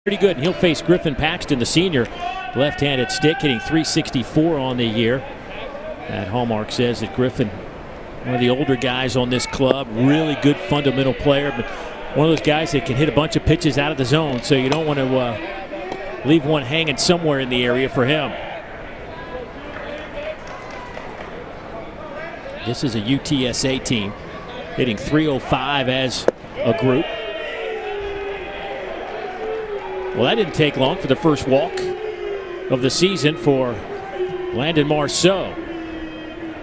Pretty good. He'll face Griffin Paxton, the senior. Left-handed stick, hitting .364 on the year. That Hallmark says that Griffin, one of the older guys on this club, really good fundamental player, but one of those guys that can hit a bunch of pitches out of the zone, so you don't want to leave one hanging somewhere in the area for him. This is a UTSA team hitting .305 as a group. Well, that didn't take long for the first walk of the season for Landon Marceau.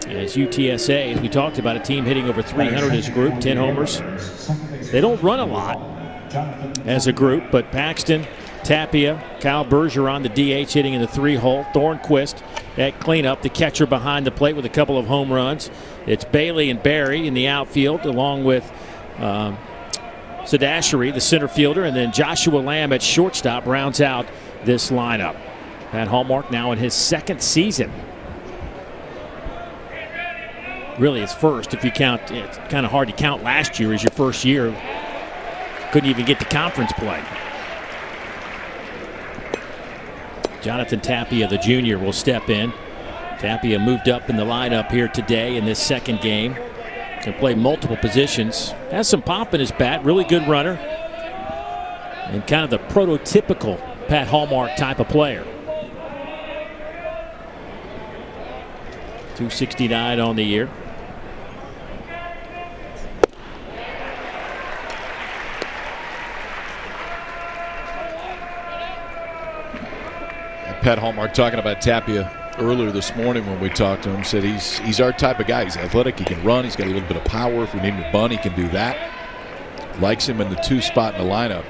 As UTSA, as we talked about, a team hitting over .300 as a group, 10 homers. They don't run a lot as a group, but Paxton, Tapia, Kyle Bergeron, the DH, hitting in the 3-hole. Thornquist at cleanup, the catcher behind the plate with a couple of home runs. It's Bailey and Barry in the outfield, along with Sadashiri, the center fielder, and then Joshua Lamb at shortstop rounds out this lineup. Pat Hallmark now in his second season. Really his first, if you count. It's kind of hard to count last year as your first year. Couldn't even get to conference play. Jonathan Tapia, the junior, will step in. Tapia moved up in the lineup here today in this second game. Can play multiple positions. Has some pop in his bat. Really good runner. And kind of the prototypical Pat Hallmark type of player. .269 on the year. Pat Hallmark talking about Tapia earlier this morning when we talked to him, said he's our type of guy. He's athletic, he can run, he's got a little bit of power. If we need him to bunt, he can do that. Likes him in the 2 spot in the lineup.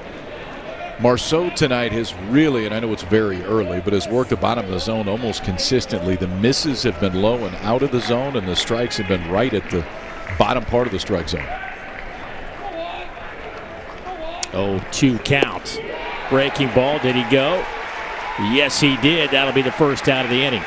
Marceau tonight has really, and I know it's very early, but has worked the bottom of the zone almost consistently. The misses have been low and out of the zone, and the strikes have been right at the bottom part of the strike zone. 0-2 count. Breaking ball, did he go? Yes, he did. That'll be the first out of the inning.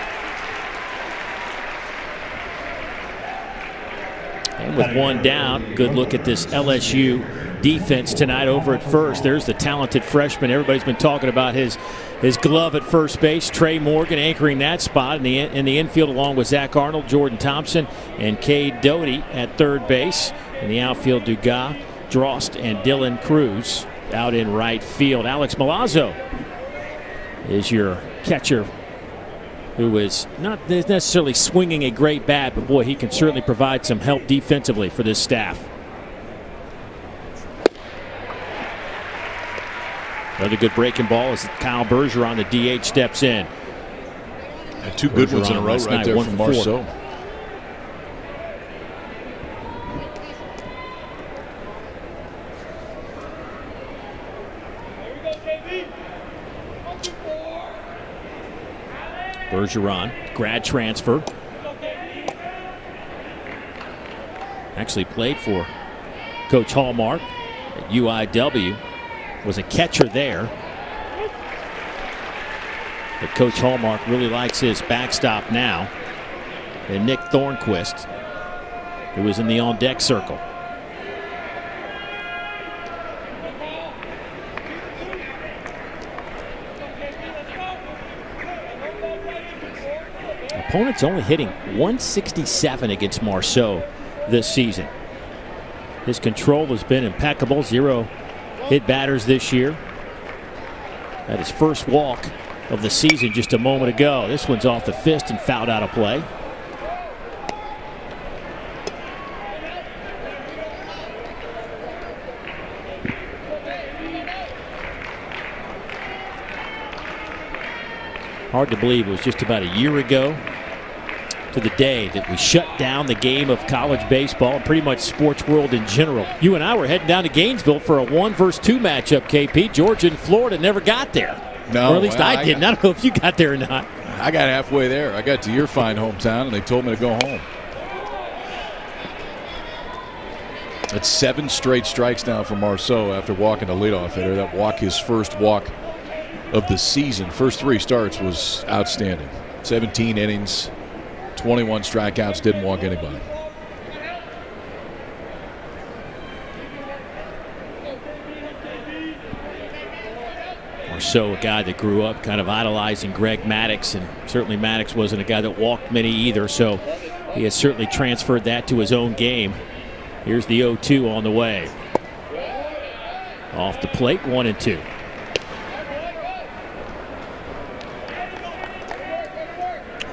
And with one down, good look at this LSU defense tonight over at first. There's the talented freshman. Everybody's been talking about his glove at first base. Trey Morgan anchoring that spot in the infield, along with Zach Arnold, Jordan Thompson, and Cade Doty at third base. In the outfield, Dugas, Drost, and Dylan Cruz out in right field. Alex Milazzo is your catcher, who is not necessarily swinging a great bat, but boy, he can certainly provide some help defensively for this staff. Another good breaking ball as Kyle Bergeron, the DH, steps in. And 2 good ones in a row right there from Marceau. Bergeron, grad transfer. Actually played for Coach Hallmark at UIW. Was a catcher there. But Coach Hallmark really likes his backstop now. And Nick Thornquist, who was in the on-deck circle. Opponents only hitting .167 against Marceau this season. His control has been impeccable. 0 hit batters this year. Had his first walk of the season just a moment ago. This one's off the fist and fouled out of play. Hard to believe it was just about a year ago to the day that we shut down the game of college baseball and pretty much sports world in general. You and I were heading down to Gainesville for a 1 versus 2 matchup, KP. Georgia and Florida never got there. No, or at least I didn't. I don't know if you got there or not. I got halfway there. I got to your fine hometown, and they told me to go home. That's 7 straight strikes now for Marceau after walking the leadoff hitter. That walk, his first walk of the season. First 3 starts was outstanding. 17 innings, 21 strikeouts, didn't walk anybody. Marceau, a guy that grew up kind of idolizing Greg Maddox, and certainly Maddox wasn't a guy that walked many either, so he has certainly transferred that to his own game. Here's the 0-2 on the way. Off the plate, 1-2.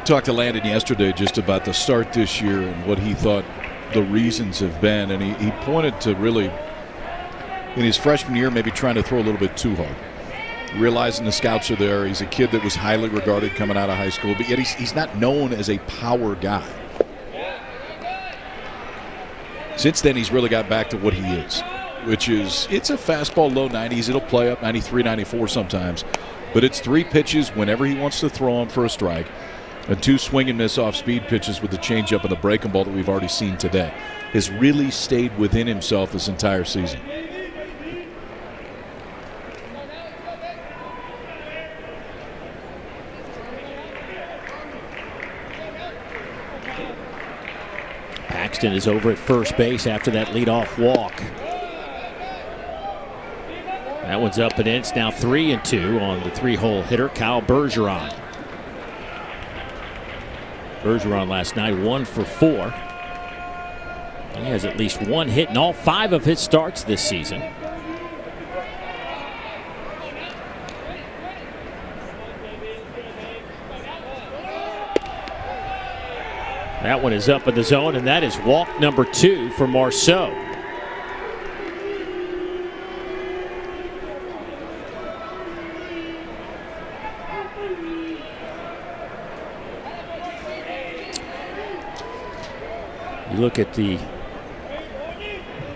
Talked to Landon yesterday just about the start this year and what he thought the reasons have been, and he pointed to really in his freshman year maybe trying to throw a little bit too hard, realizing the scouts are there. He's a kid that was highly regarded coming out of high school, but yet he's not known as a power guy. Since then, he's really got back to what he is, which is it's a fastball low 90s. It'll play up 93, 94 sometimes, but it's 3 pitches whenever he wants to throw them for a strike, and 2 swing and miss off speed pitches with the changeup and the breaking ball that we've already seen today. Has really stayed within himself this entire season. Paxton is over at first base after that leadoff walk. That one's up and in. It's now 3-2 on the 3-hole hitter, Kyle Bergeron. Bergeron last night 1 for 4. He has at least 1 hit in all 5 of his starts this season. That one is up in the zone, and that is walk number 2 for Marceau. You look at the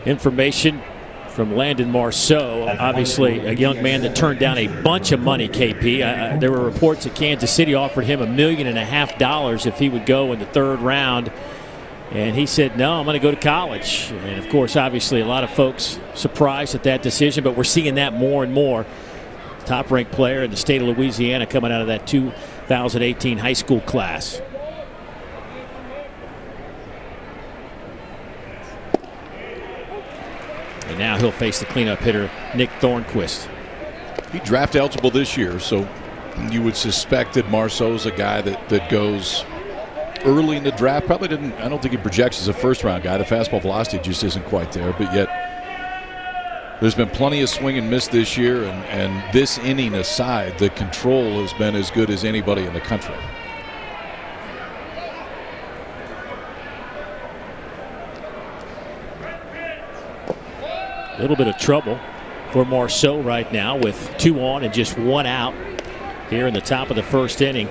information from Landon Marceau, obviously a young man that turned down a bunch of money, KP. There were reports that Kansas City offered him $1.5 million if he would go in the 3rd round. And he said, no, I'm going to go to college. And, of course, obviously a lot of folks surprised at that decision, but we're seeing that more and more. Top-ranked player in the state of Louisiana coming out of that 2018 high school class. And now he'll face the cleanup hitter, Nick Thornquist. He draft eligible this year, so you would suspect that Marceau's a guy that goes early in the draft. Probably didn't. I don't think he projects as a first-round guy. The fastball velocity just isn't quite there, but yet there's been plenty of swing and miss this year, and this inning aside, the control has been as good as anybody in the country. A little bit of trouble for Marceau right now with 2 on and just 1 out here in the top of the 1st inning.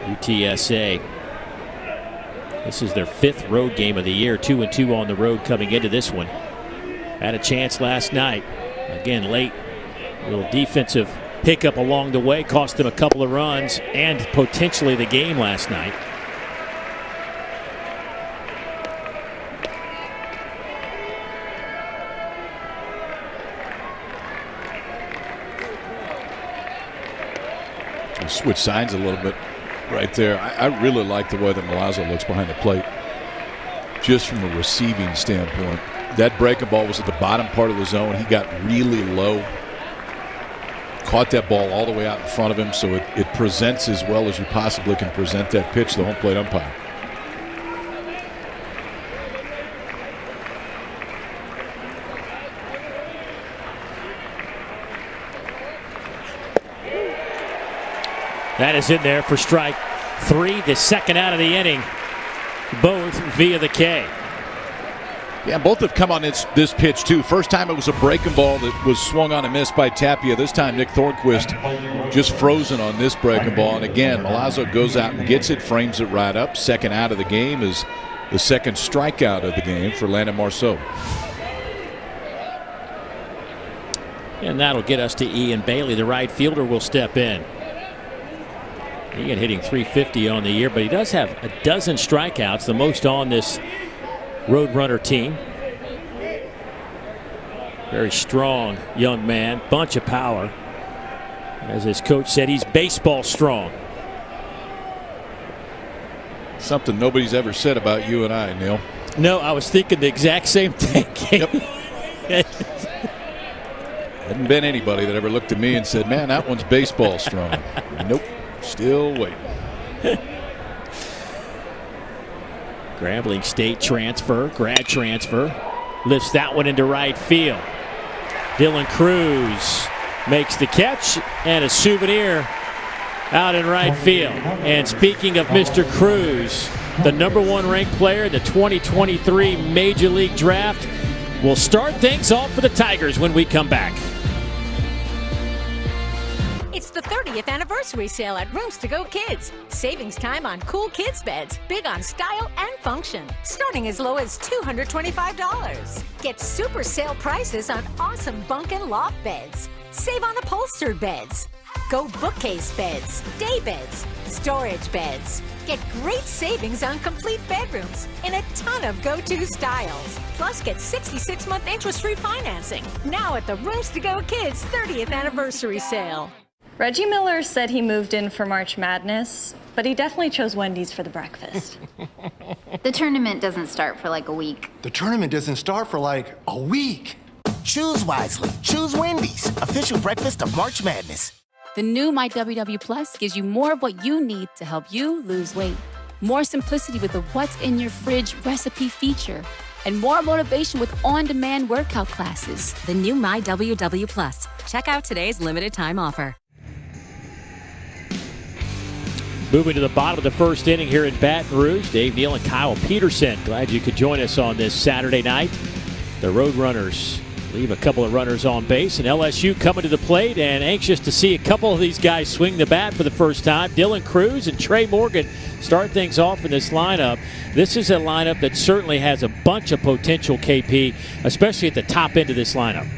UTSA. This is their 5th road game of the year, 2-2 on the road coming into this one. Had a chance last night. Again, late. A little defensive hiccup along the way cost them a couple of runs and potentially the game last night. Switch signs a little bit right there. I really like the way that Milazzo looks behind the plate, just from a receiving standpoint. That breaking ball was at the bottom part of the zone. He got really low, caught that ball all the way out in front of him, so it presents as well as you possibly can present that pitch to the home plate umpire. That is in there for strike 3, the 2nd out of the inning, both via the K. Yeah, both have come on this pitch, too. First time it was a breaking ball that was swung on and missed by Tapia. This time Nick Thornquist just frozen on this breaking ball. And again, Milazzo goes out and gets it, frames it right up. 2nd out of the game is the 2nd strikeout of the game for Landon Marceau. And that'll get us to Ian Bailey. The right fielder will step in. Ian hitting .350 on the year, but he does have a dozen strikeouts, the most on this Roadrunner team. Very strong young man, bunch of power. As his coach said, he's baseball strong. Something nobody's ever said about you and I, Neil. No, I was thinking the exact same thing. Yep. Hadn't been anybody that ever looked at me and said, man, that one's baseball strong. Nope. Still waiting. Grambling State transfer, grad transfer. Lifts that one into right field. Dylan Cruz makes the catch and a souvenir out in right field. And speaking of Mr. Cruz, the #1 ranked player in the 2023 Major League Draft, will start things off for the Tigers when we come back. It's the 30th anniversary sale at Rooms to Go Kids. Savings time on cool kids beds, big on style and function, starting as low as $225. Get super sale prices on awesome bunk and loft beds. Save on upholstered beds. Go bookcase beds, day beds, storage beds. Get great savings on complete bedrooms in a ton of go-to styles. Plus, get 66-month interest-free financing. Now at the Rooms to Go Kids 30th anniversary sale. Reggie Miller said he moved in for March Madness, but he definitely chose Wendy's for the breakfast. The tournament doesn't start for like a week. The tournament doesn't start for like a week. Choose wisely. Choose Wendy's, official breakfast of March Madness. The new MyWW Plus gives you more of what you need to help you lose weight. More simplicity with the What's in Your Fridge recipe feature. And more motivation with on-demand workout classes. The new MyWW Plus. Check out today's limited time offer. Moving to the bottom of the first inning here in Baton Rouge, Dave Neal and Kyle Peterson. Glad you could join us on this Saturday night. The Roadrunners leave a couple of runners on base, and LSU coming to the plate and anxious to see a couple of these guys swing the bat for the first time. Dylan Cruz and Trey Morgan start things off in this lineup. This is a lineup that certainly has a bunch of potential, KP, especially at the top end of this lineup.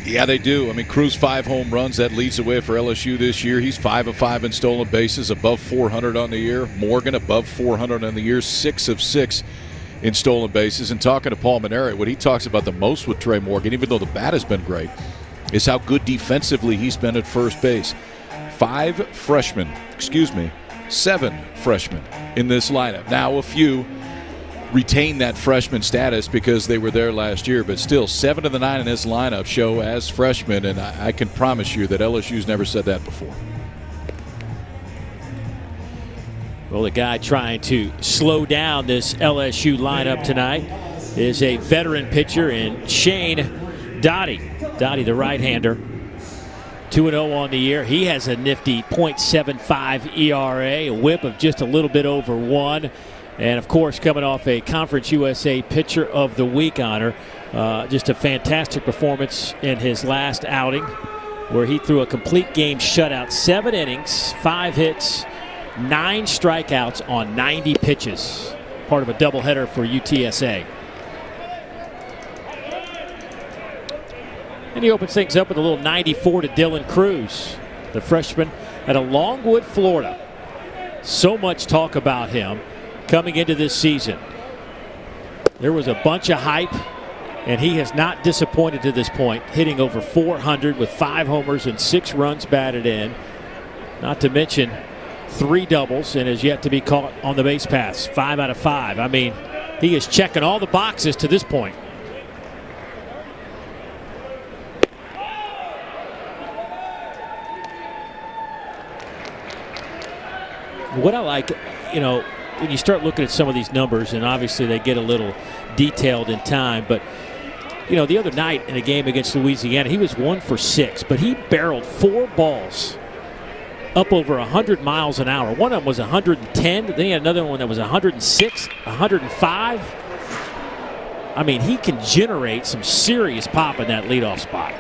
Yeah, they do. I mean, Cruz 5 home runs. That leads the way for LSU this year. He's 5 of 5 in stolen bases, above 400 on the year. Morgan above 400 on the year, 6 of 6 in stolen bases. And talking to Paul Maneri, what he talks about the most with Trey Morgan, even though the bat has been great, is how good defensively he's been at first base. 7 freshmen in this lineup. Now a few retain that freshman status because they were there last year, but still 7 of the 9 in this lineup show as freshmen, and I can promise you that LSU's never said that before. Well, the guy trying to slow down this LSU lineup tonight is a veteran pitcher in Shane Dottie. Dottie, the right-hander, 2-0 on the year. He has a nifty .75 ERA, a whip of just a little bit over 1. And, of course, coming off a Conference USA Pitcher of the Week honor. Just a fantastic performance in his last outing where he threw a complete game shutout, 7 innings, 5 hits, 9 strikeouts on 90 pitches. Part of a doubleheader for UTSA. And he opens things up with a little 94 to Dylan Cruz, the freshman out of Longwood, Florida. So much talk about him coming into this season. There was a bunch of hype, and he has not disappointed to this point, hitting over 400 with 5 homers and 6 runs batted in. Not to mention 3 doubles and has yet to be caught on the base paths. 5 out of 5. I mean, he is checking all the boxes to this point. What I like, when you start looking at some of these numbers, and obviously they get a little detailed in time, but the other night in a game against Louisiana, he was 1 for 6, but he barreled 4 balls up over 100 miles an hour. One of them was 110, then he had another one that was 106, 105. I mean, he can generate some serious pop in that leadoff spot.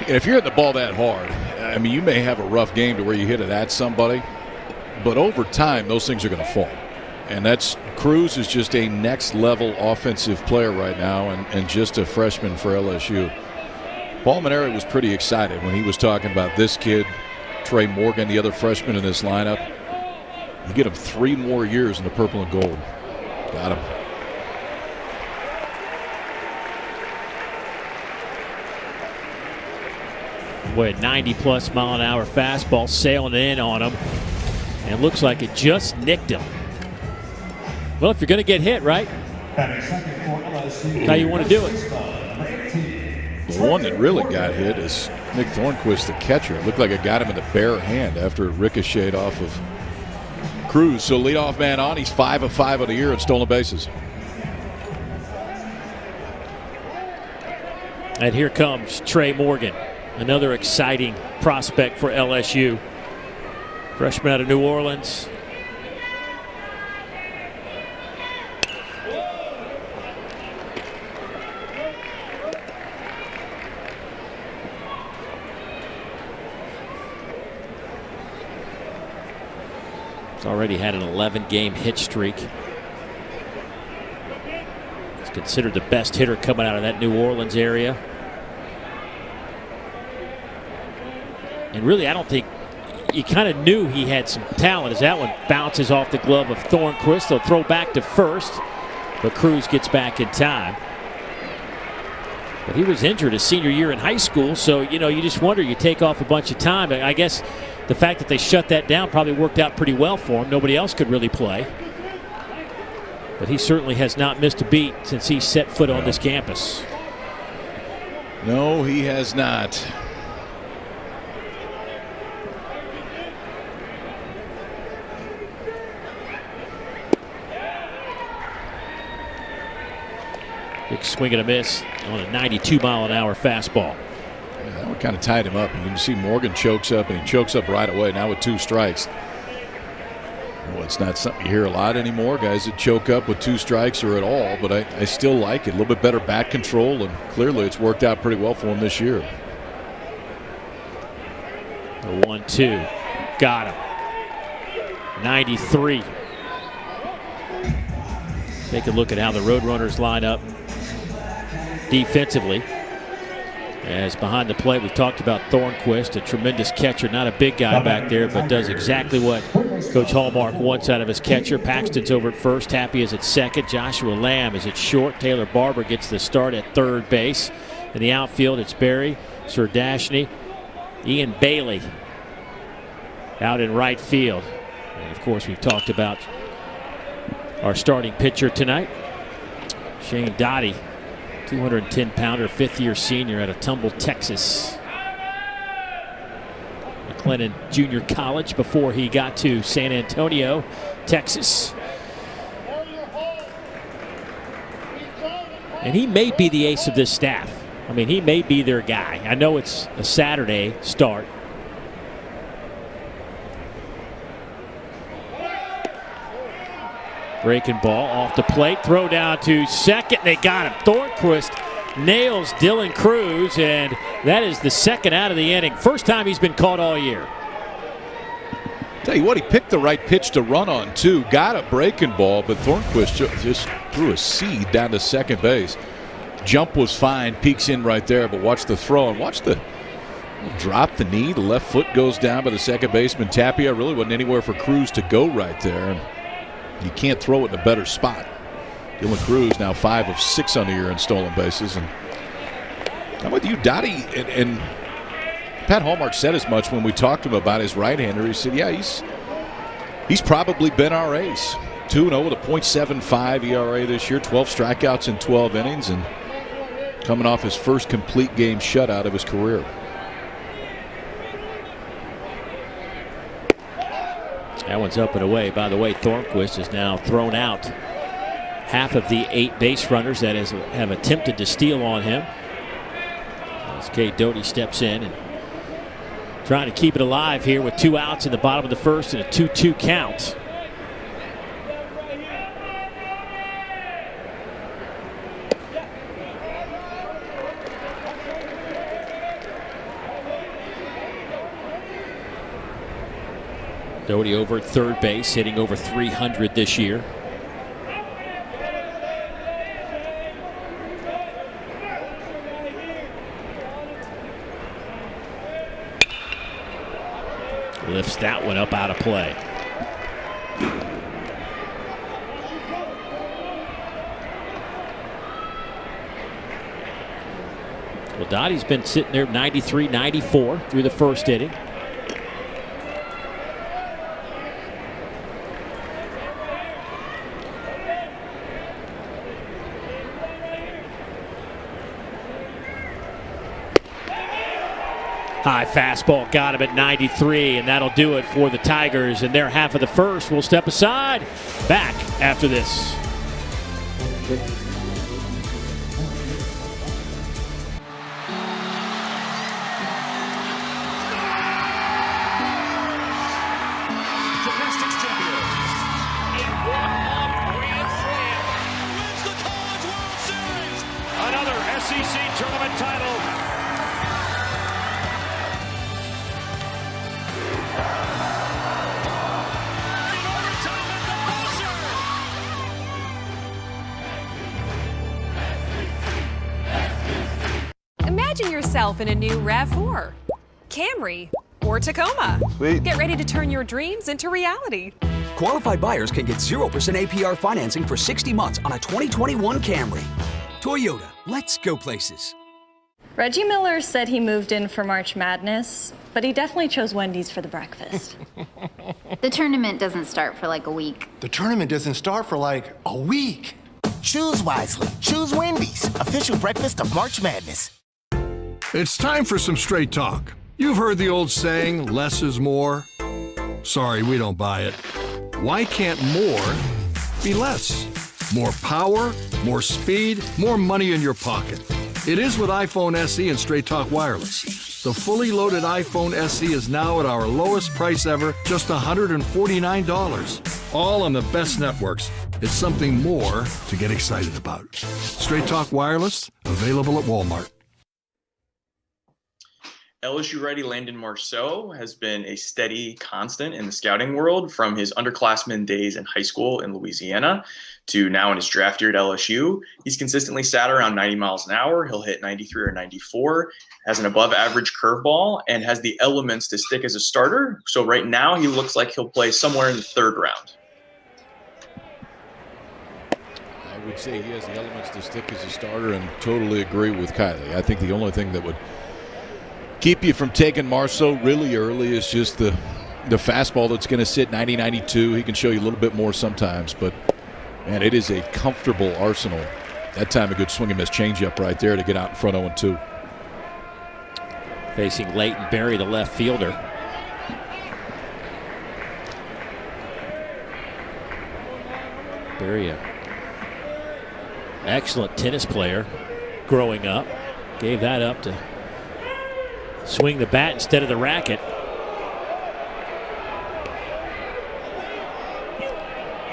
If you're hitting the ball that hard, I mean, you may have a rough game to where you hit it at somebody, but over time, those things are going to fall. And Cruz is just a next level offensive player right now, and just a freshman for LSU. Paul Maneri was pretty excited when he was talking about this kid, Trey Morgan, the other freshman in this lineup. You get him 3 more years in the purple and gold. Got him. Boy, a 90-plus mile-an-hour fastball sailing in on him, and looks like it just nicked him. Well, if you're going to get hit, right? How you want to do it. The one that really got hit is Nick Thornquist, the catcher. It looked like it got him in the bare hand after it ricocheted off of Cruz. So leadoff man on. He's 5 of 5 of the year at stolen bases. And here comes Trey Morgan, another exciting prospect for LSU. Freshman out of New Orleans. He's already had an 11-game hit streak. He's considered the best hitter coming out of that New Orleans area. And really, I don't think you kind of knew he had some talent as that one bounces off the glove of Thornquist. They'll throw back to first, but Cruz gets back in time. But he was injured his senior year in high school, so you just wonder, you take off a bunch of time. I guess the fact that they shut that down probably worked out pretty well for him. Nobody else could really play. But he certainly has not missed a beat since he set foot on this campus. No, he has not. Big swing and a miss on a 92-mile-an-hour fastball. Yeah, that one kind of tied him up. You can see Morgan chokes up, and he chokes up right away. Now with 2 strikes. Well, it's not something you hear a lot anymore, guys that choke up with 2 strikes or at all, but I still like it. A little bit better bat control, and clearly it's worked out pretty well for him this year. The 1-2. Got him. 93. Take a look at how the Roadrunners line up defensively. As behind the plate, we've talked about Thornquist, a tremendous catcher, not a big guy back there, but does exactly what Coach Hallmark wants out of his catcher. Paxton's over at first, Happy is at second, Joshua Lamb is at short, Taylor Barber gets the start at third base. In the outfield, it's Barry, Sir Dashney, Ian Bailey out in right field. And of course, we've talked about our starting pitcher tonight, Shane Dottie, 210-pounder, 5th-year senior out of Tumble, Texas. McLennan Junior College before he got to San Antonio, Texas. And he may be the ace of this staff. I mean, he may be their guy. I know it's a Saturday start. Breaking ball off the plate, throw down to second. They got him. Thornquist nails Dylan Cruz, and that is the second out of the inning. First time he's been caught all year. Tell you what, he picked the right pitch to run on, too. Got a breaking ball, but Thornquist just threw a seed down to second base. Jump was fine, peeks in right there, but watch the throw and watch the drop the knee. The left foot goes down by the second baseman. Tapia really wasn't anywhere for Cruz to go right there. And you can't throw it in a better spot. Dylan Cruz now 5 of 6 on the year in stolen bases. And I'm with you, Dottie. And Pat Hallmark said as much when we talked to him about his right-hander. He said, yeah, he's probably been our ace. 2-0 with a .75 ERA this year, 12 strikeouts in 12 innings, and coming off his first complete game shutout of his career. That one's up and away. By the way, Thornquist is now thrown out half of the 8 base runners that have attempted to steal on him. As Cade Doty steps in and trying to keep it alive here with 2 outs in the bottom of the first and a 2-2 count. Doty over at third base, hitting over 300 this year. Lifts that one up out of play. Well, Dottie's been sitting there 93, 94 through the first inning. High fastball got him at 93, and that'll do it for the Tigers. And their half of the first will step aside. Back after this. Another SEC tournament title. Imagine yourself in a new RAV4, Camry, or Tacoma. Sweet. Get ready to turn your dreams into reality. Qualified buyers can get 0% APR financing for 60 months on a 2021 Camry. Toyota, let's go places. Reggie Miller said he moved in for March Madness, but he definitely chose Wendy's for the breakfast. The tournament doesn't start for like a week. The tournament doesn't start for like a week. Choose wisely. Choose Wendy's, official breakfast of March Madness. It's time for some straight talk. You've heard the old saying, less is more. Sorry, we don't buy it. Why can't more be less? More power, more speed, more money in your pocket. It is with iPhone SE and Straight Talk Wireless. The fully loaded iPhone SE is now at our lowest price ever, just $149. All on the best networks. It's something more to get excited about. Straight Talk Wireless, available at Walmart. LSU ready Landon Marceau has been a steady constant in the scouting world from his underclassmen days in high school in Louisiana to now in his draft year at LSU. He's consistently sat around 90 miles an hour. He'll hit 93 or 94, has an above average curveball, and has the elements to stick as a starter. So right now he looks like he'll play somewhere in the third round. I would say he has the elements to stick as a starter and totally agree with Kylie. I think the only thing that would keep you from taking Marceau really early is just the fastball that's going to sit 90-92. He can show you a little bit more sometimes, but man, it is a comfortable arsenal. That time a good swing and miss changeup right there to get out in front 0-2. Facing Leighton Berry, the left fielder. Berry, an excellent tennis player growing up. Gave that up to swing the bat instead of the racket.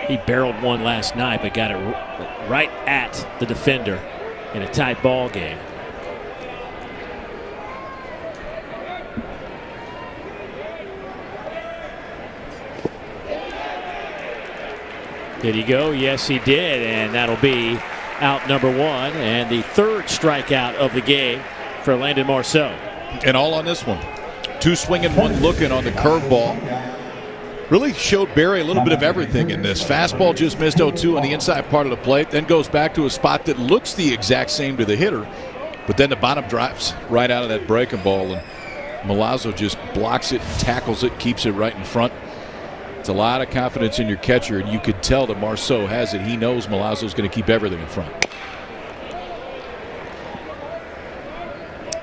He barreled one last night, but got it right at the defender in a tight ball game. Did he go? Yes, he did, and that'll be out number one, and the third strikeout of the game for Landon Marceau. And all on this one. Two swinging, one looking on the curveball. Really showed Berry a little bit of everything in this. Fastball just missed 0-2 on the inside part of the plate, then goes back to a spot that looks the exact same to the hitter, but then the bottom drops right out of that breaking ball, and Milazzo just blocks it, tackles it, keeps it right in front. It's a lot of confidence in your catcher, and you could tell that Marceau has it. He knows Milazzo's going to keep everything in front.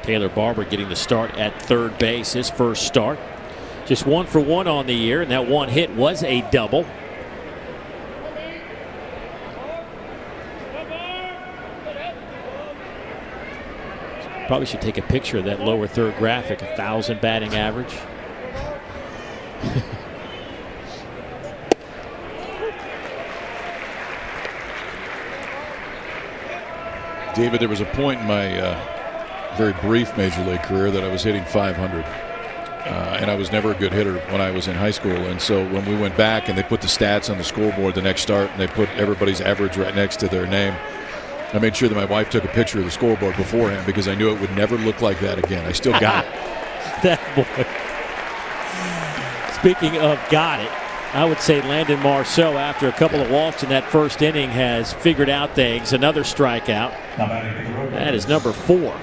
Taylor Barber getting the start at third base, his first start. Just 1 for 1 on the year, and that one hit was a double. Probably should take a picture of that lower third graphic, 1,000 batting average. David, there was a point in my very brief major league career that I was hitting 500. And I was never a good hitter when I was in high school. And so when we went back and they put the stats on the scoreboard the next start and they put everybody's average right next to their name, I made sure that my wife took a picture of the scoreboard beforehand because I knew it would never look like that again. I still got it. That boy. Speaking of got it, I would say Landon Marceau, after a couple of walks in that first inning, has figured out things. Another strikeout. That is number 4.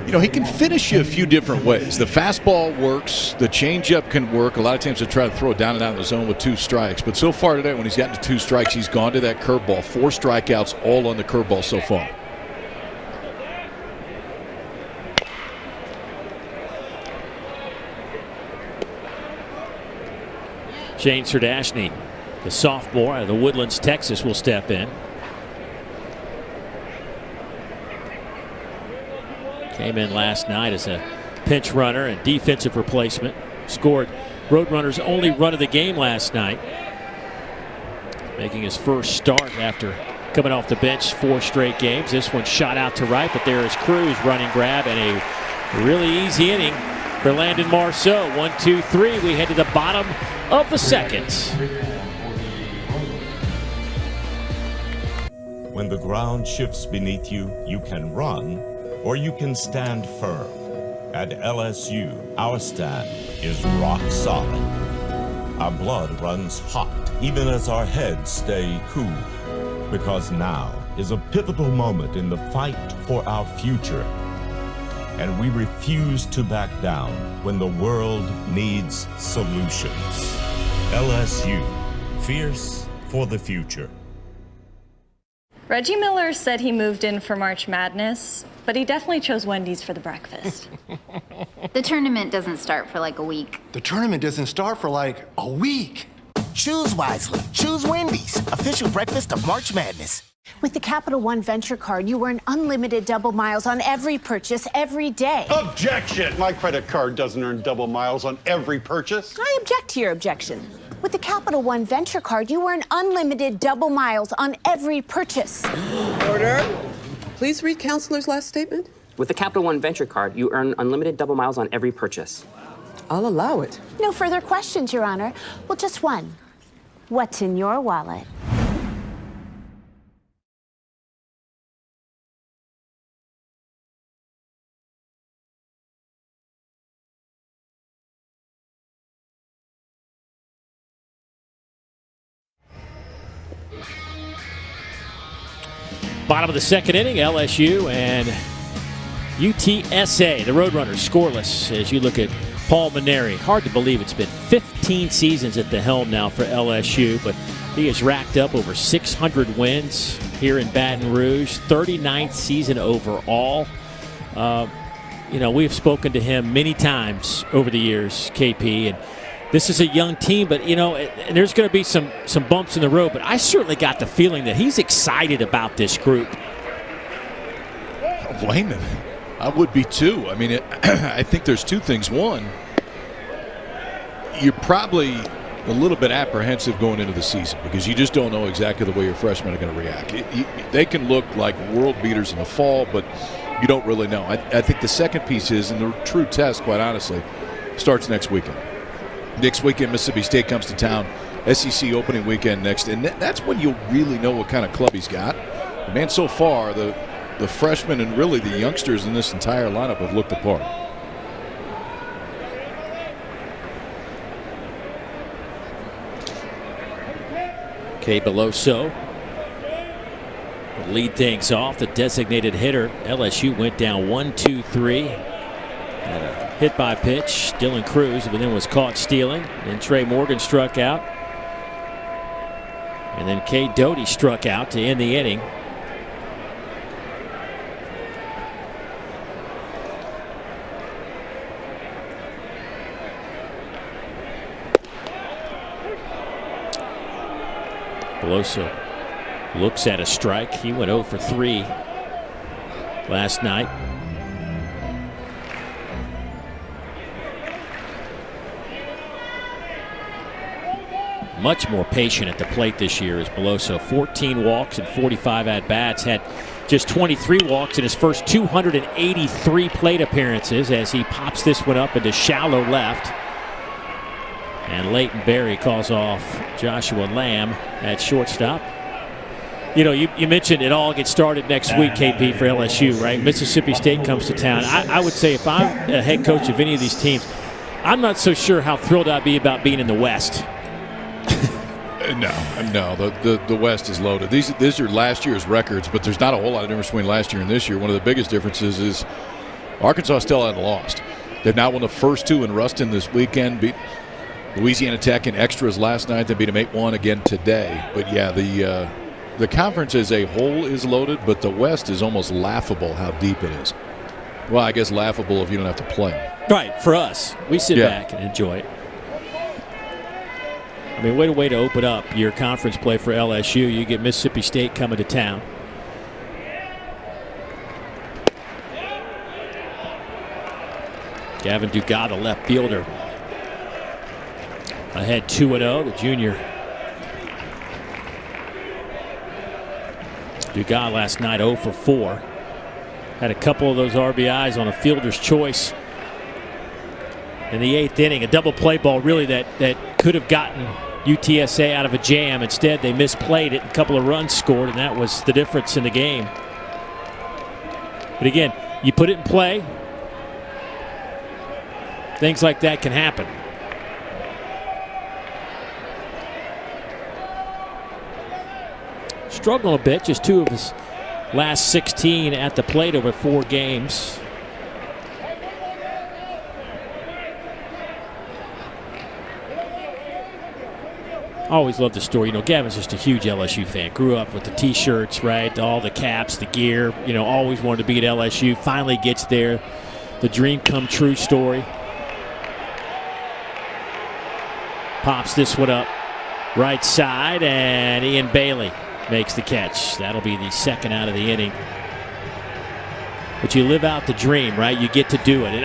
You know, he can finish you a few different ways. The fastball works. The changeup can work. A lot of times they try to throw it down and out of the zone with 2 strikes. But so far today, when he's gotten to 2 strikes, he's gone to that curveball. 4 strikeouts, all on the curveball so far. Shane Serdashny, the sophomore out of the Woodlands, Texas, will step in. Came in last night as a pinch runner and defensive replacement. Scored Roadrunners' only run of the game last night. Making his first start after coming off the bench 4 straight games. This one shot out to right, but there is Cruz running grab and a really easy inning for Landon Marceau. 1, 2, 3. We head to the bottom of the second. When the ground shifts beneath you, you can run or you can stand firm. At LSU, our stand is rock solid. Our blood runs hot, even as our heads stay cool. Because now is a pivotal moment in the fight for our future. And we refuse to back down when the world needs solutions. LSU, fierce for the future. Reggie Miller said he moved in for March Madness, but he definitely chose Wendy's for the breakfast. The tournament doesn't start for like a week. The tournament doesn't start for like a week. Choose wisely. Choose Wendy's, official breakfast of March Madness. With the Capital One Venture Card, you earn unlimited double miles on every purchase every day. Objection! My credit card doesn't earn double miles on every purchase. I object to your objection. With the Capital One Venture Card, you earn unlimited double miles on every purchase. Order. Please read Counselor's last statement. With the Capital One Venture Card, you earn unlimited double miles on every purchase. I'll allow it. No further questions, Your Honor. Well, just one. What's in your wallet? Bottom of the second inning, LSU and UTSA, the Roadrunners, scoreless as you look at Paul Mainieri. Hard to believe it's been 15 seasons at the helm now for LSU, but he has racked up over 600 wins here in Baton Rouge, 39th season overall. We've spoken to him many times over the years, KP, and this is a young team, but, and there's going to be some bumps in the road, but I certainly got the feeling that he's excited about this group. Wayman, I would be too. I mean, I think there's two things. One, you're probably a little bit apprehensive going into the season because you just don't know exactly the way your freshmen are going to react. They can look like world beaters in the fall, but you don't really know. I think the second piece is, and the true test, quite honestly, starts next weekend. Next weekend, Mississippi State comes to town. SEC opening weekend next, and that's when you'll really know what kind of club he's got. Man, so far, the freshmen and really the youngsters in this entire lineup have looked the part. Okay, Beloso will lead things off. The designated hitter. LSU went down 1-2-3. Had a hit by pitch. Dylan Cruz, but then was caught stealing. Then Trey Morgan struck out. And then Cade Doty struck out to end the inning. Beloso looks at a strike. He went 0 for 3 last night. Much more patient at the plate this year is Beloso. 14 walks and 45 at-bats. Had just 23 walks in his first 283 plate appearances as he pops this one up into shallow left. And Leighton Berry calls off Joshua Lamb at shortstop. You mentioned it all gets started next week, KP, for LSU, right? Mississippi State comes to town. I would say if I'm a head coach of any of these teams, I'm not so sure how thrilled I'd be about being in the West. No, the West is loaded. These are last year's records, but there's not a whole lot of difference between last year and this year. One of the biggest differences is Arkansas still hasn't lost. They've now won the first 2 in Ruston this weekend, beat Louisiana Tech in extras last night. They beat them 8-1 again today. But yeah, the conference as a whole is loaded, but the West is almost laughable how deep it is. Well, I guess laughable if you don't have to play. Right, for us. We sit back and enjoy it. I mean, what a way to open up your conference play for LSU. You get Mississippi State coming to town. Gavin Dugas, the left fielder, ahead 2-0, the junior. Dugas last night 0 for 4. Had a couple of those RBIs on a fielder's choice in the 8th inning. A double play ball really that could have gotten UTSA out of a jam. Instead, they misplayed it. A couple of runs scored, and that was the difference in the game. But again, you put it in play, things like that can happen. Struggled a bit, just 2 of his last 16 at the plate over 4 games. Always loved the story. You know, Gavin's just a huge LSU fan. Grew up with the T-shirts, right? All the caps, the gear. You know, always wanted to be at LSU. Finally gets there. The dream come true story. Pops this one up right side, and Ian Bailey makes the catch. That'll be the second out of the inning. But you live out the dream, right? You get to do it. And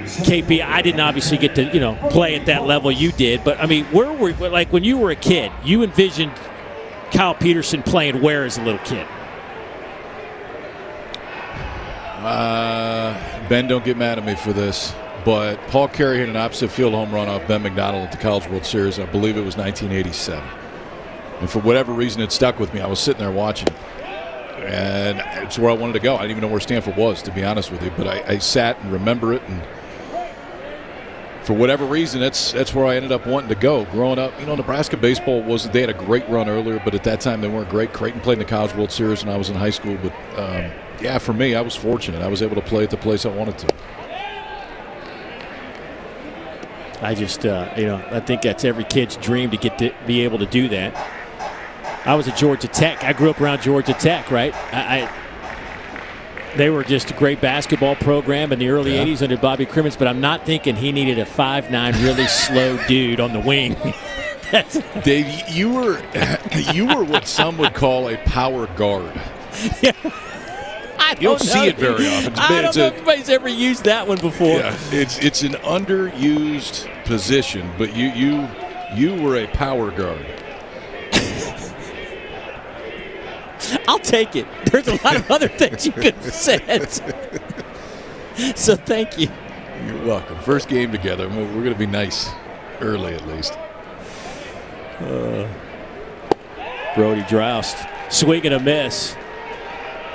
KP, I didn't obviously get to, play at that level you did. But, I mean, where were, like, when you were a kid, you envisioned Kyle Peterson playing where as a little kid? Ben, don't get mad at me for this, but Paul Carey hit an opposite field home run off Ben McDonald at the College World Series. I believe it was 1987. And for whatever reason, it stuck with me. I was sitting there watching it. And it's where I wanted to go. I didn't even know where Stanford was, to be honest with you. But I sat and remember it, and for whatever reason, that's where I ended up wanting to go. Growing up, Nebraska baseball they had a great run earlier, but at that time they weren't great. Creighton played in the College World Series when I was in high school. But, for me, I was fortunate. I was able to play at the place I wanted to. I just, I think that's every kid's dream to get to be able to do that. I was at Georgia Tech. I grew up around Georgia Tech, right? They were just a great basketball program in the early 80s under Bobby Crimmins, but I'm not thinking he needed a 5'9", really slow dude on the wing. Dave, you were what some would call a power guard. Yeah. You don't see it very often. I don't know if anybody's ever used that one before. Yeah, it's an underused position, but you were a power guard. I'll take it. There's a lot of other things you could have said. So thank you. You're welcome. First game together. We're going to be nice early at least. Brody Droust, swing and a miss.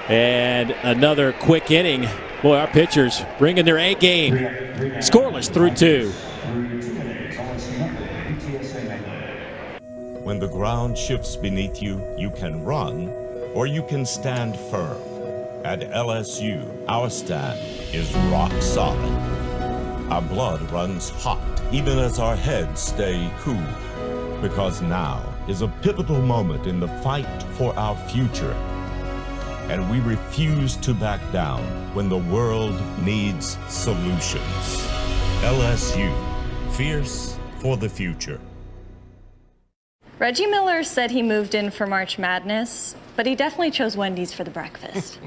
And another quick inning. Boy, our pitchers bringing their A game. Scoreless through 2. When the ground shifts beneath you, you can run or you can stand firm. At LSU, our stand is rock solid. Our blood runs hot, even as our heads stay cool. Because now is a pivotal moment in the fight for our future. And we refuse to back down when the world needs solutions. LSU, fierce for the future. Reggie Miller said he moved in for March Madness, but he definitely chose Wendy's for the breakfast.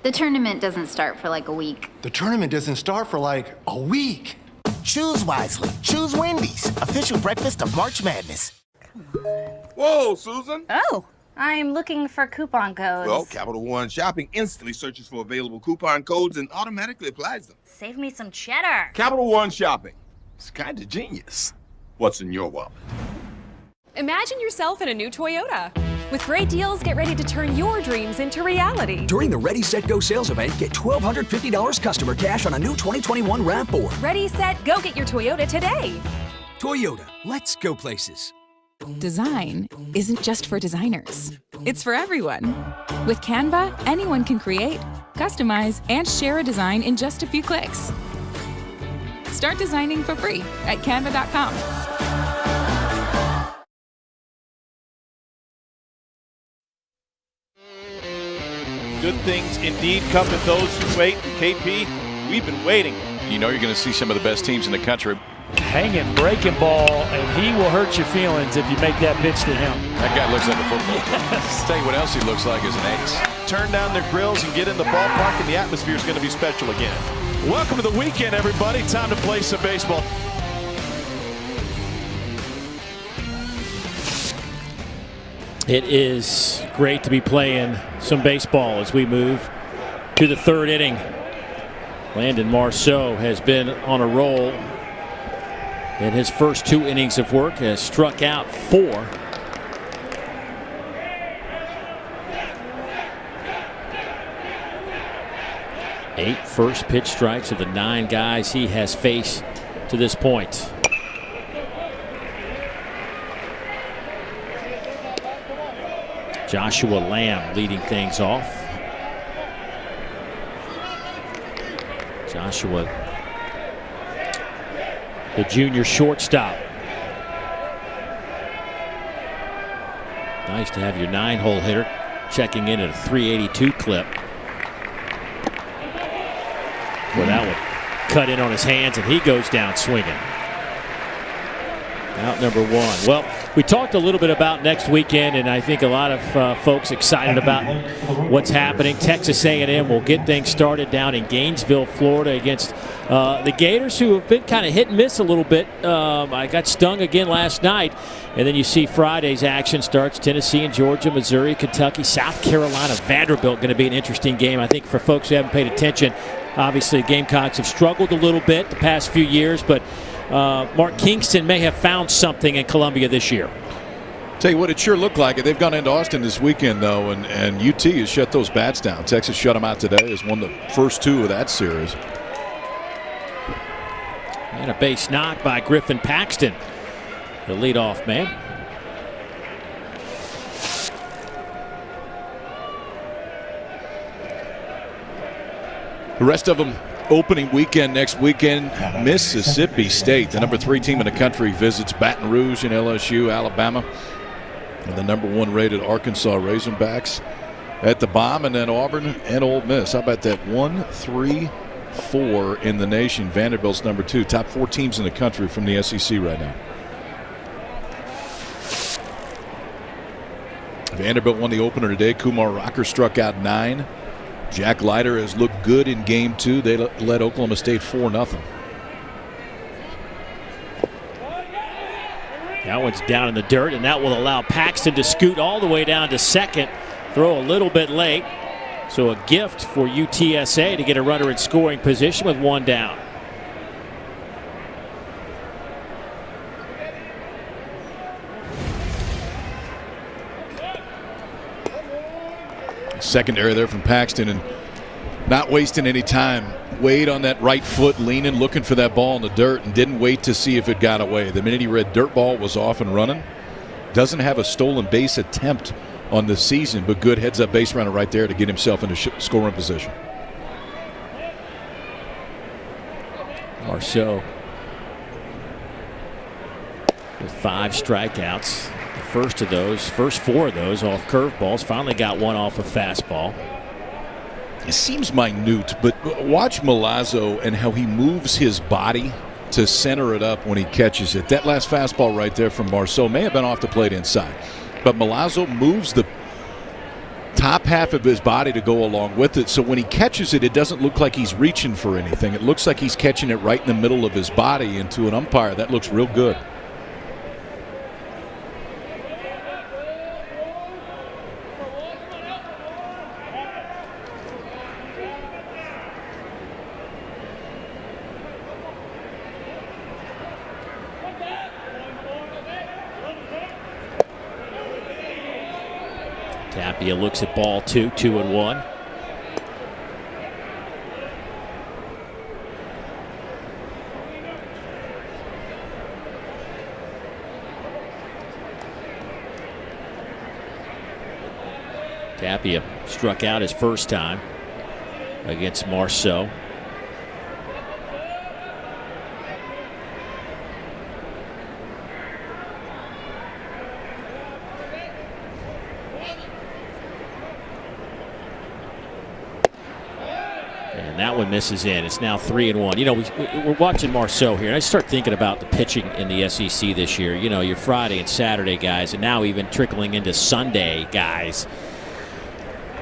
The tournament doesn't start for like a week. The tournament doesn't start for like a week. Choose wisely. Choose Wendy's, official breakfast of March Madness. Whoa, Susan. Oh, I'm looking for coupon codes. Well, Capital One Shopping instantly searches for available coupon codes and automatically applies them. Save me some cheddar. Capital One Shopping. It's kind of genius. What's in your wallet? Imagine yourself in a new Toyota. With great deals, get ready to turn your dreams into reality. During the Ready, Set, Go sales event, get $1,250 customer cash on a new 2021 RAV4. Ready, set, go get your Toyota today. Toyota, let's go places. Design isn't just for designers. It's for everyone. With Canva, anyone can create, customize, and share a design in just a few clicks. Start designing for free at canva.com. Good things indeed come to those who wait. KP, we've been waiting. You're going to see some of the best teams in the country hanging, breaking ball, and he will hurt your feelings if you make that pitch to him. That guy looks like a football player. Tell you what else he looks like is an ace. Turn down their grills and get in the ballpark, and the atmosphere is going to be special again. Welcome to the weekend, everybody. Time to play some baseball. It is great to be playing some baseball as we move to the third inning. Landon Marceau has been on a roll in his first 2 innings of work, has struck out 4. Eight first pitch strikes of the 9 guys he has faced to this point. Joshua Lamb leading things off. Joshua, the junior shortstop. Nice to have your 9-hole hitter checking in at a 382 clip. Well, that would cut in on his hands, and he goes down swinging. Out number 1. Well, we talked a little bit about next weekend, and I think a lot of folks excited about what's happening. Texas A&M will get things started down in Gainesville, Florida, against the Gators, who have been kind of hit and miss a little bit. I got stung again last night. And then you see Friday's action starts Tennessee and Georgia, Missouri, Kentucky, South Carolina, Vanderbilt. Going to be an interesting game, I think, for folks who haven't paid attention. Obviously, the Gamecocks have struggled a little bit the past few years, but Mark Kingston may have found something in Columbia this year. Tell you what, it sure looked like it. They've gone into Austin this weekend, though, and UT has shut those bats down. Texas shut them out today, has won the first 2 of that series. And a base knock by Griffin Paxton, the leadoff man. The rest of them opening weekend next weekend. Mississippi State, the number 3 team in the country, visits Baton Rouge and LSU, Alabama, and the number 1 rated Arkansas Razorbacks at the Bomb, and then Auburn and Ole Miss. How about that? 1, 3, 4 in the nation. Vanderbilt's number 2. Top 4 teams in the country from the SEC right now. Vanderbilt won the opener today. Kumar Rocker struck out 9. Jack Leiter has looked good in game 2. They led Oklahoma State 4-0. That one's down in the dirt, and that will allow Paxton to scoot all the way down to second. Throw a little bit late. So a gift for UTSA to get a runner in scoring position with 1 down. Secondary there from Paxton, and not wasting any time. Wade on that right foot, leaning, looking for that ball in the dirt, and didn't wait to see if it got away. The minute he read dirt ball was off and running. Doesn't have a stolen base attempt on the season, but good heads-up base runner right there to get himself into scoring position. Marceau with 5 strikeouts. First 4 of those off curveballs. Finally got 1 off a fastball. It seems minute, but watch Milazzo and how he moves his body to center it up when he catches it. That last fastball right there from Marceau may have been off the plate inside, but Milazzo moves the top half of his body to go along with it, so when he catches it, it doesn't look like he's reaching for anything. It looks like he's catching it right in the middle of his body, and to an umpire, that looks real good. Tapia looks at ball 2, 2-1. Tapia struck out his first time against Marceau. And that one misses in. It's now 3-1. You know, we're watching Marceau here, and I start thinking about the pitching in the SEC this year. You know, your Friday and Saturday guys, and now even trickling into Sunday guys.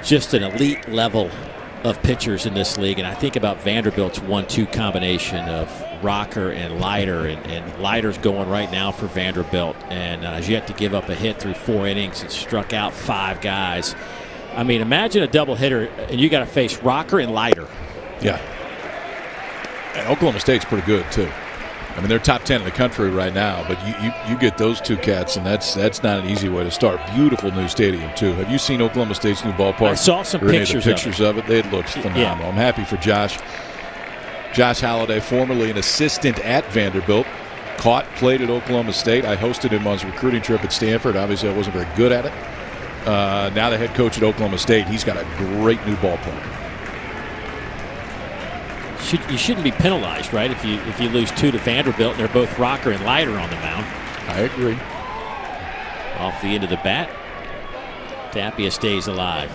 Just an elite level of pitchers in this league. And I think about Vanderbilt's 1-2 combination of Rocker and Leiter, and Leiter's going right now for Vanderbilt, and has yet to give up a hit through 4 innings and struck out 5 guys. I mean, imagine a double hitter, and you got to face Rocker and Leiter. Yeah. And Oklahoma State's pretty good, too. I mean, they're top 10 in the country right now, but you get those 2 cats, and that's not an easy way to start. Beautiful new stadium, too. Have you seen Oklahoma State's new ballpark? I saw some pictures of it. It looks phenomenal. Yeah. I'm happy for Josh. Josh Halliday, formerly an assistant at Vanderbilt, played at Oklahoma State. I hosted him on his recruiting trip at Stanford. Obviously, I wasn't very good at it. Now the head coach at Oklahoma State. He's got a great new ballpark. You shouldn't be penalized, right? If you lose 2 to Vanderbilt, and they're both Rocker and Leiter on the mound. I agree. Off the end of the bat, Tapia stays alive.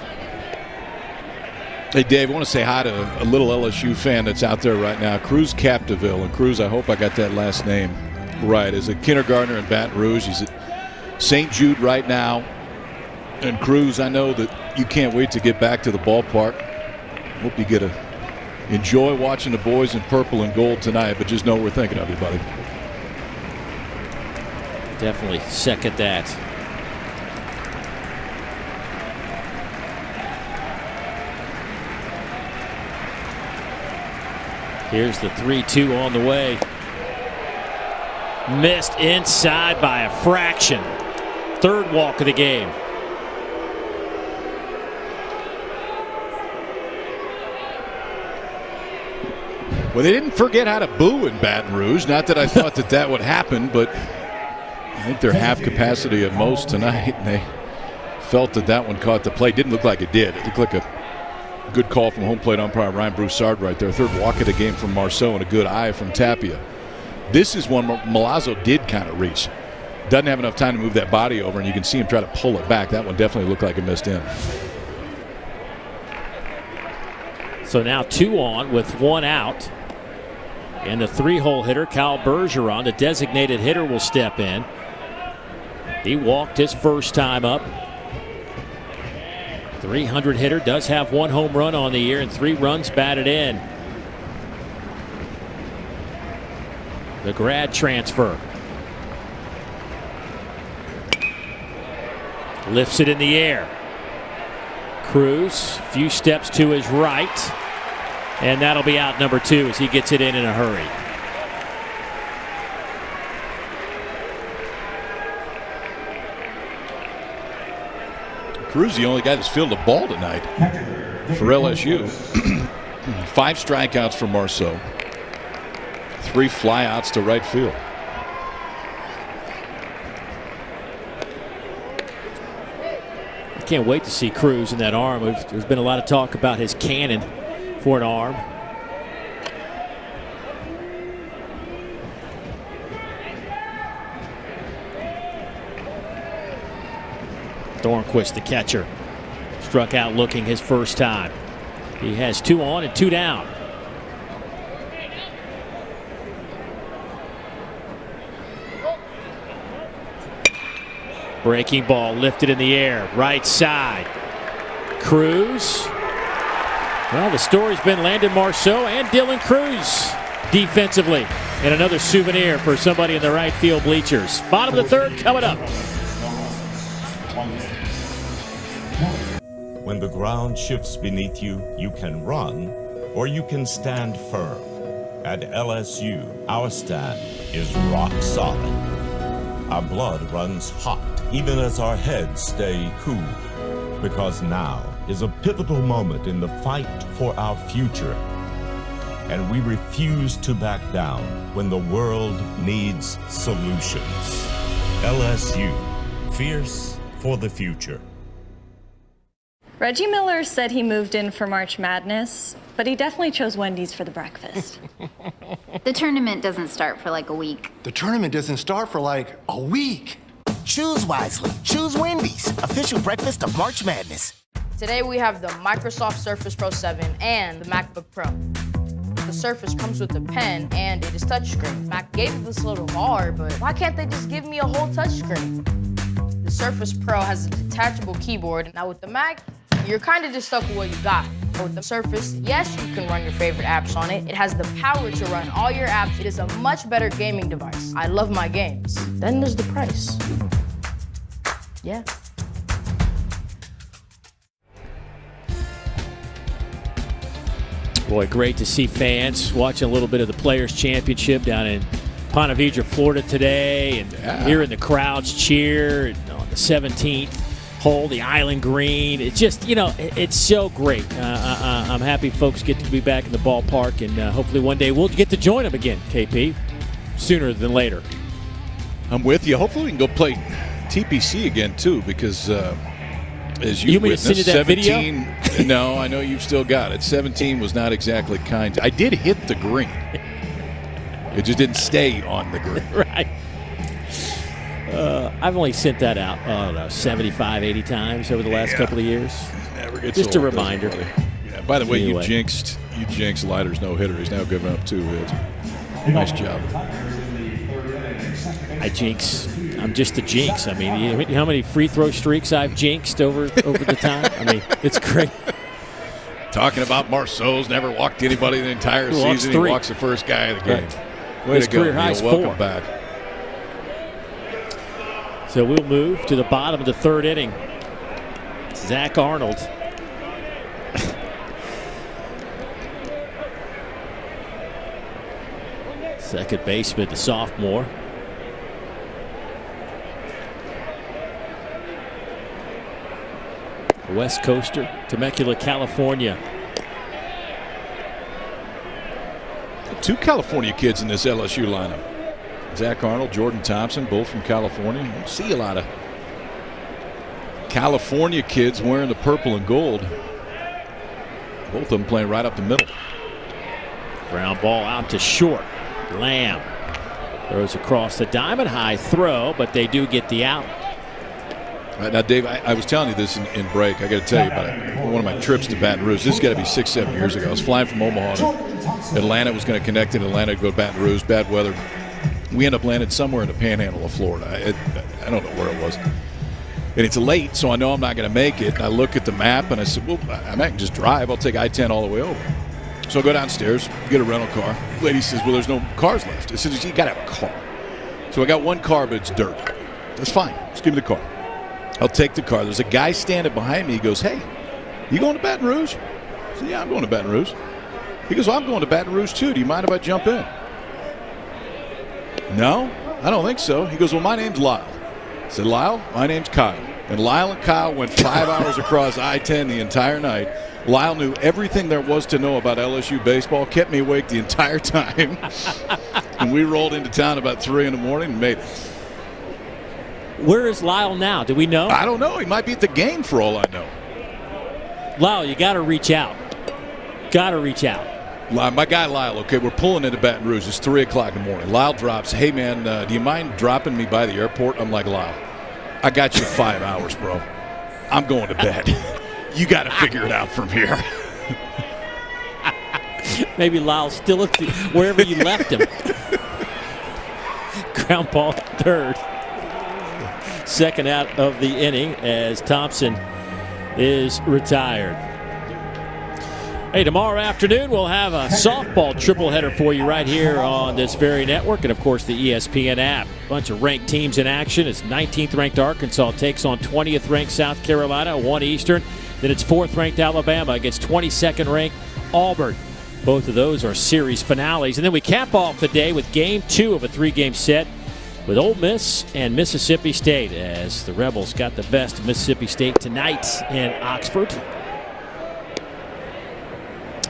Hey, Dave, I want to say hi to a little LSU fan that's out there right now, Cruz Capdeville. And Cruz, I hope I got that last name right, is a kindergartner in Baton Rouge. He's at St. Jude right now. And Cruz, I know that you can't wait to get back to the ballpark. Hope you get to enjoy watching the boys in purple and gold tonight, but just know we're thinking of you, buddy. Definitely second that. Here's the 3-2 on the way. Missed inside by a fraction. 3rd walk of the game. Well, they didn't forget how to boo in Baton Rouge. Not that I thought that would happen, but I think they're half capacity at most tonight, and they felt that one caught the plate. Didn't look like it did. It looked like a good call from home plate umpire Ryan Broussard right there. 3rd walk of the game from Marceau and a good eye from Tapia. This is one Milazzo did kind of reach. Doesn't have enough time to move that body over, and you can see him try to pull it back. That one definitely looked like it missed in. So now 2 on with 1 out. And the 3-hole hitter, Kyle Bergeron, the designated hitter, will step in. He walked his first time up. 300 hitter, does have 1 home run on the year and 3 runs batted in. The grad transfer. Lifts it in the air. Cruz, few steps to his right. And that'll be out number 2 as he gets it in a hurry. Cruz, the only guy that's fielded a ball tonight for LSU. 5 strikeouts for Marceau. 3 flyouts to right field. I can't wait to see Cruz in that arm. There's been a lot of talk about his cannon for an arm. Thornquist, the catcher, struck out looking his first time. He has 2 on and 2 down. Breaking ball lifted in the air, right side. Cruz. Well, the story's been Landon Marceau and Dylan Cruz defensively. And another souvenir for somebody in the right field bleachers. Bottom of the 3rd coming up. When the ground shifts beneath you, you can run or you can stand firm. At LSU, our stand is rock solid. Our blood runs hot, even as our heads stay cool. Because now is a pivotal moment in the fight for our future. And we refuse to back down when the world needs solutions. LSU, fierce for the future. Reggie Miller said he moved in for March Madness, but he definitely chose Wendy's for the breakfast. The tournament doesn't start for like a week. The tournament doesn't start for like a week. Choose wisely. Choose Wendy's, official breakfast of March Madness. Today we have the Microsoft Surface Pro 7 and the MacBook Pro. The Surface comes with a pen and it is touchscreen. Mac gave me this little bar, but why can't they just give me a whole touchscreen? The Surface Pro has a detachable keyboard. Now with the Mac, you're kind of just stuck with what you got. But with the Surface, yes, you can run your favorite apps on it. It has the power to run all your apps. It is a much better gaming device. I love my games. Then there's the price. Yeah. Boy, great to see fans watching a little bit of the Players' Championship down in Ponte Vedra, Florida today, and hearing the crowds cheer on the 17th hole, the Island Green. It's just, it's so great. I'm happy folks get to be back in the ballpark, and hopefully one day we'll get to join them again, KP, sooner than later. I'm with you. Hopefully we can go play TPC again, too, because as you witnessed, 17. No, I know you've still got it. 17 was not exactly kind. I did hit the green. It just didn't stay on the green. Right. I've only sent that out, 75, 80 times over the last couple of years. Never gets just old, a reminder. Yeah, by the way, anyway. you jinxed Leiter's no-hitter. He's now given up 2 hits. Nice job. I'm just a jinx. I mean, you know how many free throw streaks I've jinxed over the time? I mean, it's great. Talking about Marceau's never walked anybody the entire season. He walks the first guy of the game. Right. Way His to go, career high's Neil. Welcome 4. back. So we'll move to the bottom of the 3rd inning. Zach Arnold. Second baseman, the sophomore. West Coaster, Temecula, California. 2 California kids in this LSU lineup. Zach Arnold, Jordan Thompson, both from California. You don't see a lot of California kids wearing the purple and gold. Both of them playing right up the middle. Ground ball out to short. Lamb throws across the diamond. High throw, but they do get the out. Now, Dave, I was telling you this in break. I got to tell you about one of my trips to Baton Rouge. This has got to be 6-7 years ago. I was flying from Omaha to Atlanta. Was going to connect in Atlanta to go to Baton Rouge. Bad weather. We end up landing somewhere in the panhandle of Florida. I don't know where it was. And it's late, so I know I'm not going to make it. And I look at the map, and I said, well, I might just drive. I'll take I-10 all the way over. So I go downstairs, get a rental car. Lady says, well, there's no cars left. I said, you got to have a car. So I got one car, but it's dirt. That's fine. Just give me the car. I'll take the car. There's a guy standing behind me. He goes, hey, you going to Baton Rouge? I said, yeah, I'm going to Baton Rouge. He goes, well, I'm going to Baton Rouge too. Do you mind if I jump in? No, I don't think so. He goes, well, my name's Lyle. I said, Lyle, my name's Kyle. And Lyle and Kyle went 5 hours across I-10 the entire night. Lyle knew everything there was to know about LSU baseball, kept me awake the entire time. And we rolled into town about 3 in the morning and made it. Where is Lyle now? Do we know? I don't know. He might be at the game for all I know. Lyle, you got to reach out. Got to reach out. My guy Lyle, okay, we're pulling into Baton Rouge. It's 3 o'clock in the morning. Lyle drops, hey, man, do you mind dropping me by the airport? I'm like, Lyle, I got you 5 hours, bro. I'm going to bed. You got to figure it out from here. Maybe Lyle's still at wherever you left him. Ground ball 3rd. Second out of the inning as Thompson is retired. Hey, tomorrow afternoon we'll have a softball tripleheader for you right here on this very network and, of course, the ESPN app. A bunch of ranked teams in action. It's 19th-ranked Arkansas takes on 20th-ranked South Carolina, 1 Eastern. Then it's 4th-ranked Alabama against 22nd-ranked Auburn. Both of those are series finales. And then we cap off the day with Game 2 of a 3-game set with Ole Miss and Mississippi State as the Rebels got the best of Mississippi State tonight in Oxford.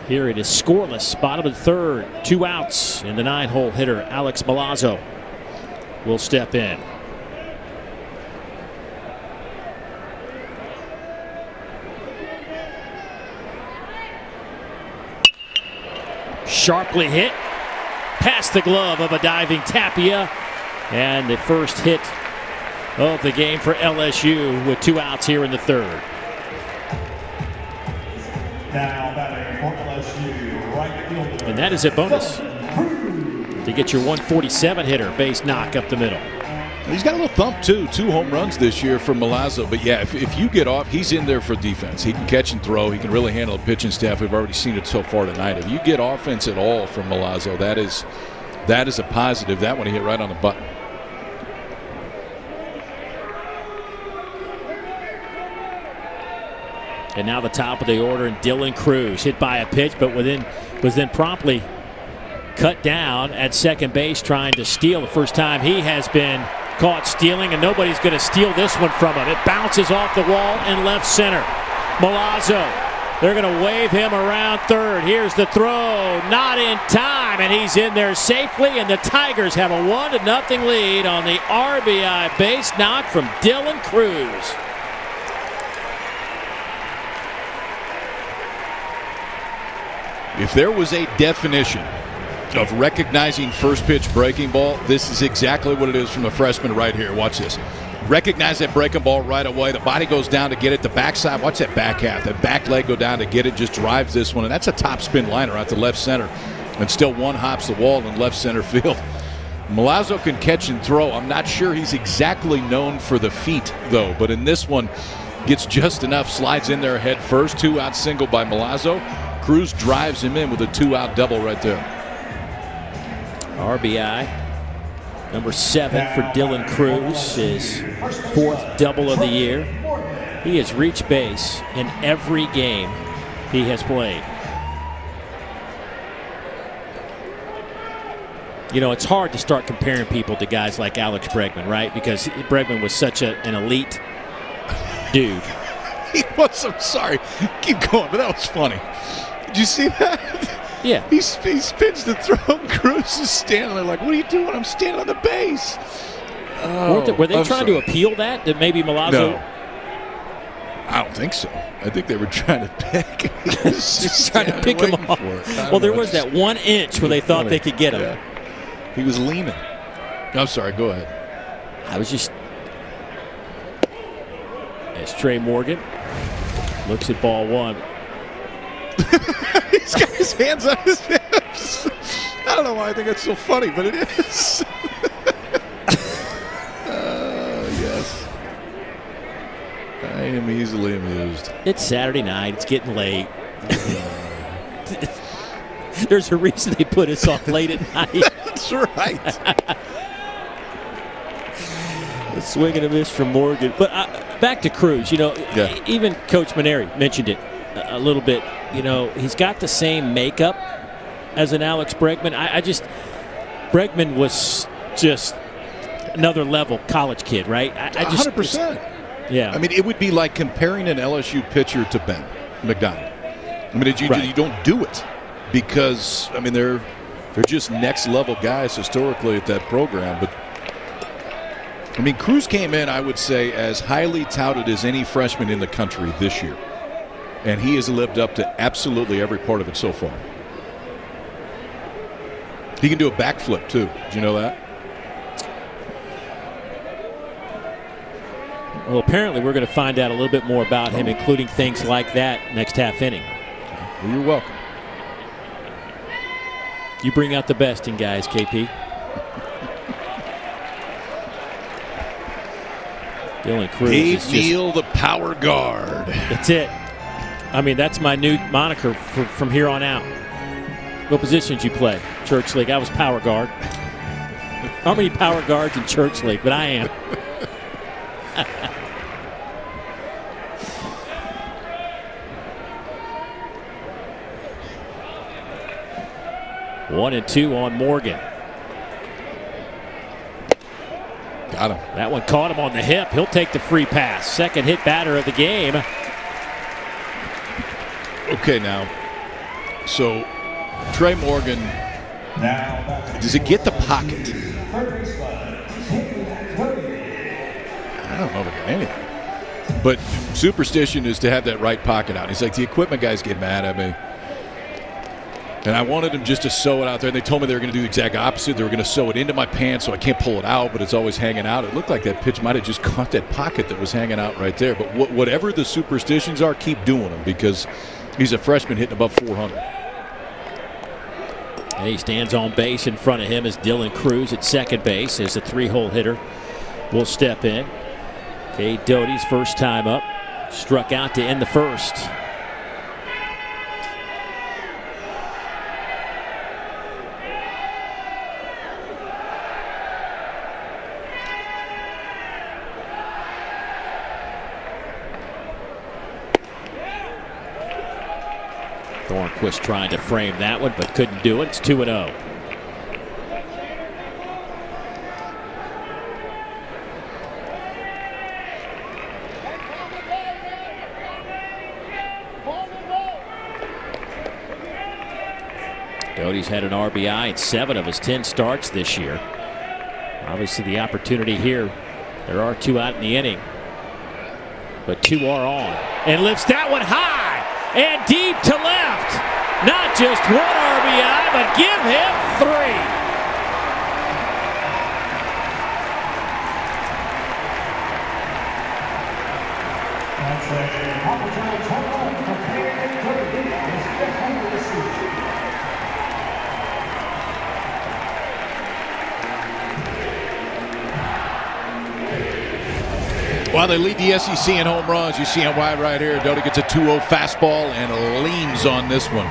Here it is scoreless, bottom of the 3rd, 2 outs, and the 9-hole hitter Alex Milazzo will step in. Sharply hit, past the glove of a diving Tapia, and the first hit of the game for LSU with 2 outs here in the 3rd. And that is a bonus to get your 147 hitter base knock up the middle. He's got a little thump, too. 2 home runs this year from Milazzo. But, yeah, if you get off, he's in there for defense. He can catch and throw. He can really handle the pitching staff. We've already seen it so far tonight. If you get offense at all from Milazzo, that is a positive. That one he hit right on the button. And now the top of the order, and Dylan Cruz hit by a pitch, but was then promptly cut down at second base trying to steal. The first time he has been caught stealing, and nobody's going to steal this one from him. It bounces off the wall in left center. Milazzo, they're going to wave him around third. Here's the throw, not in time, and he's in there safely, and the Tigers have a 1-0 lead on the RBI base knock from Dylan Cruz. If there was a definition of recognizing first pitch breaking ball, this is exactly what it is from the freshman right here. Watch this. Recognize that breaking ball right away. The body goes down to get it. The backside, watch that back half. That back leg go down to get it, just drives this one. And that's a top spin liner out to left center. And still one hops the wall in left center field. Milazzo can catch and throw. I'm not sure he's exactly known for the feet, though. But in this one, gets just enough, slides in there head first. 2-out single by Milazzo. Cruz drives him in with a 2-out double right there. RBI number 7 for Dylan Cruz, his 4th double of the year. He has reached base in every game he has played. You know, it's hard to start comparing people to guys like Alex Bregman, right? Because Bregman was such an elite dude. He was, I'm sorry. Keep going, but that was funny. Did you see that? Yeah. He spins the throw. Cruz is standing there like, what are you doing? I'm standing on the base. Were they trying to appeal that maybe Milazzo? No. I don't think so. I think they were trying to pick. Just trying to pick him off. Well, there was that 1 inch where they thought they could get him. Yeah. He was leaning. I'm sorry, go ahead. I was just... As Trey Morgan looks at ball 1. He's got his hands on his hips. I don't know why I think it's so funny, but it is. Yes. I am easily amused. It's Saturday night. It's getting late. There's a reason they put us off late at night. That's right. A swing and a miss from Morgan. But back to Cruz. You know, even Coach Maneri mentioned it a little bit. You know, he's got the same makeup as an Alex Bregman. Bregman was just another level college kid, right? 100%. Yeah. I mean, it would be like comparing an LSU pitcher to Ben McDonald. I mean, you don't do it because, I mean, they're just next level guys historically at that program. But, I mean, Cruz came in, I would say, as highly touted as any freshman in the country this year. And he has lived up to absolutely every part of it so far. He can do a backflip, too. Did you know that? Well, apparently we're going to find out a little bit more about him, including things like that next half inning. Well, you're welcome. You bring out the best in guys, KP. Dylan Cruz Dave Neal, the power guard. That's it. I mean, that's my new moniker from here on out. What positions you play? Church League. I was power guard. How many power guards in Church League? But I am. One and two on Morgan. Got him. That one caught him on the hip. He'll take the free pass. Second hit batter of the game. Okay, now, so Trey Morgan, does it get the pocket? I don't know if it got anything. But superstition is to have that right pocket out. He's like, the equipment guys get mad at me. And I wanted him just to sew it out there. And they told me they were going to do the exact opposite. They were going to sew it into my pants so I can't pull it out, but it's always hanging out. It looked like that pitch might have just caught that pocket that was hanging out right there. But whatever the superstitions are, keep doing them because He's a freshman hitting above 400. And he stands on base. In front of him is Dylan Cruz at second base as the 3-hole hitter will step in. Cade Doty's first time up. Struck out to end the first. Thornquist trying to frame that one, but couldn't do it. It's 2-0. Doty's had an RBI in 7 of his 10 starts this year. Obviously the opportunity here. There are 2 out in the inning, but 2 are on. And lifts that one high and deep to left. Not just 1 RBI, but give him 3. While they lead the SEC in home runs, you see on wide right here, Doty gets a 2-0 fastball and leans on this one.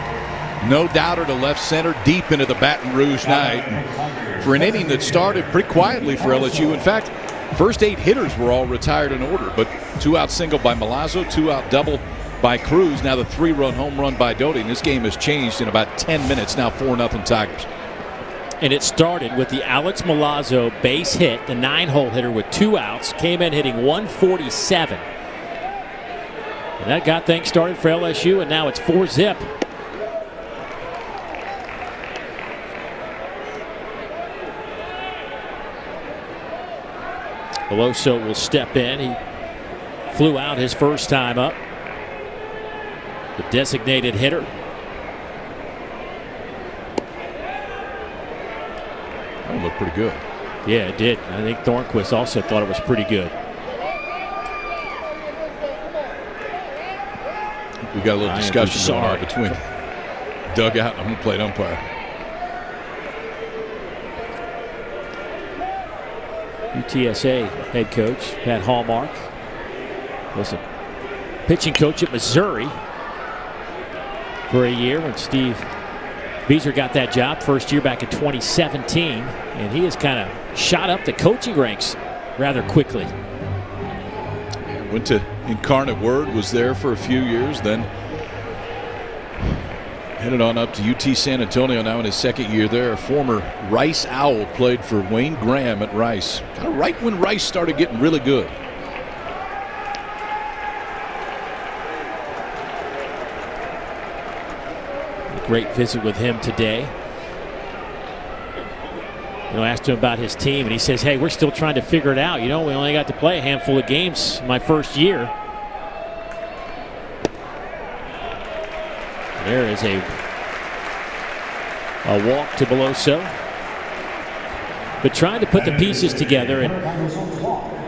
No doubter to left center, deep into the Baton Rouge night. And for an inning that started pretty quietly for LSU. In fact, first 8 hitters were all retired in order, but 2-out single by Milazzo, 2-out double by Cruz. Now the 3-run home run by Doty. And this game has changed in about 10 minutes. Now 4-0 Tigers. And it started with the Alex Milazzo base hit, the 9-hole hitter with 2 outs, came in hitting 147. And that got things started for LSU, and now it's 4-zip. Veloso will step in. He flew out his first time up. The designated hitter. That looked pretty good. Yeah, it did. I think Thornquist also thought it was pretty good. We got a little discussion going on between dugout and home plate umpire. UTSA head coach Pat Hallmark was a pitching coach at Missouri for a year when Steve Beezer got that job, first year back in 2017, and he has kind of shot up the coaching ranks rather quickly. Went to Incarnate Word, was there for a few years, then headed on up to UT San Antonio now in his second year there. Former Rice Owl, played for Wayne Graham at Rice. Kind of right when Rice started getting really good. Great visit with him today. Asked him about his team, and he says, hey, we're still trying to figure it out. We only got to play a handful of games my first year. There is a walk to Veloso. But trying to put the pieces together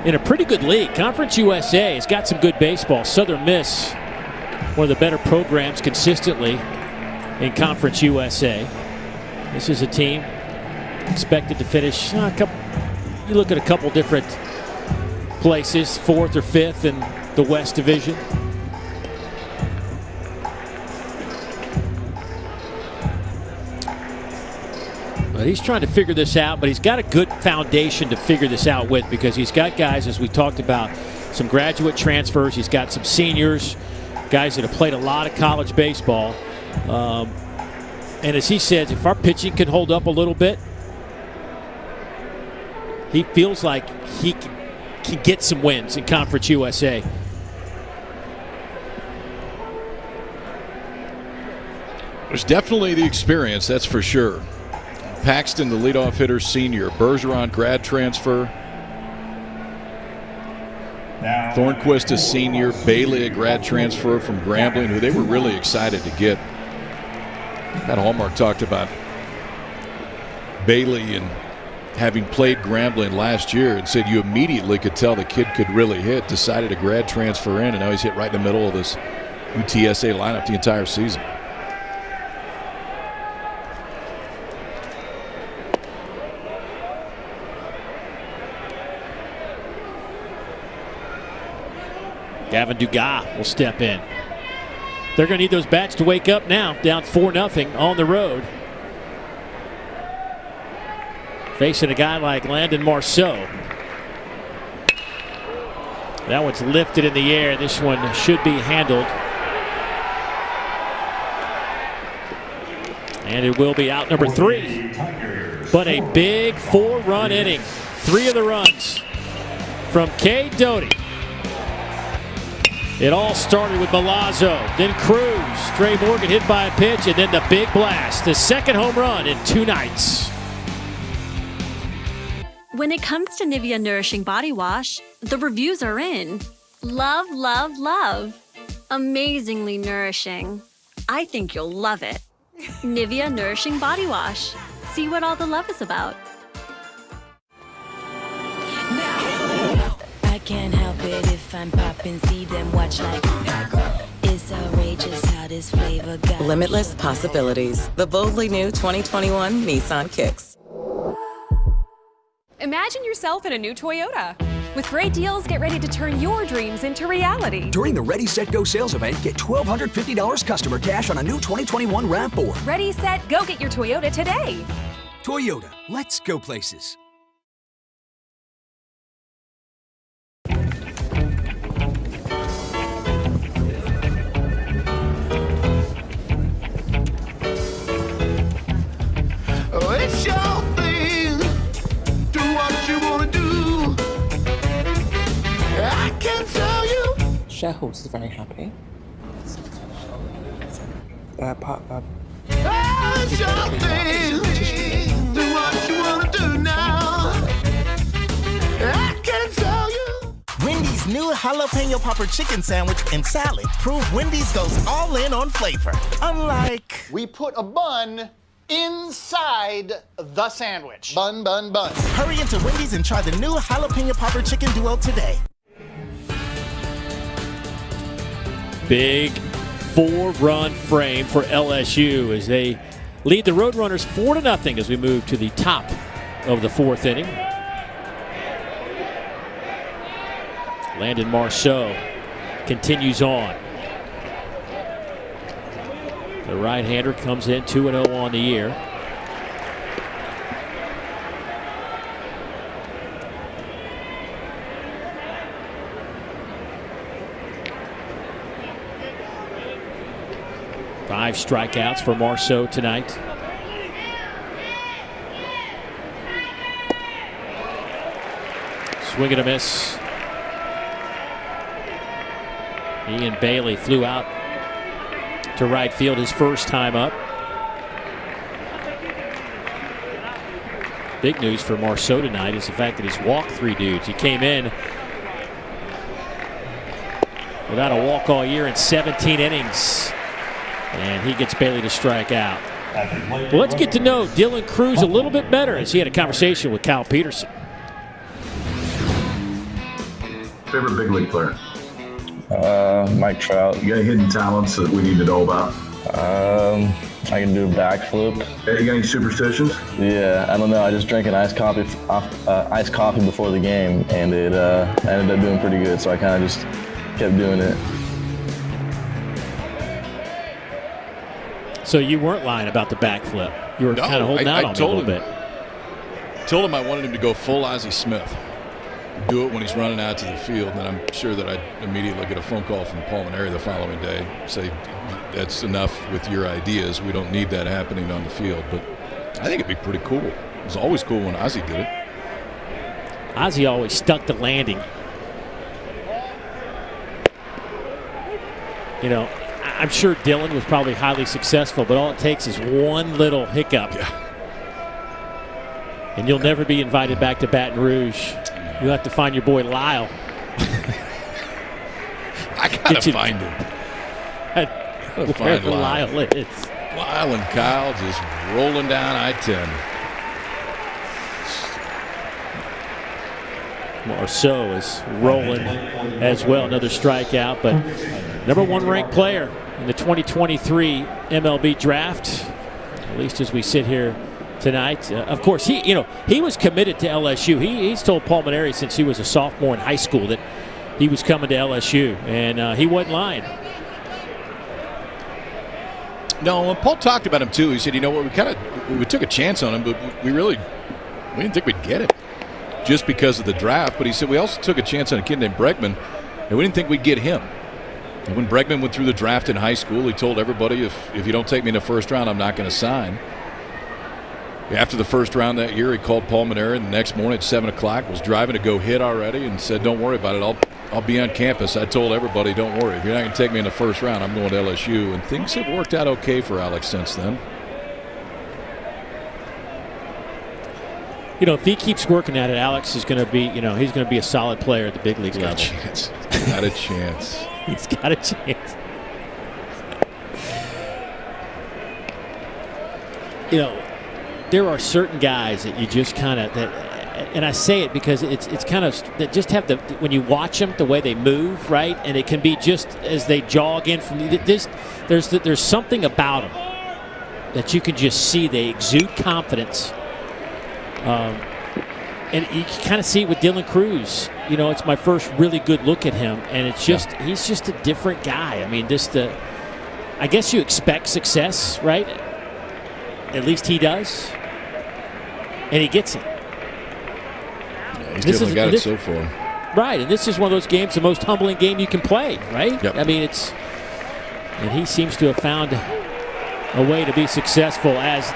in a pretty good league. Conference USA has got some good baseball. Southern Miss, one of the better programs consistently in Conference USA. This is a team expected to finish you look at a couple different places, 4th or 5th in the West Division. But he's trying to figure this out, but he's got a good foundation to figure this out with, because he's got guys, as we talked about, some graduate transfers. He's got some seniors, guys that have played a lot of college baseball. And as he says, if our pitching can hold up a little bit, he feels like he can get some wins in Conference USA. There's definitely the experience, that's for sure. Paxton, the leadoff hitter, senior. Bergeron, grad transfer. Thornquist, a senior. Bailey, a grad transfer from Grambling, who they were really excited to get. Pat Hallmark talked about Bailey and having played Grambling last year, and said you immediately could tell the kid could really hit. Decided a grad transfer in, and now he's hit right in the middle of this UTSA lineup the entire season. Gavin Dugas will step in. They're going to need those bats to wake up now, down 4-0 on the road. Facing a guy like Landon Marceau. That one's lifted in the air. This one should be handled. And it will be out number 3. But a big 4-run inning. 3 of the runs from Cade Doty. It all started with Milazzo, then Cruz. Trey Morgan hit by a pitch, and then the big blast. The second home run in 2 nights. When it comes to Nivea Nourishing Body Wash, the reviews are in. Love, love, love. Amazingly nourishing. I think you'll love it. Nivea Nourishing Body Wash. See what all the love is about. I can't help it if I'm popping, see them watch like it's outrageous how this flavor got Limitless possibilities. The boldly new 2021 Nissan Kicks. Imagine yourself in a new Toyota. With great deals, get ready to turn your dreams into reality. During the Ready, Set, Go sales event, get $1,250 customer cash on a new 2021 RAV4. Ready, set, go get your Toyota today. Toyota, let's go places. Oh, it's your thing. Do what you want to do. I can tell you. Shareholders are very happy. Oh, it's your thing. Do what you want to do now. I can tell you. Wendy's new jalapeno popper chicken sandwich and salad prove Wendy's goes all in on flavor. Unlike we put a bun inside the sandwich. Bun, bun, bun. Hurry into Wendy's and try the new jalapeno popper chicken duo today. Big 4-run frame for LSU as they lead the Roadrunners 4-0 as we move to the top of the 4th inning. Landon Marceau continues on. The right-hander comes in 2-0 on the year. Five strikeouts for Marceau tonight. Swing and a miss. Ian Bailey flew out to right field his first time up. Big news for Marceau tonight is the fact that he's walked 3 dudes. He came in without a walk all year in 17 innings. And he gets Bailey to strike out. Well, let's get to know Dylan Cruz a little bit better as he had a conversation with Kyle Peterson. Favorite big league player? Mike Trout. You got any hidden talents that we need to know about? I can do a backflip. Yeah, you got any superstitions? Yeah, I don't know. I just drank an iced coffee before the game, and it ended up doing pretty good. So I kind of just kept doing it. So you weren't lying about the backflip. You were kind of holding out on me a little bit. Told him I wanted him to go full Ozzie Smith. Do it when he's running out to the field, and then I'm sure that I'd immediately get a phone call from Paul Maneri the following day. Say, that's enough with your ideas. We don't need that happening on the field. But I think it'd be pretty cool. It was always cool when Ozzie did it. Ozzie always stuck the landing. You know, I'm sure Dylan was probably highly successful, but all it takes is one little hiccup. Yeah. And you'll never be invited back to Baton Rouge. You'll have to find your boy Lyle. I gotta find him. Wherever Lyle is. Lyle and Kyle just rolling down I-10. Marceau is rolling as well. Another strikeout, but #1 ranked player in the 2023 MLB draft, at least as we sit here tonight. Of course, he was committed to LSU. He's told Paul Mainieri since he was a sophomore in high school that he was coming to LSU, and he wasn't lying. No, when Paul talked about him too, he said, we took a chance on him, but we didn't think we'd get him just because of the draft. But he said we also took a chance on a kid named Bregman, and we didn't think we'd get him. And when Bregman went through the draft in high school, he told everybody, if you don't take me in the first round, I'm not going to sign. After the first round that year, he called Paul Mainieri, and the next morning at 7 o'clock was driving to go hit already and said, don't worry about it. I'll be on campus. I told everybody, don't worry. If you're not going to take me in the first round, I'm going to LSU. And things have worked out okay for Alex since then. If he keeps working at it, Alex is going to be, he's going to be a solid player at the big league level. Got a chance. He's got a chance. There are certain guys that you just kind of and I say it because it's kind of that just have when you watch them, the way they move, right, and it can be just as they jog in from this. There's something about them that you can just see. They exude confidence, and you can kind of see it with Dylan Cruz. It's my first really good look at him, and it's just he's just a different guy. I mean, I guess you expect success, right? At least he does. And he gets it. Yeah, he's definitely got it so far. Right, and this is one of those games, the most humbling game you can play, right? Yep. I mean, and he seems to have found a way to be successful as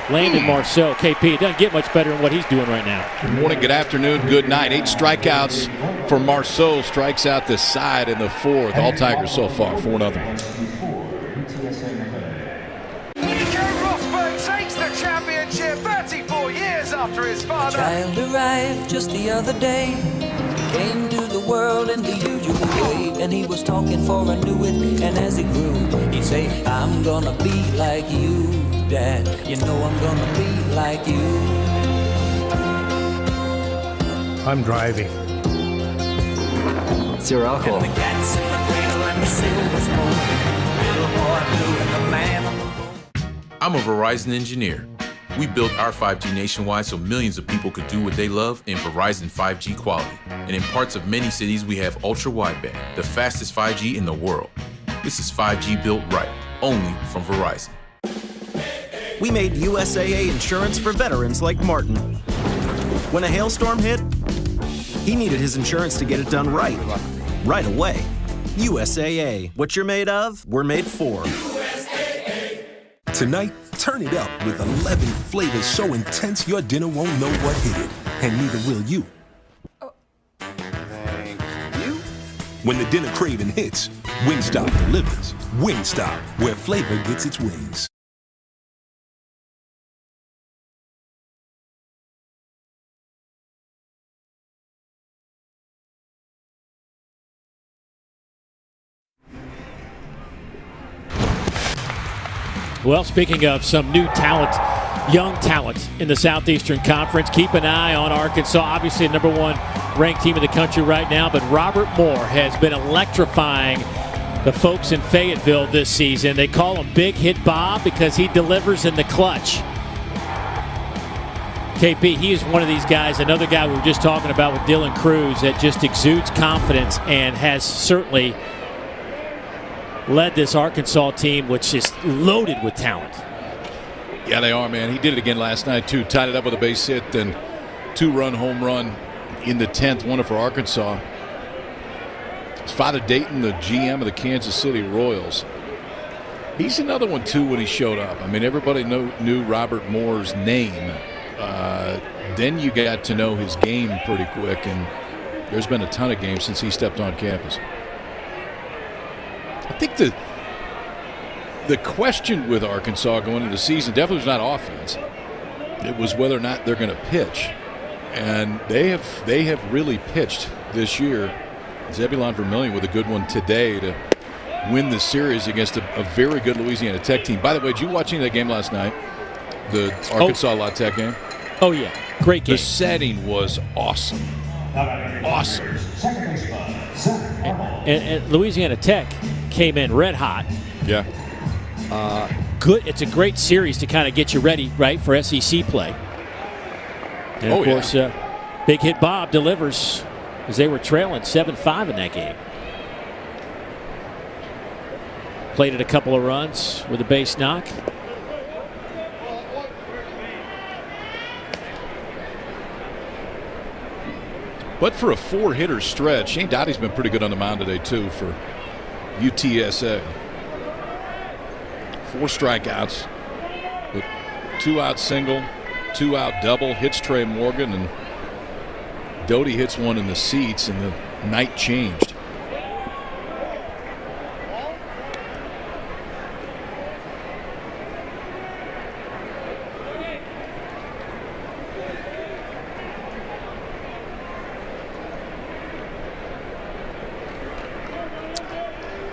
Landon Marceau. KP, it doesn't get much better than what he's doing right now. Good morning, good afternoon, good night. 8 strikeouts for Marceau. Strikes out this side in the 4th. All Tigers so far, 4-0. Championship 34 years after his father. Child arrived just the other day, came to the world in the usual way, and he was talking for I knew it, and as he grew, he'd say, I'm gonna be like you, Dad, I'm gonna be like you. I'm driving. Zero alcohol. And the cats in the cradle and the silver spoon, little boy blue and the man on the moon. I'm a Verizon engineer. We built our 5G nationwide so millions of people could do what they love in Verizon 5G quality. And in parts of many cities, we have ultra wideband, the fastest 5G in the world. This is 5G built right, only from Verizon. We made USAA insurance for veterans like Martin. When a hailstorm hit, he needed his insurance to get it done right away. USAA, what you're made of, we're made for. Tonight, turn it up with 11 flavors so intense your dinner won't know what hit it. And neither will you. Thank you. When the dinner craving hits, Wingstop delivers. Wingstop, where flavor gets its wings. Well, speaking of some new talent, young talent in the Southeastern Conference, keep an eye on Arkansas. Obviously, the #1 ranked team in the country right now, but Robert Moore has been electrifying the folks in Fayetteville this season. They call him Big Hit Bob because he delivers in the clutch. KP, he is one of these guys, another guy we were just talking about with Dylan Cruz, that just exudes confidence and has certainly led this Arkansas team, which is loaded with talent. Yeah, they are, man. He did it again last night, too. Tied it up with a base hit, then 2-run home run in the 10th, one for Arkansas. His father, Dayton, the GM of the Kansas City Royals. He's another one, too, when he showed up. I mean, everybody knew Robert Moore's name. Then you got to know his game pretty quick, and there's been a ton of games since he stepped on campus. I think the question with Arkansas going into the season definitely was not offense. It was whether or not they're going to pitch. And they have really pitched this year. Zebulon Vermillion with a good one today to win the series against a very good Louisiana Tech team. By the way, did you watch any of that game last night? The Arkansas La Tech game? Oh, yeah. Great game. The setting was awesome. Awesome. And Louisiana Tech came in red hot. Yeah. Good. It's a great series to kind of get you ready, right, for SEC play. And of course, Big Hit Bob delivers as they were trailing 7-5 in that game. Plated a couple of runs with a base knock. But for a 4-hitter stretch, Shane Dottie's been pretty good on the mound today, too, for UTSA. 4 strikeouts, with 2-out single, 2-out double, hits Trey Morgan, and Doty hits one in the seats, and the night changed.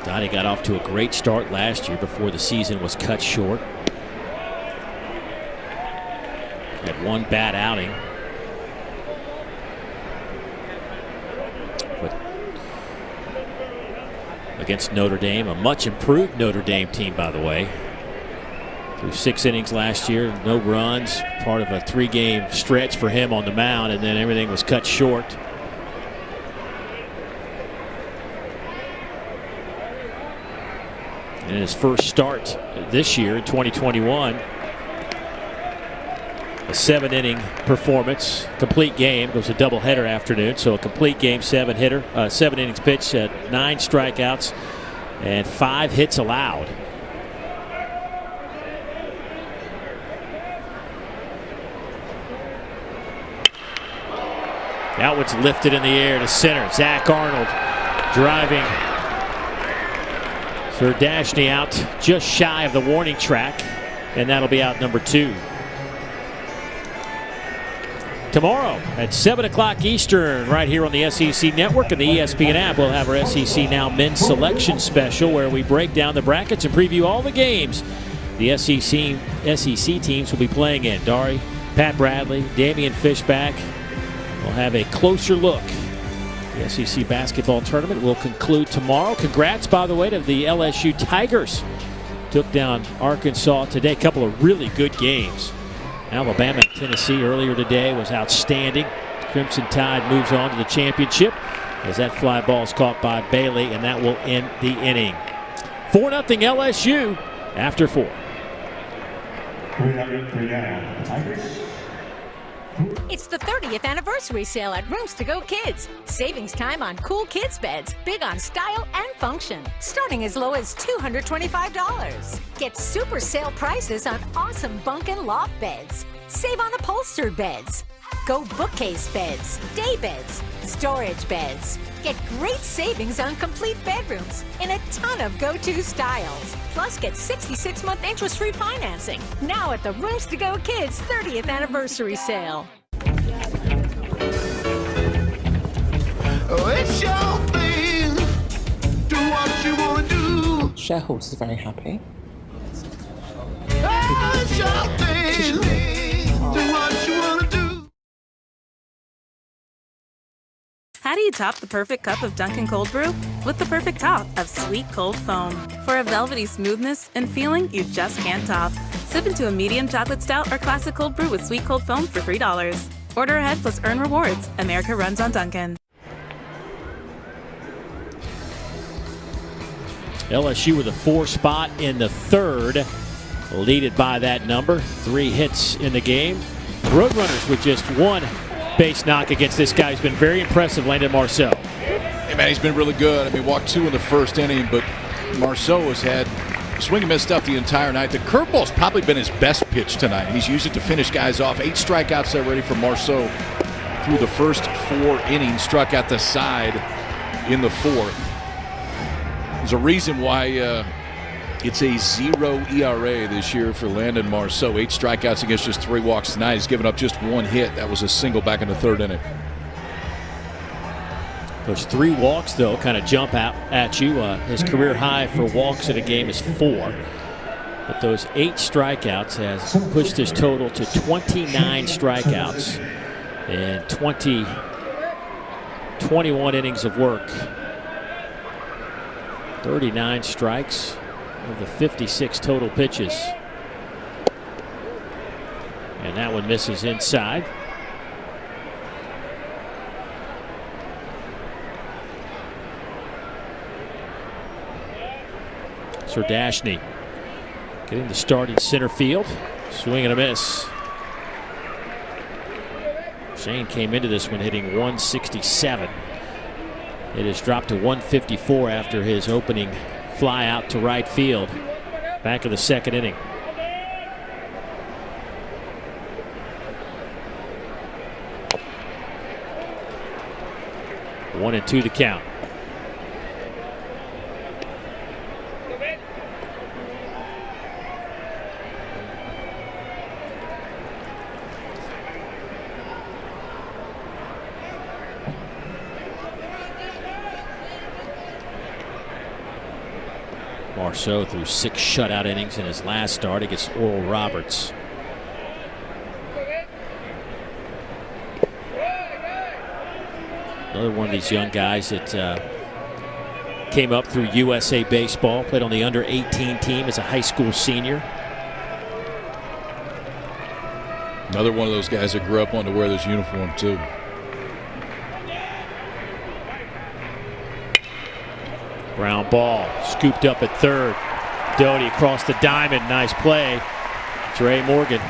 Donnie got off to a great start last year before the season was cut short. Had one bad outing. But against Notre Dame, a much improved Notre Dame team, by the way. Through 6 innings last year, no runs, part of a 3-game stretch for him on the mound, and then everything was cut short. In his first start this year in 2021, a 7-inning performance, complete game. It was a doubleheader afternoon, so a complete game, 7 innings pitched, 9 strikeouts, and 5 hits allowed. That one's lifted in the air to center. Zach Arnold driving Dashny out just shy of the warning track, and that'll be out number 2. Tomorrow at 7 o'clock Eastern, right here on the SEC Network and the ESPN app, we'll have our SEC Now Men's Selection Special, where we break down the brackets and preview all the games the SEC teams will be playing in. Pat Bradley, Damian Fishback will have a closer look. The SEC basketball tournament will conclude tomorrow. Congrats, by the way, to the LSU Tigers. Took down Arkansas today. A couple of really good games. Alabama and Tennessee earlier today was outstanding. Crimson Tide moves on to the championship as that fly ball is caught by Bailey, and that will end the inning. 4-0 LSU after 4. It's the 30th anniversary sale at Rooms To Go Kids. Savings time on cool kids beds, big on style and function, starting as low as $225. Get super sale prices on awesome bunk and loft beds. Save on upholstered beds. Go bookcase beds, day beds, storage beds. Get great savings on complete bedrooms in a ton of go-to styles. Plus, get 66-month interest-free financing. Now at the Rooms To Go Kids 30th anniversary sale. Oh, it's your thing. Do what you want to do. Shareholders are very happy. Oh, it's your thing. Do what you want to do. How do you top the perfect cup of Dunkin' Cold Brew? With the perfect top of sweet cold foam. For a velvety smoothness and feeling you just can't top. Sip into a medium chocolate stout or classic cold brew with sweet cold foam for $3. Order ahead plus earn rewards. America runs on Dunkin'. LSU with a 4 spot in the 3rd, leaded by that number. 3 hits in the game. Roadrunners with just 1 base knock against this guy who's been very impressive, Landon Marceau. Hey, man, he's been really good. I mean, walked 2 in the first inning, but Marceau has had swing and miss stuff the entire night. The curveball's probably been his best pitch tonight. He's used it to finish guys off. 8 strikeouts already for Marceau through the first 4 innings. Struck out the side in the 4th. There's a reason why it's a 0 ERA this year for Landon Marceau. 8 strikeouts against just 3 walks tonight. He's given up just 1 hit. That was a single back in the 3rd inning. Those 3 walks, though, kind of jump out at you. His career high for walks in a game is 4. But those 8 strikeouts has pushed his total to 29 strikeouts and 21 innings of work. 39 strikes of the 56 total pitches. And that one misses inside. Serdashny getting the start in center field. Swing and a miss. Shane came into this one hitting 167. It has dropped to 154 after his opening fly out to right field. Back of the second inning. One and two to count. Marceau threw 6 shutout innings in his last start against Oral Roberts. Another one of these young guys that came up through USA Baseball, played on the under-18 team as a high school senior. Another one of those guys that grew up on to wear this uniform too. Ground ball scooped up at third. Doty across the diamond. Nice play. Trey Morgan.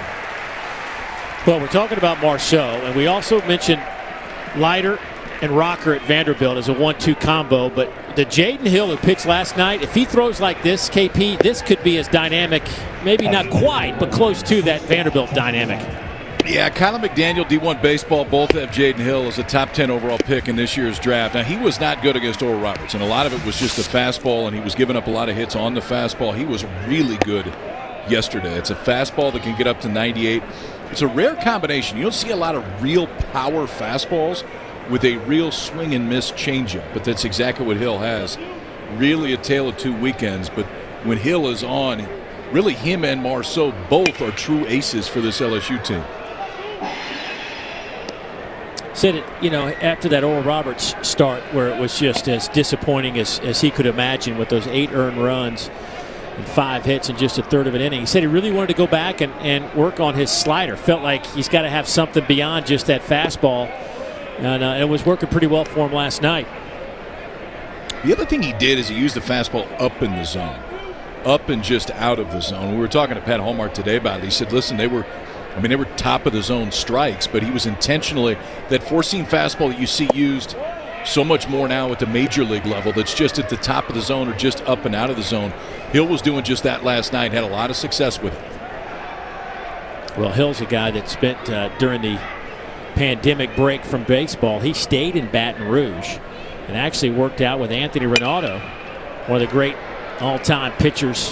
Well, we're talking about Marceau, and we also mentioned Leiter and Rocker at Vanderbilt as a 1-2 combo. But the Jaden Hill who pitched last night, if he throws like this, KP, this could be as dynamic, maybe not quite, but close to that Vanderbilt dynamic. Yeah, Kyler McDaniel, D1 Baseball, both have Jaden Hill as a top 10 overall pick in this year's draft. Now, he was not good against Oral Roberts, and a lot of it was just the fastball, and he was giving up a lot of hits on the fastball. He was really good yesterday. It's a fastball that can get up to 98. It's a rare combination. You don't see a lot of real power fastballs with a real swing and miss changeup, but that's exactly what Hill has. Really a tale of two weekends, but when Hill is on, really him and Marceau both are true aces for this LSU team. Said it, you know, after that Oral Roberts start where it was just as disappointing as he could imagine with those 8 earned runs and 5 hits in just a third of an inning. He said he really wanted to go back and work on his slider. Felt like he's got to have something beyond just that fastball. And it was working pretty well for him last night. The other thing he did is he used the fastball up in the zone. Up and just out of the zone. We were talking to Pat Hallmark today about it. He said, listen, they were top of the zone strikes, but he was intentionally, that four-seam fastball that you see used so much more now at the major league level that's just at the top of the zone or just up and out of the zone. Hill was doing just that last night, had a lot of success with it. Well, Hill's a guy that spent during the pandemic break from baseball, he stayed in Baton Rouge and actually worked out with Anthony Renato, one of the great all-time pitchers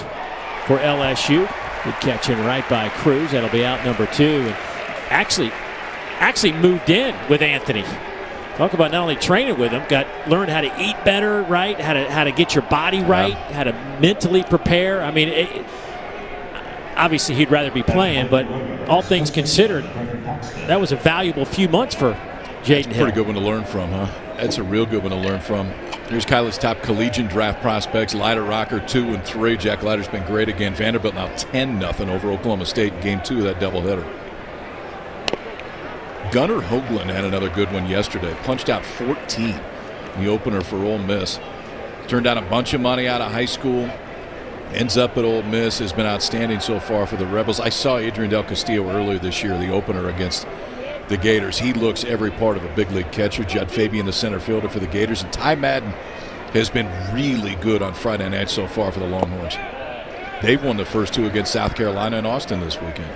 for LSU. Good catch in right by Cruz. That'll be out number 2. And actually moved in with Anthony. Talk about not only training with him, learned how to eat better, right? How to get your body right, how to mentally prepare. I mean, obviously he'd rather be playing, but all things considered, that was a valuable few months for Jaden Hill. Pretty good one to learn from, huh? That's a real good one to learn from. Here's Kyler's top collegiate draft prospects. Leiter, Rocker, 2 and 3. Jack Leiter's been great again. Vanderbilt now 10-0 over Oklahoma State in game 2 of that doubleheader. Gunnar Hoagland had another good one yesterday. Punched out 14 in the opener for Ole Miss. Turned down a bunch of money out of high school. Ends up at Ole Miss. Has been outstanding so far for the Rebels. I saw Adrian Del Castillo earlier this year, the opener against the Gators. He looks every part of a big league catcher. Judd Fabian, the center fielder for the Gators. And Ty Madden has been really good on Friday night so far for the Longhorns. They've won the first 2 against South Carolina and Austin this weekend.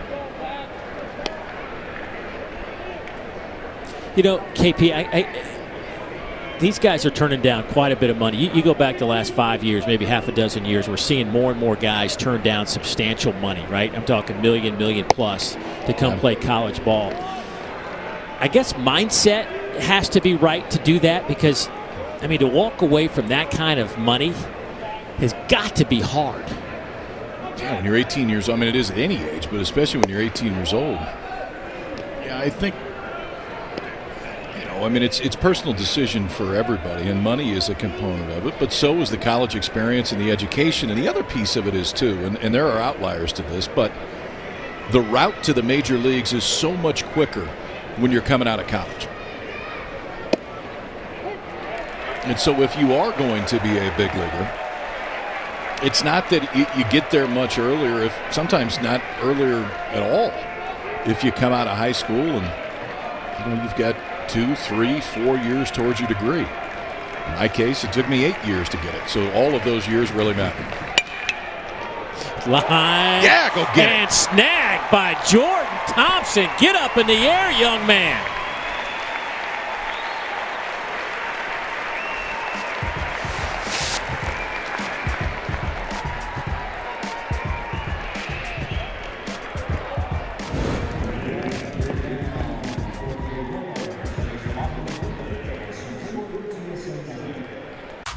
You know, KP, these guys are turning down quite a bit of money. You go back the last 5 years, maybe half a dozen years, we're seeing more and more guys turn down substantial money, right? I'm talking million plus to come play college ball. I guess mindset has to be right to do that because, I mean, to walk away from that kind of money has got to be hard. Yeah, when you're 18 years old, I mean, it is at any age, but especially when you're 18 years old. Yeah, I think, know. I mean, it's personal decision for everybody, and money is a component of it, but so is the college experience and the education, and the other piece of it is too, and there are outliers to this, but the route to the major leagues is so much quicker when you're coming out of college. And so if you are going to be a big leaguer, it's not that you get there much earlier, sometimes not earlier at all, if you come out of high school and you've got 2, 3, 4 years towards your degree. In my case, it took me 8 years to get it, so all of those years really matter. Line. Yeah, go get it. And snagged by Jordan Thompson. Get up in the air, young man.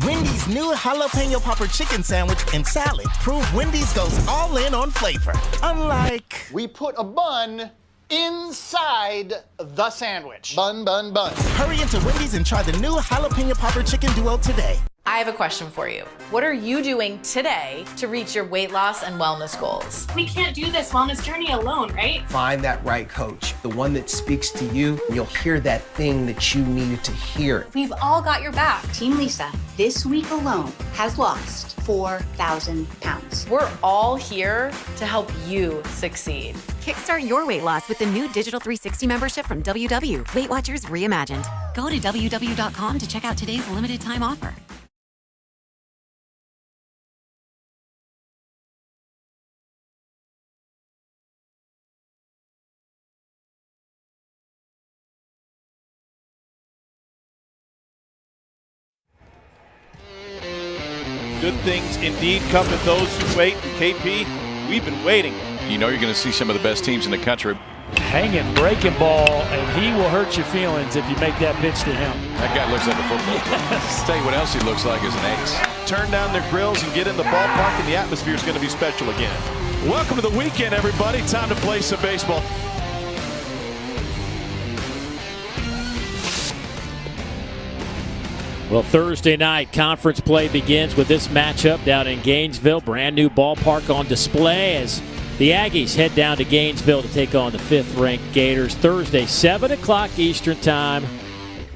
Wendy's new jalapeno popper chicken sandwich and salad prove Wendy's goes all in on flavor. Unlike... We put a bun inside the sandwich. Bun, bun, bun. Hurry into Wendy's and try the new jalapeno popper chicken duo today. I have a question for you. What are you doing today to reach your weight loss and wellness goals? We can't do this wellness journey alone, right? Find that right coach, the one that speaks to you, and you'll hear that thing that you needed to hear. We've all got your back. Team Lisa, this week alone, has lost 4,000 pounds. We're all here to help you succeed. Kickstart your weight loss with the new Digital 360 membership from WW. Weight Watchers Reimagined. Go to WW.com to check out today's limited time offer. Good things indeed come to those who wait. KP, we've been waiting. You know you're going to see some of the best teams in the country. Hanging, breaking ball, and he will hurt your feelings if you make that pitch to him. That guy looks like a football player. I'll tell you what else he looks like is an ace. Turn down their grills and get in the ballpark, and the atmosphere is going to be special again. Welcome to the weekend, everybody. Time to play some baseball. Well, Thursday night conference play begins with this matchup down in Gainesville. Brand new ballpark on display as the Aggies head down to Gainesville to take on the 5th-ranked Gators. Thursday, 7 o'clock Eastern time,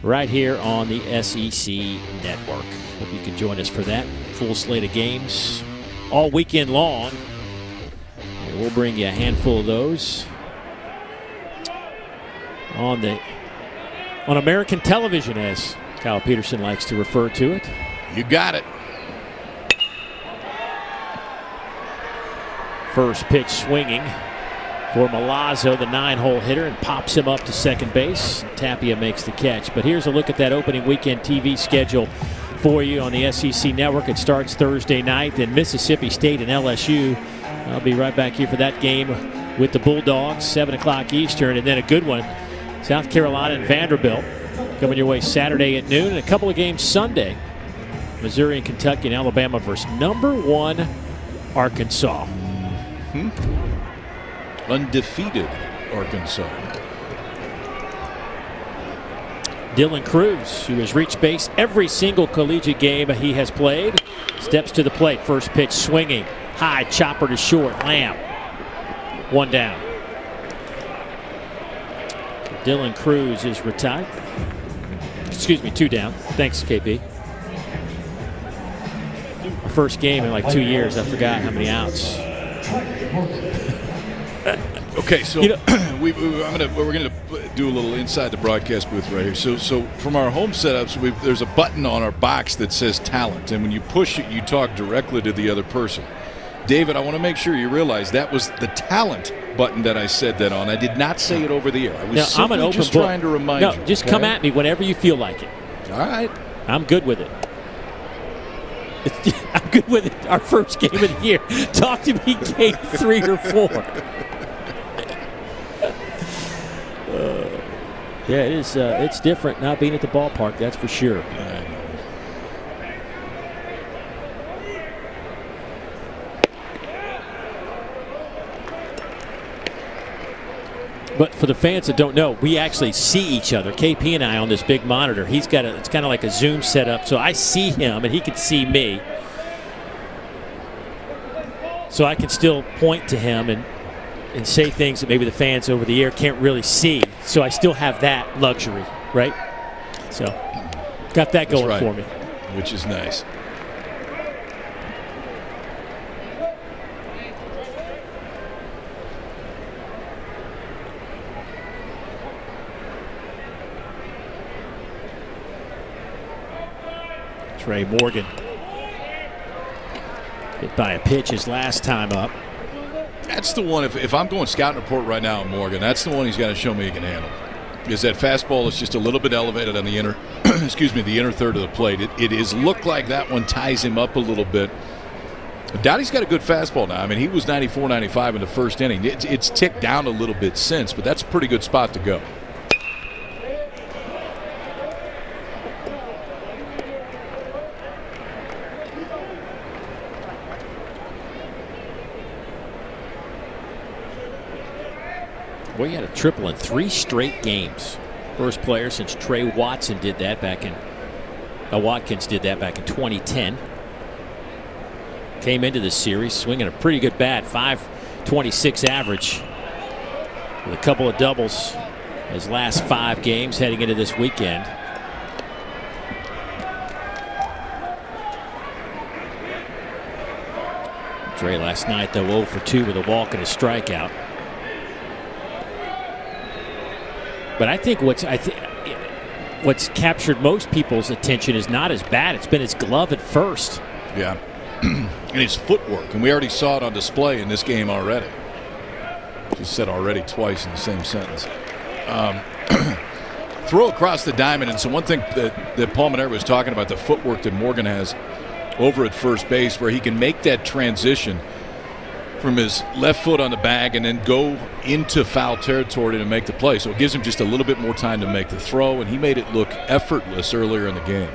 right here on the SEC Network. Hope you can join us for that. Full slate of games all weekend long. And we'll bring you a handful of those on American television, as Kyle Peterson likes to refer to it. You got it. First pitch swinging for Milazzo, the 9-hole hitter, and pops him up to second base. Tapia makes the catch. But here's a look at that opening weekend TV schedule for you on the SEC Network. It starts Thursday night, then Mississippi State and LSU. I'll be right back here for that game with the Bulldogs, 7 o'clock Eastern, and then a good one, South Carolina and Vanderbilt. Coming your way Saturday at noon, and a couple of games Sunday. Missouri and Kentucky and Alabama versus number 1 Arkansas. Undefeated Arkansas. Dylan Cruz, who has reached base every single collegiate game he has played, steps to the plate. First pitch swinging. High chopper to short. Lamb. 1 down. Dylan Cruz is retired. Excuse me, 2 down. Thanks, KP. Our first game in like 2 years. I forgot how many outs. Okay, so we're going to do a little inside the broadcast booth right here. So from our home setups, there's a button on our box that says talent, and when you push it, you talk directly to the other person. David, I want to make sure you realize that was the talent button that I said that on. I did not say it over the air. I was simply I'm an just open trying to remind you. No, just come at me whenever you feel like it. All right. I'm good with it. I'm good with it. Our first game of the year. Talk to me game 3 or 4. Yeah, it is. It's different not being at the ballpark, that's for sure. But for the fans that don't know, we actually see each other. KP and I on this big monitor. It's kind of like a Zoom setup, so I see him and he can see me. So I can still point to him and say things that maybe the fans over the air can't really see. So I still have that luxury, right? So got that going for me. Which is nice. Trey Morgan hit by a pitch his last time up. That's the one, if I'm going scouting report right now on Morgan, that's the one he's got to show me he can handle. Because that fastball is just a little bit elevated on the inner the inner third of the plate. It is looked like that one ties him up a little bit. Doughty's got a good fastball now. I mean, he was 94, 95 in the first inning. It's ticked down a little bit since, but that's a pretty good spot to go. Boy, he had a triple in 3 straight games. First player since Trey Watkins did that back in 2010. Came into this series swinging a pretty good bat, .526 average, with a couple of doubles his last 5 games heading into this weekend. Trey last night, though, 0 for 2 with a walk and a strikeout. But I think what's captured most people's attention is not his bat. It's been his glove at first. Yeah. And his footwork. And we already saw it on display in this game already. Just said already twice in the same sentence. Throw across the diamond. And so one thing that Paul Manera was talking about, the footwork that Morgan has over at first base, where he can make that transition from his left foot on the bag and then go into foul territory to make the play. So it gives him just a little bit more time to make the throw, and he made it look effortless earlier in the game.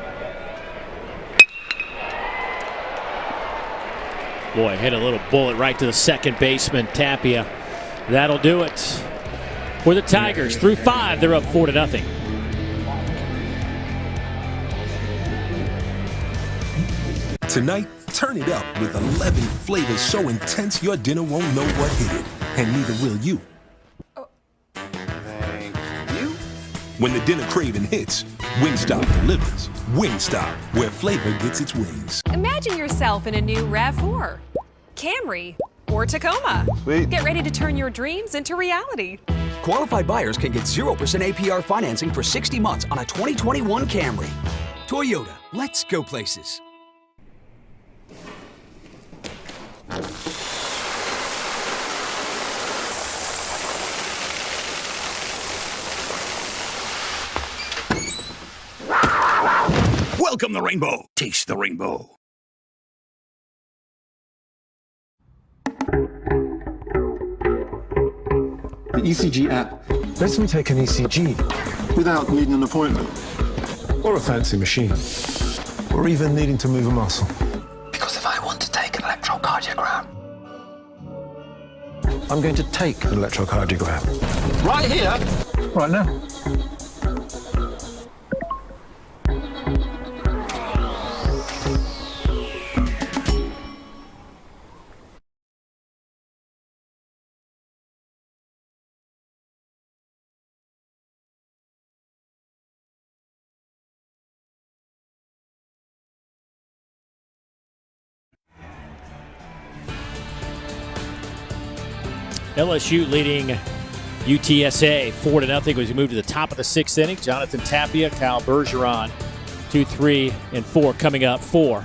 Boy, hit a little bullet right to the second baseman, Tapia. That'll do it for the Tigers. Through 5, they're up 4-0. Tonight, turn it up with 11 flavors so intense your dinner won't know what hit it. And neither will you. Thank you. When the dinner craving hits, Wingstop delivers. Wingstop, where flavor gets its wings. Imagine yourself in a new RAV4, Camry, or Tacoma. Sweet. Get ready to turn your dreams into reality. Qualified buyers can get 0% APR financing for 60 months on a 2021 Camry. Toyota, let's go places. Welcome the rainbow. Taste the rainbow. The ECG app lets me take an ECG without needing an appointment or a fancy machine or even needing to move a muscle. Because if I want to take an electrocardiogram, I'm going to take an electrocardiogram. Right here. Right now. LSU leading UTSA 4-0 as we move to the top of the 6th inning. Jonathan Tapia, Kyle Bergeron, 2, 3, and 4 coming up for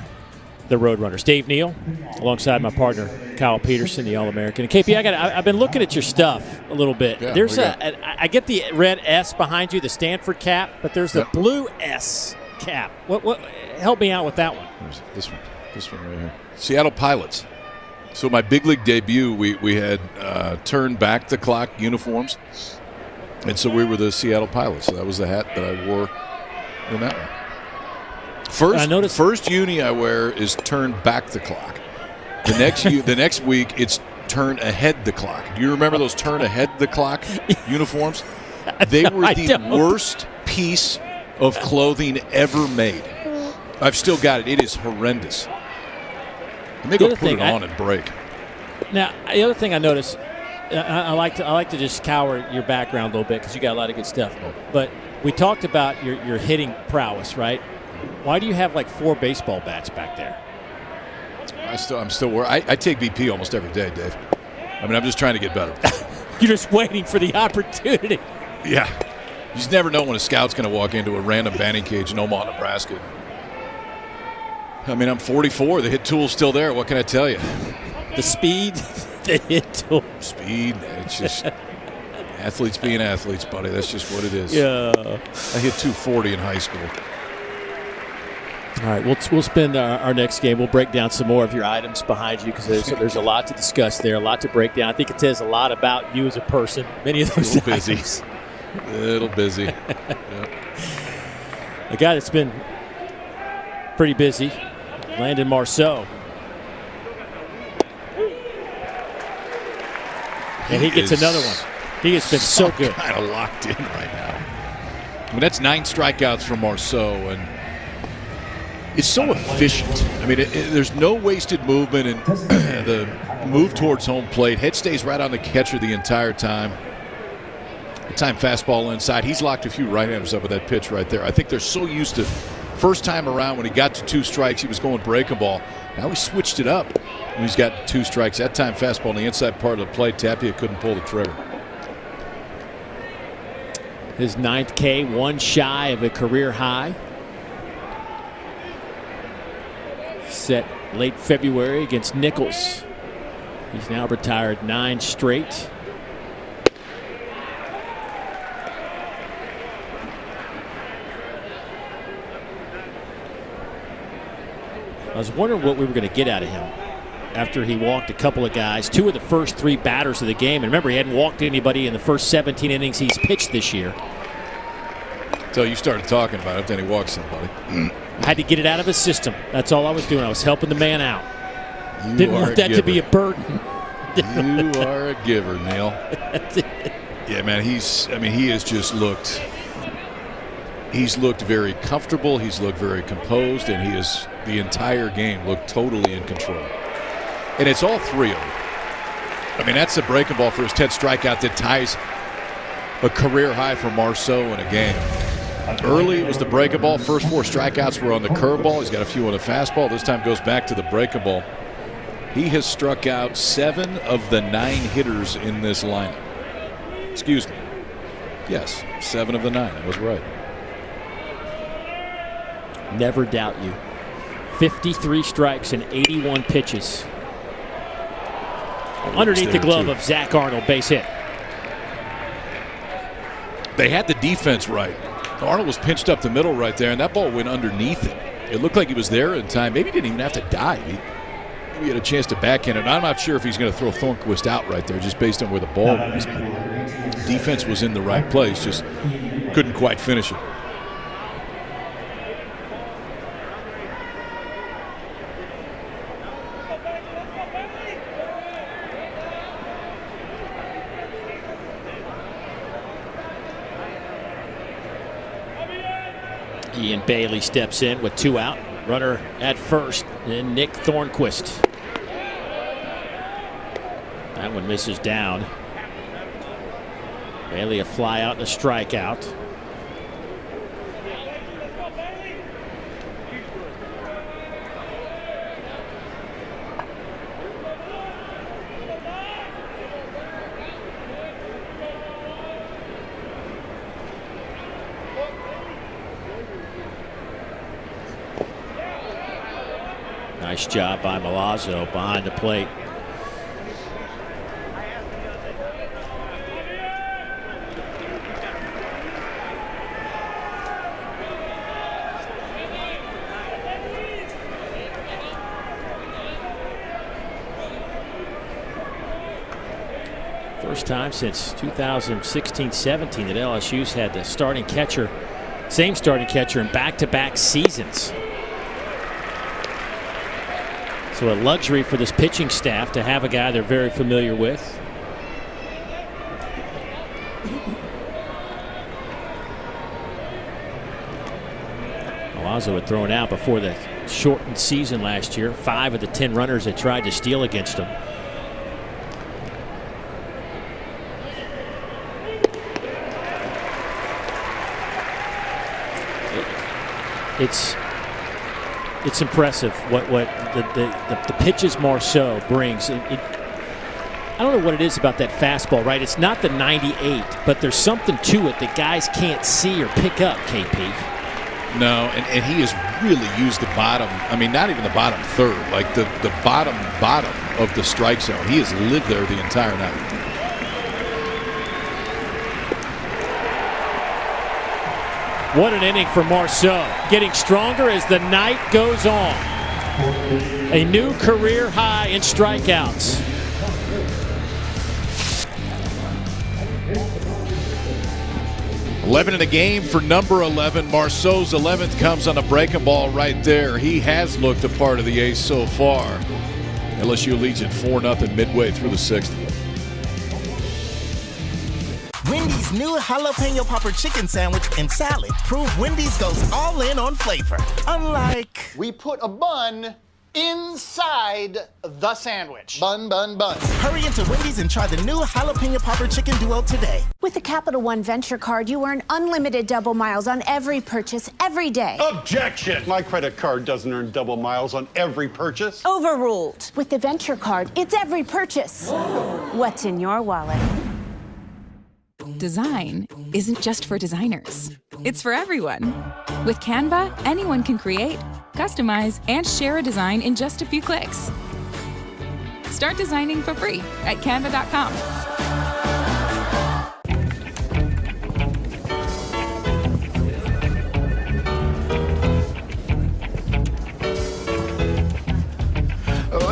the Roadrunners. Dave Neal, alongside my partner Kyle Peterson, the All-American. And KP, I've been looking at your stuff a little bit. Yeah, there's I get the red S behind you, the Stanford cap, but there's the blue S cap. What? Help me out with that one. This one right here. Seattle Pilots. So my big league debut, we had turned back the clock uniforms, and so we were the Seattle Pilots. So that was the hat that I wore in that one. First uni I wear is turn back the clock. The next week it's turn ahead the clock. Do you remember those turn ahead the clock uniforms? They were the worst piece of clothing ever made. I've still got it. It is horrendous. And they go put it on and break. Now, the other thing I noticed, I like to just cower your background a little bit because you got a lot of good stuff. But we talked about your hitting prowess, right? Why do you have like 4 baseball bats back there? I'm still worried. I take BP almost every day, Dave. I mean, I'm just trying to get better. You're just waiting for the opportunity. Yeah. You just never know when a scout's going to walk into a random batting cage in Omaha, Nebraska. I mean, I'm 44. The hit tool's still there. What can I tell you? The speed, the hit tool. Speed. It's just athletes being athletes, buddy. That's just what it is. Yeah. I hit 240 in high school. All right, we'll spend our next game. We'll break down some more of your items behind you because there's a lot to discuss there, a lot to break down. I think it says a lot about you as a person. Many of those busy. A little busy. Yep. A guy that's been pretty busy, Landon Marceau. And he gets another one. He has been so good. Kind of locked in right now. I mean, that's 9 strikeouts from Marceau, and it's so efficient. I mean, there's no wasted movement, and the move towards home plate. Head stays right on the catcher the entire time. The time fastball inside. He's locked a few right-handers up with that pitch right there. I think they're so used to first time around when he got to 2 strikes, he was going breaking ball. Now he switched it up when he's got 2 strikes. That time fastball on the inside part of the plate. Tapia couldn't pull the trigger. His 9th K, 1 shy of a career high. Set late February against Nichols. He's now retired 9 straight. I was wondering what we were going to get out of him after he walked a couple of guys, 2 of the first 3 batters of the game. And remember, he hadn't walked anybody in the first 17 innings he's pitched this year. Until you started talking about it, then he walked somebody. I had to get it out of his system. That's all I was doing. I was helping the man out. Didn't want that to be a burden. You are a giver, Neil. Yeah, man, he has just looked. He's looked very comfortable. He's looked very composed, and he has the entire game looked totally in control. And it's all 3 of them. I mean, that's the breaking ball for his 10th strikeout that ties a career high for Marceau in a game. Early it was the breaking ball. First 4 strikeouts were on the curveball. He's got a few on the fastball. This time goes back to the breaking ball. He has struck out 7 of the 9 hitters in this lineup. Excuse me. Yes, 7 of the 9. I was right. Never doubt you. 53 strikes and 81 pitches. Underneath the glove of Zach Arnold, base hit. They had the defense right. Arnold was pinched up the middle right there, and that ball went underneath it. It looked like he was there in time. Maybe he didn't even have to dive. Maybe he had a chance to backhand it. I'm not sure if he's going to throw Thornquist out right there just based on where the ball was. Defense was in the right place, just couldn't quite finish it. Ian Bailey steps in with 2 out. Runner at first, and Nick Thornquist. That one misses down. Bailey a fly out and a strikeout. Nice job by Milazzo behind the plate. First time since 2016-17 that LSU's had the starting catcher, same starting catcher in back-to-back seasons. So a luxury for this pitching staff to have a guy they're very familiar with. Milazzo had thrown out before the shortened season last year. 5 of the 10 runners that tried to steal against him. It's impressive what the pitches Marceau brings. I don't know what it is about that fastball, right? It's not the 98, but there's something to it that guys can't see or pick up, KP. No, and he has really used the bottom, I mean, not even the bottom third, like the bottom of the strike zone. He has lived there the entire night. What an inning for Marceau. Getting stronger as the night goes on. A new career high in strikeouts. $11 in a game for number 11. Marceau's 11th comes on a breaking ball right there. He has looked a part of the ace so far. LSU leads at 4-0 midway through the 6th. Wendy's new jalapeno popper chicken sandwich and salad prove Wendy's goes all in on flavor. Unlike... We put a bun inside the sandwich. Bun, bun, bun. Hurry into Wendy's and try the new jalapeno popper chicken duo today. With the Capital One Venture Card, you earn unlimited double miles on every purchase every day. Objection! My credit card doesn't earn double miles on every purchase. Overruled. With the Venture Card, it's every purchase. What's in your wallet? Design isn't just for designers. It's for everyone. With Canva, anyone can create, customize, and share a design in just a few clicks. Start designing for free at canva.com.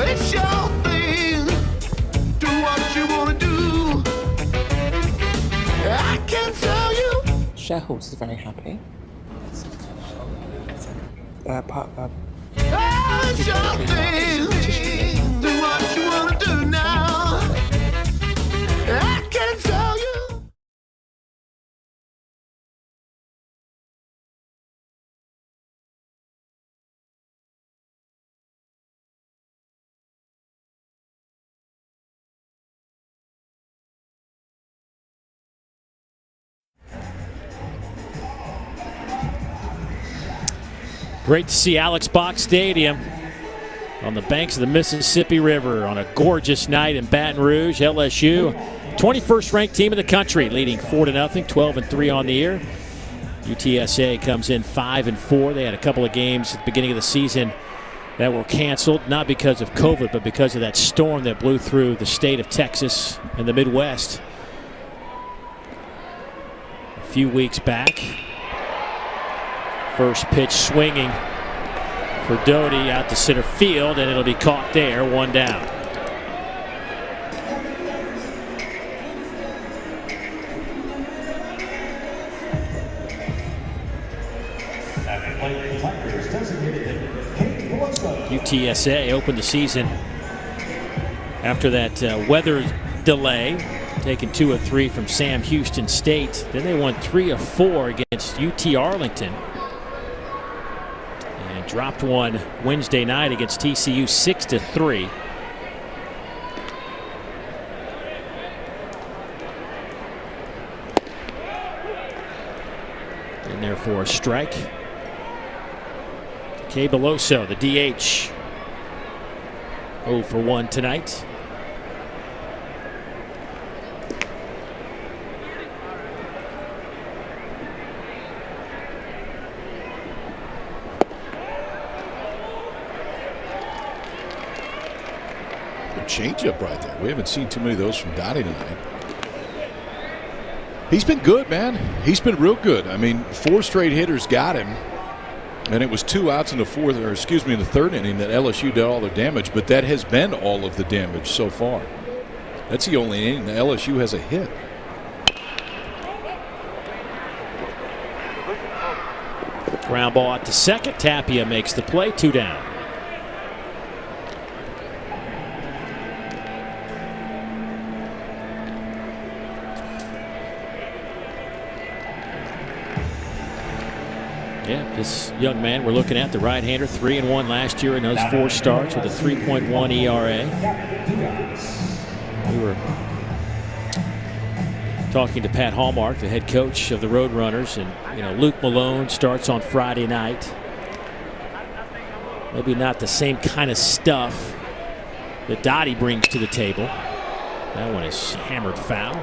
It's your thing. Do what you want to do. I can tell you. Shareholders are very happy. It's your thing. Do what you want to do now. I can tell you. Great to see Alex Box Stadium on the banks of the Mississippi River on a gorgeous night in Baton Rouge. LSU, 21st ranked team in the country, leading 4-0, 12-3 on the year. UTSA comes in 5-4. They had a couple of games at the beginning of the season that were canceled, not because of COVID, but because of that storm that blew through the state of Texas and the Midwest a few weeks back. First pitch swinging for Doty out to center field, and it'll be caught there, 1 down. UTSA opened the season after that weather delay, taking 2 of 3 from Sam Houston State. Then they won 3 of 4 against UT Arlington. And dropped one Wednesday night against TCU 6-3. In there for a strike. Kay Beloso, the DH. 0 for 1 tonight. Changeup right there. We haven't seen too many of those from Dottie tonight. He's been good, man. He's been real good. I mean, 4 straight hitters got him, and it was 2 outs in the third inning that LSU did all their damage, but that has been all of the damage so far. That's the only inning that LSU has a hit. Ground ball out to second. Tapia makes the play, 2 down. Yeah, this young man we're looking at, the right-hander, 3-1 last year in those 4 starts with a 3.1 ERA. We were talking to Pat Hallmark, the head coach of the Roadrunners, and Luke Malone starts on Friday night. Maybe not the same kind of stuff that Dottie brings to the table. That one is hammered foul.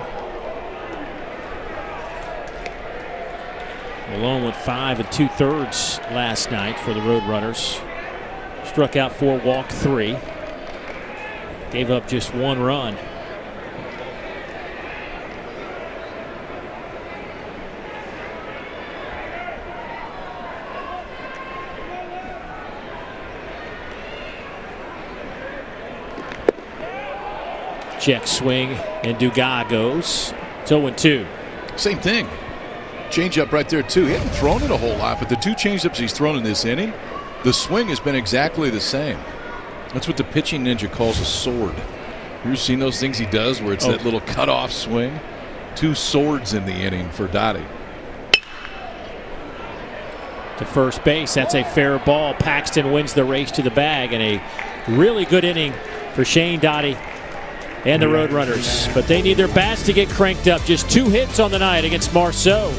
Malone went 5 2/3 last night for the Roadrunners. Struck out 4, walked 3. Gave up just 1 run. Check swing, and Dugas goes. It's 0-2. Same thing. Changeup right there, too. He hasn't thrown it a whole lot, but the 2 changeups he's thrown in this inning, the swing has been exactly the same. That's what the pitching ninja calls a sword. You ever seen those things he does where it's that little cutoff swing? 2 swords in the inning for Dottie. To first base, that's a fair ball. Paxton wins the race to the bag, and a really good inning for Shane Dottie and the Roadrunners, but they need their bats to get cranked up. Just 2 hits on the night against Marceau.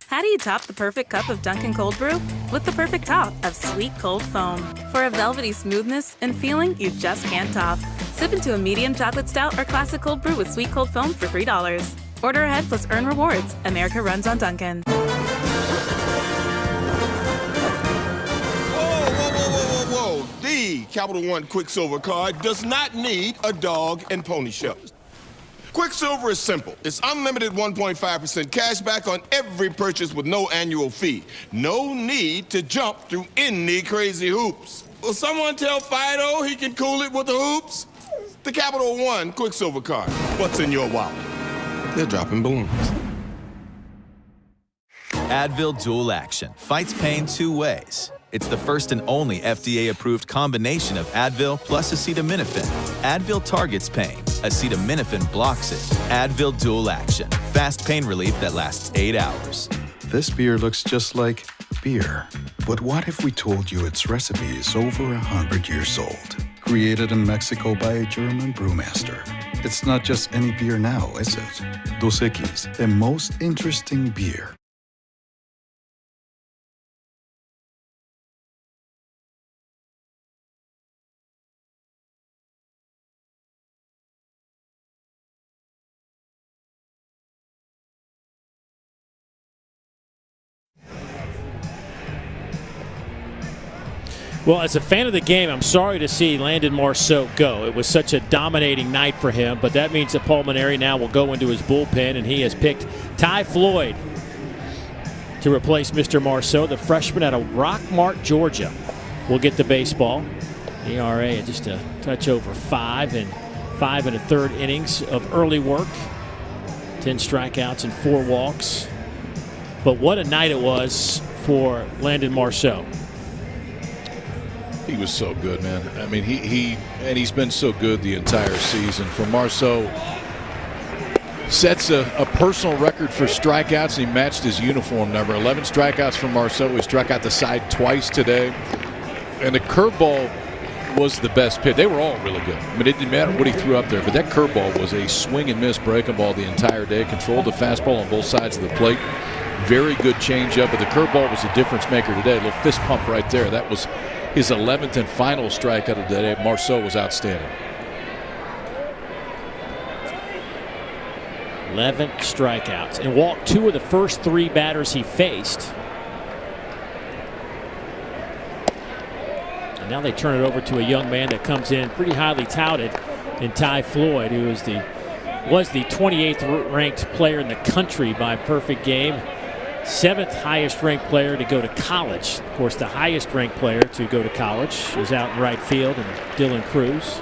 How do you top the perfect cup of Dunkin' Cold Brew? With the perfect top of sweet cold foam. For a velvety smoothness and feeling you just can't top. Sip into a medium chocolate stout or classic cold brew with sweet cold foam for $3. Order ahead plus earn rewards. America runs on Dunkin'. The Capital One Quicksilver card does not need a dog and pony show. Quicksilver is simple. It's unlimited 1.5% cash back on every purchase with no annual fee. No need to jump through any crazy hoops. Will someone tell Fido he can cool it with the hoops? The Capital One Quicksilver card. What's in your wallet? They're dropping balloons. Advil Dual Action fights pain 2 ways. It's the first and only FDA-approved combination of Advil plus acetaminophen. Advil targets pain. Acetaminophen blocks it. Advil Dual Action. Fast pain relief that lasts 8 hours. This beer looks just like beer. But what if we told you its recipe is over 100 years old? Created in Mexico by a German brewmaster. It's not just any beer now, is it? Dos Equis, the most interesting beer. Well, as a fan of the game, I'm sorry to see Landon Marceau go. It was such a dominating night for him, but that means that Paul Maneri now will go into his bullpen, and he has picked Ty Floyd to replace Mr. Marceau. The freshman out of Rockmart, Georgia, will get the baseball. ERA just a touch over 5 and 5 1/3 innings of early work. 10 strikeouts and 4 walks. But what a night it was for Landon Marceau. He was so good, man. I mean, he's been so good the entire season. For Marceau, sets a personal record for strikeouts, and he matched his uniform number. 11 strikeouts from Marceau. He struck out the side twice today. And the curveball was the best pitch. They were all really good. I mean, it didn't matter what he threw up there, but that curveball was a swing and miss breaking ball the entire day. Controlled the fastball on both sides of the plate. Very good changeup, but the curveball was a difference maker today. A little fist pump right there. That was his 11th and final strikeout of the day. Marceau was outstanding. 11 strikeouts and walked 2 of the first 3 batters he faced. And now they turn it over to a young man that comes in pretty highly touted in Ty Floyd, who was the 28th ranked player in the country by perfect game. 7th highest ranked player to go to college. Of course, the highest ranked player to go to college is out in right field, and Dylan Cruz.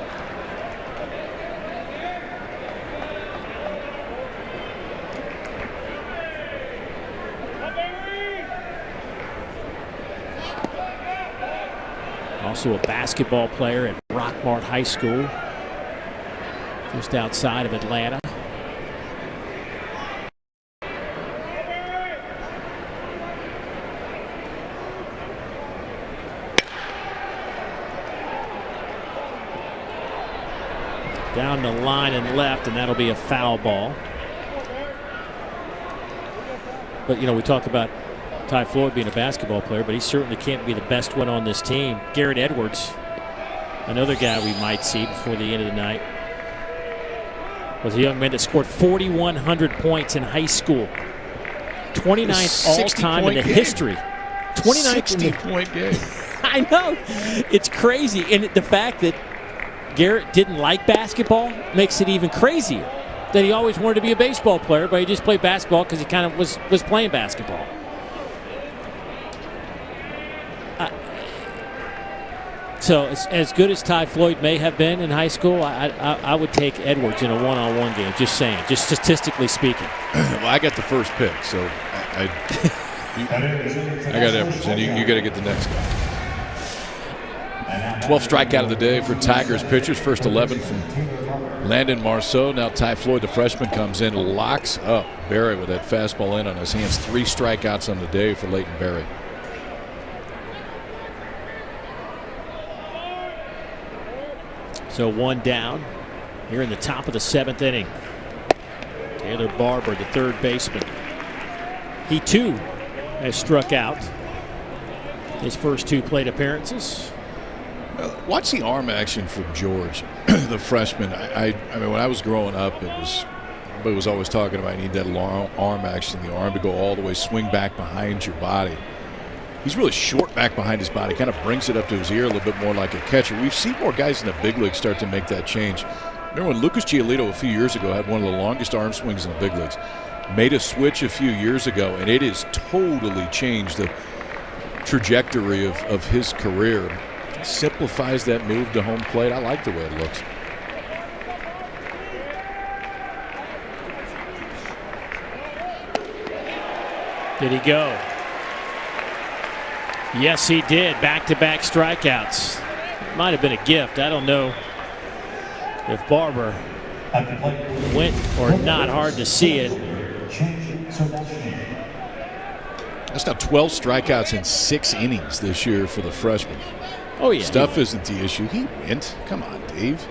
Also a basketball player at Rockmart High School, just outside of Atlanta. Down the line and left, and that'll be a foul ball. But, you know, we talk about Ty Floyd being a basketball player, but he certainly can't be the best one on this team. Garrett Edwards, another guy we might see before the end of the night, was a young man that scored 4,100 points in high school. 29th all-time in the history. 29th 60-point game. I know. It's crazy. And the fact that Garrett didn't like basketball makes it even crazier. That he always wanted to be a baseball player, but he just played basketball because he kind of was playing basketball. So as good as Ty Floyd may have been in high school, I would take Edwards in a one-on-one game, just saying, just statistically speaking. Well, I got the first pick, so I got Edwards, and you got to get the next guy. 12th strikeout of the day for Tigers pitchers. First 11 from Landon Marceau. Now Ty Floyd, the freshman, comes in, locks up Berry with that fastball in on his hands. 3 strikeouts on the day for Leighton Berry. So 1 down here in the top of the 7th inning. Taylor Barber, the third baseman. He too has struck out his first 2 plate appearances. Watch the arm action from George, the freshman. I mean, when I was growing up, everybody was always talking about you need that long arm action, the arm to go all the way, swing back behind your body. He's really short back behind his body, kind of brings it up to his ear a little bit more like a catcher. We've seen more guys in the big leagues start to make that change. Remember when Lucas Giolito a few years ago had one of the longest arm swings in the big leagues? Made a switch a few years ago, and it has totally changed the trajectory of his career. Simplifies that move to home plate. I like the way it looks. Did he go? Yes, he did. Back-to-back strikeouts. Might have been a gift. I don't know if Barber went or not. Hard to see it. That's now 12 strikeouts in 6 innings this year for the freshman. Oh, yeah. Stuff isn't the issue. He went. Come on, Dave.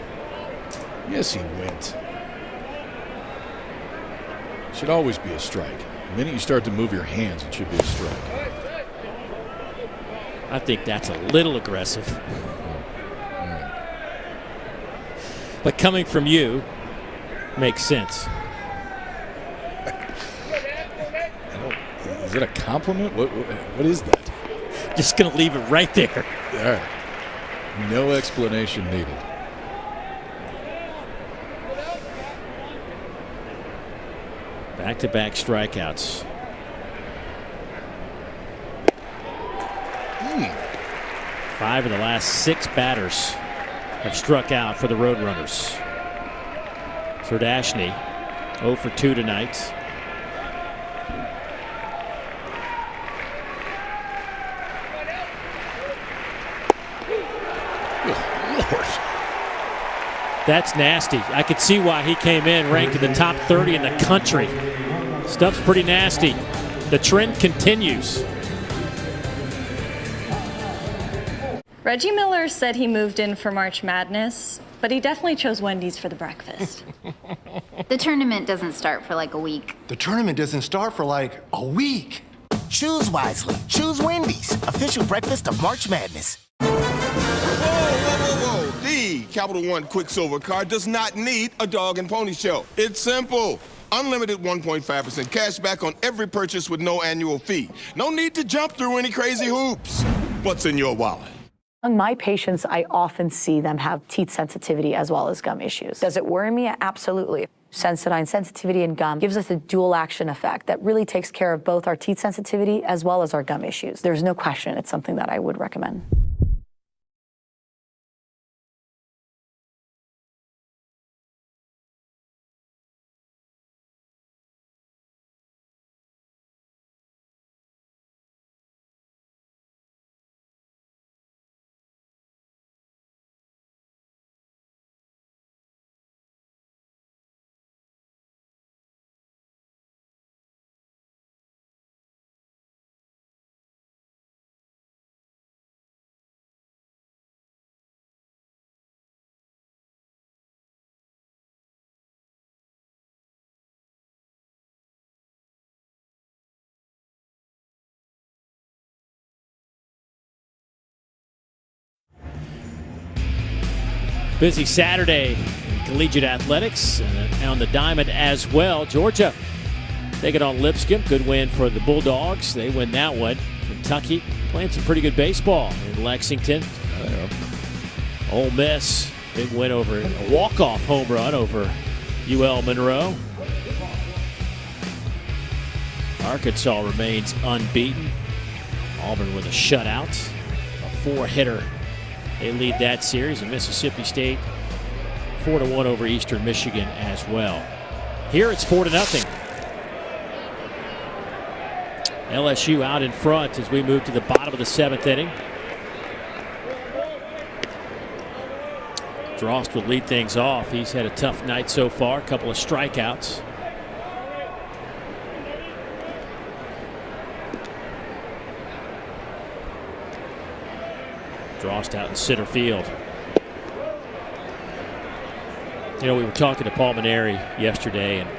Yes, he went. Should always be a strike. The minute you start to move your hands, it should be a strike. I think that's a little aggressive. But coming from you makes sense. Is it a compliment? What is that? Just going to leave it right there. All right. No explanation needed. Back-to-back strikeouts. 5 of the last 6 batters have struck out for the Roadrunners. Serdashny 0 for 2 tonight. That's nasty. I could see why he came in ranked in the top 30 in the country. Stuff's pretty nasty. The trend continues. Reggie Miller said he moved in for March Madness, but he definitely chose Wendy's for the breakfast. The tournament doesn't start for like a week. The tournament doesn't start for like a week. Choose wisely. Choose Wendy's, official breakfast of March Madness. Whoa. The Capital One Quicksilver card does not need a dog and pony show. It's simple. Unlimited 1.5% cash back on every purchase with no annual fee. No need to jump through any crazy hoops. What's in your wallet? Among my patients, I often see them have teeth sensitivity as well as gum issues. Does it worry me? Absolutely. Sensodyne sensitivity and gum gives us a dual action effect that really takes care of both our teeth sensitivity as well as our gum issues. There's no question it's something that I would recommend. Busy Saturday in collegiate athletics and on the diamond as well. Georgia taking on Lipscomb. Good win for the Bulldogs. They win that one. Kentucky playing some pretty good baseball in Lexington. Ole Miss, big win over a walk-off home run over UL Monroe. Arkansas remains unbeaten. Auburn with a shutout, a 4-hitter. They lead that series, and Mississippi State 4-1 over Eastern Michigan as well. Here it's 4-0. LSU out in front as we move to the bottom of the 7th inning. Drost will lead things off. He's had a tough night so far, a couple of strikeouts. Drost out in center field. You know, we were talking to Paul Maneri yesterday, and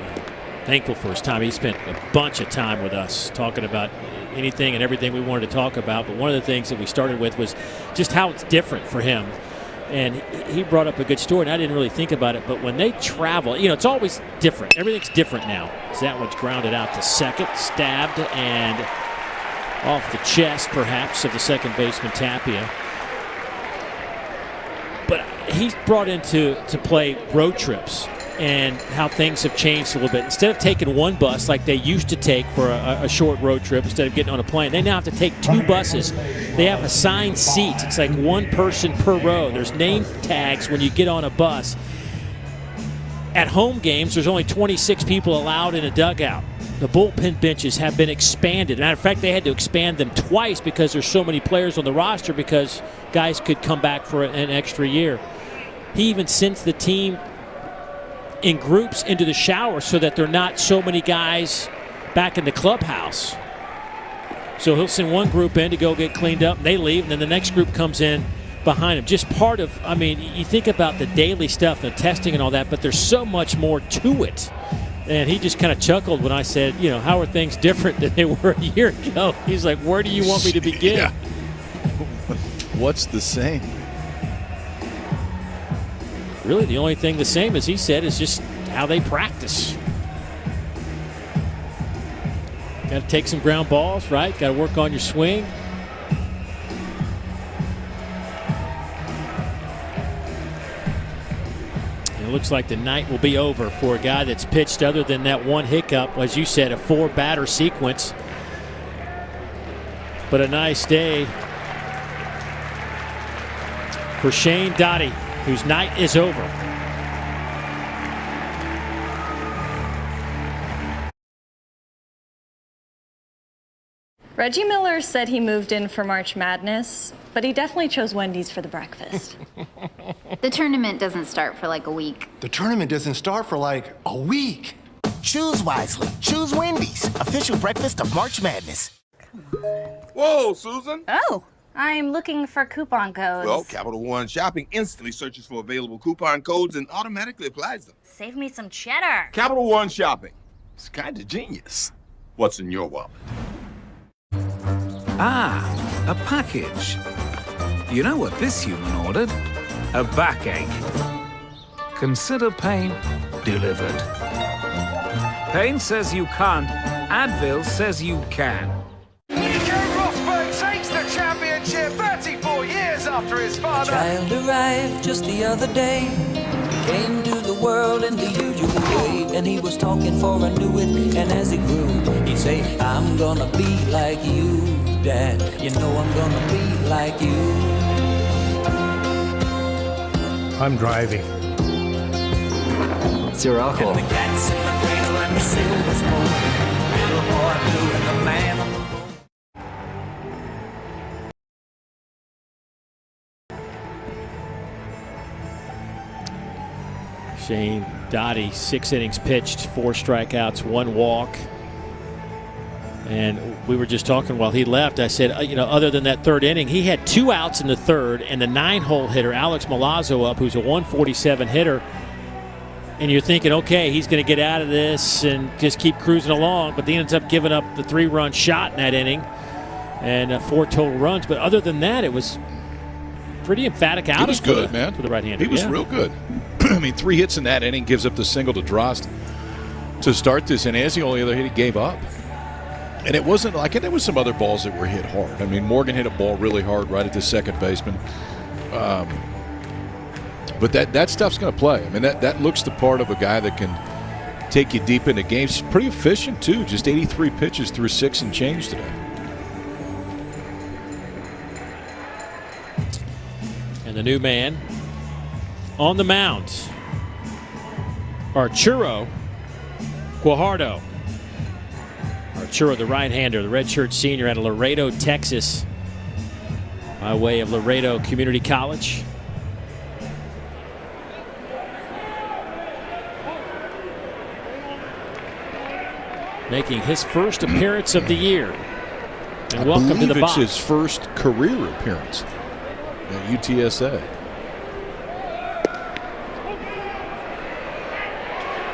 thankful for his time. He spent a bunch of time with us talking about anything and everything we wanted to talk about. But one of the things that we started with was just how it's different for him. And he brought up a good story, and I didn't really think about it. But when they travel, you know, it's always different. Everything's different now. So that one's grounded out to second, stabbed, and off the chest, perhaps, of the second baseman, Tapia. But he's brought into play road trips and how things have changed a little bit. Instead of taking one bus like they used to take for a short road trip, instead of getting on a plane, they now have to take 2 buses. They have assigned seats. It's like one person per row. There's name tags when you get on a bus. At home games, there's only 26 people allowed in a dugout. The bullpen benches have been expanded. Matter of fact, they had to expand them twice because there's so many players on the roster because guys could come back for an extra year. He even sends the team in groups into the shower so that there are not so many guys back in the clubhouse. So he'll send one group in to go get cleaned up, and they leave, and then the next group comes in behind him. Just part of, I mean, you think about the daily stuff, the testing and all that, but there's so much more to it. And he just kind of chuckled when I said, you know, how are things different than they were a year ago? He's like, where do you want me to begin? Yeah. What's the same? Really, the only thing the same, as he said, is just how they practice. Got to take some ground balls, right? Got to work on your swing. And it looks like the night will be over for a guy that's pitched, other than that one hiccup, as you said, a 4-batter sequence. But a nice day for Shane Dottie, whose night is over. Reggie Miller said he moved in for March Madness, but he definitely chose Wendy's for the breakfast. The tournament doesn't start for like a week. The tournament doesn't start for like a week. Choose wisely. Choose Wendy's, official breakfast of March Madness. Whoa, Susan. Oh, I'm looking for coupon codes. Well, Capital One Shopping instantly searches for available coupon codes and automatically applies them. Save me some cheddar. Capital One Shopping. It's kind of genius. What's in your wallet? Ah, a package. You know what this human ordered? A backache. Consider pain delivered. Pain says you can't. Advil says you can. Nico Rosberg takes the championship 34 years after his father. Child arrived just the other day. Came to the world in the usual way. And he was talking for I knew it. And as he grew, he'd say, I'm gonna be like you, Dad. You know I'm gonna be like you. I'm driving. Zero alcohol. And the cat's in the cradle and the silver spoon. Little boy blue and the man on the moon. Shane Dottie, 6 innings pitched, 4 strikeouts, 1 walk. And we were just talking while he left. I said, you know, other than that 3rd inning, he had 2 outs in the 3rd, and the 9-hole hitter, Alex Milazzo, up, who's a 147 hitter. And you're thinking, okay, he's going to get out of this and just keep cruising along. But he ends up giving up the 3-run shot in that inning and 4 total runs. But other than that, it was pretty emphatic outing. He was good, man. For the right-hander. He was real good. I mean, 3 hits in that inning, gives up the single to Drost to start this, and as the only other hit he gave up. And it wasn't like, and there was some other balls that were hit hard. I mean, Morgan hit a ball really hard right at the second baseman. But that stuff's going to play. I mean, that looks the part of a guy that can take you deep into games. Pretty efficient, too. Just 83 pitches through 6 and change today. And the new man on the mound, Arturo Guajardo. Arturo, the right-hander, the redshirt senior out of Laredo, Texas, by way of Laredo Community College. Making his first appearance of the year. And welcome to the box. It's his first career appearance at UTSA.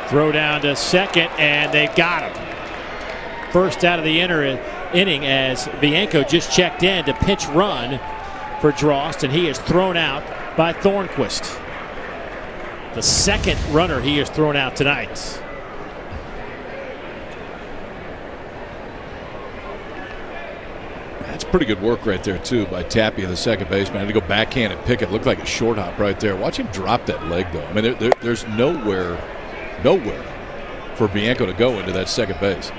Throw down to second, and they've got him. First out of the inning as Bianco just checked in to pinch run for Drost, and he is thrown out by Thornquist. The second runner he has thrown out tonight. That's pretty good work right there, too, by Tapia, the second baseman. Had to go backhand and pick it. Looked like a short hop right there. Watch him drop that leg, though. I mean, there's nowhere for Bianco to go into that second base.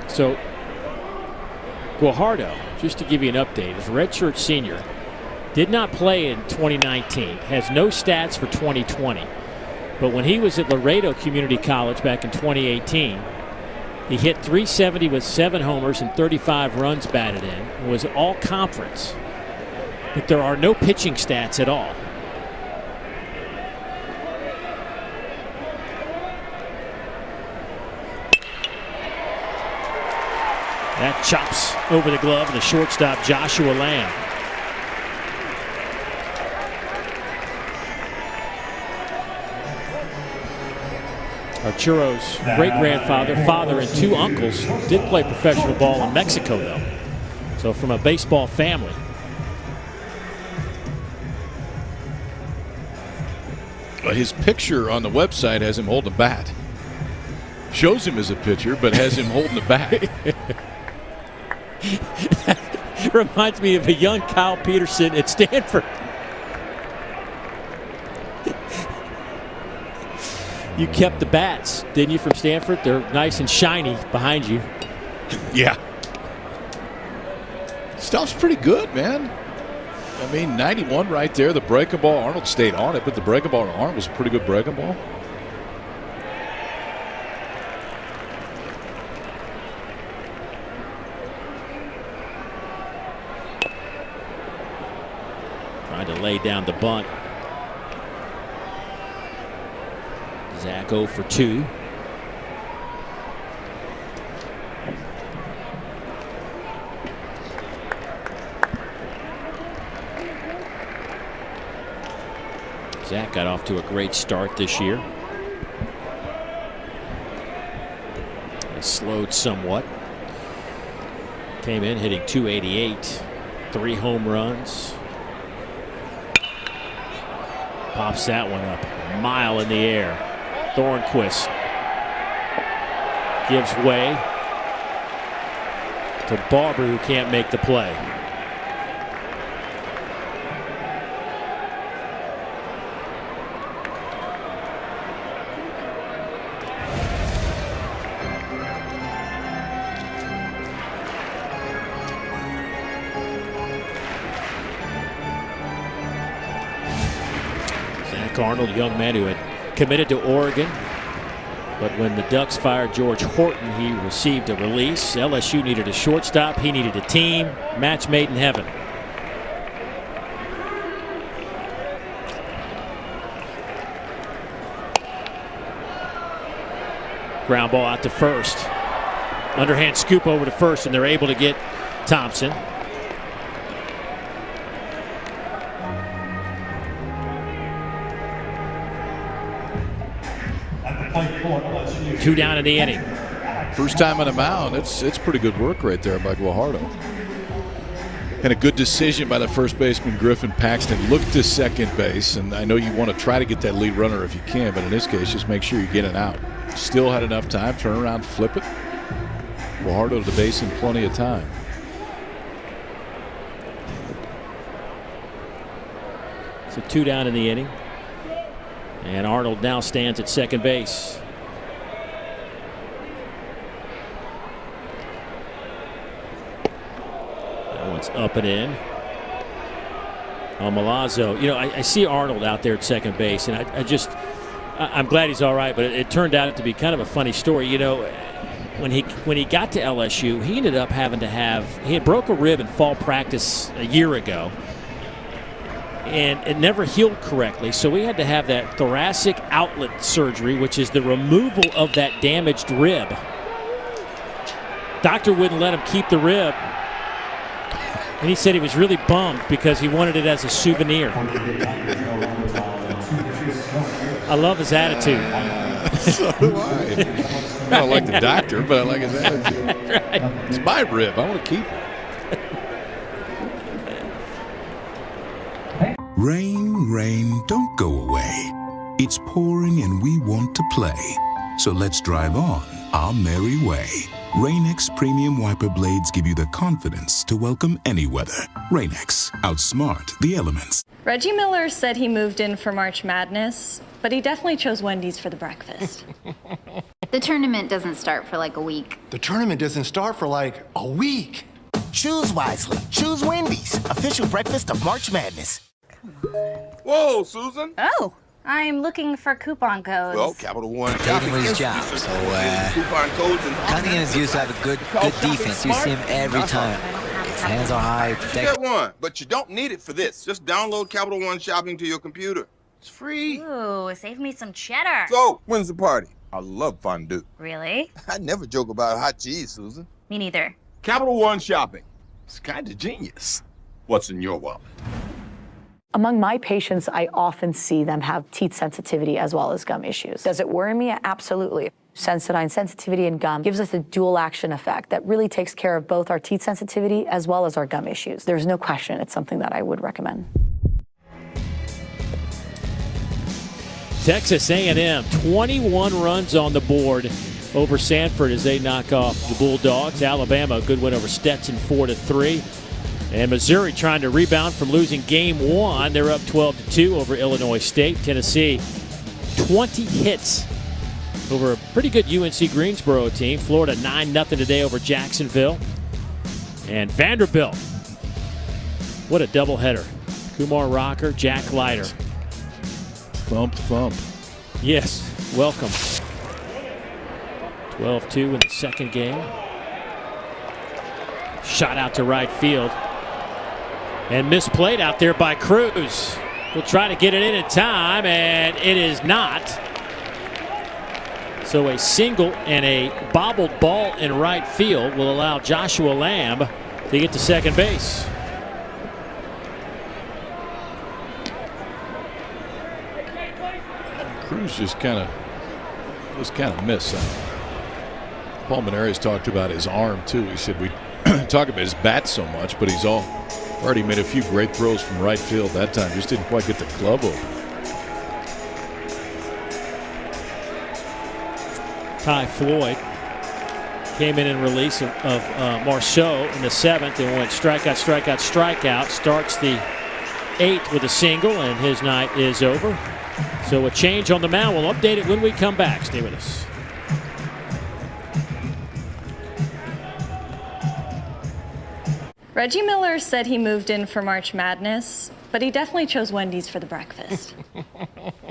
So, Guajardo, just to give you an update, is redshirt senior. Did not play in 2019. Has no stats for 2020. But when he was at Laredo Community College back in 2018, he hit .370 with 7 homers and 35 runs batted in. It was all conference. But there are no pitching stats at all. That chops over the glove of the shortstop, Joshua Lamb. Arturo's great-grandfather, father, and 2 uncles did play professional ball in Mexico, though. So from a baseball family. His picture on the website has him holding a bat. Shows him as a pitcher, but has him holding a bat. That reminds me of a young Kyle Peterson at Stanford. You kept the bats, didn't you, from Stanford? They're nice and shiny behind you. Yeah. Stuff's pretty good, man. I mean, 91 right there. The breaking ball, Arnold stayed on it, but the breaking ball to Arnold was a pretty good breaking ball. Trying to lay down the bunt. Zach 0 for 2. Zach got off to a great start this year. He slowed somewhat. Came in hitting .288, 3 home runs. Pops that one up, a mile in the air. Thornquist gives way to Barber, who can't make the play. Zach Arnold, young man who had committed to Oregon, but when the Ducks fired George Horton, he received a release. LSU needed a shortstop. He needed a team. Match made in heaven. Ground ball out to first. Underhand scoop over to first, and they're able to get Thompson. 2 down in the inning. First time on the mound. It's pretty good work right there by Guajardo. And a good decision by the first baseman, Griffin Paxton. Looked to second base, and I know you want to try to get that lead runner if you can, but in this case, just make sure you get it out. Still had enough time. Turn around, flip it. Guajardo to the base in plenty of time. So 2 down in the inning. And Arnold now stands at second base. That one's up and in. Milazzo, you know, I see Arnold out there at second base, and I'm glad he's all right, but it turned out to be kind of a funny story. You know, when he got to LSU, he ended up having to he had broke a rib in fall practice a year ago, and it never healed correctly, so we had to have that thoracic outlet surgery, which is the removal of that damaged rib. Doctor wouldn't let him keep the rib, and he said he was really bummed because he wanted it as a souvenir. I love his attitude. So do I. I don't like the doctor, but I like his attitude. Right. It's my rib. I want to keep it. Rain, rain, don't go away. It's pouring and we want to play. So let's drive on our merry way. Rain-X Premium Wiper Blades give you the confidence to welcome any weather. Rain-X, outsmart the elements. Reggie Miller said he moved in for March Madness, but he definitely chose Wendy's for the breakfast. The tournament doesn't start for like a week. The tournament doesn't start for like a week. Choose wisely. Choose Wendy's, official breakfast of March Madness. Whoa, Susan. Oh, I'm looking for coupon codes. Well, Capital One. Dating with his job, so coupon codes and Cunningham is used to have a good defense. You see him every time. His hands are high. You get one, but you don't need it for this. Just download Capital One Shopping to your computer. It's free. Ooh, save me some cheddar. So, when's the party? I love fondue. Really? I never joke about hot cheese, Susan. Me neither. Capital One Shopping. It's kind of genius. What's in your wallet? Among my patients, I often see them have teeth sensitivity as well as gum issues. Does it worry me? Absolutely. Sensodyne sensitivity and gum gives us a dual action effect that really takes care of both our teeth sensitivity as well as our gum issues. There's no question it's something that I would recommend. Texas A&M, 21 runs on the board over Sanford as they knock off the Bulldogs. Alabama, a good win over Stetson, 4-3. And Missouri trying to rebound from losing game 1. They're up 12-2 over Illinois State. Tennessee, 20 hits over a pretty good UNC Greensboro team. Florida, 9-0 today over Jacksonville. And Vanderbilt, what a doubleheader. Kumar Rocker, Jack Leiter. Thump, thump. Yes, welcome. 12-2 in the second game. Shot out to right field. And misplayed out there by Cruz. We'll try to get it in time, and it is not. So a single and a bobbled ball in right field will allow Joshua Lamb to get to second base. Cruz just kind of missed. Paul Maneri's talked about his arm too. He said we talk about his bat so much, but he's already made a few great throws from right field that time. Just didn't quite get the glove open. Ty Floyd came in release of Marceau in the 7th and went strikeout, strikeout, strikeout. Starts the 8th with a single, and his night is over. So a change on the mound. We'll update it when we come back. Stay with us. Reggie Miller said he moved in for March Madness, but he definitely chose Wendy's for the breakfast.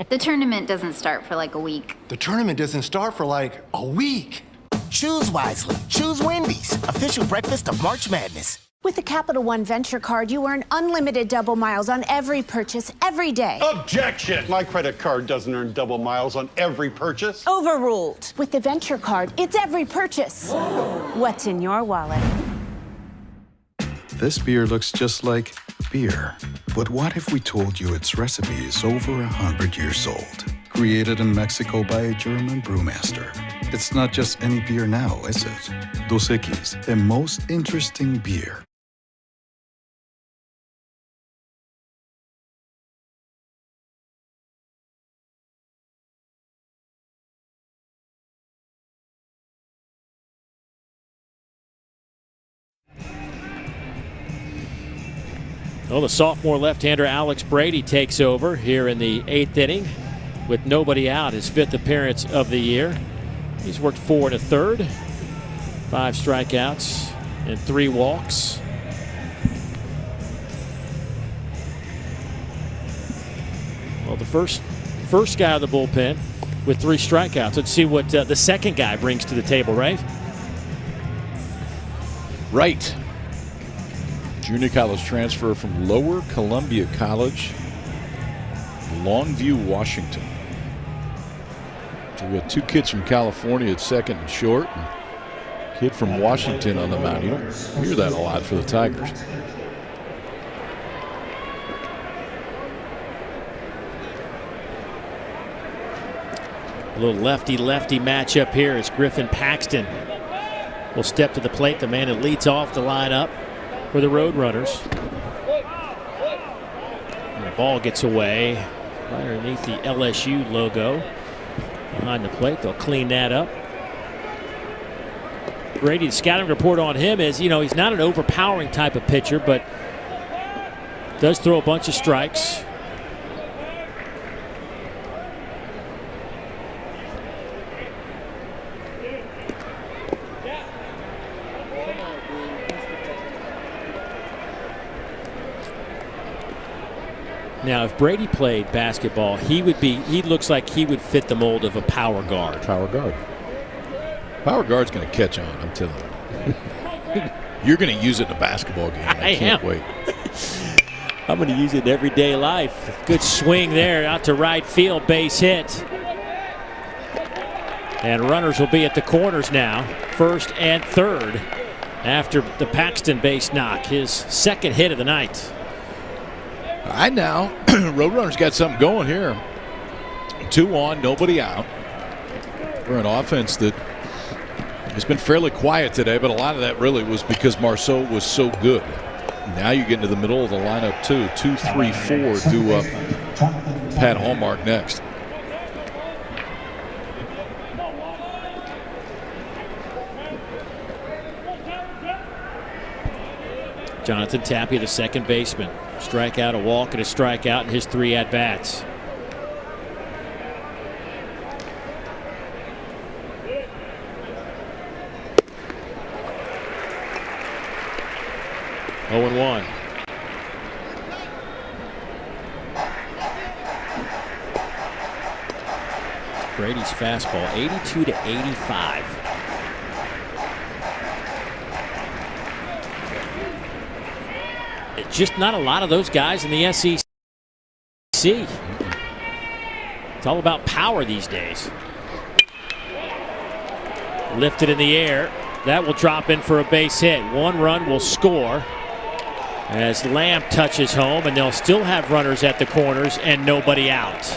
The tournament doesn't start for like a week. The tournament doesn't start for like a week. Choose wisely. Choose Wendy's, official breakfast of March Madness. With the Capital One Venture Card, you earn unlimited double miles on every purchase, every day. Objection! My credit card doesn't earn double miles on every purchase. Overruled. With the Venture Card, it's every purchase. What's in your wallet? This beer looks just like beer. But what if we told you its recipe is over 100 years old? Created in Mexico by a German brewmaster. It's not just any beer now, is it? Dos Equis, the most interesting beer. Well, the sophomore left-hander Alex Brady takes over here in the 8th inning with nobody out, his 5th appearance of the year. He's worked 4 1/3, 5 strikeouts and 3 walks. Well, the first guy out of the bullpen with 3 strikeouts. Let's see what the second guy brings to the table, right? Right. Junior college transfer from Lower Columbia College, Longview, Washington. So we got 2 kids from California at second and short, and a kid from Washington on the mound. You don't hear that a lot for the Tigers. A little lefty-lefty matchup here as Griffin Paxton will step to the plate, the man that leads off the lineup for the Roadrunners. And the ball gets away right underneath the LSU logo behind the plate. They'll clean that up. Brady, the scouting report on him is, he's not an overpowering type of pitcher, but does throw a bunch of strikes. Now, if Brady played basketball, he looks like he would fit the mold of a power guard. Power guard. Power guard's going to catch on, I'm telling you. You're going to use it in a basketball game. I can't wait. I'm going to use it in everyday life. Good swing there out to right field, base hit. And runners will be at the corners now, 1st and 3rd, after the Paxton base knock, his 2nd hit of the night. All right, now, Roadrunners got something going here. 2 on, nobody out. We're an offense that has been fairly quiet today, but a lot of that really was because Marceau was so good. Now you get into the middle of the lineup, too. 2, 3, 4 due up. Pat Hallmark next. Jonathan Tapia, the second baseman. Strikeout, a walk, and a strikeout in his 3 at-bats. Oh and 1. Brady's fastball, 82 to 85. Just not a lot of those guys in the SEC. It's all about power these days. Lifted in the air. That will drop in for a base hit. 1 run will score as Lamb touches home, and they'll still have runners at the corners and nobody out.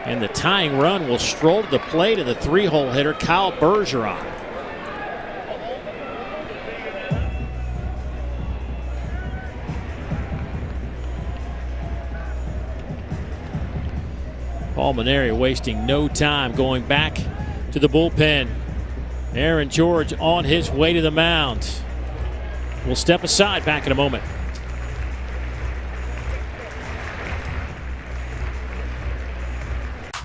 And the tying run will stroll to the plate of the 3-hole hitter, Kyle Bergeron. Paul Maneri wasting no time going back to the bullpen. Aaron George on his way to the mound. We'll step aside, back in a moment.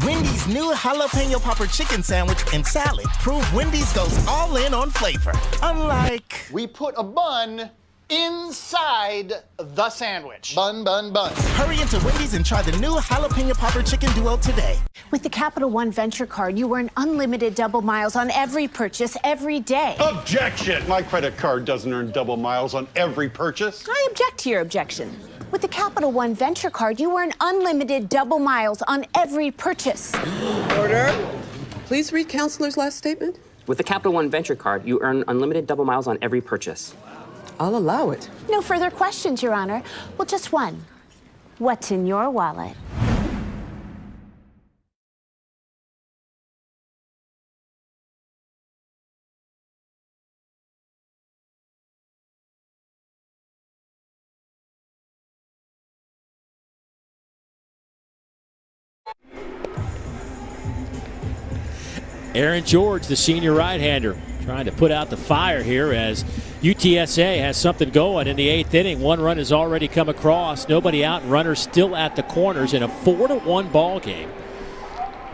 Wendy's new jalapeno popper chicken sandwich and salad prove Wendy's goes all in on flavor. Unlike... We put a bun inside the sandwich. Bun, bun, bun. Hurry into Wendy's and try the new jalapeno popper chicken duo today. With the Capital One Venture Card, you earn unlimited double miles on every purchase every day. Objection! My credit card doesn't earn double miles on every purchase. I object to your objection. With the Capital One Venture Card, you earn unlimited double miles on every purchase. Order. Please read Counselor's last statement. With the Capital One Venture Card, you earn unlimited double miles on every purchase. I'll allow it. No further questions, Your Honor. Well, just one. What's in your wallet? Aaron George, the senior right-hander, trying to put out the fire here as UTSA has something going in the 8th inning. 1 run has already come across. Nobody out. Runners still at the corners in a 4-1 ball game.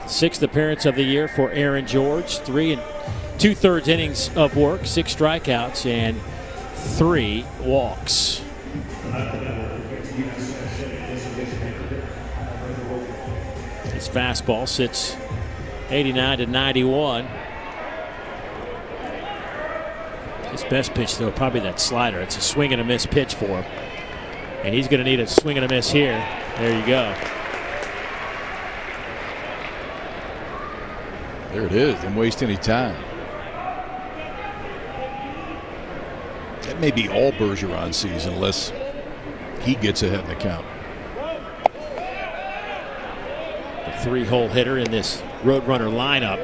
6th appearance of the year for Aaron George. 3 2/3 innings of work, 6 strikeouts, and 3 walks. His fastball sits 89 to 91. His best pitch, though, probably that slider. It's a swing and a miss pitch for him. And he's going to need a swing and a miss here. There you go. There it is. Didn't waste any time. That may be all Bergeron season unless he gets ahead in the count. The 3-hole hitter in this Roadrunner lineup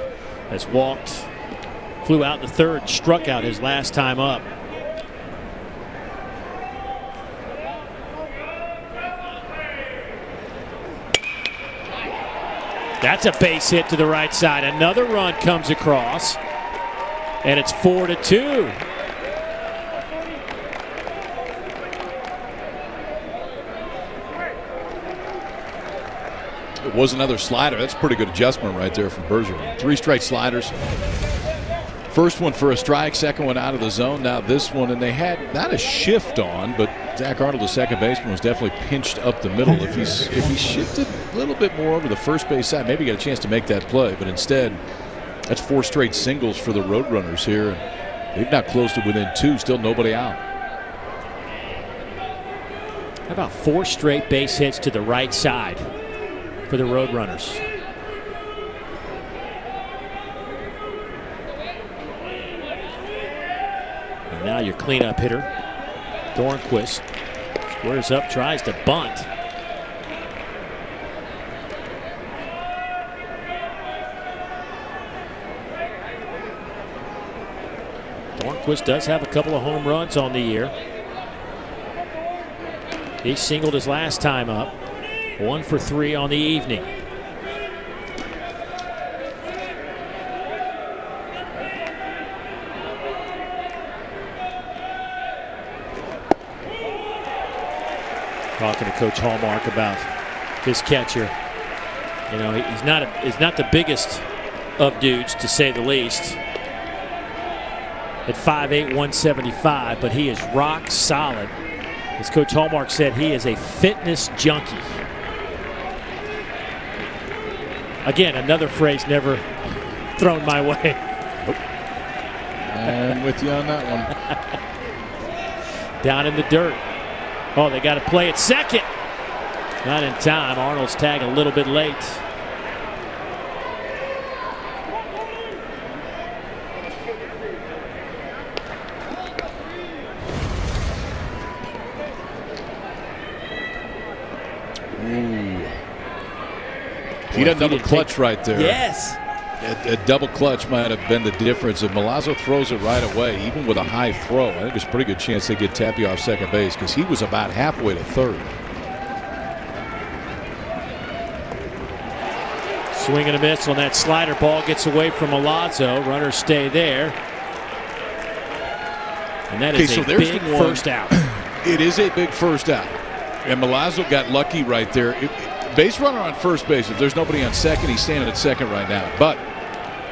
has walked, flew out in the 3rd, struck out his last time up. That's a base hit to the right side. Another run comes across, and it's 4-2. It was another slider. That's a pretty good adjustment right there from Bergeron. 3 straight sliders. First one for a strike, second one out of the zone. Now this one, and they had not a shift on, but Zach Arnold, the second baseman, was definitely pinched up the middle. If he shifted a little bit more over the first base side, maybe got a chance to make that play. But instead, that's 4 straight singles for the Roadrunners here. And they've not closed it within 2. Still nobody out. How about 4 straight base hits to the right side for the Roadrunners? And now your cleanup hitter, Dornquist, squares up, tries to bunt. Dornquist does have a couple of home runs on the year. He singled his last time up. 1 for 3 on the evening. Talking to Coach Hallmark about his catcher. You know, he's not the biggest of dudes, to say the least, at 5'8", 175, but he is rock solid. As Coach Hallmark said, he is a fitness junkie. Again, another phrase never thrown my way. I'm with you on that one. Down in the dirt. Oh, they got to play at second. Not in time. Arnold's tag a little bit late. He doesn't double clutch right there. Yes. A double clutch might have been the difference. If Milazzo throws it right away, even with a high throw, I think there's a pretty good chance they get Tapia off second base because he was about halfway to third. Swing and a miss on that slider. Ball gets away from Milazzo. Runners stay there. And that is a big first out. It is a big first out. And Milazzo got lucky right there. Base runner on first base. If there's nobody on second, he's standing at second right now. But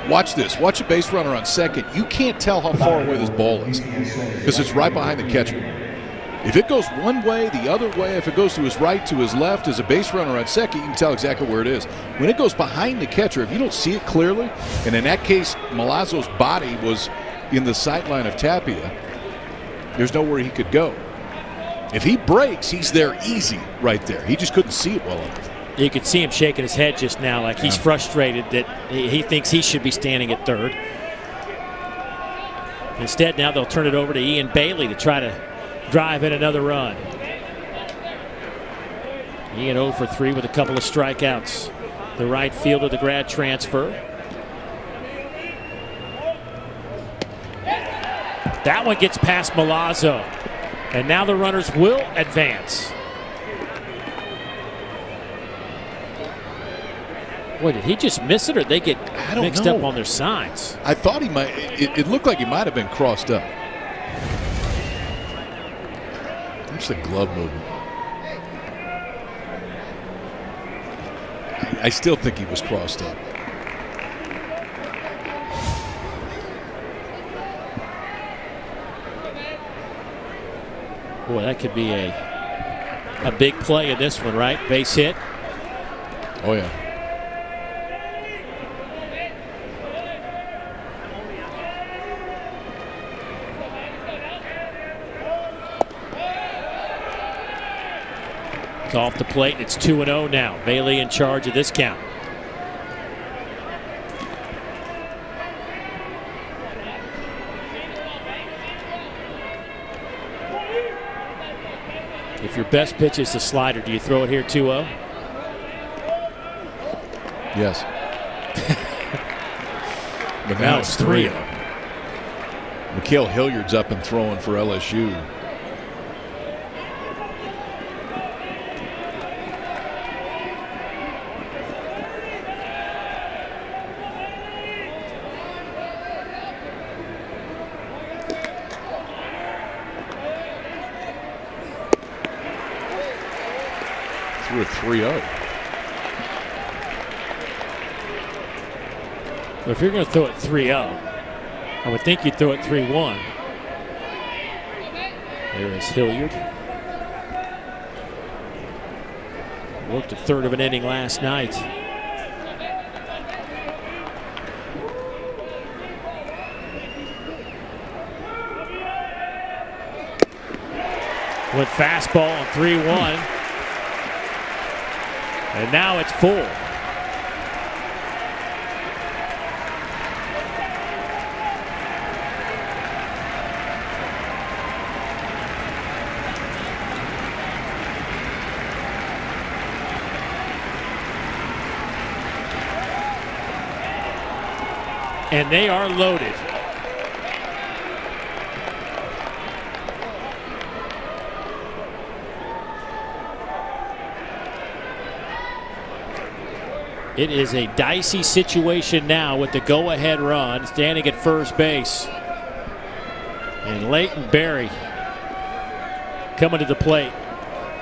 watch this. Watch a base runner on second. You can't tell how far away this ball is because it's right behind the catcher. If it goes one way, the other way, if it goes to his right, to his left, as a base runner on second, you can tell exactly where it is. When it goes behind the catcher, if you don't see it clearly, and in that case, Milazzo's body was in the sight line of Tapia, there's nowhere he could go. If he breaks, he's there easy right there. He just couldn't see it well enough. You could see him shaking his head just now like he's frustrated that he thinks he should be standing at third. Instead, now they'll turn it over to Ian Bailey to try to drive in another run. Ian 0 for 3 with a couple of strikeouts. The right fielder, the grad transfer. That one gets past Milazzo. And now the runners will advance. Boy, did he just miss it, or they get? I don't mixed know. up on their signs. I thought he might. It looked like he might have been crossed up. That's the glove movement. I still think he was crossed up. Boy, that could be a big play in this one, right? Base hit. Oh, yeah. It's off the plate. It's 2-0 now. Bailey in charge of this count. If your best pitch is the slider, do you throw it here 2-0? Yes. But now it's 3-0. Mikhail Hilliard's up and throwing for LSU. Threw a 3-0. Well, if you're going to throw it 3-0, I would think you'd throw it 3-1. There is Hilliard. Worked a third of an inning last night. Went fastball on 3-1. And now it's full. And they are loaded. It is a dicey situation now with the go-ahead run standing at first base. And Leighton Berry coming to the plate.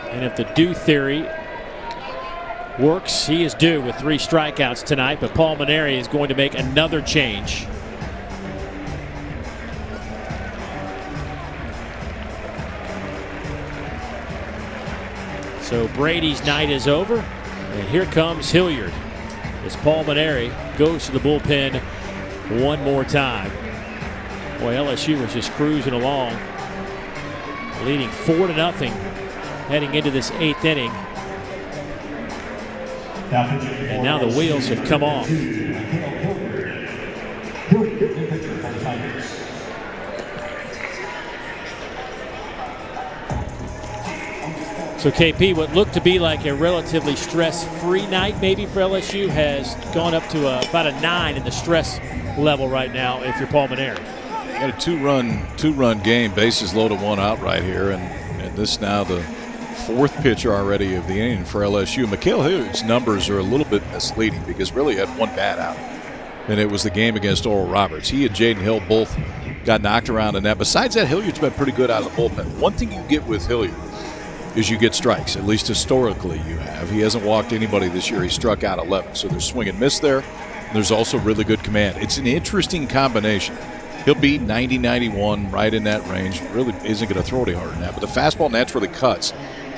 And if the due theory works, he is due with 3 strikeouts tonight, but Paul Mainieri is going to make another change. So Brady's night is over, and here comes Hilliard as Paul Mainieri goes to the bullpen one more time. Boy, LSU was just cruising along, leading 4-0 heading into this 8th inning. And now the wheels have come off. So KP, what looked to be like a relatively stress-free night maybe for LSU has gone up to about a 9 in the stress level right now if you're Paul Mainieri. Got a two-run game, bases loaded, 1 out right here, and this now the 4th pitcher already of the inning for LSU. Mikhail Hilliard's numbers are a little bit misleading because really had 1 bat out, and it was the game against Oral Roberts. He and Jaden Hill both got knocked around in that. Besides that, Hilliard's been pretty good out of the bullpen. One thing you get with Hilliard is you get strikes. At least historically you have. He hasn't walked anybody this year. He struck out 11. So there's swing and miss there. There's also really good command. It's an interesting combination. He'll be 90, 91, right in that range. Really isn't going to throw any harder than that. But the fastball naturally cuts.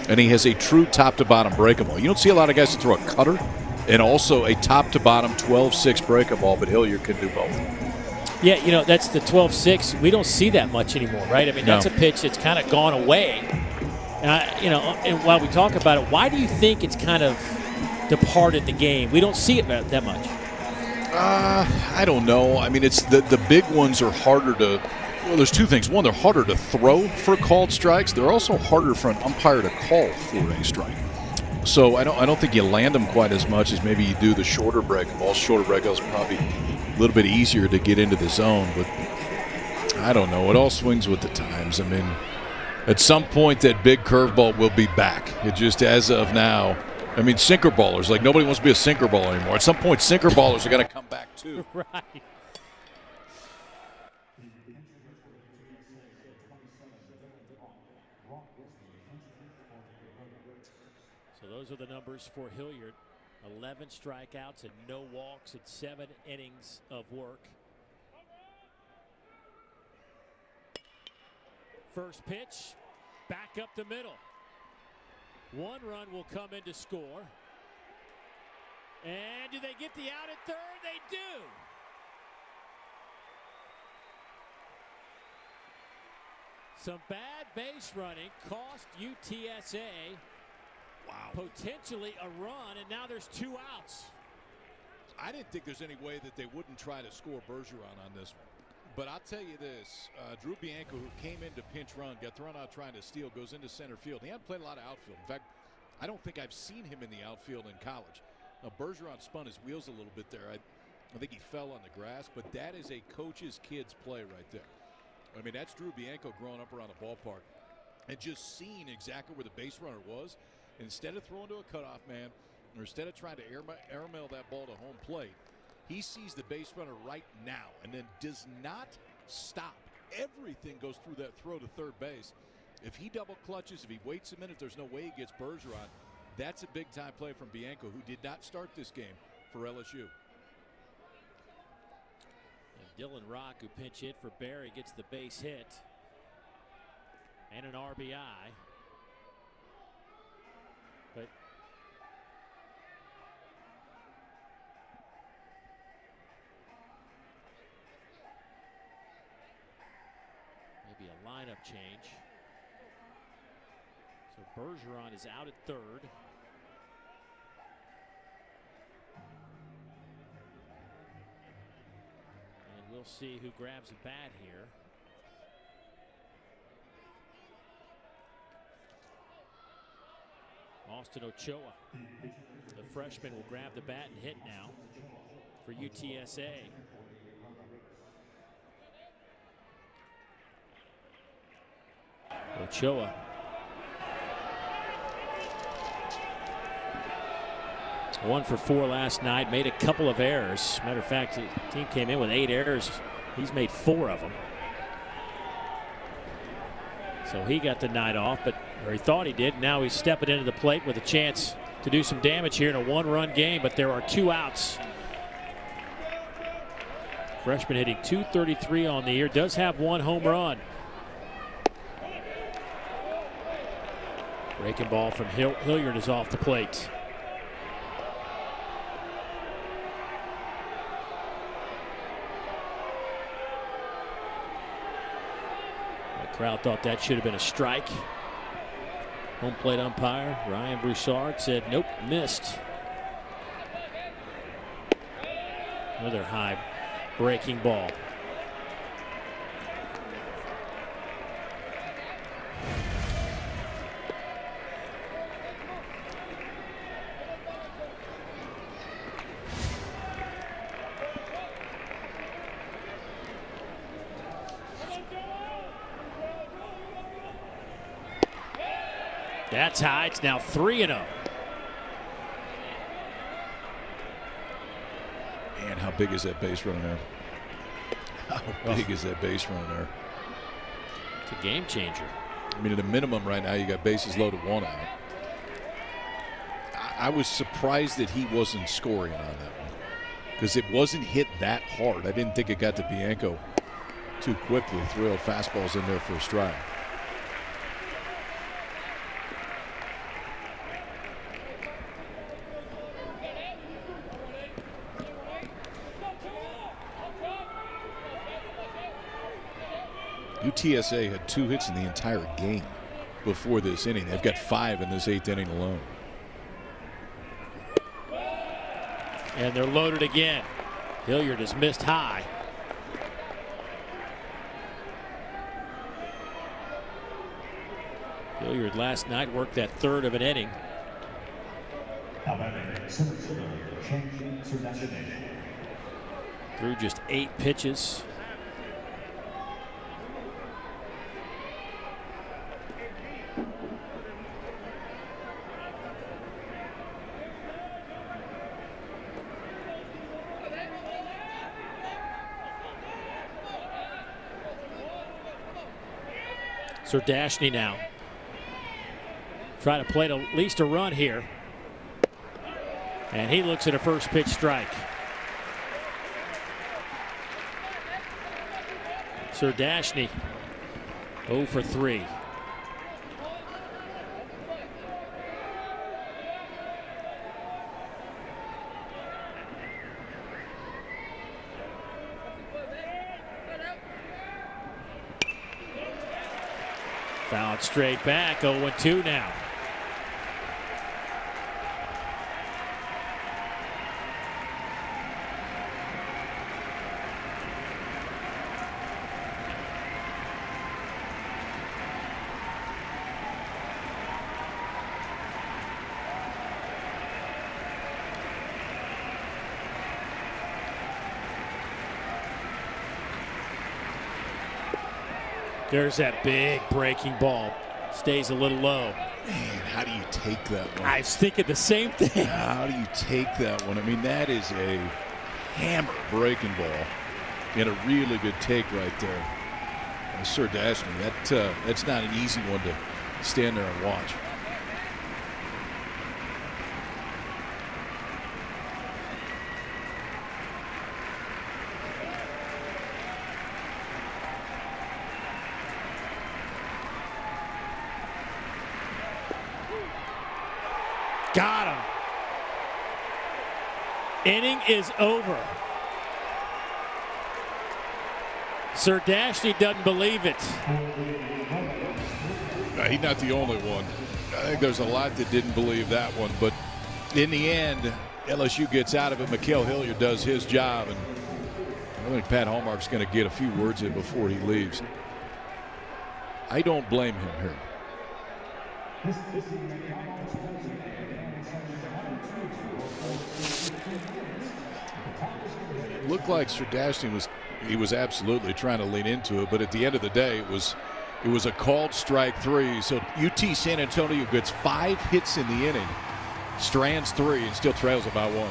And he has a true top-to-bottom breakable. You don't see a lot of guys that throw a cutter and also a top-to-bottom 12-6 breakable, but Hilliard can do both. Yeah, you know, that's the 12-6. We don't see that much anymore, right? I mean, that's a pitch that's kind of gone away. You know, and while we talk about it, why do you think it's kind of departed the game? We don't see it that much. I don't know. I mean, it's the big ones are harder to. Well, there's 2 things. One, they're harder to throw for called strikes. They're also harder for an umpire to call for a strike. So I don't think you land them quite as much as maybe you do the shorter break balls. Shorter break balls probably a little bit easier to get into the zone, but I don't know. It all swings with the times. I mean, at some point that big curveball will be back. It just, as of now, I mean, sinker ballers, like nobody wants to be a sinker baller anymore. At some point, sinker ballers are going to come back too. too. Right. So those are the numbers for Hilliard. 11 strikeouts and no walks in 7 innings of work. First pitch, back up the middle. 1 run will come in to score. And do they get the out at third? They do. Some bad base running cost UTSA potentially a run, and now there's 2 outs. I didn't think there's any way that they wouldn't try to score Bergeron on this one. But I'll tell you this, Drew Bianco, who came in to pinch run, got thrown out trying to steal, goes into center field. He hadn't played a lot of outfield. In fact, I don't think I've seen him in the outfield in college. Now, Bergeron spun his wheels a little bit there. I think he fell on the grass, but that is a coach's kid's play right there. I mean, that's Drew Bianco growing up around the ballpark and just seeing exactly where the base runner was. Instead of throwing to a cutoff man, or instead of trying to airmail that ball to home plate, he sees the base runner right now and then does not stop. Everything goes through that throw to third base. If he double clutches, if he waits a minute, there's no way he gets Bergeron. That's a big-time play from Bianco, who did not start this game for LSU. And Dylan Rock, who pinch hit for Barry, gets the base hit and an RBI. But maybe a lineup change. So Bergeron is out at third. And we'll see who grabs a bat here. Austin Ochoa, the freshman, will grab the bat and hit now for UTSA. Ochoa. One for 4 last night, made a couple of errors. Matter of fact, the team came in with 8 errors. He's made 4 of them. So he got the night off, or he thought he did. Now he's stepping into the plate with a chance to do some damage here in a 1-run game, but there are 2 outs. Freshman hitting .233 on the year, does have 1 home run. Breaking ball from Hilliard is off the plate. The crowd thought that should have been a strike. Home plate umpire Ryan Broussard said nope, missed. Another high breaking ball. That's high. It's now 3-0. Man, how big is that base runner there? How big is that base runner there? It's a game changer. I mean, at a minimum right now, you got bases loaded, 1 out. I was surprised that he wasn't scoring on that one because it wasn't hit that hard. I didn't think it got to Bianco too quickly. 3-0 fastballs in there for a strike. UTSA had 2 hits in the entire game before this inning. They've got 5 in this 8th inning alone. And they're loaded again. Hilliard has missed high. Hilliard last night worked that 3rd of an inning. Threw just 8 pitches. Serdashny now. Try to play at least a run here. And he looks at a first pitch strike. Serdashny 0 for 3. Fouled straight back, 0-2 now. There's that big breaking ball. Stays a little low. Man, how do you take that one? I was thinking the same thing. How do you take that one? I mean, that is a hammer breaking ball and a really good take right there. Serdashny, that's not an easy one to stand there and watch. Got him. Inning is over. Serdashny doesn't believe it. He's not the only one. I think there's a lot that didn't believe that one, but in the end, LSU gets out of it. Mikhail Hilliard does his job, and I think Pat Hallmark's going to get a few words in before he leaves. I don't blame him here. It looked like Serdashny was absolutely trying to lean into it, but at the end of the day, it was a called strike 3. So UT San Antonio gets 5 hits in the inning, strands 3, and still trails about 1.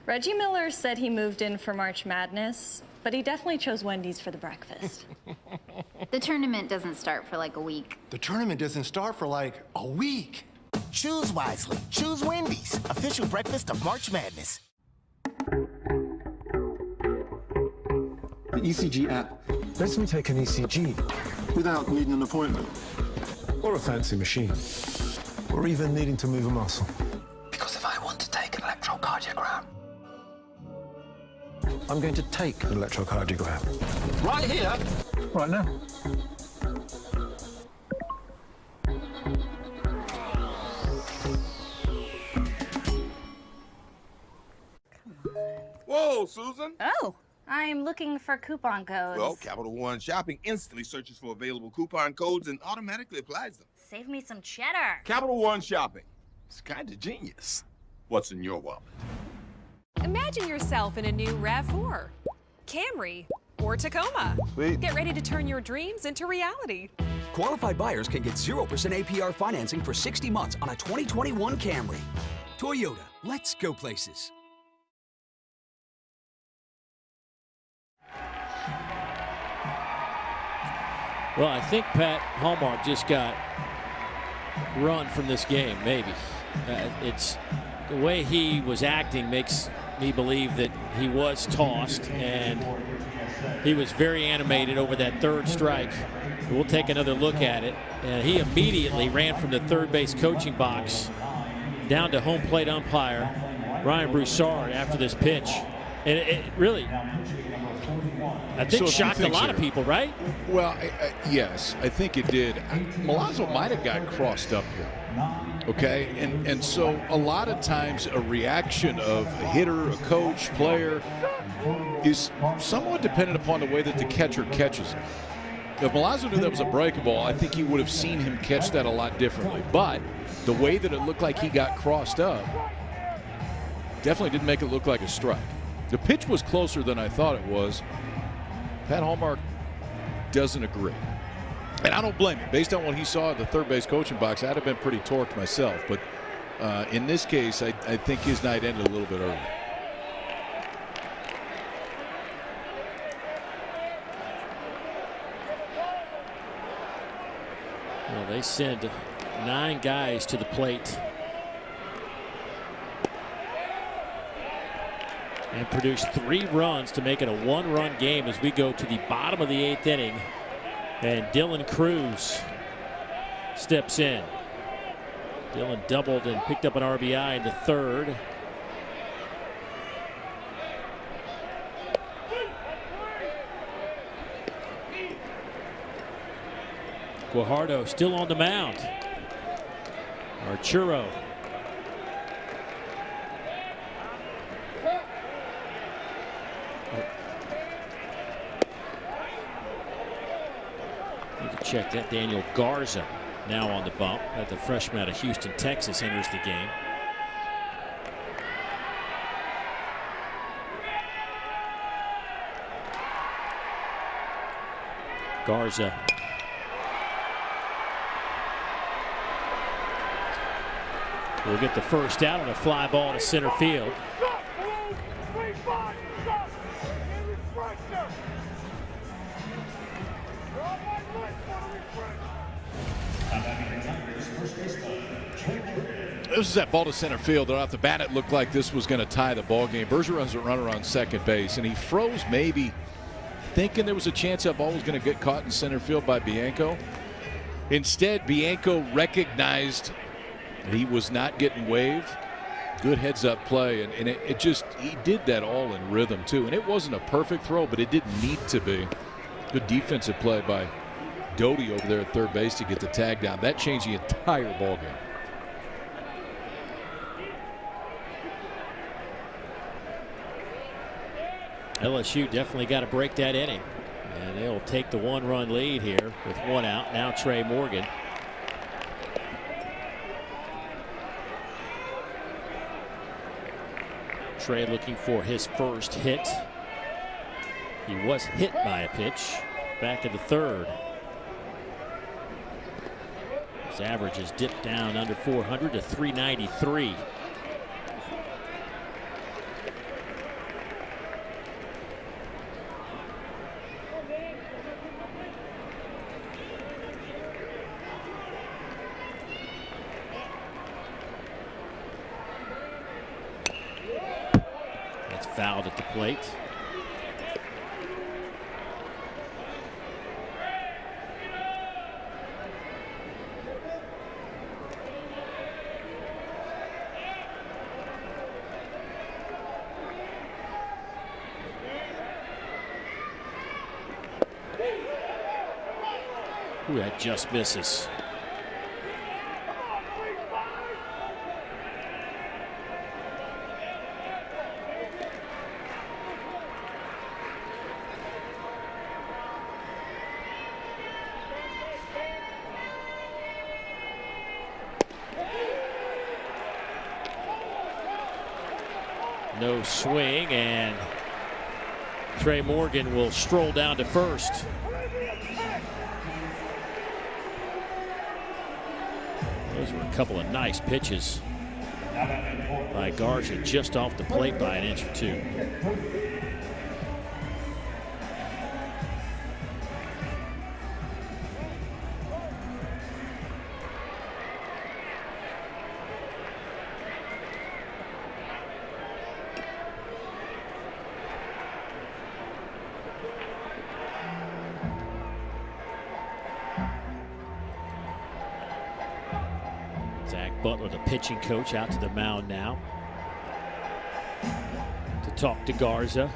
Reggie Miller said he moved in for March Madness, but he definitely chose Wendy's for the breakfast. The tournament doesn't start for like a week. The tournament doesn't start for like a week. Choose wisely. Choose Wendy's, official breakfast of March Madness. The ECG app lets me take an ECG without needing an appointment or a fancy machine or even needing to move a muscle. Because if I want to take an electrocardiogram, I'm going to take an electrocardiogram. right here, Right now. Whoa, Susan. Oh, I'm looking for coupon codes. Well, Capital One Shopping instantly searches for available coupon codes and automatically applies them. Save me some cheddar. Capital One Shopping. It's kind of genius. What's in your wallet? Imagine yourself in a new RAV4, Camry, or Tacoma. Sweet. Get ready to turn your dreams into reality. Qualified buyers can get 0% APR financing for 60 months on a 2021 Camry. Toyota, let's go places. Well, I think Pat Hallmark just got run from this game, maybe. It's the way he was acting makes me believe that he was tossed, and he was very animated over that third strike. We'll take another look at it. He immediately ran from the third base coaching box down to home plate umpire Ryan Broussard after this pitch. And it really, I think, shocked a lot of people, right? Well, yes, I think it did. Milazzo might have got crossed up here. Okay, and so a lot of times a reaction of a hitter, a coach, player is somewhat dependent upon the way that the catcher catches it. If Milazzo knew that was a breaking ball, I think he would have seen him catch that a lot differently. But the way that it looked like he got crossed up definitely didn't make it look like a strike. The pitch was closer than I thought it was. Pat Hallmark doesn't agree. And I don't blame him. Based on what he saw at the third base coaching box, I'd have been pretty torqued myself. But in this case, I think his night ended a little bit early. Well, they send 9 guys to the plate and produce 3 runs to make it a 1-run game as we go to the bottom of the 8th inning. And Dylan Cruz steps in. Dylan doubled and picked up an RBI in the 3rd. Guajardo still on the mound. Arturo. Need to check that. Daniel Garza now on the bump. The freshman out of Houston, Texas, enters the game. Garza. We'll get the first out on a fly ball to center field. This is that ball to center field. Off the bat, it looked like this was going to tie the ball game. Berger runs a runner on second base, and he froze, maybe thinking there was a chance that ball was going to get caught in center field by Bianco. Instead, Bianco recognized he was not getting waved. Good heads-up play, and it just, he did that all in rhythm too. And it wasn't a perfect throw, but it didn't need to be. Good defensive play by Doty over there at third base to get the tag down. That changed the entire ball game. LSU definitely got to break that inning, and they'll take the 1-run lead here with 1 out. Now Trey Morgan. Trey looking for his first hit. He was hit by a pitch back in the 3rd. His average has dipped down under 400 to 393. Fouled at the plate. Ooh, that just misses. No swing, and Trey Morgan will stroll down to first. Those were a couple of nice pitches by Garza, just off the plate by an inch or 2. Butler, the pitching coach, out to the mound now to talk to Garza.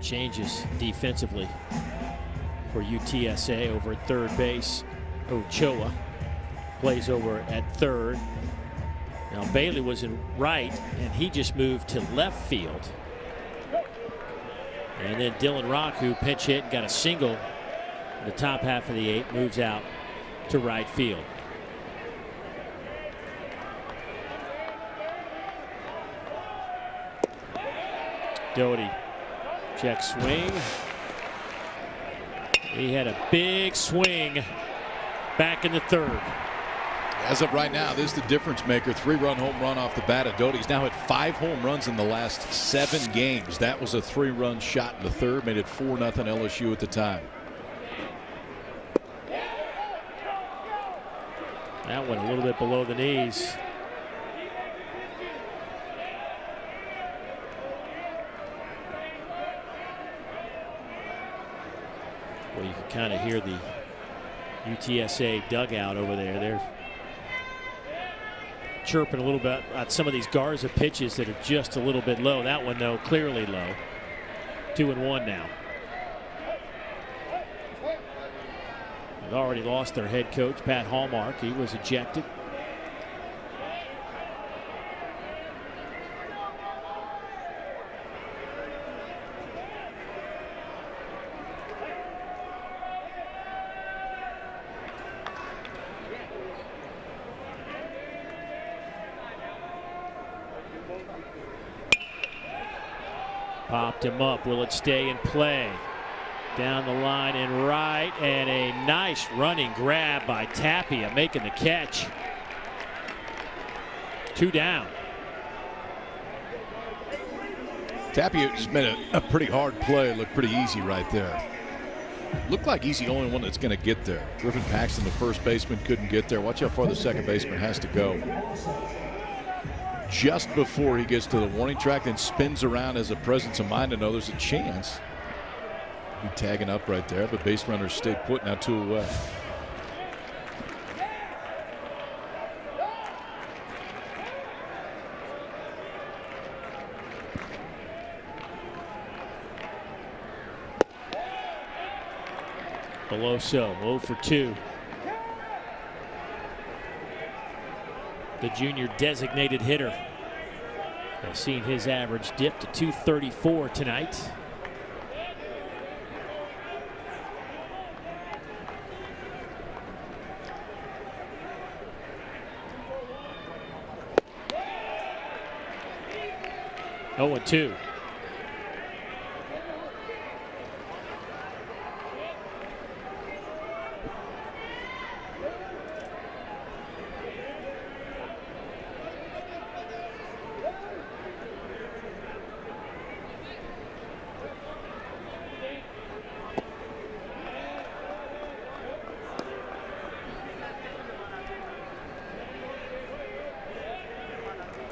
Changes defensively for UTSA over at third base. Ochoa plays over at third. Now Bailey was in right, and he just moved to left field. And then Dylan Rock, who pinch hit and got a single in the top half of the 8th, moves out to right field. Doty, check swing. He had a big swing back in the third. As of right now, this is the difference maker. 3-run home run off the bat of Doty. He's now hit 5 home runs in the last 7 games. That was a 3-run shot in the third. Made it 4-0 LSU at the time. That went a little bit below the knees. Well, you can kind of hear the UTSA dugout over there. They're chirping a little bit at some of these Garza pitches that are just a little bit low. That one, though, clearly low. 2-1 now. They've already lost their head coach, Pat Hallmark. He was ejected. Popped him up. Will it stay in play? Down the line and right, and a nice running grab by Tapia, making the catch. 2 down. Tapia just made a pretty hard play. Looked pretty easy right there. Looked like he's the only one that's going to get there. Griffin Paxton, the first baseman, couldn't get there. Watch how far the second baseman has to go. Just before he gets to the warning track, then spins around as a presence of mind to know there's a chance. Be tagging up right there, but base runners stay put, now 2 away. Beloso 0 for 2. The junior designated hitter has seen his average dip to 234 tonight. Oh, 2.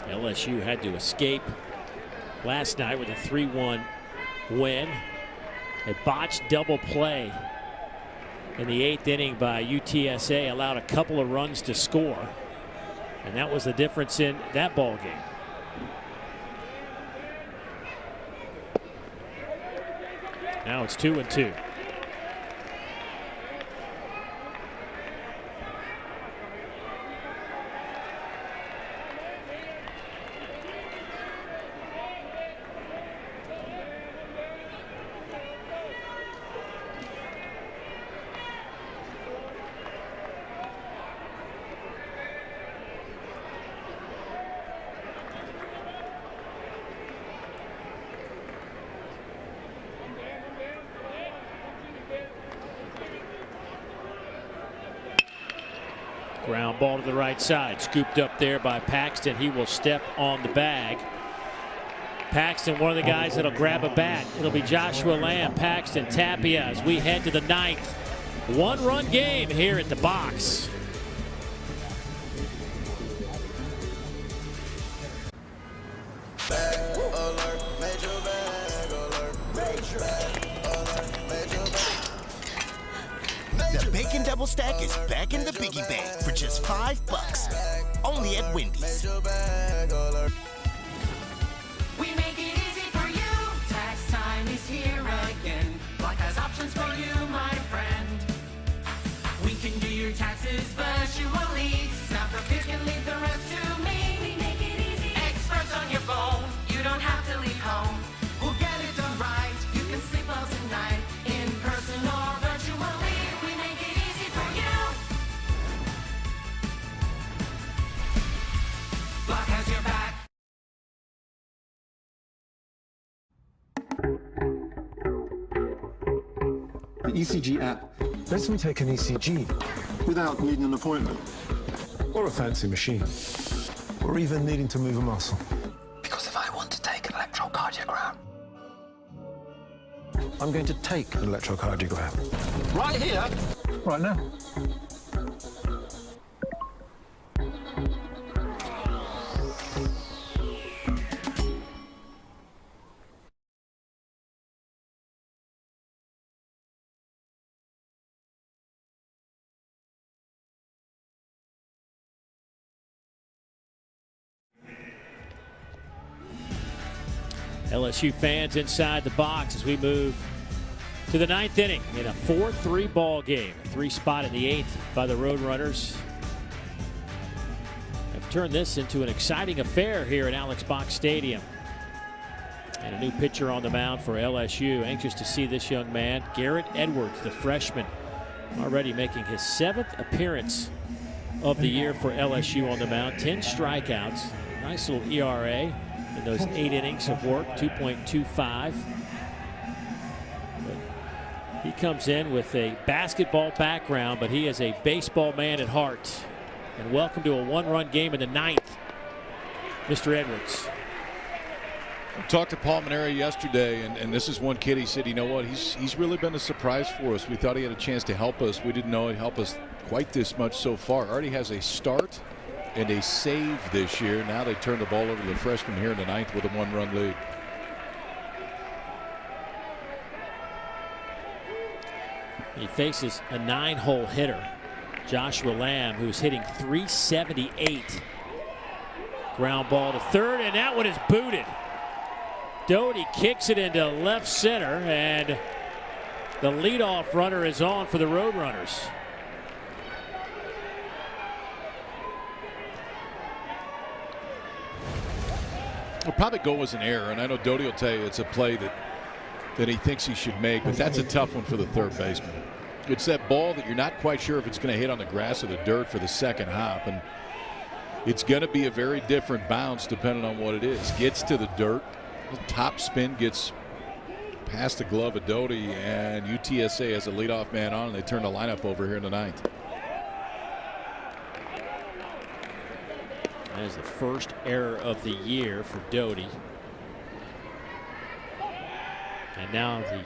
LSU had to escape last night with a 3-1 win. A botched double play in the 8th inning by UTSA allowed a couple of runs to score, and that was the difference in that ball game. Now it's 2-2. Ground ball to the right side, scooped up there by Paxton. He will step on the bag. Paxton, one of the guys that'll grab a bat. It'll be Joshua Lamb, Paxton, Tapia as we head to the 9th. 1-run game here at the box. The Bacon Double Stack is back in the biggie bag for just $5. Only at Wendy's. We make it easy for you. Tax time is here again. Block has options for you, my friend. We can do your taxes virtually. Snap the pick and leave the rest to me. We make it easy. Experts on your phone. You don't have to leave home. We'll get it done right. You can sleep well tonight. In person or virtually. We make it easy for you. Block has your back. The ECG app Let me take an ECG without needing an appointment or a fancy machine or even needing to move a muscle. Because if I want to take an electrocardiogram, I'm going to take an electrocardiogram. right here, Right now. LSU fans inside the box as we move to the 9th inning in a 4-3 ball game. A 3 spot in the 8th by the Roadrunners. Have turned this into an exciting affair here at Alex Box Stadium. And a new pitcher on the mound for LSU. Anxious to see this young man, Garrett Edwards, the freshman, already making his 7th appearance of the year for LSU on the mound. 10 strikeouts, nice little ERA in those 8 innings of work, 2.25. He comes in with a basketball background, but he is a baseball man at heart. And welcome to a 1-run game in the 9th, Mr. Edwards. I talked to Paul Maneri yesterday, and this is one kid. He said, you know what, he's really been a surprise for us. We thought he had a chance to help us. We didn't know he'd help us quite this much so far. Already has a start and a save this year. Now they turn the ball over to the freshman here in the 9th with a 1-run lead. He faces a 9-hole hitter, Joshua Lamb, who's hitting .378. Ground ball to third, and that one is booted. Doty kicks it into left center, and the leadoff runner is on for the Roadrunners. Will probably go as an error, and I know Doty will tell you it's a play that he thinks he should make, but that's a tough one for the third baseman. It's that ball that you're not quite sure if it's going to hit on the grass or the dirt for the second hop, and it's going to be a very different bounce depending on what it is. Gets to the dirt, the top spin gets past the glove of Doty, and UTSA has a leadoff man on, and they turn the lineup over here in the 9th. That is the first error of the year for Doty. And now the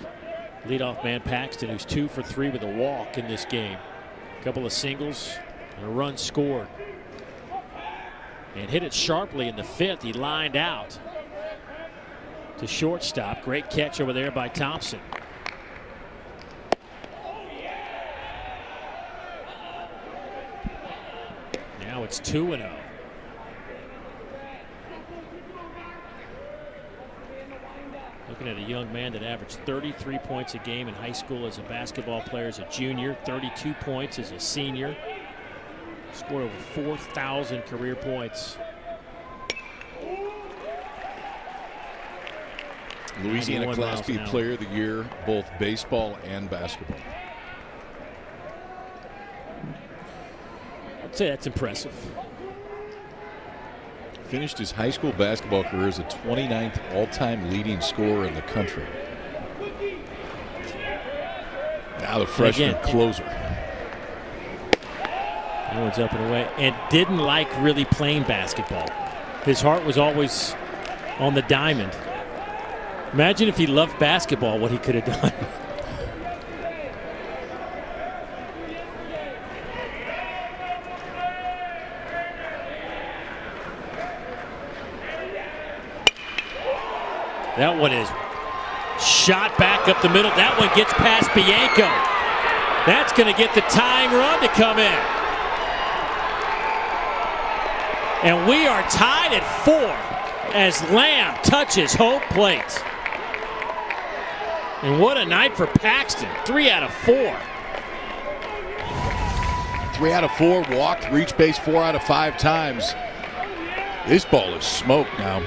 leadoff man Paxton, who's 2 for 3 with a walk in this game. A couple of singles and a run scored. And hit it sharply in the 5th. He lined out to shortstop. Great catch over there by Thompson. Now it's 2-0. Looking at a young man that averaged 33 points a game in high school as a basketball player as a junior, 32 points as a senior. Scored over 4,000 career points. Louisiana Class B Player of the Year, both baseball and basketball. I'd say that's impressive. Finished his high school basketball career as a 29th all-time leading scorer in the country. Now the freshman closer. That one's up and away, and didn't like really playing basketball. His heart was always on the diamond. Imagine if he loved basketball, what he could have done. That one is shot back up the middle. That one gets past Bianco. That's going to get the tying run to come in. And we are tied at 4 as Lamb touches home plate. And what a night for Paxton. 3 out of 4. 3 out of 4 walked, reached base 4 out of 5 times. This ball is smoked now.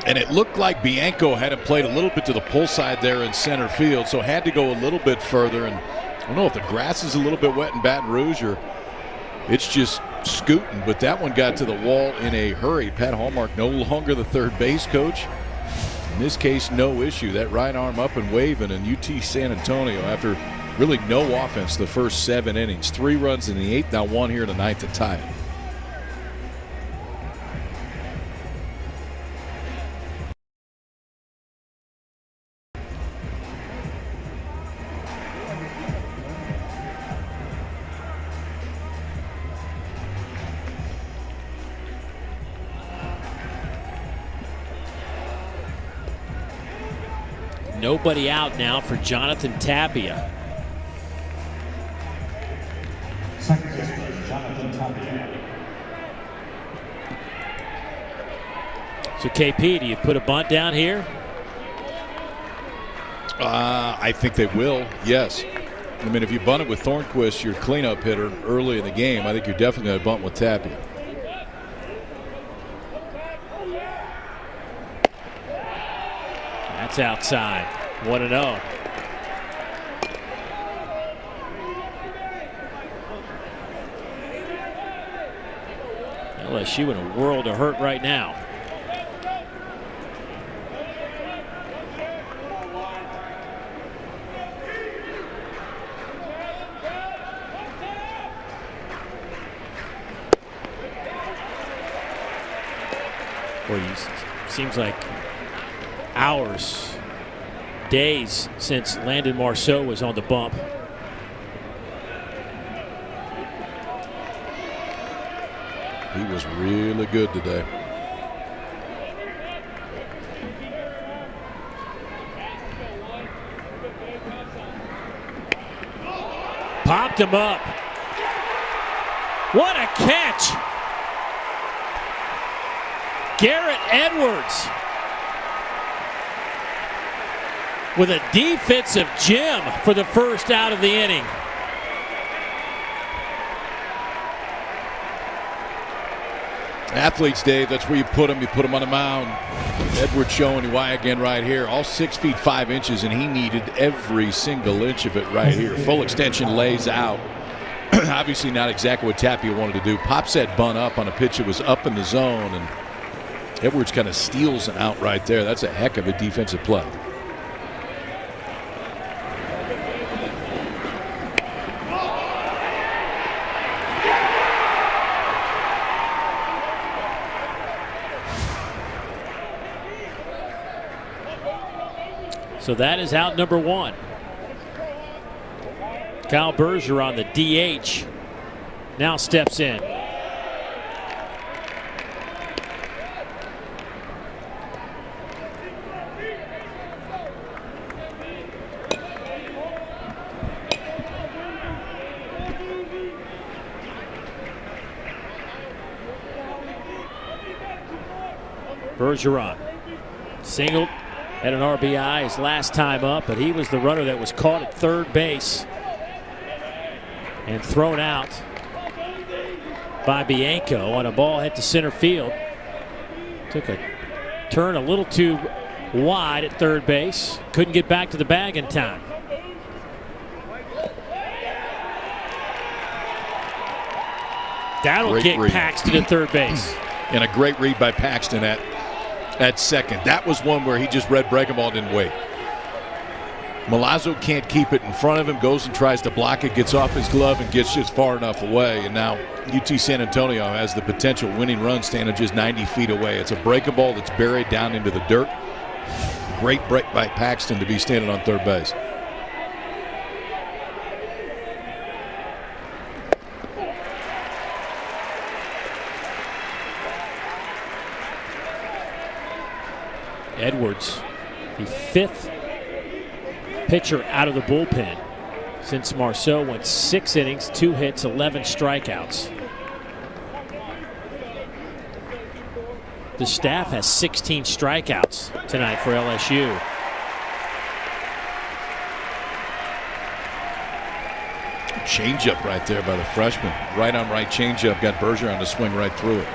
And it looked like Bianco had it played a little bit to the pull side there in center field, so had to go a little bit further. And I don't know if the grass is a little bit wet in Baton Rouge or it's just scooting, but that one got to the wall in a hurry. Pat Hallmark no longer the third base coach. In this case, no issue. That right arm up and waving, and UT San Antonio, after Really no offense the first 7 innings. 3 runs in the 8th, now 1 here in the 9th to tie it. Nobody out now for Jonathan Tapia. So KP, do you put a bunt down here? I think they will, yes. I mean, if you bunt it with Thornquist, your cleanup hitter, early in the game, I think you're definitely going to bunt with Tapia. That's outside. 1-0. LSU in a world of hurt right now. Boy, seems like hours, days since Landon Marceau was on the bump. He was really good today. Popped him up. What a catch! Garrett Edwards with a defensive gem for the first out of the inning. Athletes, Dave, that's where you put them. You put them on the mound. Edwards showing you why again right here. All 6 feet 5 inches, and he needed every single inch of it right here. Full extension lays out. Obviously not exactly what Tapia wanted to do. Pops that bunt up on a pitch that was up in the zone, and Edwards kind of steals an out right there. That's a heck of a defensive play. So that is out number 1. Kyle Bergeron, the DH, now steps in. Bergeron singled, had an RBI his last time up, but he was the runner that was caught at third base and thrown out by Bianco on a ball hit to center field. Took a turn a little too wide at third base. Couldn't get back to the bag in time. That'll get Paxton at third base. And a great read by Paxton at second. That was one where he just read breaking ball, didn't wait. Milazzo can't keep it in front of him, goes and tries to block it, gets off his glove and gets just far enough away. And now UT San Antonio has the potential winning run standing just 90 feet away. It's a breaking ball that's buried down into the dirt. Great break by Paxton to be standing on third base. Edwards, the 5th pitcher out of the bullpen since Marceau went 6 innings, 2 hits, 11 strikeouts. The staff has 16 strikeouts tonight for LSU. Changeup right there by the freshman. Right on right changeup, got Bergeron to swing right through it.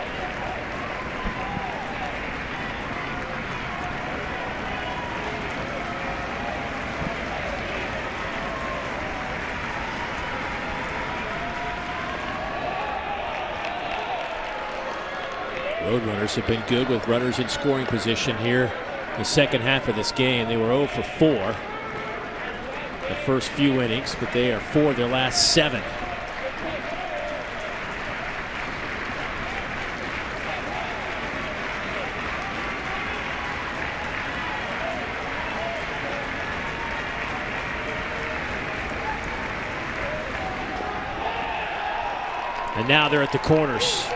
Roadrunners have been good with runners in scoring position here in the second half of this game. They were 0 for 4. the first few innings, but they are 4 of their last 7. And now they're at the corners.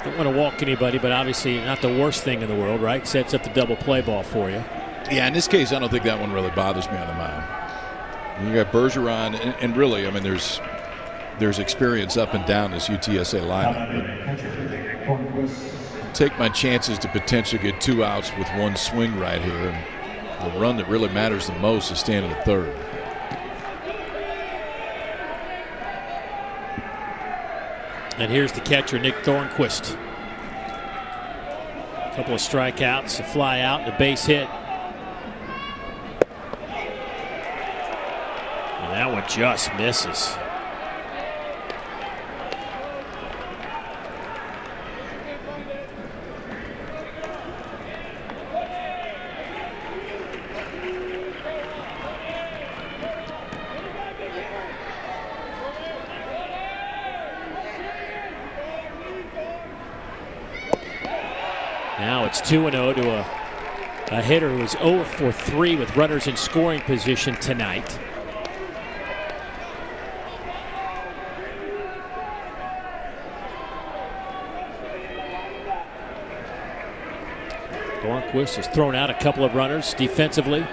Don't want to walk anybody, but obviously not the worst thing in the world, right? Sets up the double play ball for you. Yeah, in this case, I don't think that one really bothers me on the mound. You got Bergeron, and really, I mean, there's experience up and down this UTSA lineup. Take my chances to potentially get 2 outs with 1 swing right here. And the run that really matters the most is standing at third. And here's the catcher, Nick Thornquist. A couple of strikeouts, a fly out, and a base hit. And that one just misses. Now it's 2-0 to a hitter who is 0 for 3 with runners in scoring position tonight. Thornquist has thrown out a couple of runners defensively.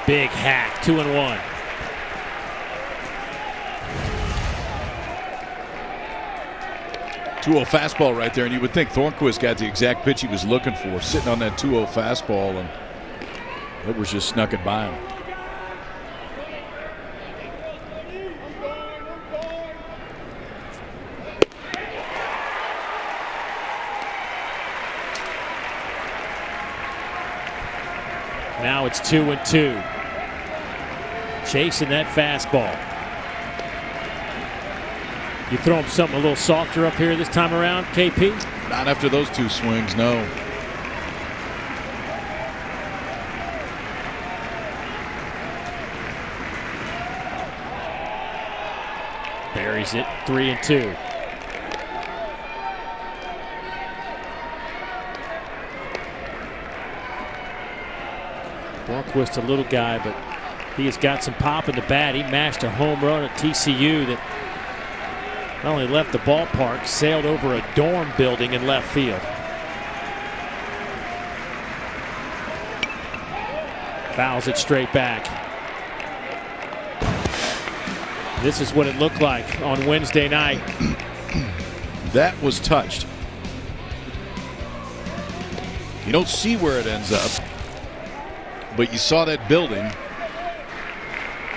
Big hack, 2-1. .2-0 fastball right there, and you would think Thornquist got the exact pitch he was looking for, sitting on that 2-0 fastball, and it was just snuck it by him. Now it's 2-2. Chasing that fastball. You throw him something a little softer up here this time around, KP? Not after those 2 swings, no. Buries it, 3-2. Thornquist, a little guy, but he has got some pop in the bat. He mashed a home run at TCU that not only left the ballpark, sailed over a dorm building in left field. Fouls it straight back. This is what it looked like on Wednesday night. That was touched. You don't see where it ends up, but you saw that building.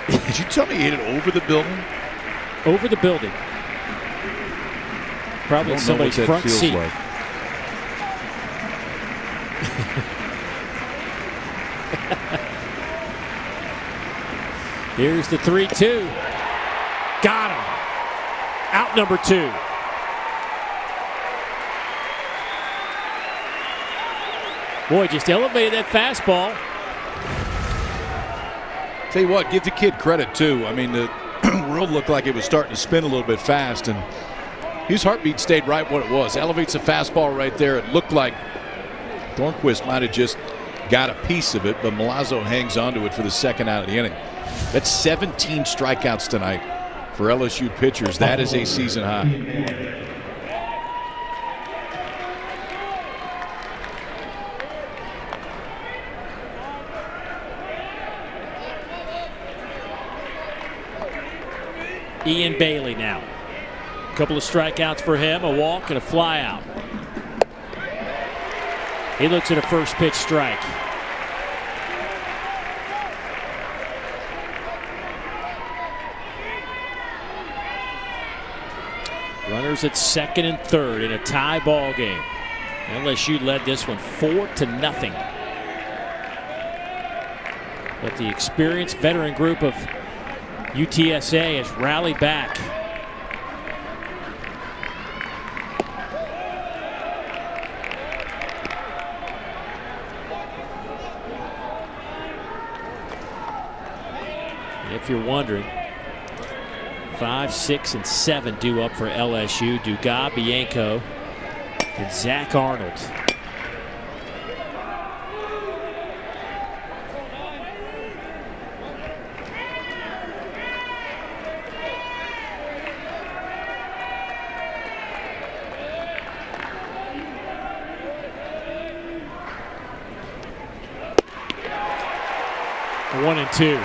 Did you tell me he hit it over the building? Over the building. Probably somebody's front seat. Like. Here's the 3-2. Got him. Out number 2. Boy, just elevated that fastball. Tell you what, give the kid credit too. I mean, the world looked like it was starting to spin a little bit fast, and his heartbeat stayed right what it was. Elevates a fastball right there. It looked like Thornquist might have just got a piece of it, but Milazzo hangs onto it for the second out of the inning. That's 17 strikeouts tonight for LSU pitchers. That is a season high. Ian Bailey now. A couple of strikeouts for him, a walk and a fly out. He looks at a first pitch strike. Runners at second and third in a tie ball game. LSU led this one 4-0. But the experienced veteran group of UTSA has rallied back. If you're wondering, 5, 6, and 7 due up for LSU. Dugas, Bianco, and Zach Arnold. One and two.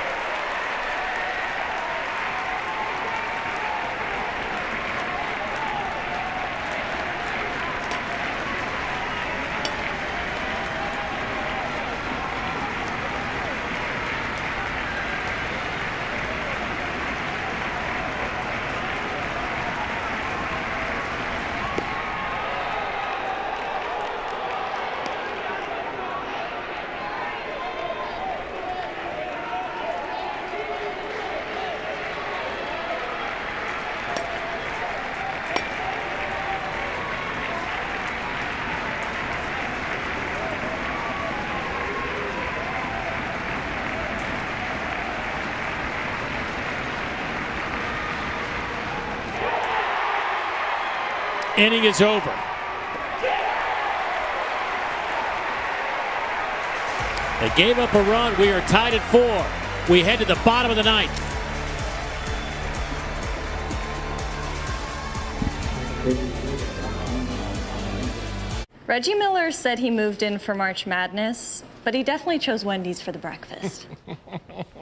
Inning is over. They gave up a run. We are tied at 4. We head to the bottom of the ninth. Reggie Miller said he moved in for March Madness, but he definitely chose Wendy's for the breakfast.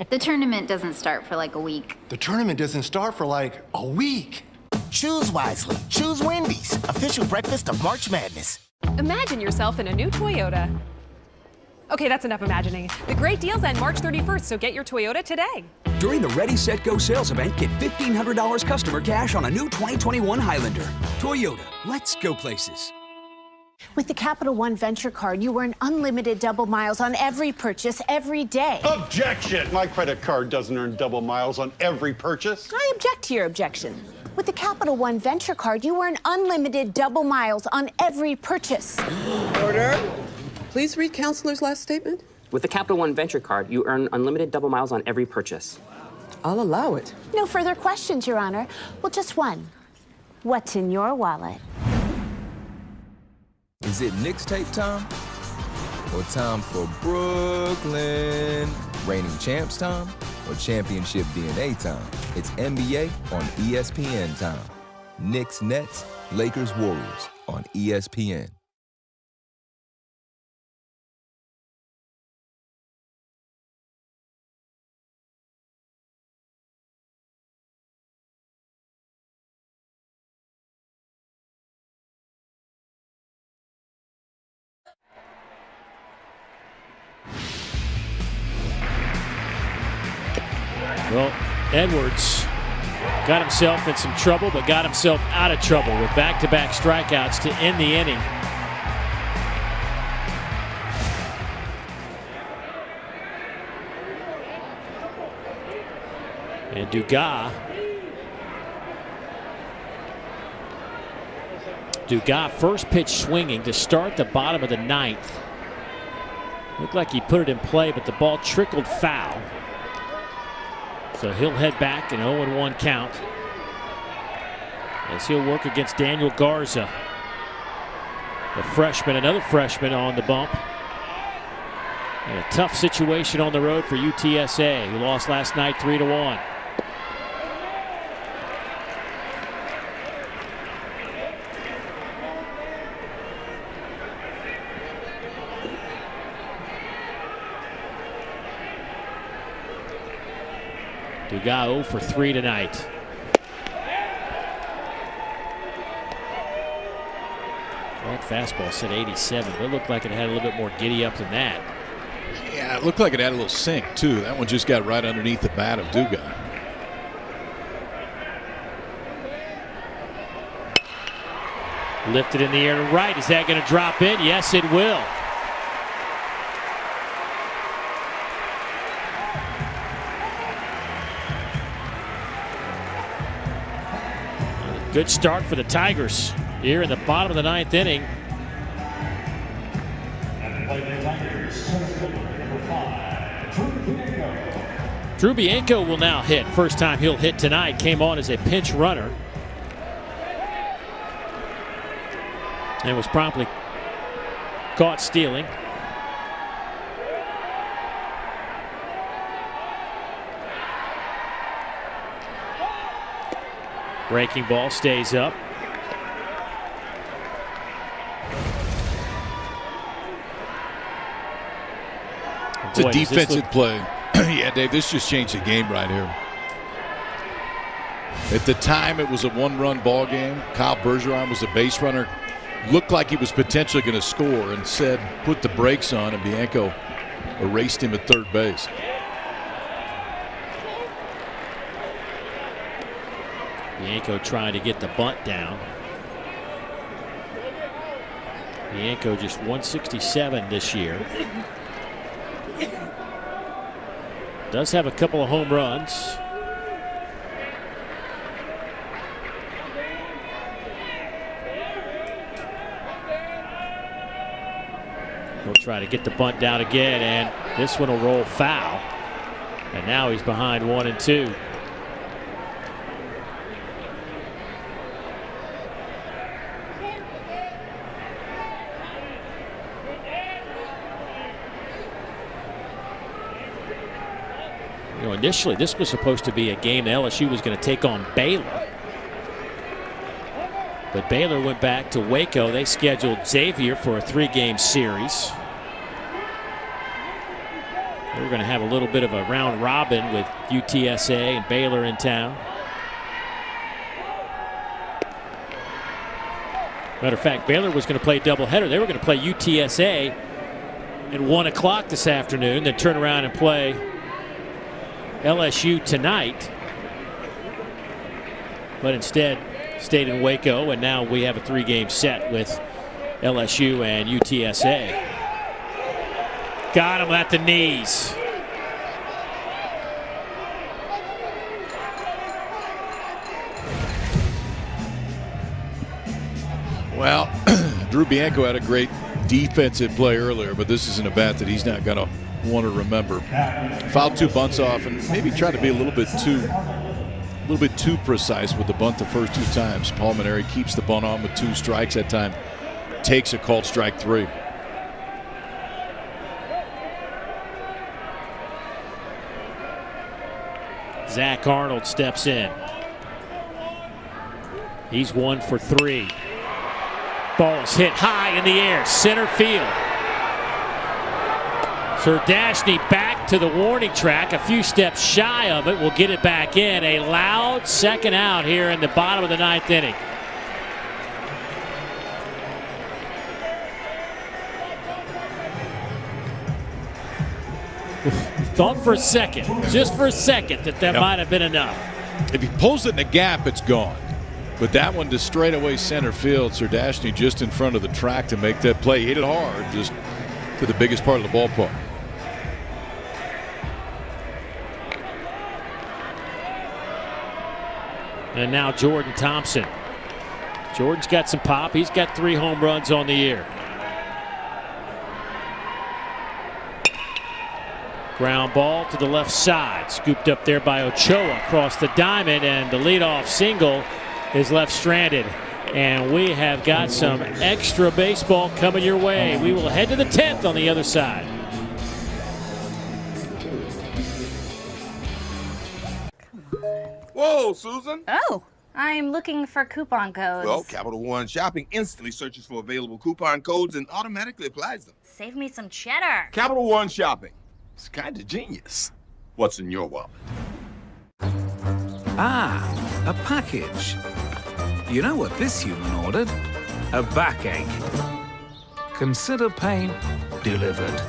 The tournament doesn't start for like a week. The tournament doesn't start for like a week. Choose wisely. Choose Wendy's, official breakfast of March Madness. Imagine yourself in a new Toyota. Okay, that's enough imagining. The great deals end March 31st, so get your Toyota today. During the Ready, Set, Go sales event, get $1,500 customer cash on a new 2021 Highlander. Toyota, let's go places. With the Capital One Venture Card, you earn unlimited double miles on every purchase every day. Objection! My credit card doesn't earn double miles on every purchase. I object to your objection. With the Capital One Venture Card, you earn unlimited double miles on every purchase. Order. Please read Counselor's last statement. With the Capital One Venture Card, you earn unlimited double miles on every purchase. I'll allow it. No further questions, Your Honor. Well, just one. What's in your wallet? Is it Knicks tape time? Or time for Brooklyn? Reigning champs time? Or championship DNA time? It's NBA on ESPN time. Knicks Nets, Lakers Warriors on ESPN. Well, Edwards got himself in some trouble, but got himself out of trouble with back-to-back strikeouts to end the inning. And Dugas first pitch swinging to start the bottom of the ninth. Looked like he put it in play, but the ball trickled foul. So he'll head back, an 0-1 count, as he'll work against Daniel Garza, the freshman, another freshman on the bump. And a tough situation on the road for UTSA, who lost last night 3-1. Dugas 0 for 3 tonight. That fastball said 87, but it looked like it had a little bit more giddy up than that. Yeah, it looked like it had a little sink, too. That one just got right underneath the bat of Dugas. Lifted in the air to right. Is that going to drop in? Yes, it will. Good start for the Tigers here in the bottom of the 9th inning. Drew Bianco will now hit. First time he'll hit tonight. Came on as a pinch runner and was promptly caught stealing. Breaking ball stays up. It's a defensive play. Yeah, Dave, this just changed the game right here. At the time, it was a one-run ball game. Kyle Bergeron was the base runner. Looked like he was potentially going to score, and said put the brakes on, and Bianco erased him at third base. Bianco trying to get the bunt down. Bianco just 167 this year. Does have a couple of home runs. He'll try to get the bunt down again, and this one will roll foul. And now he's behind 1-2. Initially, this was supposed to be a game that LSU was going to take on Baylor. But Baylor went back to Waco. They scheduled Xavier for a 3-game series. They were going to have a little bit of a round robin with UTSA and Baylor in town. Matter of fact, Baylor was going to play a doubleheader. They were going to play UTSA at 1 o'clock this afternoon, then turn around and play LSU tonight, but instead stayed in Waco, and now we have a 3-game set with LSU and UTSA. Got him at the knees. Well, Drew Bianco had a great defensive play earlier, but this isn't a bat that he's not going to want to remember. Fouled 2 bunts off, and maybe tried to be a little bit too precise with the bunt the first 2 times. Palmineri keeps the bunt on with 2 strikes. That time takes a called strike 3. Zach Arnold steps in. He's 1 for 3. Ball is hit high in the air, center field. Serdashny back to the warning track, a few steps shy of it. Will get it back in. A loud second out here in the bottom of the 9th inning. Thought for a second, just for a second, that might have been enough. If he pulls it in the gap, it's gone. But that one to straightaway center field. Serdashny just in front of the track to make that play. He hit it hard, just to the biggest part of the ballpark. And now Jordan Thompson. Jordan's got some pop. He's got 3 home runs on the year. Ground ball to the left side. Scooped up there by Ochoa across the diamond, and the leadoff single is left stranded. And we have got some extra baseball coming your way. We will head to the 10th on the other side. Whoa, Susan. Oh, I'm looking for coupon codes. Well, Capital One Shopping instantly searches for available coupon codes and automatically applies them. Save me some cheddar. Capital One Shopping. It's kind of genius. What's in your wallet? Ah, a package. You know what this human ordered? A backache. Consider pain delivered.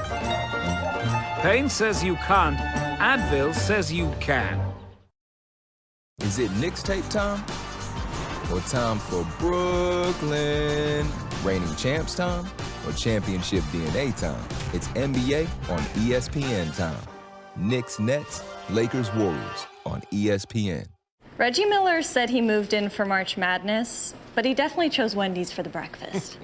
Pain says you can't. Advil says you can. Is it Knicks tape time? Or time for Brooklyn? Reigning champs time? Or championship DNA time? It's NBA on ESPN time. Knicks Nets, Lakers Warriors on ESPN. Reggie Miller said he moved in for March Madness, but he definitely chose Wendy's for the breakfast.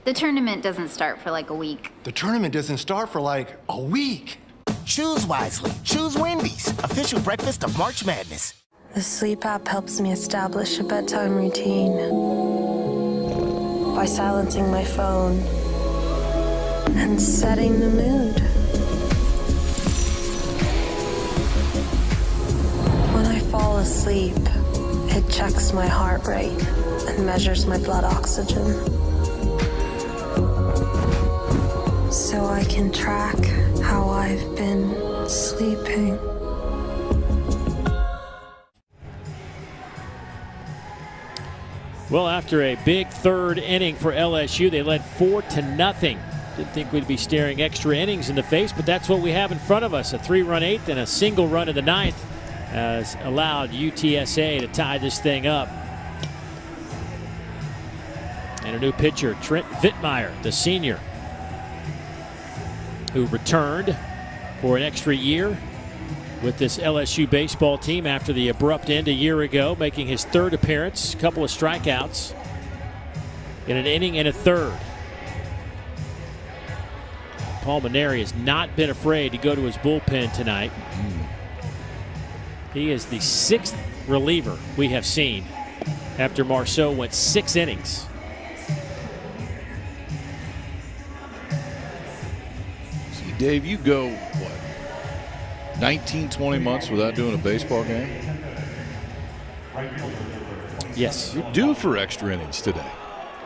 The tournament doesn't start for like a week. The tournament doesn't start for like a week. Choose wisely. Choose Wendy's, official breakfast of March Madness. The sleep app helps me establish a bedtime routine by silencing my phone and setting the mood. When I fall asleep, it checks my heart rate and measures my blood oxygen, so I can track how I've been sleeping. Well, after a big third inning for LSU, they led 4-0. Didn't think we'd be staring extra innings in the face, but that's what we have in front of us. A 3-run eighth and a single run in the ninth has allowed UTSA to tie this thing up. And a new pitcher, Trent Vittmeyer, the senior, who returned for an extra year with this LSU baseball team after the abrupt end a year ago, making his third appearance, a couple of strikeouts in an inning and a third. Paul Maneri has not been afraid to go to his bullpen tonight. He is the 6th reliever we have seen after Marceau went 6 innings. See, Dave, you go, what, 19, 20 months without doing a baseball game? Yes. You're due for extra innings today.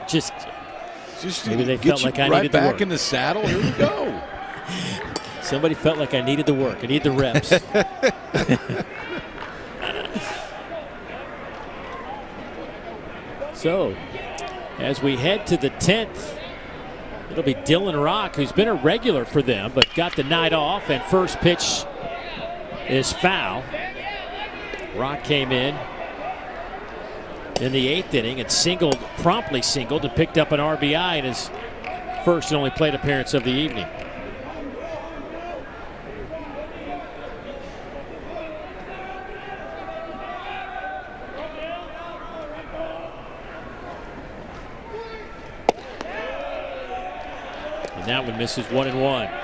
Just maybe they get felt like I right needed the back work. in the saddle. Here we go. Somebody felt like I needed the work. I need the reps. So, as we head to the 10th, it'll be Dylan Rock, who's been a regular for them, but got the night off, and first pitch is foul. Rock came in the 8th inning and promptly singled and picked up an RBI in his first and only plate appearance of the evening. And that one misses 1-1.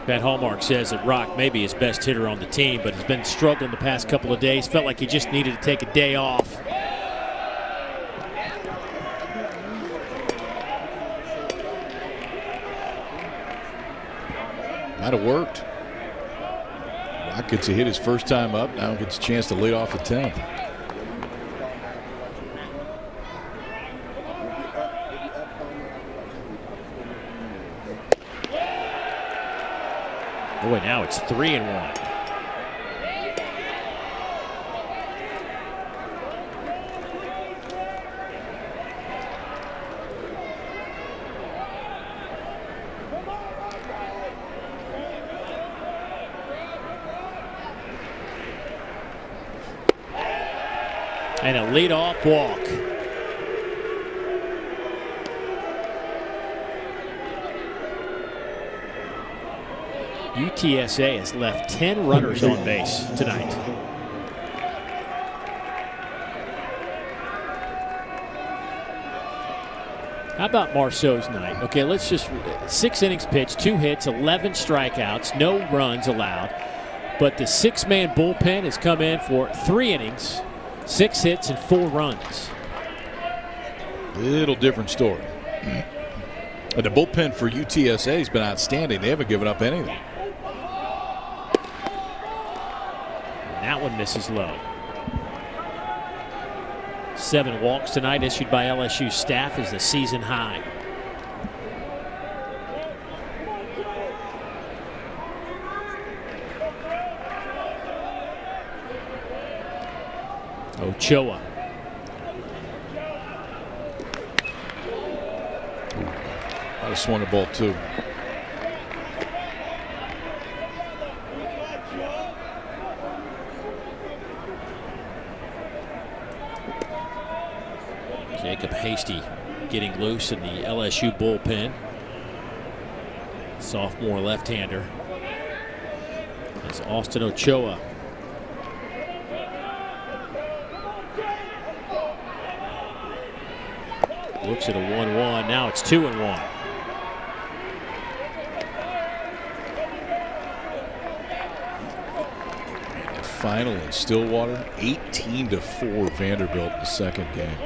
Pat Hallmark says that Rock may be his best hitter on the team, but has been struggling the past couple of days. Felt like he just needed to take a day off. Might have worked. Rock gets a hit his first time up. Now gets a chance to lead off the 10th. Boy, now it's 3-1. And a leadoff walk. UTSA has left 10 runners on base tonight. How about Marceau's night? Okay, let's just 6 innings pitched, 2 hits, 11 strikeouts, no runs allowed. But the 6-man bullpen has come in for 3 innings, 6 hits, and 4 runs. Little different story. And the bullpen for UTSA has been outstanding. They haven't given up anything. That one misses low. 7 walks tonight issued by LSU staff is the season high. Ochoa. I swung the ball too. Jacob Hasty getting loose in the LSU bullpen. Sophomore left-hander. That's Austin Ochoa. Looks at a 1-1. Now it's 2-1. Final in Stillwater, 18-4 Vanderbilt in the second game.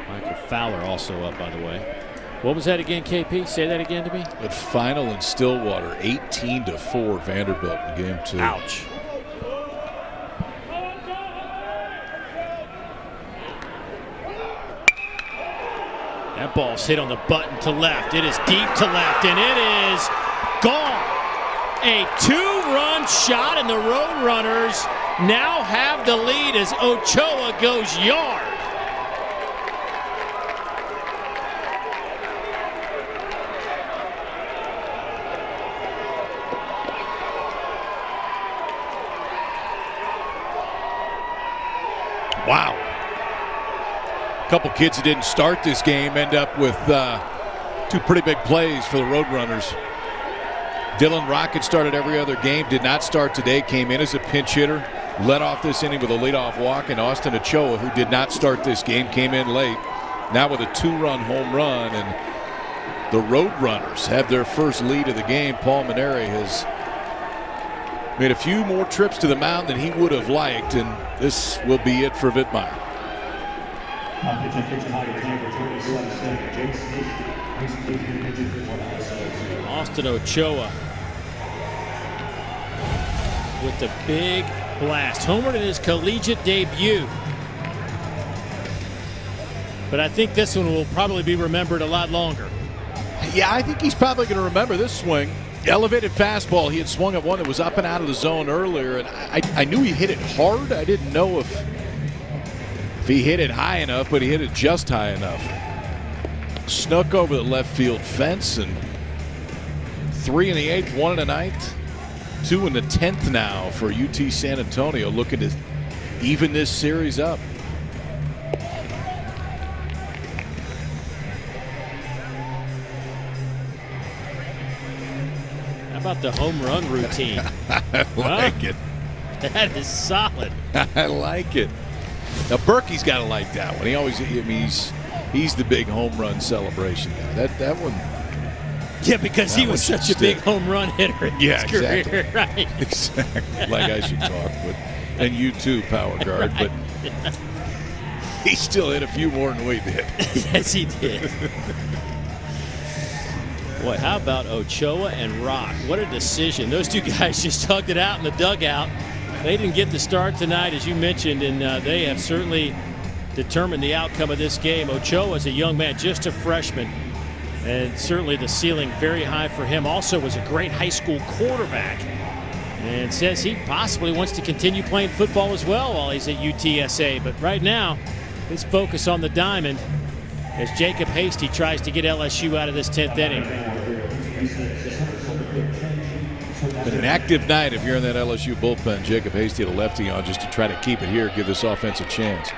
Michael Fowler also up, by the way. What was that again, KP? Say that again to me. The final in Stillwater, 18-4 Vanderbilt in game 2. Ouch. That ball's hit on the button to left. It is deep to left, and it is gone. A 2-run shot, and the Roadrunners now have the lead as Ochoa goes yard. Wow. A couple kids that didn't start this game end up with 2 pretty big plays for the Roadrunners. Dylan Rocket started every other game, did not start today, came in as a pinch hitter, led off this inning with a leadoff walk, and Austin Ochoa, who did not start this game, came in late, now with a 2-run home run, and the Roadrunners have their first lead of the game. Paul Maneri has made a few more trips to the mound than he would have liked, and this will be it for Vittmeyer. Austin Ochoa with the big blast. Homered in his collegiate debut. But I think this one will probably be remembered a lot longer. Yeah, I think he's probably going to remember this swing. Elevated fastball. He had swung at one that was up and out of the zone earlier, and I knew he hit it hard. I didn't know if he hit it high enough, but he hit it just high enough. Snuck over the left field fence, and 3 in the 8th, 1 in the 9th, 2 in the 10th now for UT San Antonio, looking to even this series up. How about the home run routine? I like it. That is solid. I like it. Now Berkey's got to like that one. He always, I mean, he's the big home run celebration guy. That one. Yeah, because he was such a big home run hitter in his career, exactly. right? Exactly. Like I should talk, and you too, Power Guard, Right. but he still hit a few more than we did. Yes, he did. Boy, how about Ochoa and Rock? What a decision. Those two guys just tugged it out in the dugout. They didn't get the start tonight, as you mentioned, and they have certainly determined the outcome of this game. Ochoa is a young man, just a freshman, and certainly the ceiling very high for him. Also was a great high school quarterback, and says he possibly wants to continue playing football as well while he's at UTSA. But right now, his focus on the diamond as Jacob Hasty tries to get LSU out of this 10th inning. Been an active night if you're in that LSU bullpen. Jacob Hasty had a lefty on just to try to keep it here, give this offense a chance.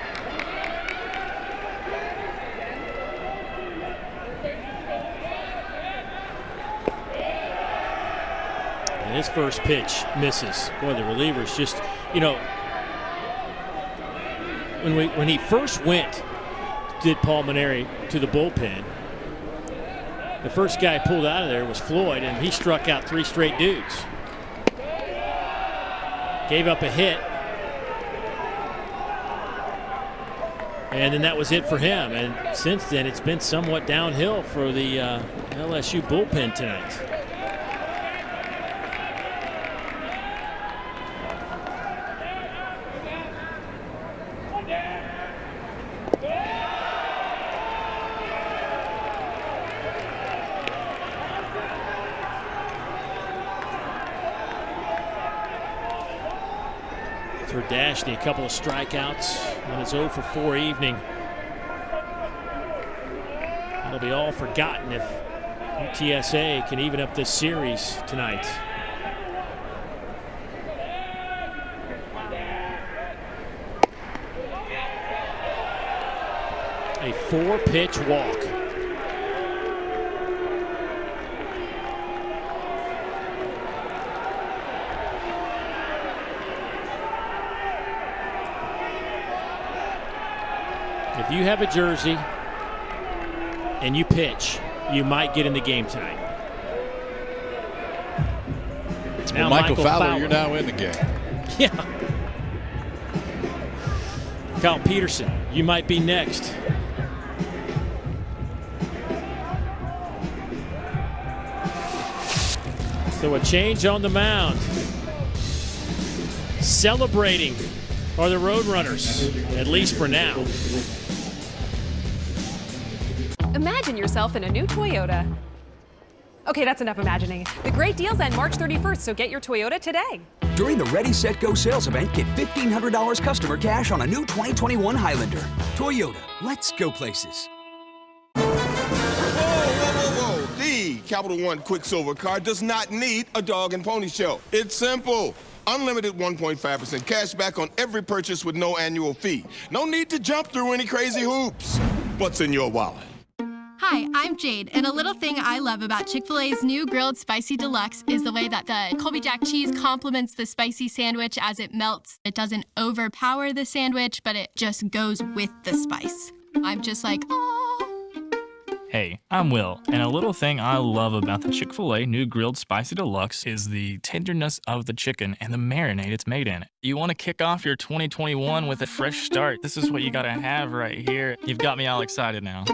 And his first pitch misses. Boy, the relievers just, you know, when he first went, did Paul Maneri to the bullpen, the first guy pulled out of there was Floyd, and he struck out 3 straight dudes. Gave up a hit, and then that was it for him. And since then, it's been somewhat downhill for the LSU bullpen tonight. For Dashney, a couple of strikeouts on his 0 for 4 evening. It'll be all forgotten if UTSA can even up this series tonight. A 4-pitch walk. if you have a jersey and you pitch, you might get in the game tonight. Now Michael Fowler, you're now in the game. Yeah. Kyle Peterson, you might be next. So a change on the mound. Celebrating are the Roadrunners, at least for now. Imagine yourself in a new Toyota. Okay, that's enough imagining. The great deals end March 31st, so get your Toyota today. During the Ready, Set, Go sales event, get $1,500 customer cash on a new 2021 Highlander. Toyota, let's go places. Whoa. The Capital One Quicksilver card does not need a dog and pony show. It's simple. Unlimited 1.5% cash back on every purchase with no annual fee. No need to jump through any crazy hoops. What's in your wallet? Hi, I'm Jade, and a little thing I love about Chick-fil-A's new Grilled Spicy Deluxe is the way that the Colby Jack cheese complements the spicy sandwich as it melts. It doesn't overpower the sandwich, but it just goes with the spice. I'm just like, oh. Hey, I'm Will, and a little thing I love about the Chick-fil-A new Grilled Spicy Deluxe is the tenderness of the chicken and the marinade it's made in. You want to kick off your 2021 with a fresh start. This is what you gotta have right here. You've got me all excited now.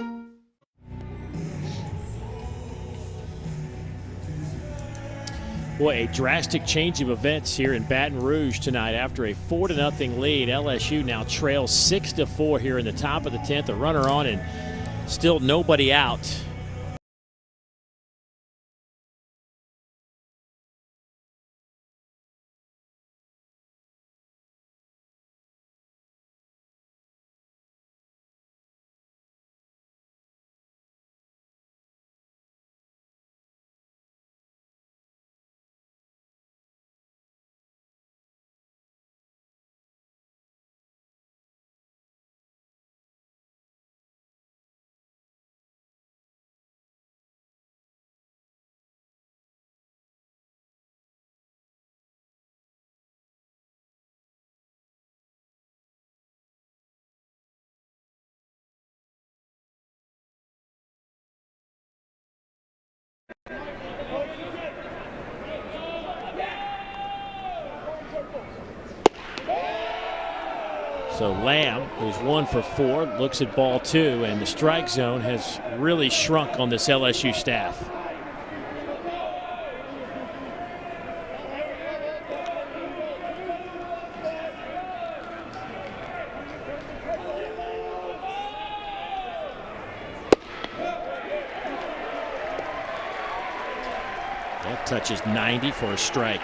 Boy, a drastic change of events here in Baton Rouge tonight after a 4-0 lead. LSU now trails 6-4 here in the top of the 10th. A runner on and still nobody out. So Lamb, who's 1 for 4, looks at ball 2, and the strike zone has really shrunk on this LSU staff. That touches 90 for a strike.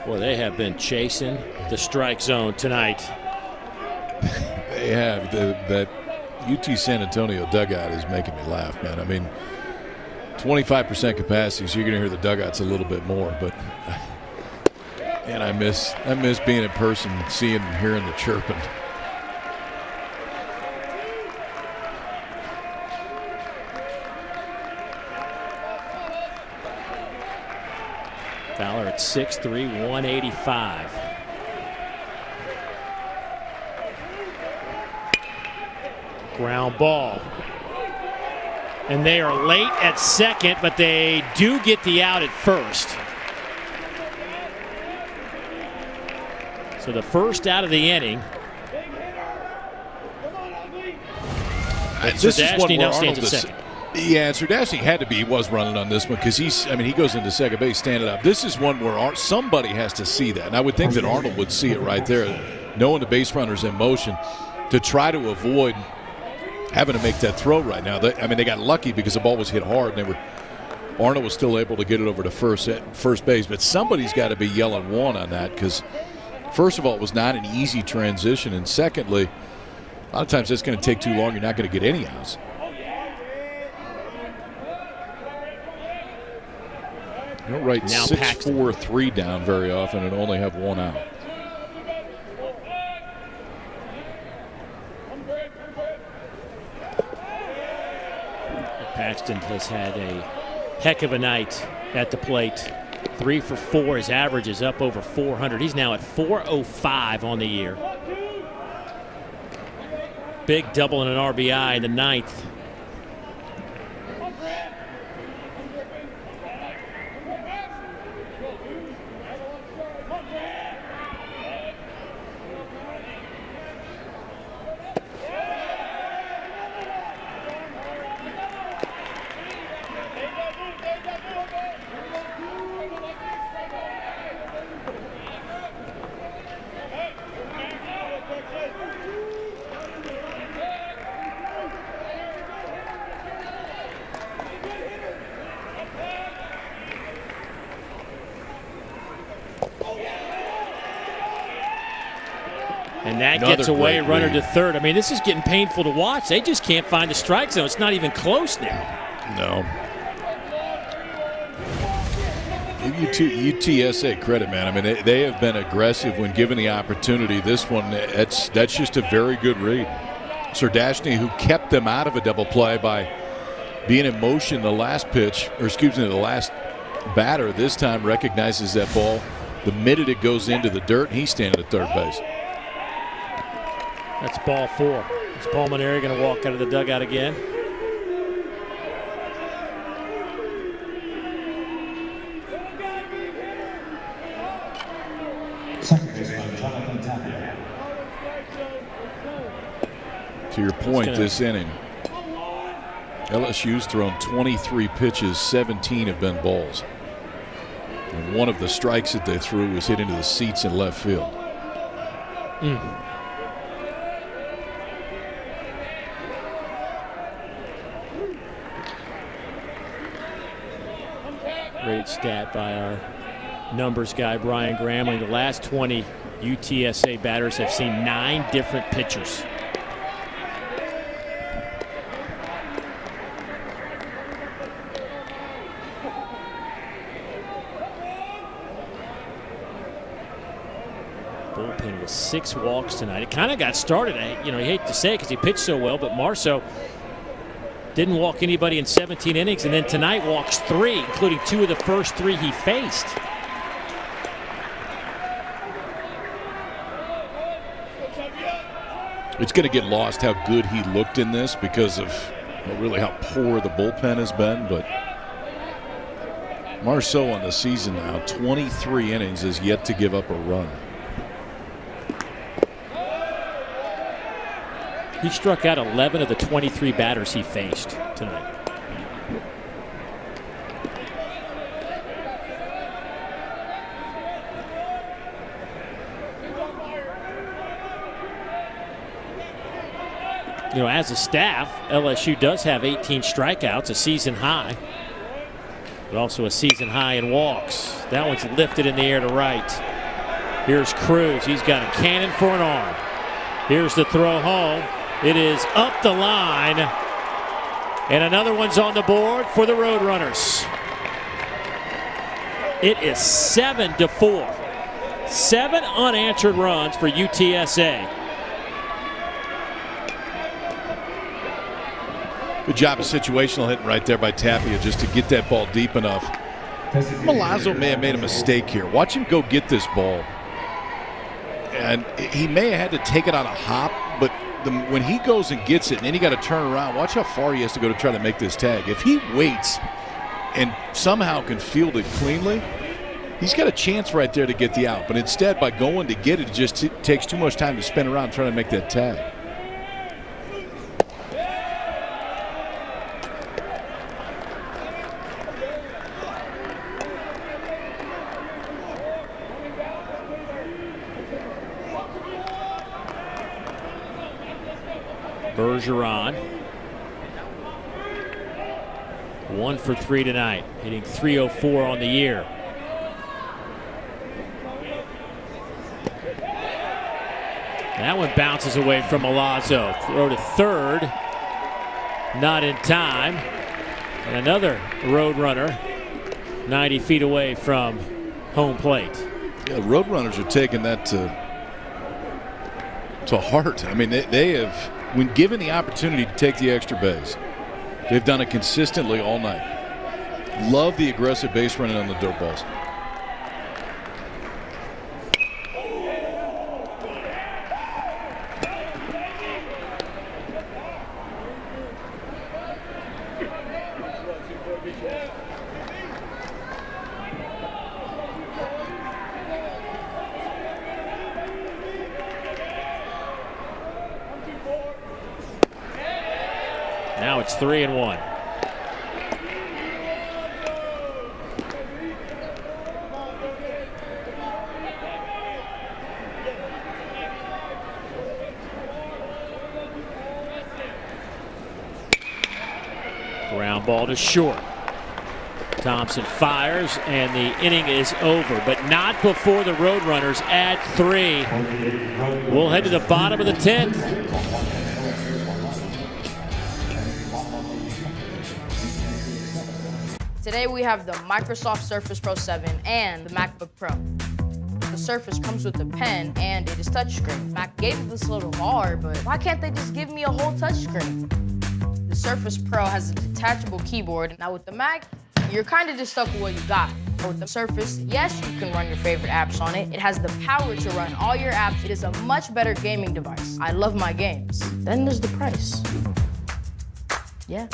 Well, they have been chasing the strike zone tonight. They have. That UT San Antonio dugout is making me laugh, man. I mean, 25% capacity, so you're going to hear the dugouts a little bit more. But man, I miss being in person, seeing and hearing the chirping. Fowler at 6'3", 185. Ground ball. And they are late at second, but they do get the out at first. So the first out of the inning. This is one now where stands Arnold at second. Yeah, and Serdashny had to be. He was running on this one because he goes into second base standing up. This is one where somebody has to see that. And I would think that Arnold would see it right there, knowing the base runner's in motion, to try to avoid having to make that throw right now. They got lucky because the ball was hit hard, and Arnold was still able to get it over to first base. But somebody's got to be yelling one on that because, first of all, it was not an easy transition, and secondly, a lot of times that's going to take too long. You're not going to get any outs. You don't write Now 6-4-3 down very often and only have one out. Paxton has had a heck of a night at the plate. 3 for 4. His average is up over 400. He's now at 405 on the year. Big double and an RBI in the ninth. And that gets away, runner to third. I mean, this is getting painful to watch. They just can't find the strike zone. It's not even close now. No. UTSA credit, man. I mean, they have been aggressive when given the opportunity. This one, that's just a very good read. Serdashny, who kept them out of a double play by being in motion the last pitch, or excuse me, the last batter this time recognizes that ball the minute it goes into the dirt, and he's standing at third base. That's ball 4. Is Paul Maneri going to walk out of the dugout again? To your point, this inning, LSU's thrown 23 pitches, 17 have been balls. And one of the strikes that they threw was hit into the seats in left field. Great stat by our numbers guy, Brian Gramling. The last 20 UTSA batters have seen 9 different pitchers. Bullpen with 6 walks tonight. It kind of got started, you hate to say it because he pitched so well, but Marceau didn't walk anybody in 17 innings, and then tonight walks 3, including 2 of the first 3 he faced. It's going to get lost how good he looked in this because of really how poor the bullpen has been, but Marceau on the season now, 23 innings, has yet to give up a run. He struck out 11 of the 23 batters he faced tonight. As a staff, LSU does have 18 strikeouts, a season high, but also a season high in walks. That one's lifted in the air to right. Here's Cruz. He's got a cannon for an arm. Here's the throw home. It is up the line, and another one's on the board for the Roadrunners. It is 7-4. 7 unanswered runs for UTSA. Good job of situational hitting right there by Tapia just to get that ball deep enough. Milazzo may have made a mistake here. Watch him go get this ball. And he may have had to take it on a hop, but when he goes and gets it and then he got to turn around, watch how far he has to go to try to make this tag. If he waits and somehow can field it cleanly, he's got a chance right there to get the out. But instead, by going to get it, it just takes too much time to spin around trying to make that tag. Bergeron, 1 for 3 tonight, hitting .304 on the year. That one bounces away from Milazzo. Throw to third, not in time. And another road runner 90 feet away from home plate. Yeah, the Roadrunners are taking that to heart. I mean, they have, when given the opportunity to take the extra base, they've done it consistently all night. Love the aggressive base running on the dirt balls. Now it's 3-1. Ground ball to short. Thompson fires, and the inning is over, but not before the Roadrunners add 3. We'll head to the bottom of the 10th. Today we have the Microsoft Surface Pro 7 and the MacBook Pro. The Surface comes with a pen and it is touchscreen. Mac gave me this little bar, but why can't they just give me a whole touchscreen? The Surface Pro has a detachable keyboard. Now with the Mac, you're kind of just stuck with what you got. But with the Surface, yes, you can run your favorite apps on it. It has the power to run all your apps. It is a much better gaming device. I love my games. Then there's the price. Yeah.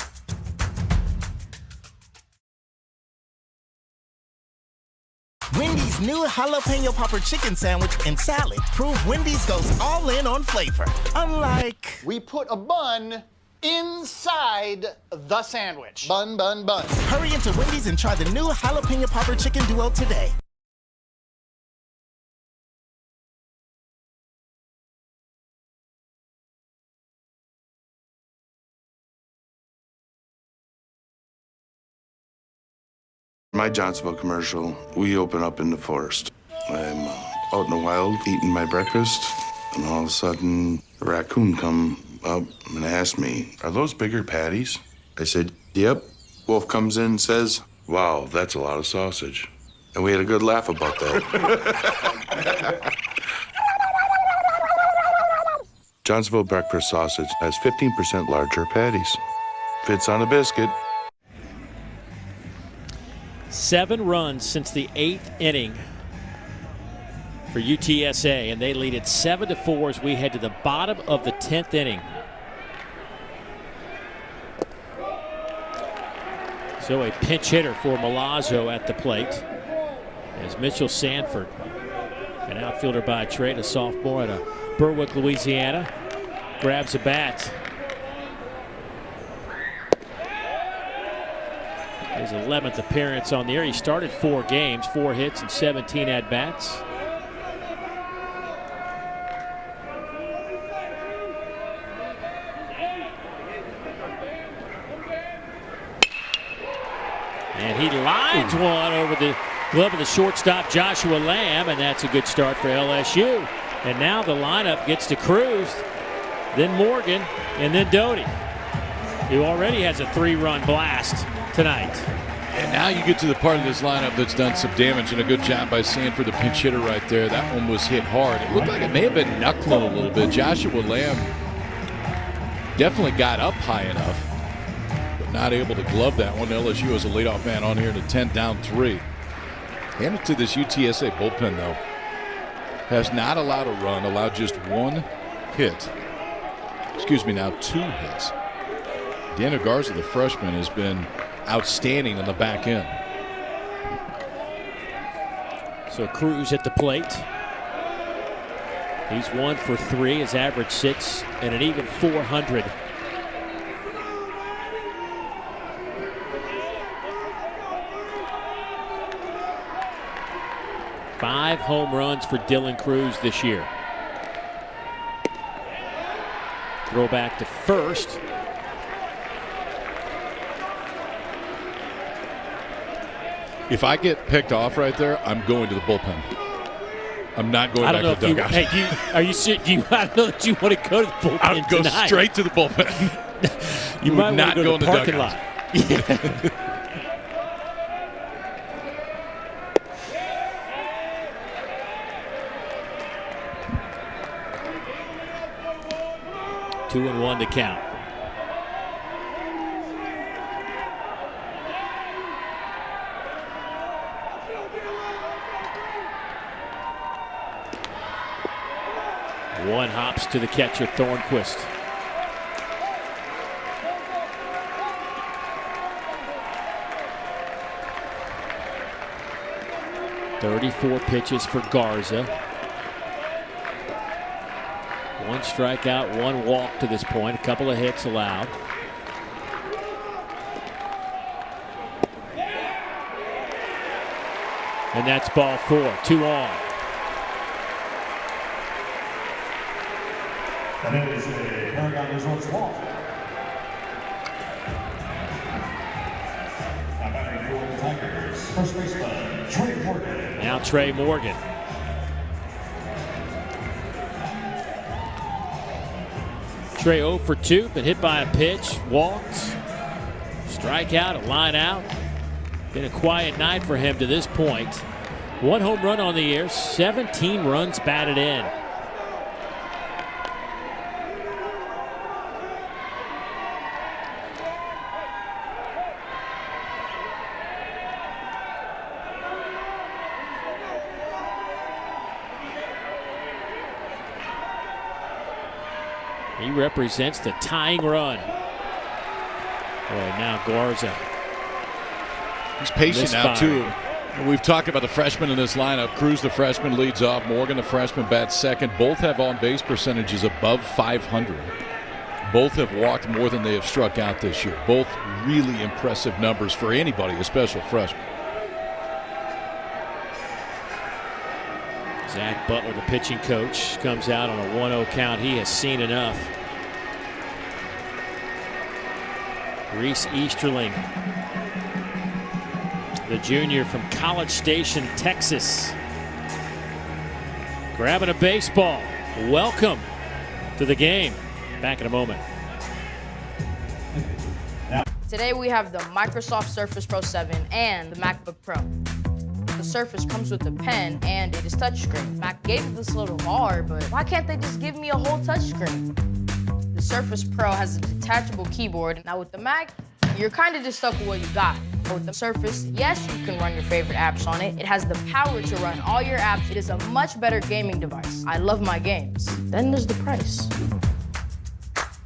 Wendy's new jalapeno popper chicken sandwich and salad prove Wendy's goes all in on flavor. Unlike... We put a bun inside the sandwich. Bun, bun, bun. Hurry into Wendy's and try the new jalapeno popper chicken duo today. My Johnsonville commercial, we open up in the forest. I'm out in the wild eating my breakfast, and all of a sudden, a raccoon come up and asked me, "Are those bigger patties?" I said, "Yep." Wolf comes in and says, "Wow, that's a lot of sausage." And we had a good laugh about that. Johnsonville breakfast sausage has 15% larger patties. Fits on a biscuit. 7 runs since the 8th inning for UTSA, and they lead it 7-4 as we head to the bottom of the 10th inning. So a pinch hitter for Milazzo at the plate as Mitchell Sanford, an outfielder by trade, a sophomore out of Berwick, Louisiana, grabs a bat. His 11th appearance on the year. He started 4 games, 4 hits and 17 at-bats. And he lines one over the glove of the shortstop, Joshua Lamb, and that's a good start for LSU. And now the lineup gets to Cruz, then Morgan, and then Doty, who already has a 3-run blast tonight. And now you get to the part of this lineup that's done some damage, and a good job by Sanford, the pinch hitter right there. That one was hit hard. It looked like it may have been knuckling a little bit. Joshua Lamb definitely got up high enough, but not able to glove that one. LSU has a leadoff man on here in the 10th, down 3. Hand it to this UTSA bullpen, though. Has not allowed a run, allowed just 1 hit. Excuse me, now 2 hits. Daniel Garza, the freshman, has been outstanding on the back end. So Cruz at the plate. He's 1 for 3, his average 6, and an even 400. Five home runs for Dylan Cruz this year. Throw back to first. If I get picked off right there, I'm going to the bullpen. I'm not going back to the dugout. I don't know that you want to go to the bullpen I would go tonight. straight to the bullpen. You might not want to go to the parking dugout. lot. Yeah. 2-1 to count. One hops to the catcher, Thornquist. .34 pitches for Garza. 1 strikeout, 1 walk to this point. A couple of hits allowed. And that's ball 4. 2 on. And it is a Paragon Resorts walk. Now batting for the Tigers, first baseman, Trey Morgan. Now Trey Morgan. Trey 0 for 2, been hit by a pitch, walked, strikeout, a line out. Been a quiet night for him to this point. 1 home run on the year, 17 runs batted in. He represents the tying run. Boy, now Garza. He's patient now, too. We've talked about the freshman in this lineup. Cruz, the freshman, leads off. Morgan, the freshman, bats second. Both have on-base percentages above 500. Both have walked more than they have struck out this year. Both really impressive numbers for anybody, a special freshman. Zach Butler, the pitching coach, comes out on a 1-0 count. He has seen enough. Reese Easterling, the junior from College Station, Texas, grabbing a baseball. Welcome to the game. Back in a moment. Today we have the Microsoft Surface Pro 7 and the MacBook Pro. The Surface comes with a pen and it is touchscreen. Mac gave it this little hard, but why can't they just give me a whole touchscreen? The Surface Pro has a detachable keyboard. Now with the Mac, you're kind of just stuck with what you got. But with the Surface, yes, you can run your favorite apps on it. It has the power to run all your apps. It is a much better gaming device. I love my games. Then there's the price.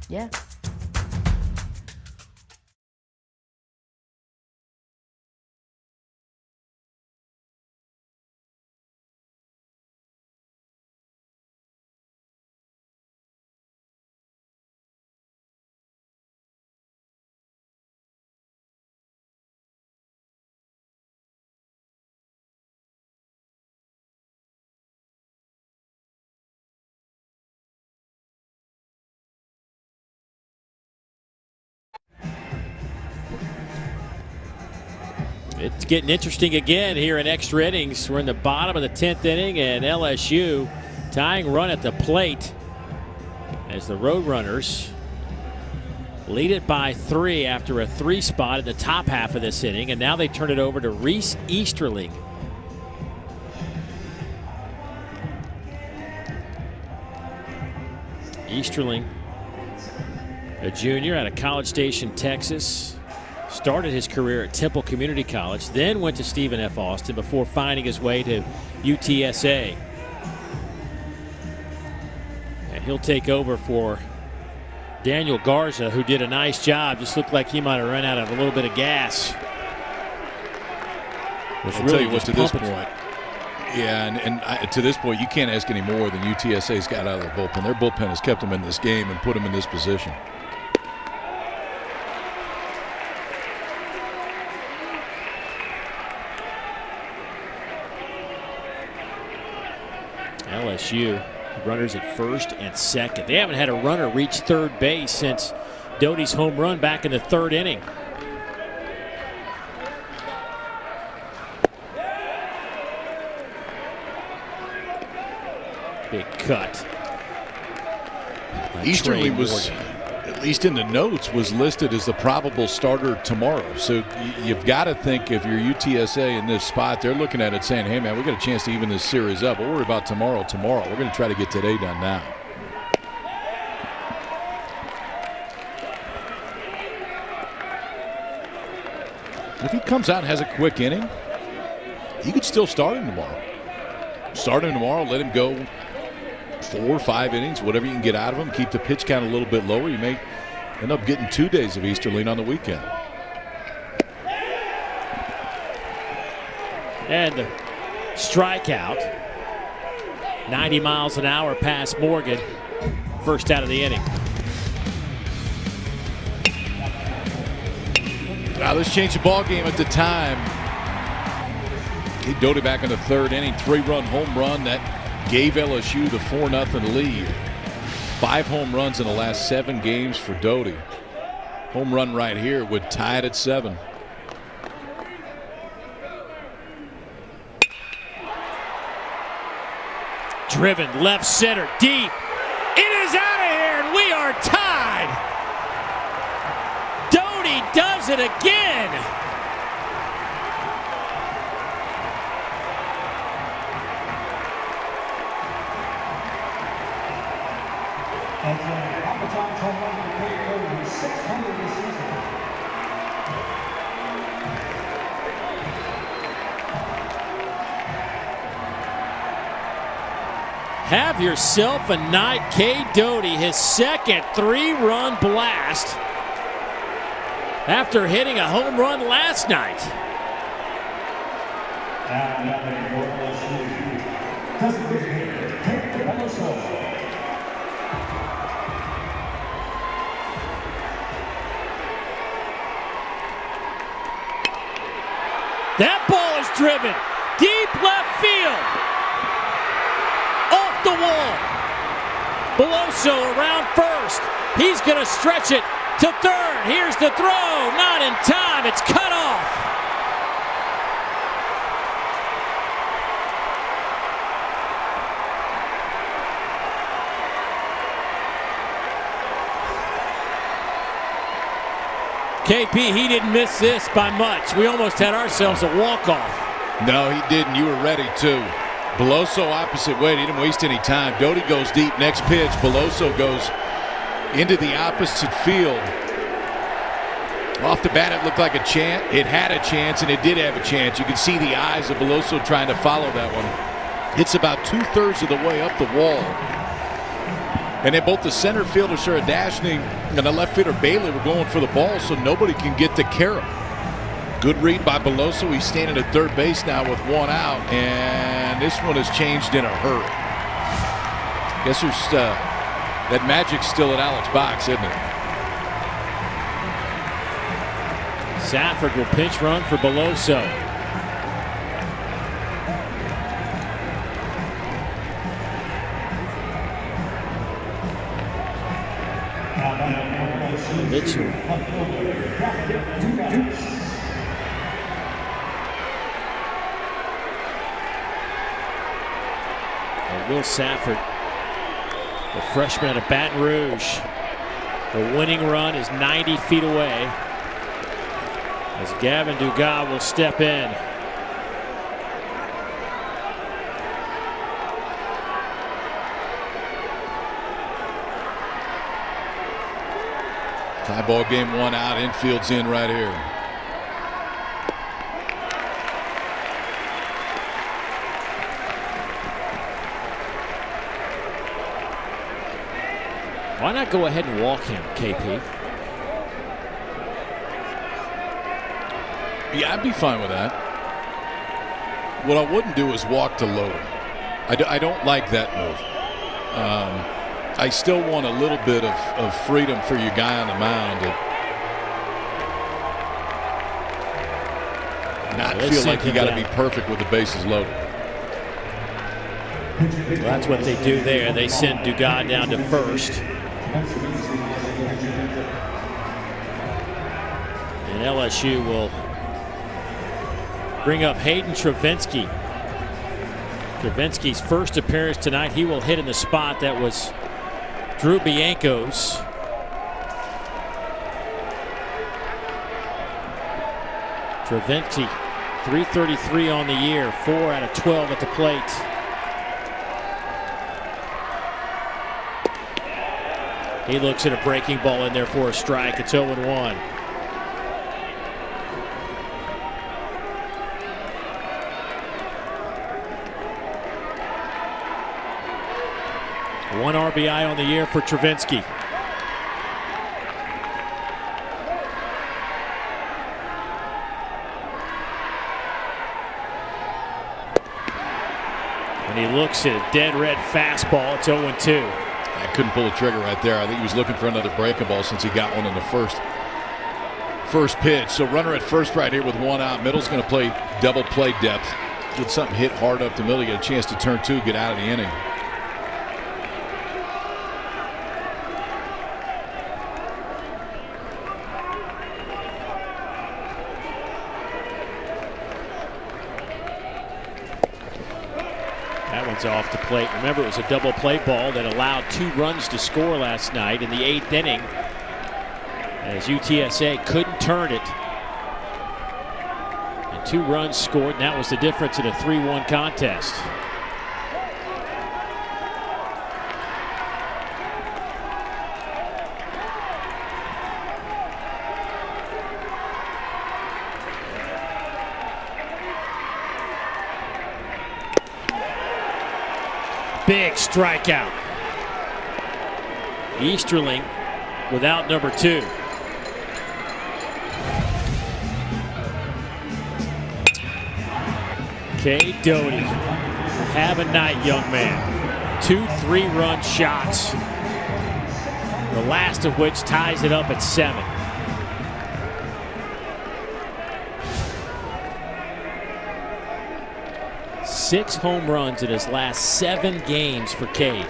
Yeah. It's getting interesting again here in extra innings. We're in the bottom of the 10th inning, and LSU tying run at the plate as the Roadrunners lead it by 3 after a 3 spot in the top half of this inning, and now they turn it over to Reese Easterling. Easterling, a junior out of College Station, Texas. Started his career at Temple Community College, then went to Stephen F. Austin before finding his way to UTSA. And he'll take over for Daniel Garza, who did a nice job. Just looked like he might have run out of a little bit of gas. I'll tell you what, to this point, to this point, you can't ask any more than UTSA's got out of their bullpen. Their bullpen has kept them in this game and put them in this position. LSU runners at first and second. They haven't had a runner reach third base since Doty's home run back in the 3rd inning. Big cut. Easterling was, at least in the notes, was listed as the probable starter tomorrow. So you've got to think if you're UTSA in this spot, they're looking at it saying, hey, man, we got a chance to even this series up. We'll worry about tomorrow. We're going to try to get today done now. If he comes out and has a quick inning, you could still start him tomorrow. Start him tomorrow, let him go 4 or 5 innings, whatever you can get out of him. Keep the pitch count a little bit lower. You may end up getting 2 days of Easterling on the weekend. And the strikeout. 90 miles an hour past Morgan. First out of the inning. Now let's change the ball game at the time. He Doty back in the 3rd inning. 3-run home run that gave LSU the 4-0 lead. 5 home runs in the last 7 games for Doty. Home run right here would tie it at 7. Driven left center deep. It is out of here and we are tied. Doty does it again. Have yourself a night, K. Doty, his second 3-run blast after hitting a home run last night. That ball is driven deep left field. Off the wall. Beloso around first. He's going to stretch it to third. Here's the throw. Not in time. It's cut off. KP, he didn't miss this by much. We almost had ourselves a walk-off. No, he didn't. You were ready, too. Beloso opposite way. He didn't waste any time. Doty goes deep. Next pitch. Beloso goes into the opposite field. Off the bat, it looked like a chance. It had a chance, and it did have a chance. You could see the eyes of Beloso trying to follow that one. It's about 2/3 of the way up the wall. And then both the center fielder, Sarah Dashning, and the left fielder, Bailey, were going for the ball, so nobody can get to Kara. Good read by Beloso. He's standing at third base now with 1 out, and this one has changed in a hurry. Guess there's that magic's still at Alex Box, isn't it? Safford will pinch run for Beloso. Mitchell. Will Safford, the freshman out of Baton Rouge. The winning run is 90 feet away as Gavin Dugas will step in. Tie ball game, 1 out. Infield's in right here. Why not go ahead and walk him, KP? Yeah, I'd be fine with that. What I wouldn't do is walk to load him. I don't like that move. I still want a little bit of freedom for your guy on the mound to not feel like you got to be perfect with the bases loaded. Well, that's what they do there. They send Dugas down to first. And LSU will bring up Hayden Travinsky. Travinsky's first appearance tonight. He will hit in the spot that was Drew Bianco's. Travinsky, 333 on the year, 4 out of 12 at the plate. He looks at a breaking ball in there for a strike. It's 0-1. 1 RBI on the year for Travinski. And he looks at a dead red fastball. It's 0-2. I couldn't pull the trigger right there. I think he was looking for another breaking ball since he got one in the first pitch. So runner at first right here with 1 out. Middle's going to play double play depth. Get something hit hard up the middle. Get a chance to turn 2, get out of the inning. That one's off the plate. Remember, it was a double play ball that allowed 2 runs to score last night in the 8th inning, as UTSA couldn't turn it. And 2 runs scored, and that was the difference in a 3-1 contest. Big strikeout. Easterling without number 2. Cade Doty. Have a night, young man. 2 3-run shots. The last of which ties it up at 7. Six home runs in his last 7 games for Cade.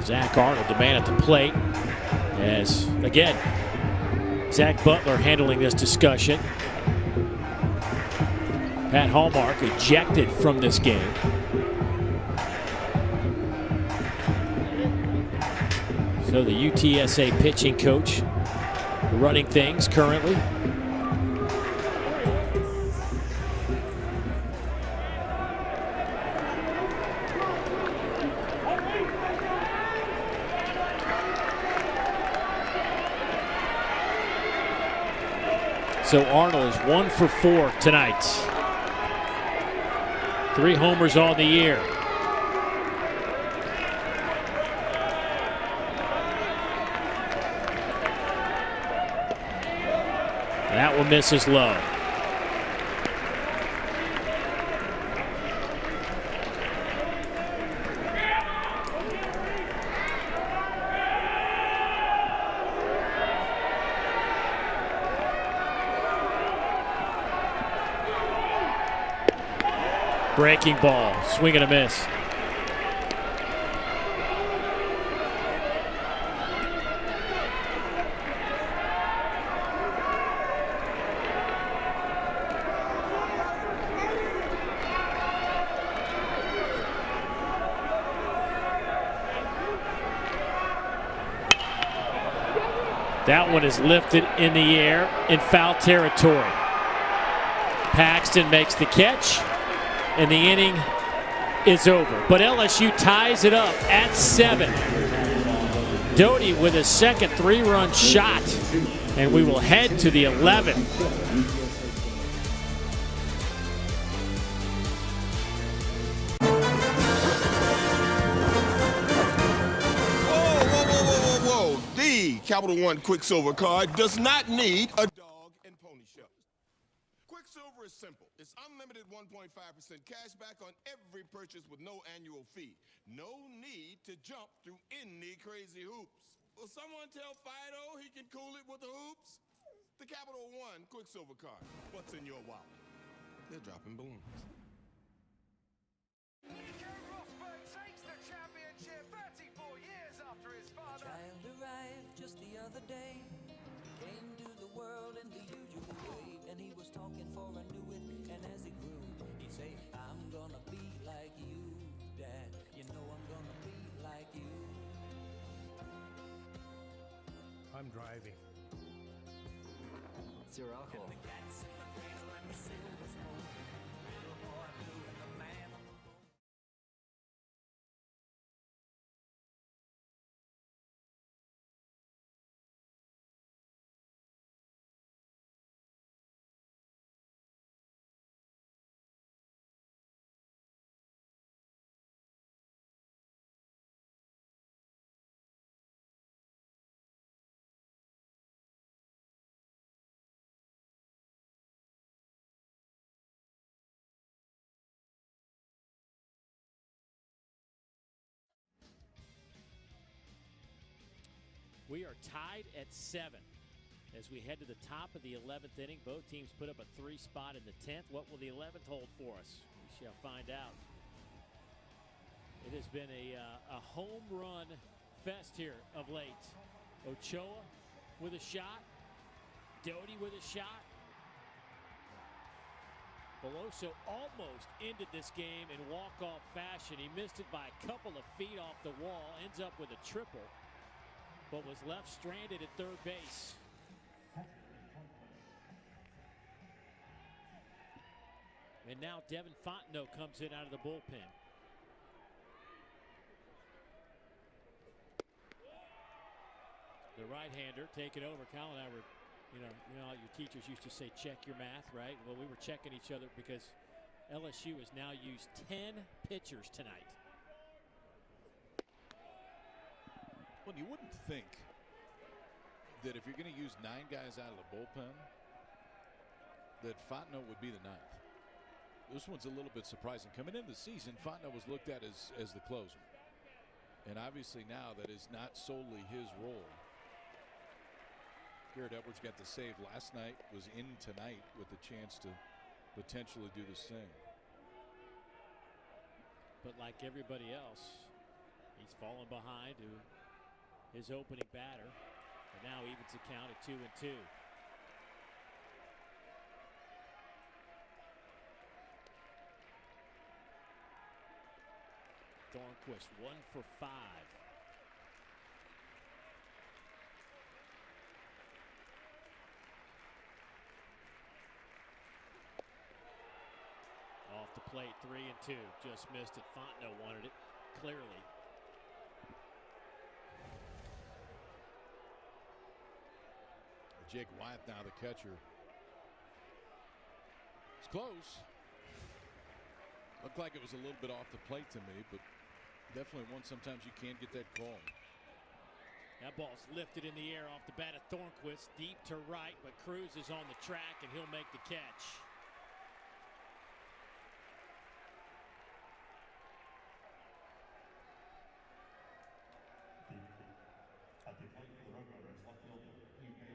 Zach Arnold, the man at the plate, as again Zach Butler handling this discussion. Pat Hallmark ejected from this game. So the UTSA pitching coach running things currently. So Arnold is 1 for 4 tonight. 3 homers on the year. That one misses low. Breaking ball, swing and a miss. That one is lifted in the air in foul territory. Paxton makes the catch, and the inning is over. But LSU ties it up at 7. Doty with a second 3-run shot, and we will head to the 11th. Capital One Quicksilver card does not need a dog and pony show. Quicksilver is simple. It's unlimited 1.5% cash back on every purchase with no annual fee. No need to jump through any crazy hoops. Will someone tell Fido he can cool it with the hoops? The Capital One Quicksilver card. What's in your wallet? They're dropping balloons. Takes the championship 34 years after his father. Child arrived just the other day. Came to the world in the usual way. And he was talking for I knew it. And as he grew, he'd say, I'm gonna be like you, Dad. You know I'm gonna be like you. I'm driving. It's your alcohol. And the cat's in the cradle and the silver spoon. We are tied at 7 as we head to the top of the 11th inning. Both teams put up a 3 spot in the 10th. What will the 11th hold for us? We shall find out. It has been a home run fest here of late. Ochoa with a shot. Doty with a shot. Beloso almost ended this game in walk-off fashion. He missed it by a couple of feet off the wall. Ends up with a triple, but was left stranded at third base. And now Devin Fontenot comes in out of the bullpen. The right-hander taking over. Kyle and I were, you know, your teachers used to say check your math, right? Well, we were checking each other because LSU has now used 10 pitchers tonight. Well, you wouldn't think that if you're going to use 9 guys out of the bullpen, that Fontenot would be the 9th. This one's a little bit surprising. Coming into the season, Fontenot was looked at as the closer. And obviously now that is not solely his role. Garrett Edwards got the save last night, was in tonight with the chance to potentially do the same. But like everybody else, he's fallen behind to his opening batter. And now evens the count at 2-2. Thornquist 1 for 5. Off the plate, 3-2. Just missed it. Fontenot wanted it clearly. Jake Wyeth now the catcher. It's close. Looked like it was a little bit off the plate to me, but definitely one sometimes you can't get that call. That ball's lifted in the air off the bat of Thornquist, deep to right, but Cruz is on the track and he'll make the catch.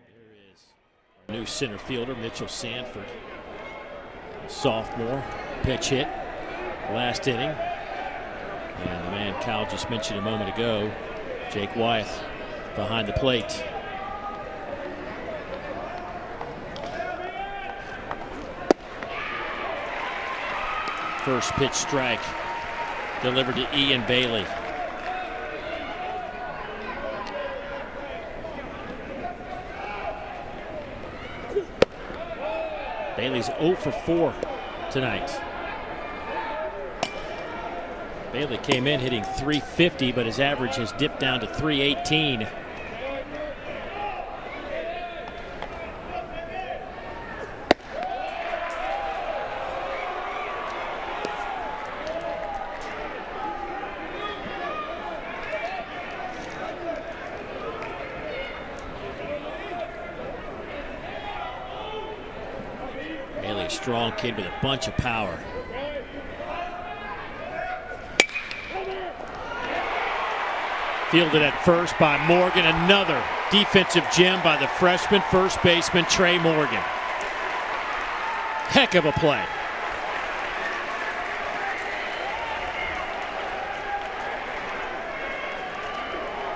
There is our new center fielder, Mitchell Sanford. A sophomore, pitch hit last inning. And the man Kyle just mentioned a moment ago, Jake Wyeth, behind the plate. First pitch strike delivered to Ian Bailey. Bailey's 0 for 4 tonight. Bailey came in hitting .350, but his average has dipped down to .318. Bailey, a strong kid with a bunch of power. Fielded at first by Morgan. Another defensive gem by the freshman first baseman Trey Morgan. Heck of a play.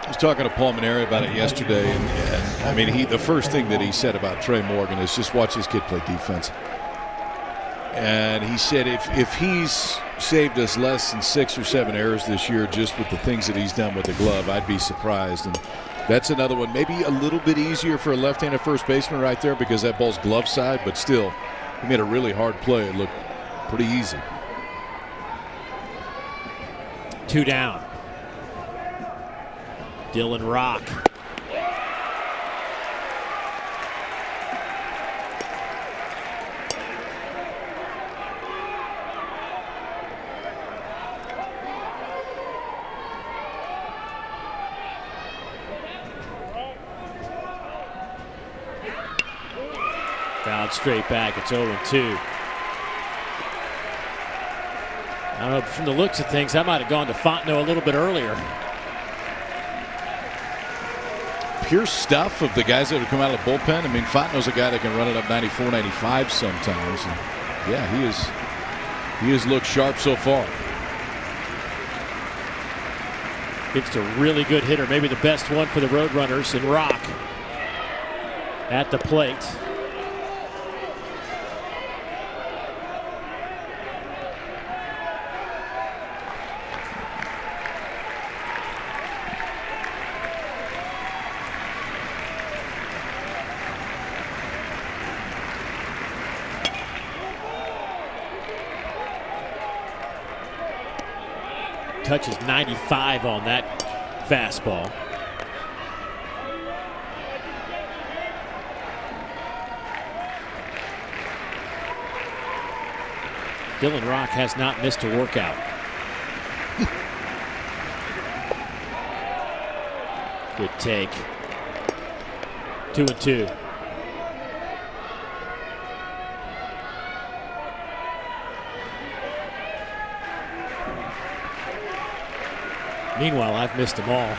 I was talking to Paul Maneri about it yesterday, and I mean, the first thing that he said about Trey Morgan is just watch this kid play defense. And he said if he's saved us less than 6 or 7 errors this year just with the things that he's done with the glove, I'd be surprised. And that's another one, maybe a little bit easier for a left-handed first baseman right there because that ball's glove side, but still, he made a really hard play. It looked pretty easy. 2 down. Dylan Rock. Fouled straight back. It's 0-2. I don't know, from the looks of things, I might have gone to Fontenot a little bit earlier. pure stuff of the guys that have come out of the bullpen. I mean, Fontenot's a guy that can run it up 94, 95 sometimes. And yeah, he has looked sharp so far. It's a really good hitter, maybe the best one for the Roadrunners, in Rock at the plate. Touches 95 on that fastball. Dylan Rock has not missed a workout. Good take. 2-2. Meanwhile, I've missed them all.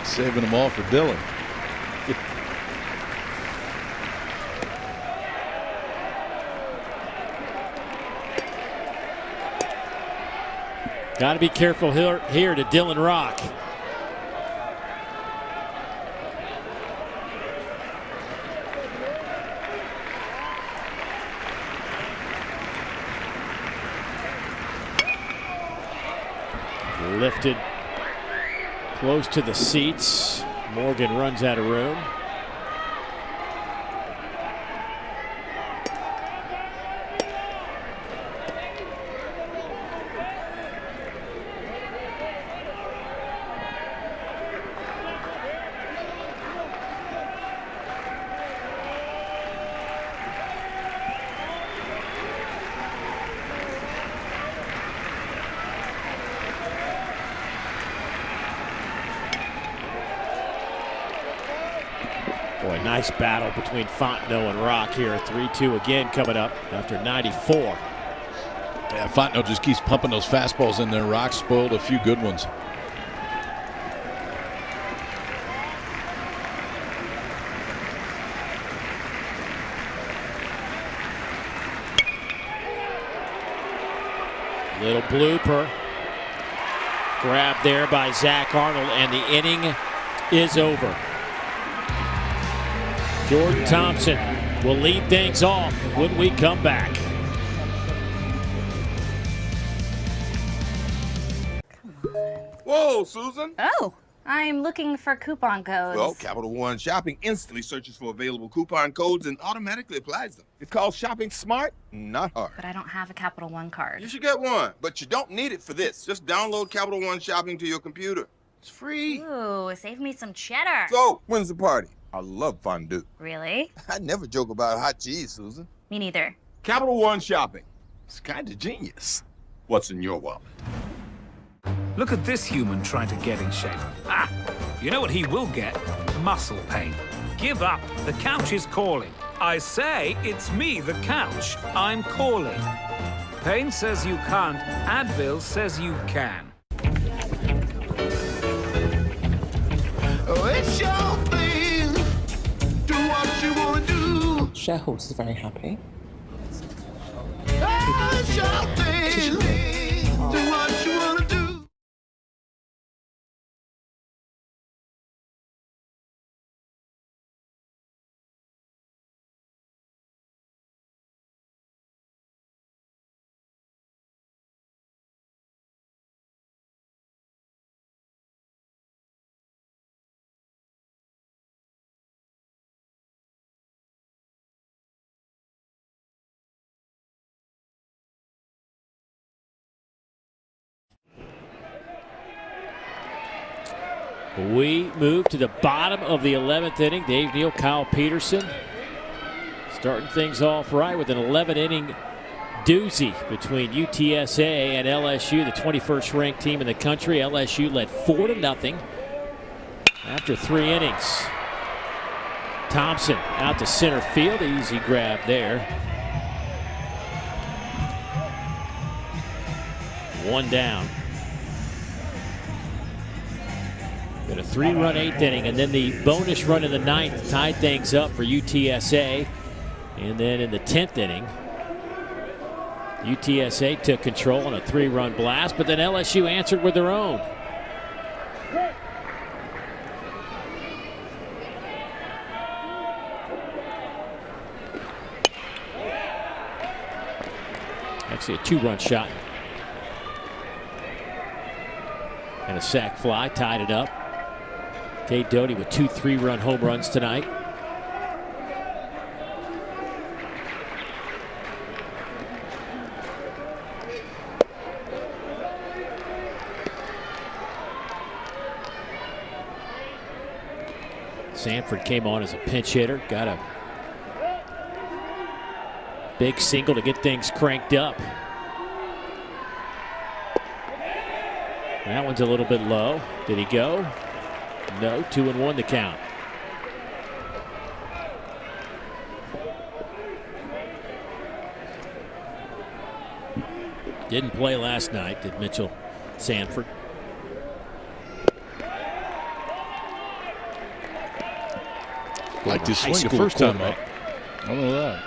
Saving them all for Dylan. Got to be careful here to Dylan Rock. Lifted close to the seats. Morgan runs out of room. Boy, nice battle between Fontenot and Rock here. 3-2 again coming up after 94. Yeah, Fontenot just keeps pumping those fastballs in there. Rock spoiled a few good ones. Little blooper. Grabbed there by Zach Arnold, and the inning is over. Jordan Thompson will lead things off when we come back. Whoa, Susan. Oh, I'm looking for coupon codes. Well, Capital One Shopping instantly searches for available coupon codes and automatically applies them. It's called shopping smart, not hard. But I don't have a Capital One card. You should get one, but you don't need it for this. Just download Capital One Shopping to your computer. It's free. Ooh, save me some cheddar. So, when's the party? I love fondue. Really? I never joke about hot cheese, Susan. Me neither. Capital One Shopping. It's kind of genius. What's in your wallet? Look at this human trying to get in shape. Ah, you know what he will get? Muscle pain. Give up. The couch is calling. I say, it's me, the couch. I'm calling. Pain says you can't. Advil says you can. Oh, it's your thing. Do what you want to do. Shareholders are very happy. Oh, it's your thing. Do what you want to do. We move to the bottom of the 11th inning. Dave Neal, Kyle Peterson starting things off right with an 11-inning doozy between UTSA and LSU, the 21st ranked team in the country. LSU led 4-0 after 3 innings. Thompson out to center field. Easy grab there. 1 down. Got a 3-run 8th inning, and then the bonus run in the 9th tied things up for UTSA. And then in the 10th inning, UTSA took control on a 3-run blast, but then LSU answered with their own. Actually, a 2-run shot. And a sac fly tied it up. Tate Doty with 2 3-run home runs tonight. Sanford came on as a pinch hitter, got a big single to get things cranked up. That one's a little bit low. Did he go? No, 2-1 to count. Didn't play last night, did Mitchell Sanford. Like to swing the first time up. I don't know that.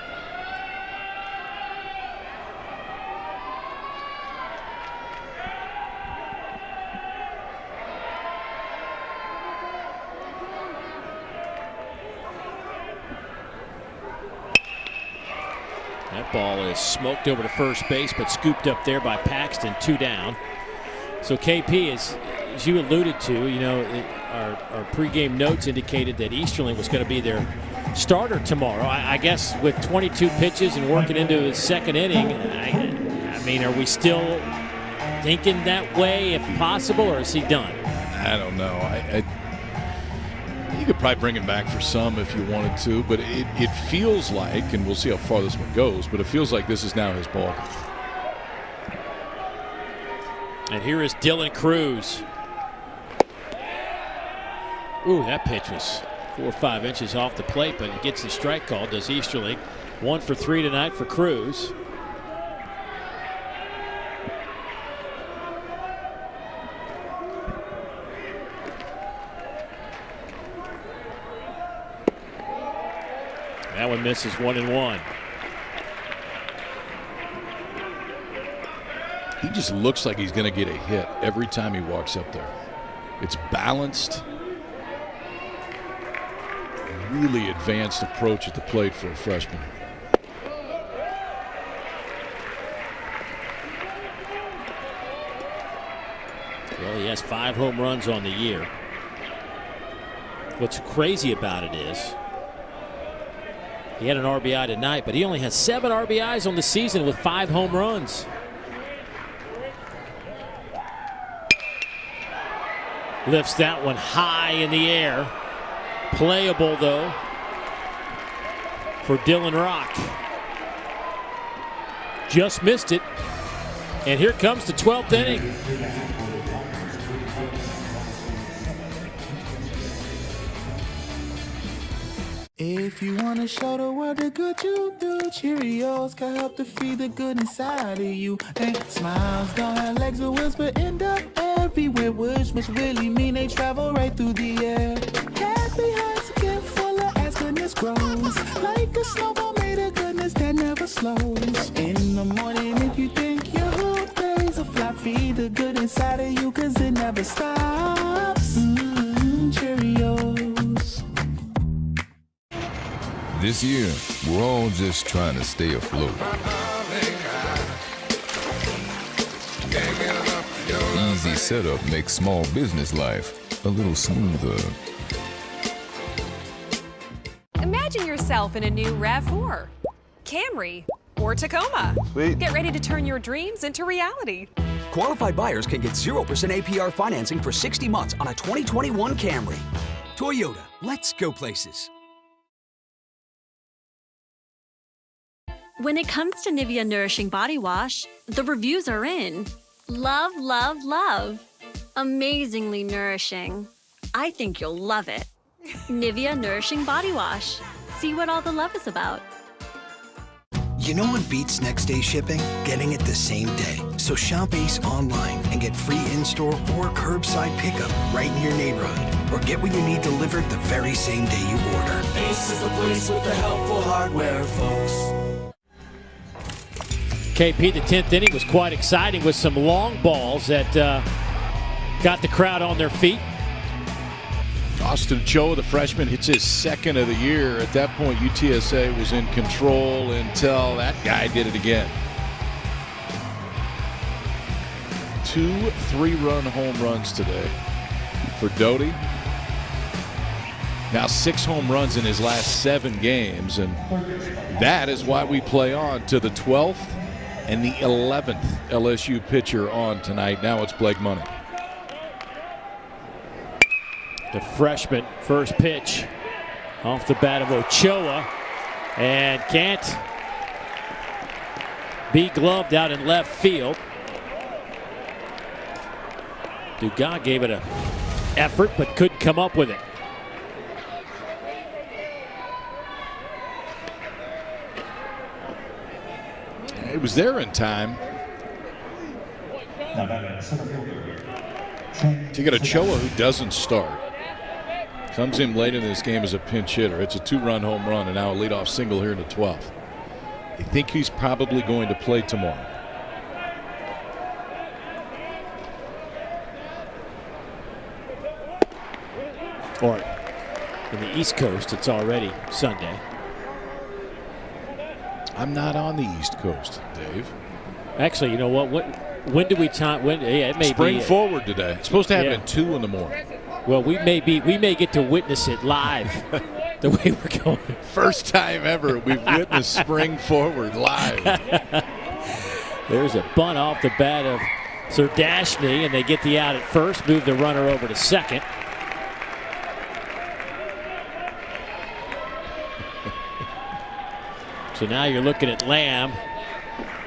That ball is smoked over to first base, but scooped up there by Paxton, 2 down. So KP, as you alluded to, you know, our pregame notes indicated that Easterling was going to be their starter tomorrow. I guess with 22 pitches and working into his 2nd inning, I mean, are we still thinking that way if possible, or is he done? I don't know. You could probably bring him back for some if you wanted to, but it feels like, and we'll see how far this one goes, but it feels like this is now his ball. And here is Dylan Cruz. Ooh, that pitch was 4 or 5 inches off the plate, but it gets the strike call, does Easterling. 1 for 3 tonight for Cruz. That one misses, 1-1. He just looks like he's going to get a hit every time he walks up there. It's balanced. Really advanced approach at the plate for a freshman. Well, he has 5 home runs on the year. What's crazy about it is he had an RBI tonight, but he only has 7 RBIs on the season with 5 home runs. Lifts that one high in the air. Playable, though, for Dylan Rock. Just missed it. And here comes the 12th inning. If you want to show the world the good you do, Cheerios can help to feed the good inside of you. And smiles don't have legs or wheels, but end up everywhere, which must really mean they travel right through the air. Happy hearts get fuller as goodness grows, like a snowball made of goodness that never slows. In the morning, if you think your whole day's a flop, feed the good inside of you, cause it never stops. Cheerios. This year, we're all just trying to stay afloat. Easy setup makes small business life a little smoother. Imagine yourself in a new RAV4, Camry, or Tacoma. Sweet. Get ready to turn your dreams into reality. Qualified buyers can get 0% APR financing for 60 months on a 2021 Camry. Toyota, let's go places. When it comes to Nivea Nourishing Body Wash, the reviews are in. Love, love, love. Amazingly nourishing. I think you'll love it. Nivea Nourishing Body Wash. See what all the love is about. You know what beats next day shipping? Getting it the same day. So shop Ace online and get free in-store or curbside pickup right in your neighborhood. Or get what you need delivered the very same day you order. Ace is the place with the helpful hardware, folks. KP, the 10th inning was quite exciting with some long balls that got the crowd on their feet. Austin Cho, the freshman, hits his second of the year. At that point, UTSA was in control until that guy did it again. 2 3-run home runs today for Doty. Now 6 home runs in his last 7 games, and that is why we play on to the 12th and the 11th LSU pitcher on tonight. Now it's Blake Money. The freshman, first pitch off the bat of Ochoa, and can't be gloved out in left field. Dugas gave it an effort but couldn't come up with it. It was there in time. You get Ochoa, who doesn't start. Comes in late in this game as a pinch hitter. It's a 2-run home run and now a leadoff single here in the 12th. I think he's probably going to play tomorrow. Or in the East Coast, it's already Sunday. I'm not on the East Coast, Dave. Actually, you know what? When do we time? When? Yeah, it may Spring be forward today. It's supposed to happen at 2 in the morning. Well, we may get to witness it live the way we're going. First time ever we've witnessed spring forward live. There's a bunt off the bat of Serdashny, and they get the out at first, move the runner over to second. So now you're looking at Lamb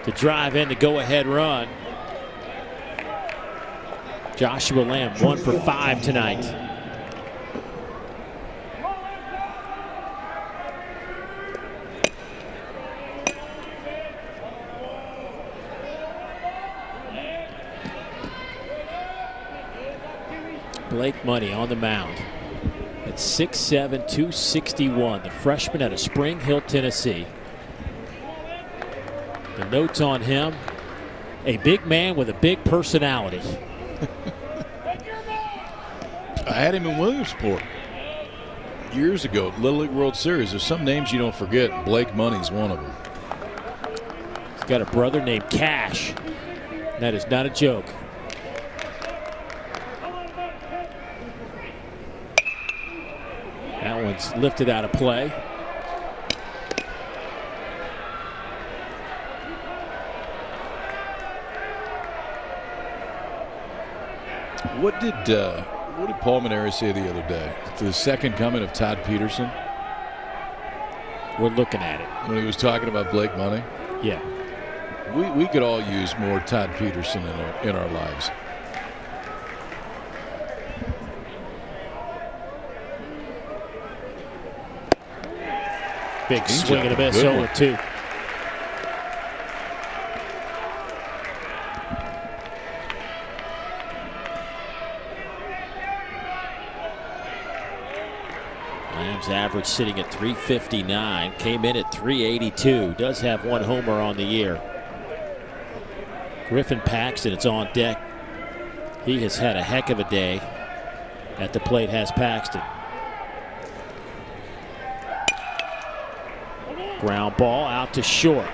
to drive in the go-ahead run. Joshua Lamb 1 for 5 tonight. Blake Money on the mound at 6'7", 261. The freshman out of Spring Hill, Tennessee. The notes on him: a big man with a big personality. I had him in Williamsport years ago, Little League World Series. There's some names you don't forget. Blake Money's one of them. He's got a brother named Cash. That is not a joke. That one's lifted out of play. What did Paul Manera say the other day? The second coming of Todd Peterson? We're looking at it. When he was talking about Blake Money? Yeah. We could all use more Todd Peterson in our lives. Big swing and a miss, 0-2. Lamb's average sitting at 359, came in at 382, does have 1 homer on the year. Griffin Paxton, it's on deck. He has had a heck of a day. At the plate has Paxton. Ground ball out to short.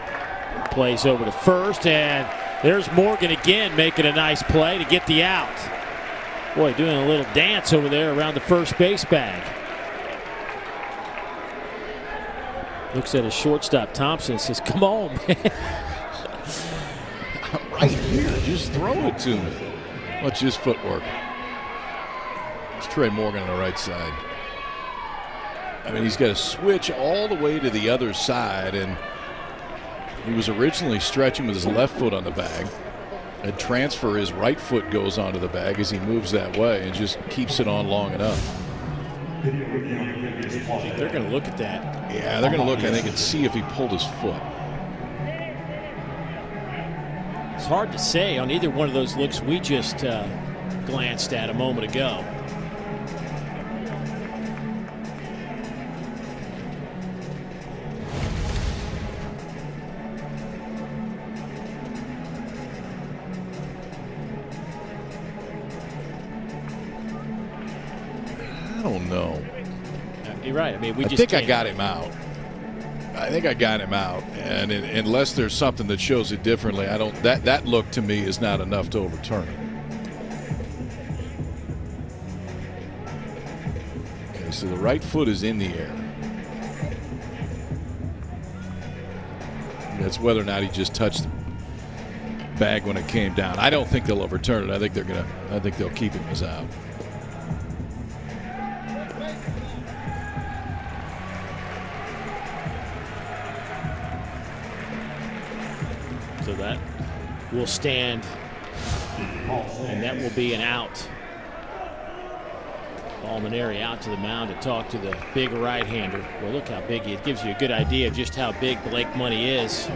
Plays over to first, and there's Morgan again making a nice play to get the out. Boy, doing a little dance over there around the first base bag. Looks at his shortstop, Thompson, and says, come on, man. I'm right here. Just throw it to me. Watch his footwork. It's Trey Morgan on the right side. I mean, he's got to switch all the way to the other side, and he was originally stretching with his left foot on the bag. And transfer, his right foot goes onto the bag as he moves that way and just keeps it on long enough. They're going to look at that. Yeah, they're going to look, I think, and see if he pulled his foot. It's hard to say on either one of those looks we just glanced at a moment ago. I don't know. You're right. I mean, I think I got him out. And unless there's something that shows it differently, I don't. That look to me is not enough to overturn it. Okay, so the right foot is in the air. That's whether or not he just touched the bag when it came down. I don't think they'll overturn it. I think they'll keep him as out. So that will stand, and that will be an out. Palmineri out to the mound to talk to the big right-hander. Well, look how big he is. It gives you a good idea of just how big Blake Money is.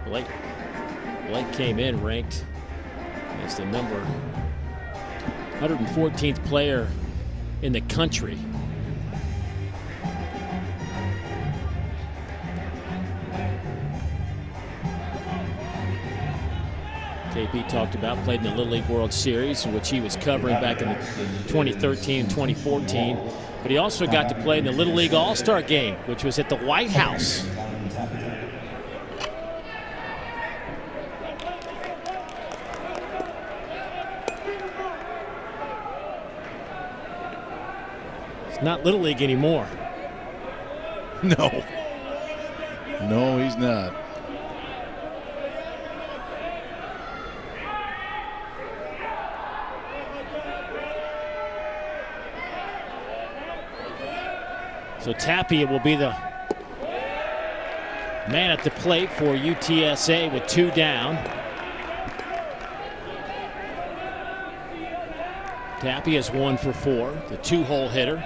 Blake came in ranked as the number 114th player in the country. KP talked about, played in the Little League World Series, which he was covering back in 2013 and 2014. But he also got to play in the Little League All-Star Game, which was at the White House. It's not Little League anymore. No, he's not. So Tapia will be the man at the plate for UTSA with 2 down. Tapia's 1 for 4, the 2-hole hitter.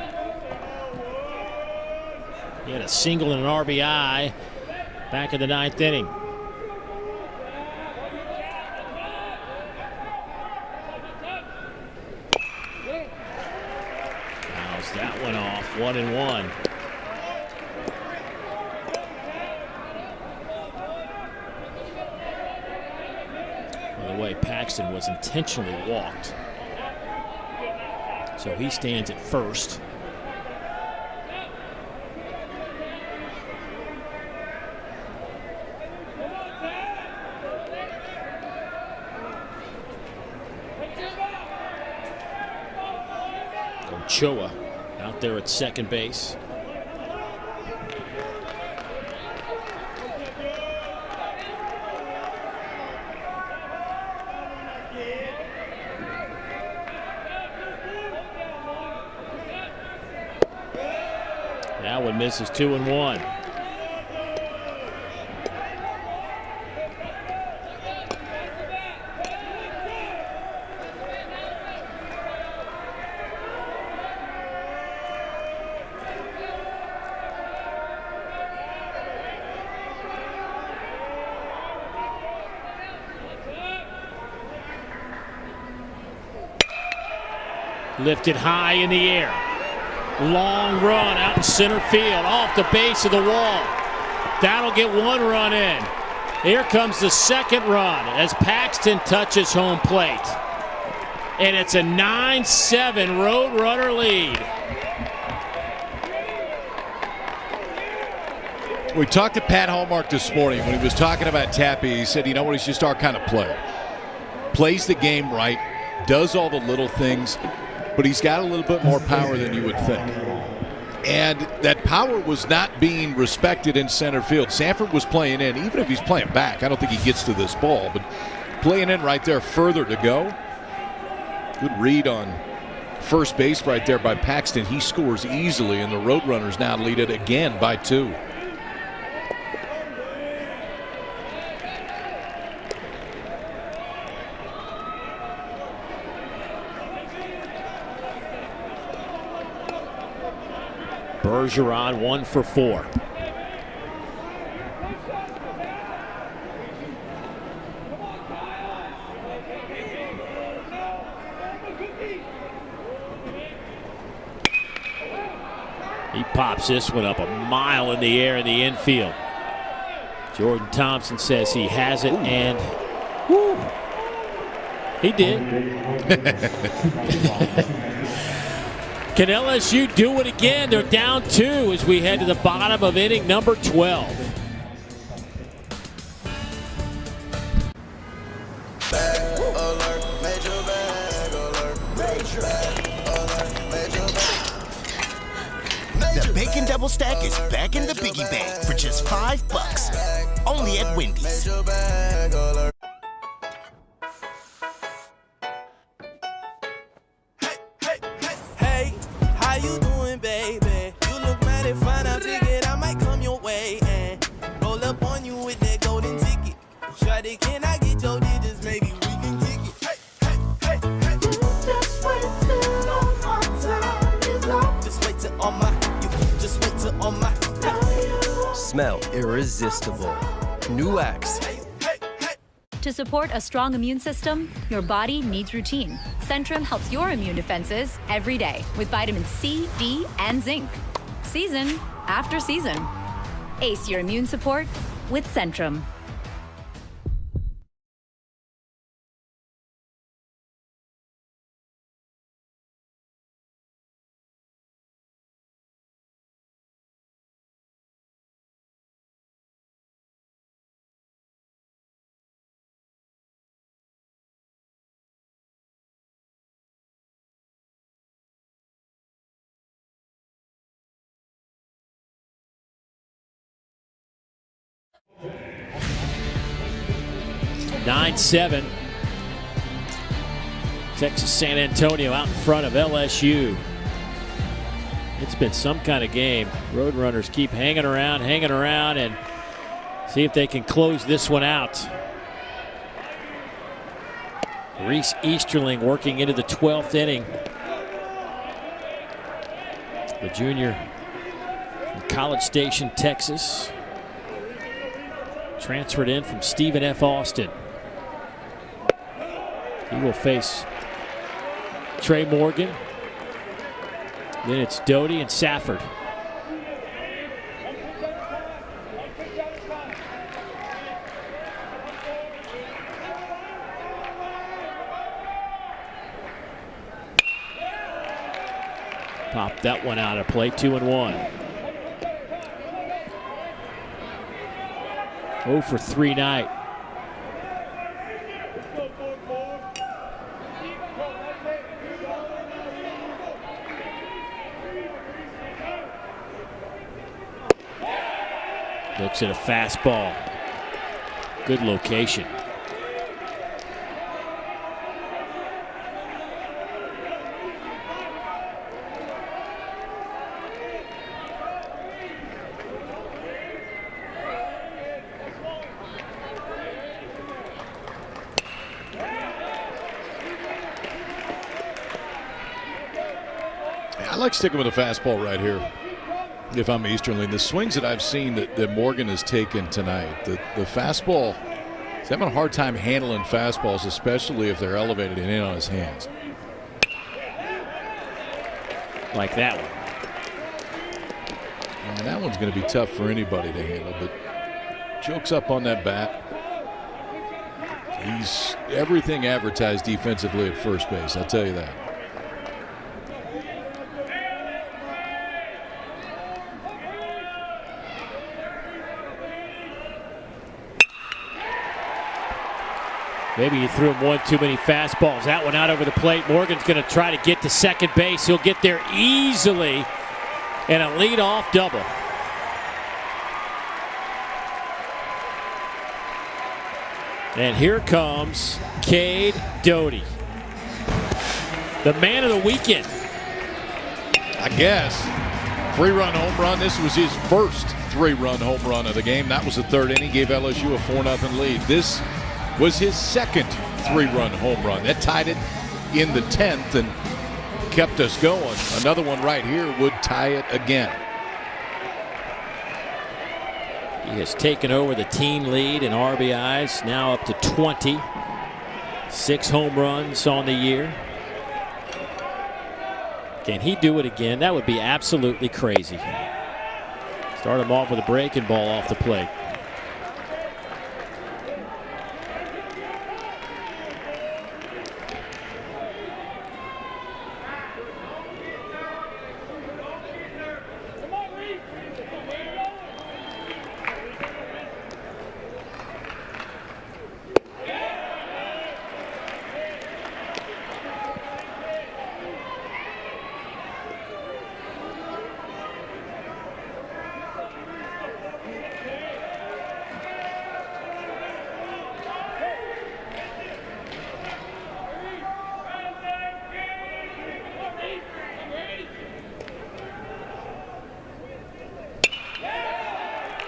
He had a single and an RBI back in the 9th inning. Fouls that one off, 1-1. By the way, Paxton was intentionally walked, so he stands at first. Ochoa out there at second base. That one misses, 2-1. Lifted high in the air. Long run out in center field, off the base of the wall. That'll get 1 run in. Here comes the 2nd run as Paxton touches home plate. And it's a 9-7 Roadrunner lead. We talked to Pat Hallmark this morning when he was talking about Tapia. He said, you know what, he's just our kind of player. Plays the game right, does all the little things, but he's got a little bit more power than you would think. And that power was not being respected in center field. Sanford was playing in, even if he's playing back. I don't think he gets to this ball, but playing in right there, further to go. Good read on first base right there by Paxton. He scores easily, and the Roadrunners now lead it again by 2. Bergeron 1 for 4. He pops this one up a mile in the air in the infield. Jordan Thompson says he has it, and whoo, he did. Can LSU do it again? They're down 2 as we head to the bottom of inning number 12. The Bacon Double Stack is back in the biggie bag for just $5. Only at Wendy's. Hey, how you doing, baby? You look mighty fine. I figured I might come your way and roll up on you with that golden ticket. Shawty, can I get your digits? Maybe we can kick it. Hey, just wait till all my time is up. Just wait till all my. Just wait till all my. Smell irresistible. New Axe. To support a strong immune system, your body needs routine. Centrum helps your immune defenses every day with vitamin C, D, and zinc. Season after season. Ace your immune support with Centrum. (9-7). Texas San Antonio out in front of LSU. It's been some kind of game. Roadrunners keep hanging around, and see if they can close this one out. Reese Easterling working into the 12th inning. The junior from College Station, Texas. Transferred in from Stephen F. Austin. He will face Trey Morgan. Then it's Doty and Safford. Pop that one out of play, 2-1. 0 for 3 night. Looks at a fastball. Good location. I like sticking with a fastball right here. If I'm Easterling, the swings that I've seen that Morgan has taken tonight, the fastball, he's having a hard time handling fastballs, especially if they're elevated and in on his hands. Like that one. And that one's going to be tough for anybody to handle, but jokes up on that bat. He's everything advertised defensively at first base, I'll tell you that. Maybe you threw him one too many fastballs. That one out over the plate. Morgan's going to try to get to second base. He'll get there easily. And a leadoff double. And here comes Cade Doty, the man of the weekend. I guess. 3-run home run. This was his first 3-run home run of the game. That was the third inning. Gave LSU a 4-0 lead. This was his second 3-run home run. That tied it in the 10th and kept us going. Another one right here would tie it again. He has taken over the team lead in RBIs, now up to 20. 6 home runs on the year. Can he do it again? That would be absolutely crazy. Start him off with a breaking ball off the plate.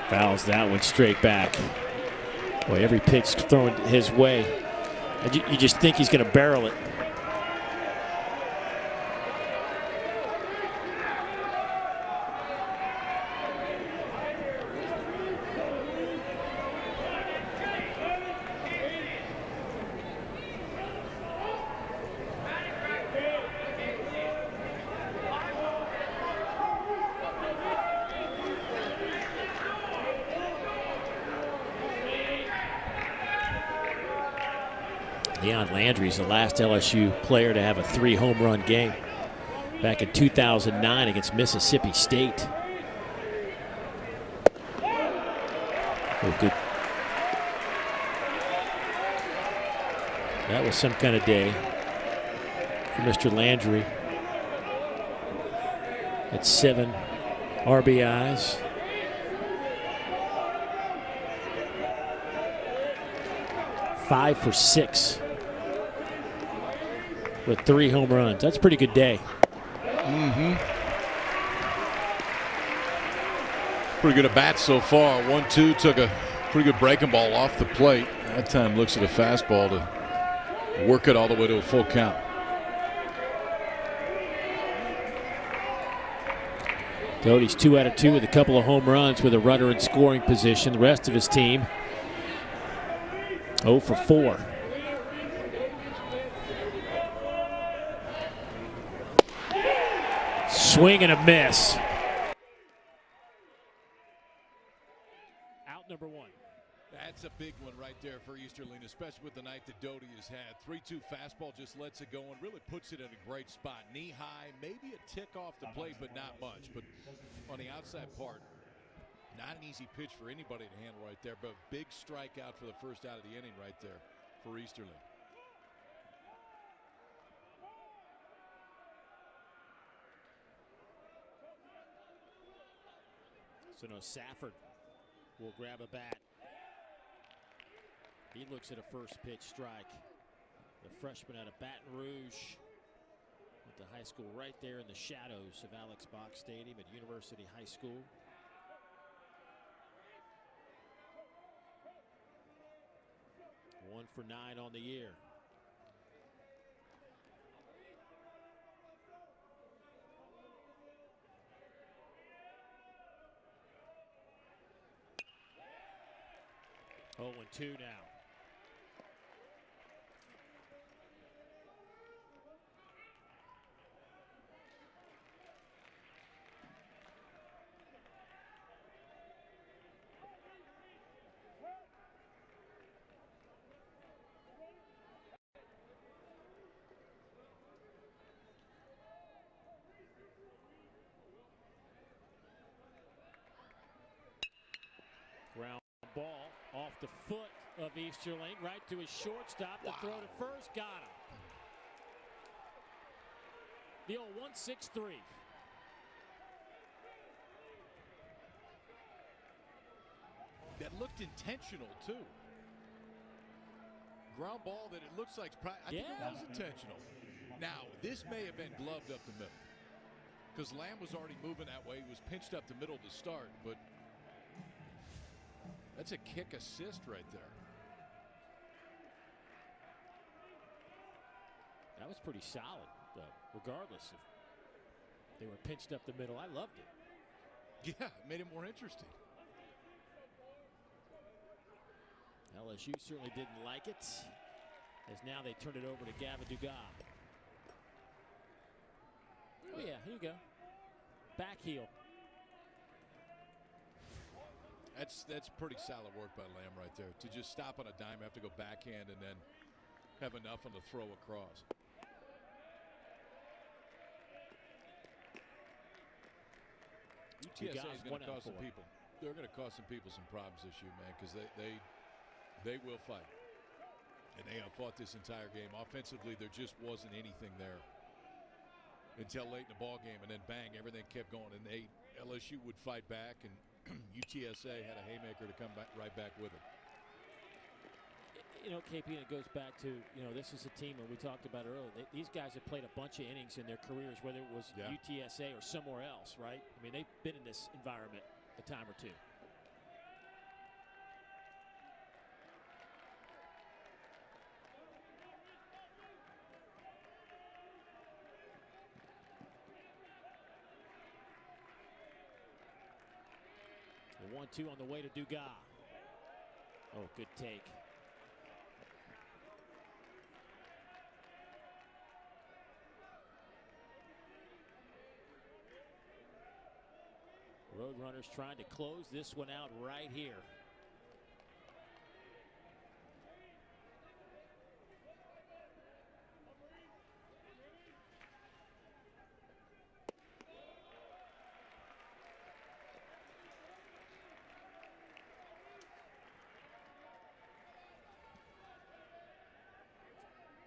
Fouls that one straight back. Boy, every pitch thrown his way. You just think he's going to barrel it. Landry's the last LSU player to have a 3 home run game back in 2009 against Mississippi State. Oh, good. That was some kind of day for Mr. Landry. At 7 RBIs. Five for 6. With 3 home runs. That's a pretty good day. Pretty good at bat so far. 1-2, took a pretty good breaking ball off the plate. That time looks at a fastball to work it all the way to a full count. Doty's 2 out of 2 with a couple of home runs with a runner in scoring position. The rest of his team 0 for 4. Swing and a miss. Out number 1. That's a big one right there for Easterling, especially with the night that Doty has had. 3-2 fastball just lets it go and really puts it in a great spot. Knee high, maybe a tick off the plate, but not much. But on the outside part, not an easy pitch for anybody to handle right there, but big strikeout for the first out of the inning right there for Easterling. So no, Safford will grab a bat. He looks at a first pitch strike. The freshman out of Baton Rouge went to high school right there in the shadows of Alex Box Stadium at University High School. One for 9 on the year. Oh, 2 now. Ground ball off the foot of Easterling, right to his shortstop. The throw to first, got him. The old 1-6-3. That looked intentional too. Ground ball that it looks like, I think it was intentional. Now, this may have been gloved up the middle because Lamb was already moving that way. He was pinched up the middle to start, but that's a kick assist right there. That was pretty solid, regardless if they were pinched up the middle. I loved it. Yeah, it made it more interesting. LSU certainly didn't like it, as now they turn it over to Gavin Dugas. Oh yeah, here you go. Back heel. That's pretty solid work by Lamb right there. To just stop on a dime, have to go backhand, and then have enough on the throw across. UTSA is going to cause some people. They're going to cause some people some problems this year, man, because they will fight, and they have fought this entire game. Offensively, there just wasn't anything there until late in the ball game, and then bang, everything kept going. And LSU would fight back, and UTSA had a haymaker to come back right back with it. You know, KP, and it goes back to, this is a team, and we talked about it earlier. These guys have played a bunch of innings in their careers, whether it was UTSA or somewhere else, right? I mean, they've been in this environment a time or two. The 1-2 on the way to Dugas. Oh, good take. Roadrunners trying to close this one out right here.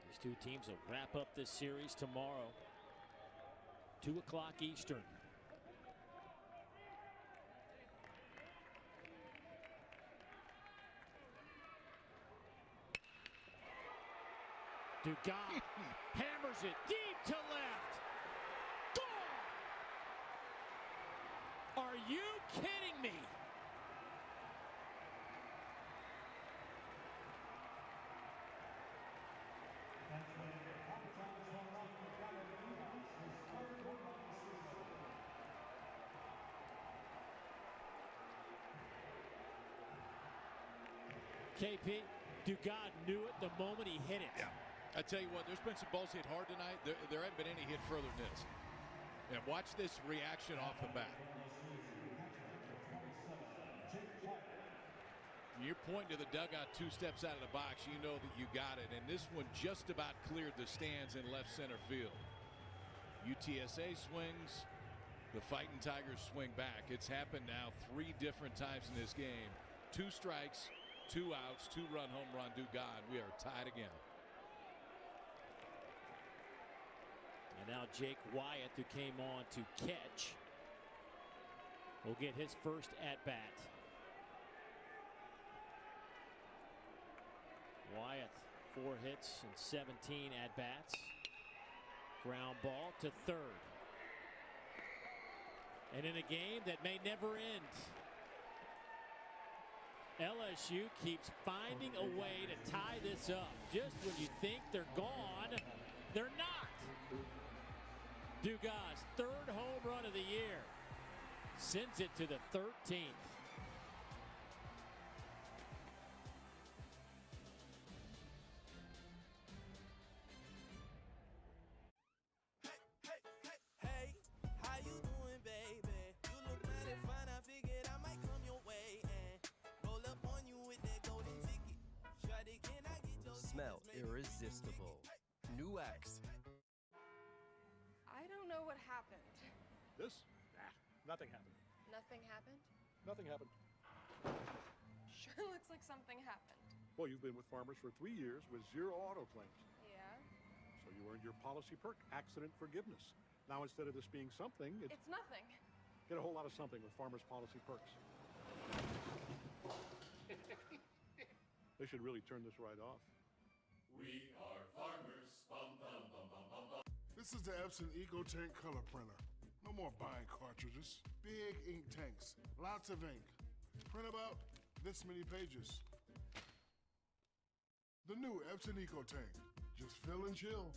These two teams will wrap up this series tomorrow, 2 o'clock Eastern. Dugas hammers it deep to left. Gone! Are you kidding me? KP, Dugas knew it the moment he hit it. Yeah. I tell you what, there's been some balls hit hard tonight. There haven't been any hit further than this. And watch this reaction off the bat. You're pointing to the dugout 2 steps out of the box. You know that you got it. And this one just about cleared the stands in left center field. UTSA swings. The Fighting Tigers swing back. It's happened now 3 different times in this game. 2 strikes, 2 outs, 2-run home run Dugas, and we are tied again. And now Jake Wyatt, who came on to catch, will get his first at-bat. Wyatt, 4 hits and 17 at-bats. Ground ball to third. And in a game that may never end, LSU keeps finding a way to tie this up. Just when you think they're gone, they're not. Dugas' 3rd home run of the year sends it to the 13th. Hey, how you doing, baby? You look mighty fine. I figured I might come your way and roll up on you with that golden ticket. Shawty, can I get your Smell irresistible. New X. I don't know what happened. This? Nah, nothing happened. Nothing happened? Nothing happened. Sure looks like something happened. Well, you've been with Farmers for 3 years with 0 auto claims. Yeah? So you earned your policy perk, accident forgiveness. Now instead of this being something, It's nothing. get a whole lot of something with Farmers policy perks. They should really turn this right off. We are farmers. Bum, bum, bum, bum, bum, bum. This is the Epson EcoTank color printer. No more buying cartridges. Big ink tanks, lots of ink. Print about this many pages. The new Epson EcoTank. Just fill and chill.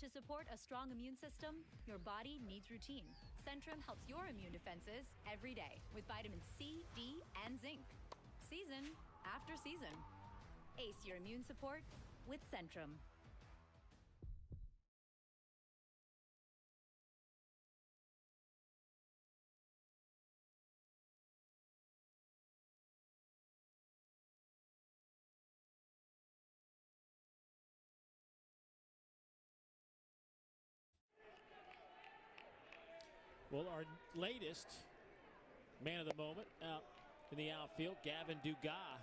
To support a strong immune system, your body needs routine. Centrum helps your immune defenses every day with vitamin C, D, and zinc. Season after season. Ace your immune support with Centrum. Well, our latest man of the moment out in the outfield, Gavin Dugas,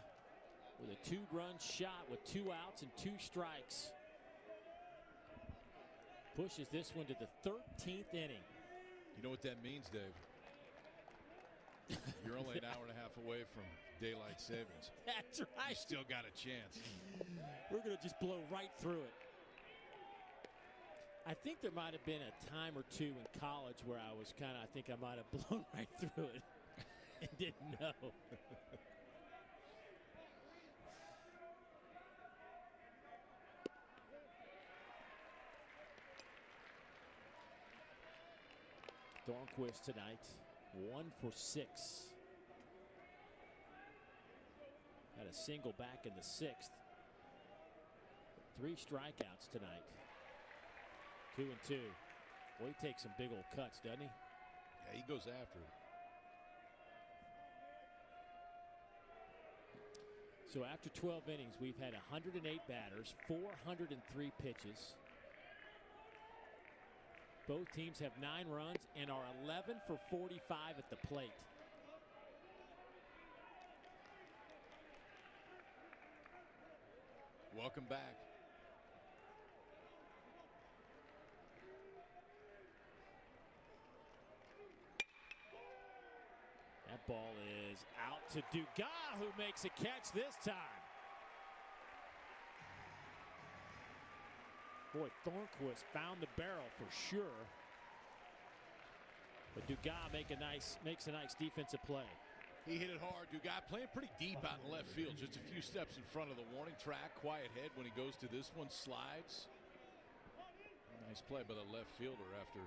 with a 2-run shot with 2 outs and 2 strikes. Pushes this one to the 13th inning. You know what that means, Dave? You're only an hour and a half away from daylight savings. That's right. You still got a chance. We're going to just blow right through it. I think there might have been a time or two in college where I was I think I might have blown right through it and didn't know. Thornquist tonight, 1 for 6. Had a single back in the 6th. 3 strikeouts tonight. 2-2. Well, he takes some big old cuts, doesn't he? Yeah, he goes after it. So after 12 innings, we've had 108 batters, 403 pitches. Both teams have 9 runs and are 11 for 45 at the plate. Welcome back. That ball is out to Dugas, who makes a catch this time. Boy, Thornquist found the barrel for sure. But Dugas makes a nice defensive play. He hit it hard. Dugas playing pretty deep out in left field, just a few steps in front of the warning track. Quiet head when he goes to this one, slides. Nice play by the left fielder after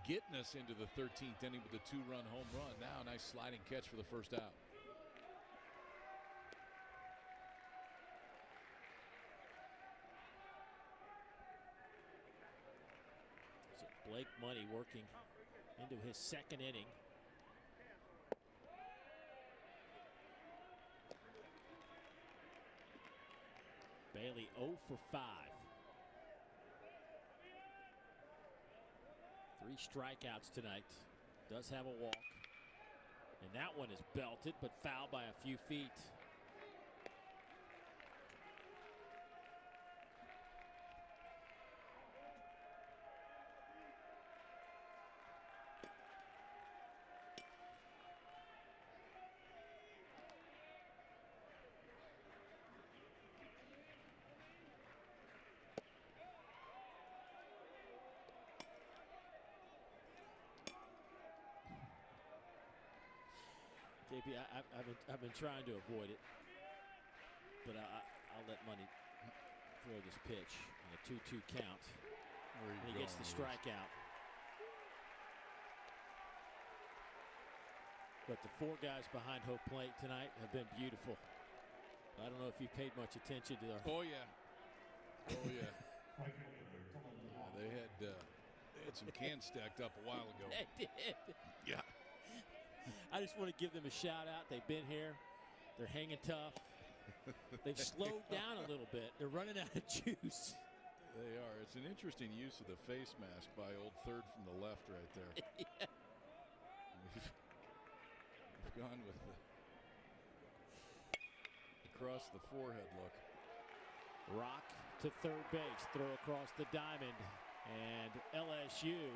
getting us into the 13th inning with a 2-run home run. Now, nice sliding catch for the first out. So Blake Money working into his 2nd inning. Bailey 0 for 5. 3 strikeouts tonight. Does have a walk. And that one is belted, but fouled by a few feet. JP, I've been trying to avoid it, but I'll let Money throw this pitch on a 2-2 count. And he gets the strikeout. But the 4 guys behind home plate tonight have been beautiful. I don't know if you paid much attention to their. Oh yeah, oh yeah. Yeah, they had some cans stacked up a while ago. They did. Yeah. I just want to give them a shout out. They've been here. They're hanging tough. They've slowed down a little bit. They're running out of juice. They are. It's an interesting use of the face mask by old third from the left right there. Yeah. We've gone with the across the forehead look. Rock to third base. Throw across the diamond. And LSU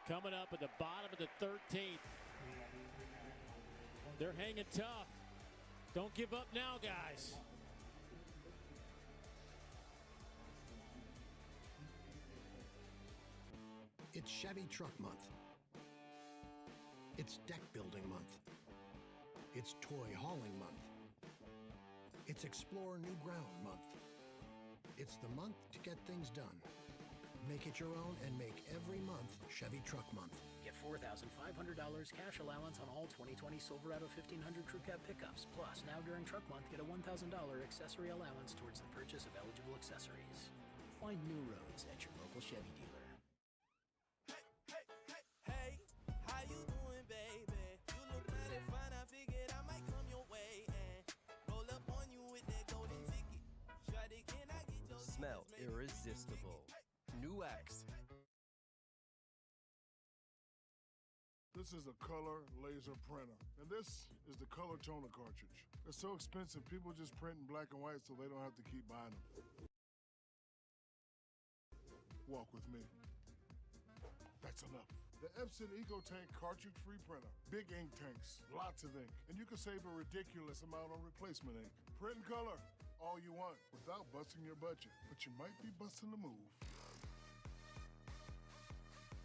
coming up at the bottom of the 13th. They're hanging tough. Don't give up now, guys. It's Chevy Truck Month. It's Deck Building Month. It's Toy Hauling Month. It's Explore New Ground Month. It's the month to get things done. Make it your own and make every month Chevy Truck Month. Get $4,500 cash allowance on all 2020 Silverado 1500 Crew Cab pickups. Plus, now during Truck Month, get a $1,000 accessory allowance towards the purchase of eligible accessories. Find new roads at your local Chevy dealer. Hey, how you doing, baby? You look mighty fine. I figured I might come your way and roll up on you with that golden ticket. Shawty, can I get your Smell irresistible. New X. This is a color laser printer, and this is the color toner cartridge. It's so expensive, people just print in black and white so they don't have to keep buying them. Walk with me. That's enough. The Epson EcoTank cartridge-free printer. Big ink tanks, lots of ink, and you can save a ridiculous amount on replacement ink. Print in color, all you want, without busting your budget, but you might be busting the move.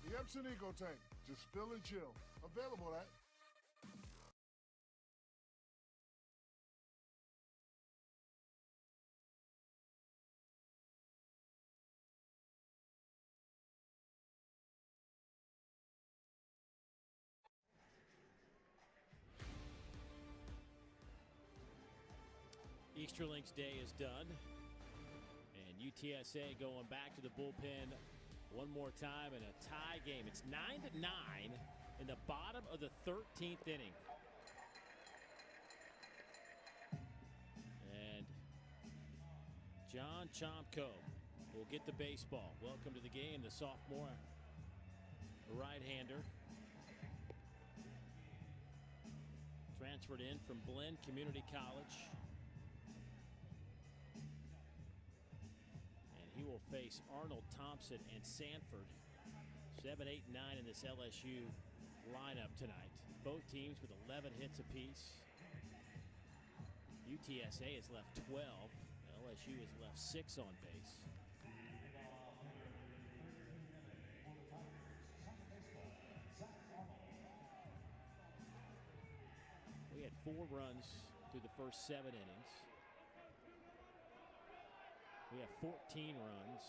The Epson EcoTank, just fill and chill. Available at Easterlinks Day is done. And UTSA going back to the bullpen one more time in a tie game. It's 9-9 in the bottom of the 13th inning. And John Chomko will get the baseball. Welcome to the game, the sophomore right-hander. Transferred in from Blinn Community College. He will face Arnold Thompson and Sanford. 7, 8, 9 in this LSU lineup tonight. Both teams with 11 hits apiece. UTSA has left 12. LSU has left 6 on base. We had 4 runs through the first 7 innings. We have 14 runs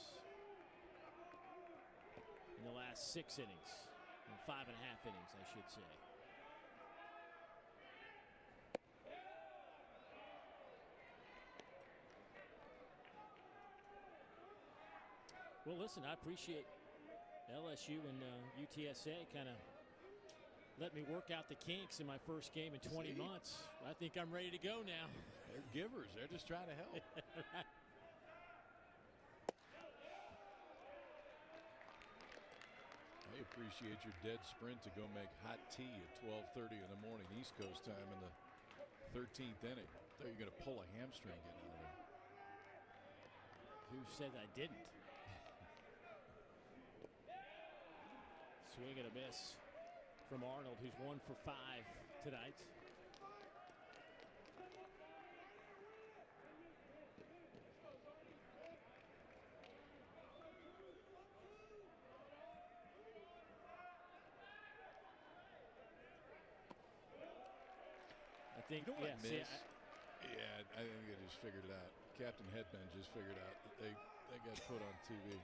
in the last 6 innings, 5.5 innings, I should say. Well, listen, I appreciate LSU and UTSA kind of let me work out the kinks in my first game in 20 months. I think I'm ready to go now. They're givers. They're just trying to help. Right. I appreciate your dead sprint to go make hot tea at 12:30 in the morning East Coast time in the 13th inning. I thought you were going to pull a hamstring getting out of there. Who said I didn't? Swing and a miss from Arnold, who's 1 for 5 tonight. I think, you know what yeah, I miss? Yeah, I think I just figured it out. Captain Headband just figured out that they got put on TV.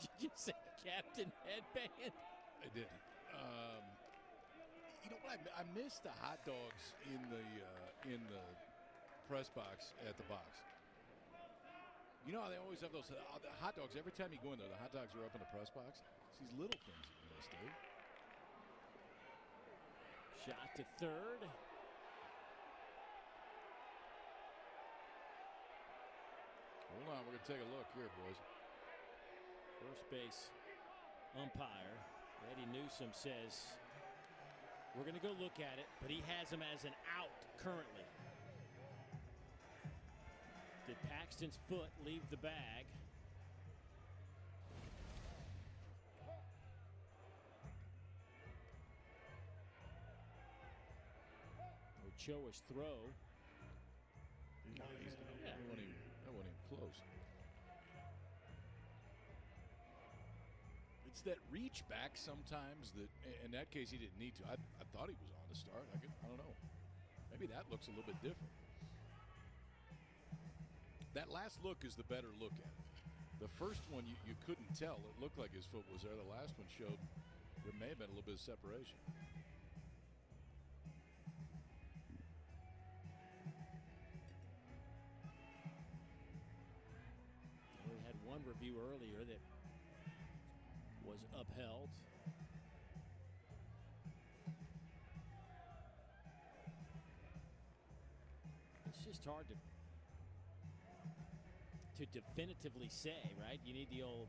Did you say Captain Headband? I did. You know what? I missed the hot dogs in the press box at the box. You know how they always have those hot dogs every time you go in there. The hot dogs are up in the press box. It's these little things you miss, dude. Shot to third. Hold on, we're going to take a look here, boys. First base umpire Eddie Newsom says we're going to go look at it, but he has him as an out currently. Did Paxton's foot leave the bag? Ochoa's throw. Nice. That wasn't even close. It's that reach back sometimes that, in that case, he didn't need to. I thought he was on to start. I don't know. Maybe that looks a little bit different. That last look is the better look at it. The first one, you couldn't tell. It looked like his foot was there. The last one showed There may have been a little bit of separation. We had one review earlier that was upheld. It's just hard to definitively say, right? You need the old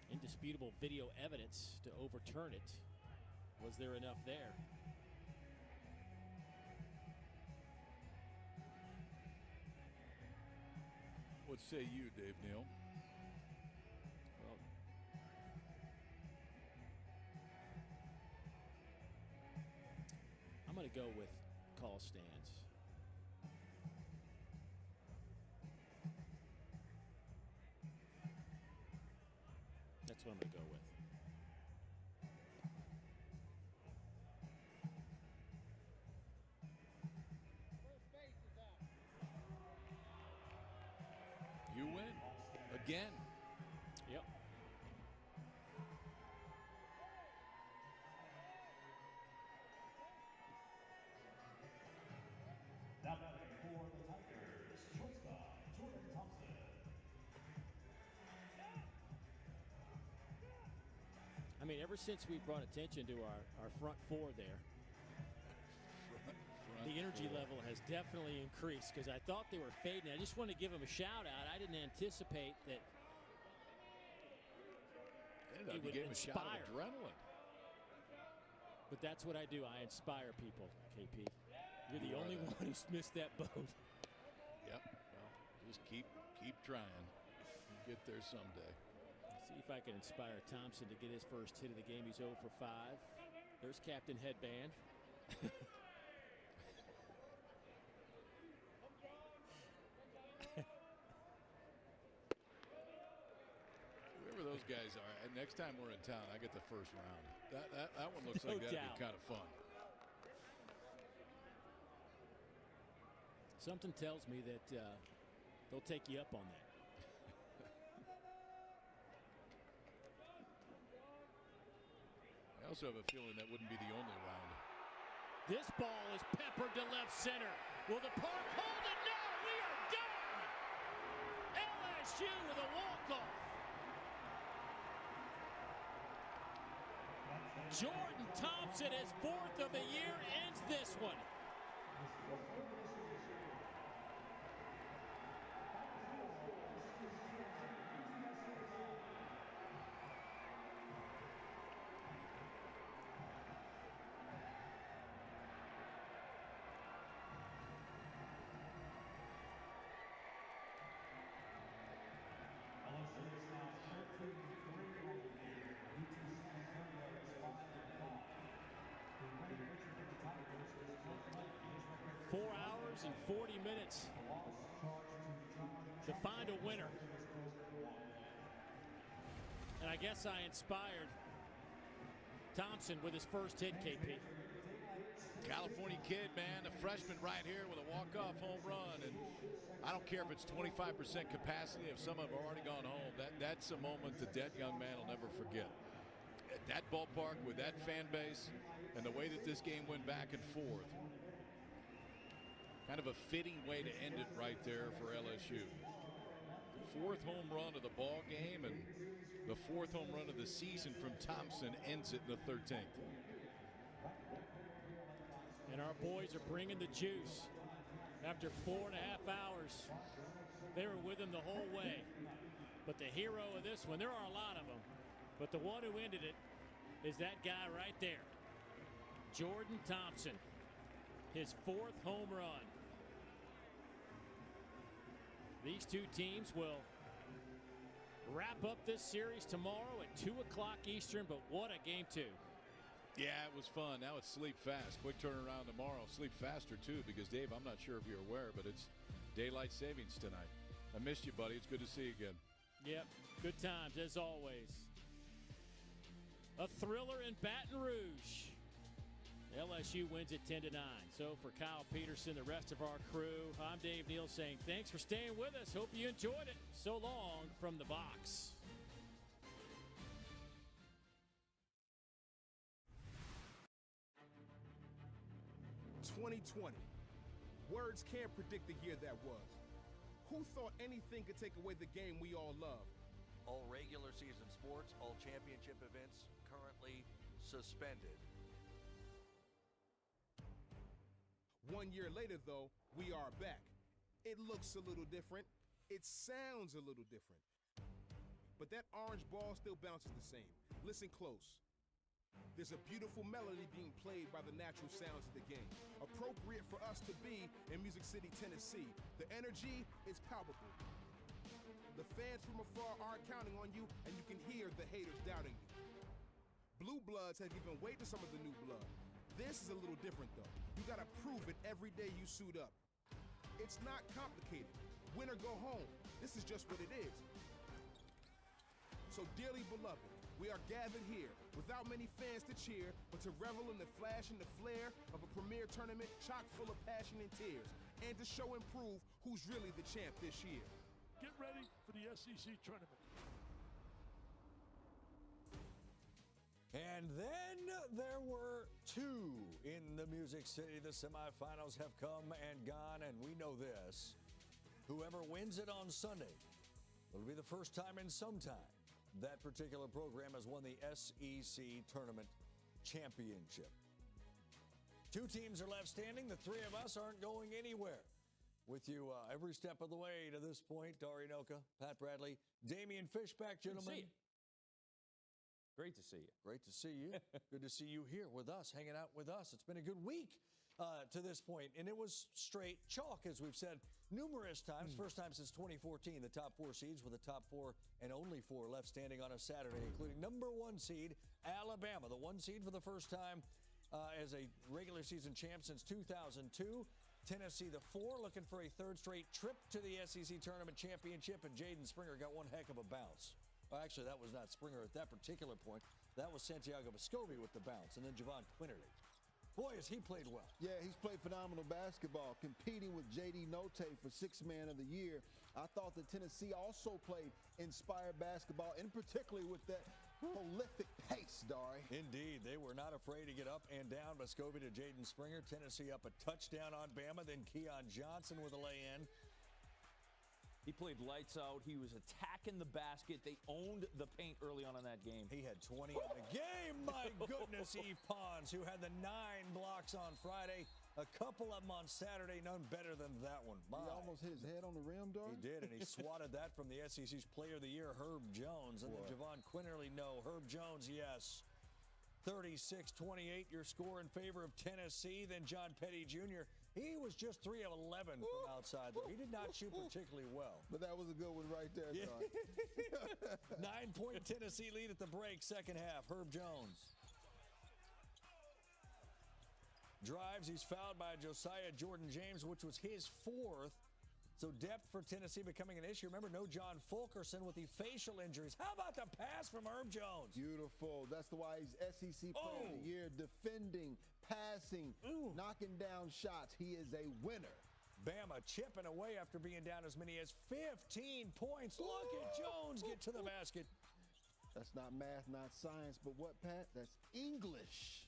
indisputable video evidence to overturn it. Was there enough there? What say you, Dave Neal? Well, I'm going to go with call stands. That's what I'm going to go with. You win again. Yep. Now batting for the Tigers, shortstop Jordan Thompson. I mean, ever since we brought attention to our front four there, the energy level has definitely increased because I thought they were fading. I just want to give them a shout out. I didn't anticipate that it would inspire. Adrenaline. But that's what I do. I inspire people, KP. You're the only one who's missed that boat. Yep. Well, just keep trying. You'll get there someday. See if I can inspire Thompson to get his first hit of the game. He's 0 for 5. There's Captain Headband. Whoever those guys are, next time we're in town, I get the first round. That one looks like that'd be kind of fun. Something tells me that they'll take you up on that. I also have a feeling that wouldn't be the only round. This ball is peppered to left center. Will the park hold it? No, we are done. LSU with a walk-off. Jordan Thompson, his 4th of the year, ends this one. LSU is now 13-3 on the year. UTSA is 5-5. 4 hours and 40 minutes to find a winner. And I guess I inspired Thompson with his first hit, KP. California kid, man, a freshman right here with a walk-off home run. And I don't care if it's 25% capacity, if some have already gone home. That's a moment that young man will never forget. At that ballpark with that fan base and the way that this game went back and forth. Kind of a fitting way to end it right there for LSU. The 4th home run of the ball game and the 4th home run of the season from Thompson ends it in the 13th. And our boys are bringing the juice. After 4.5 hours, they were with him the whole way. But the hero of this one, there are a lot of them, but the one who ended it is that guy right there, Jordan Thompson, his 4th home run. These two teams will wrap up this series tomorrow at 2 o'clock Eastern, but what a game 2. Yeah, it was fun. Now it's sleep fast. Quick turnaround tomorrow. Sleep faster, too, because, Dave, I'm not sure if you're aware, but it's daylight savings tonight. I missed you, buddy. It's good to see you again. Yep, good times, as always. A thriller in Baton Rouge. LSU wins it 10-9. So for Kyle Peterson, the rest of our crew, I'm Dave Neal saying thanks for staying with us. Hope you enjoyed it. So long from the box. 2020. Words can't predict the year that was. Who thought anything could take away the game we all love? All regular season sports, all championship events currently suspended. 1 year later, though, we are back. It looks a little different. It sounds a little different. But that orange ball still bounces the same. Listen close. There's a beautiful melody being played by the natural sounds of the game, appropriate for us to be in Music City, Tennessee. The energy is palpable. The fans from afar are counting on you, and you can hear the haters doubting you. Blue Bloods have given way to some of the new blood. This is a little different, though. You gotta prove it every day you suit up. It's not complicated. Win or go home. This is just what it is. So, dearly beloved, we are gathered here without many fans to cheer, but to revel in the flash and the flare of a premier tournament chock full of passion and tears, and to show and prove who's really the champ this year. Get ready for the SEC tournament. And then there were two in the Music City. The semifinals have come and gone, and we know this. Whoever wins it on Sunday will be the first time in some time that particular program has won the SEC Tournament Championship. Two teams are left standing. The three of us aren't going anywhere. With you every step of the way to this point, Dari Noka, Pat Bradley, Damian Fishback, gentlemen. Great to see you. Great to see you. Good to see you here with us, hanging out with us. It's been a good week to this point, and it was straight chalk, as we've said numerous times. First time since 2014, the top four seeds with the top four and only four left standing on a Saturday, including number one seed, Alabama, the one seed for the first time as a regular season champ since 2002. Tennessee, the four, looking for a third straight trip to the SEC Tournament Championship, and Jaden Springer got one heck of a bounce. Well, actually, that was not Springer at that particular point. That was Santiago Vescovi with the bounce, and then Javon Quinterly. Boy, has he played well. Yeah, he's played phenomenal basketball, competing with J.D. Notae for Sixth Man of the Year. I thought that Tennessee also played inspired basketball, and particularly with that prolific pace, Dari. Indeed, they were not afraid to get up and down. Vescovi to Jaden Springer. Tennessee up a touchdown on Bama, then Keon Johnson with a lay-in. He played lights out. He was attacking the basket. They owned the paint early on in that game. He had 20 in the game. My goodness, Eve Pons, who had the 9 blocks on Friday, a couple of them on Saturday, none better than that one. He almost hit his head on the rim, Dar. He did, and he swatted that from the SEC's Player of the Year, Herb Jones. And then Javon Quinterly, no. Herb Jones, yes. 36-28, your score in favor of Tennessee. Then John Petty Jr., he was just 3 of 11 from outside there. He did not shoot particularly well. But that was a good one right there, John. 9-point Tennessee lead at the break, second half. Herb Jones drives. He's fouled by Josiah Jordan-James, which was his fourth. So depth for Tennessee becoming an issue. Remember, no John Fulkerson with the facial injuries. How about the pass from Herb Jones? Beautiful. That's why he's SEC Player of the Year, defending, passing, knocking down shots. He is a winner. Bama chipping away after being down as many as 15 points. Look at Jones get to the basket. That's not math, not science, but what, Pat? That's English.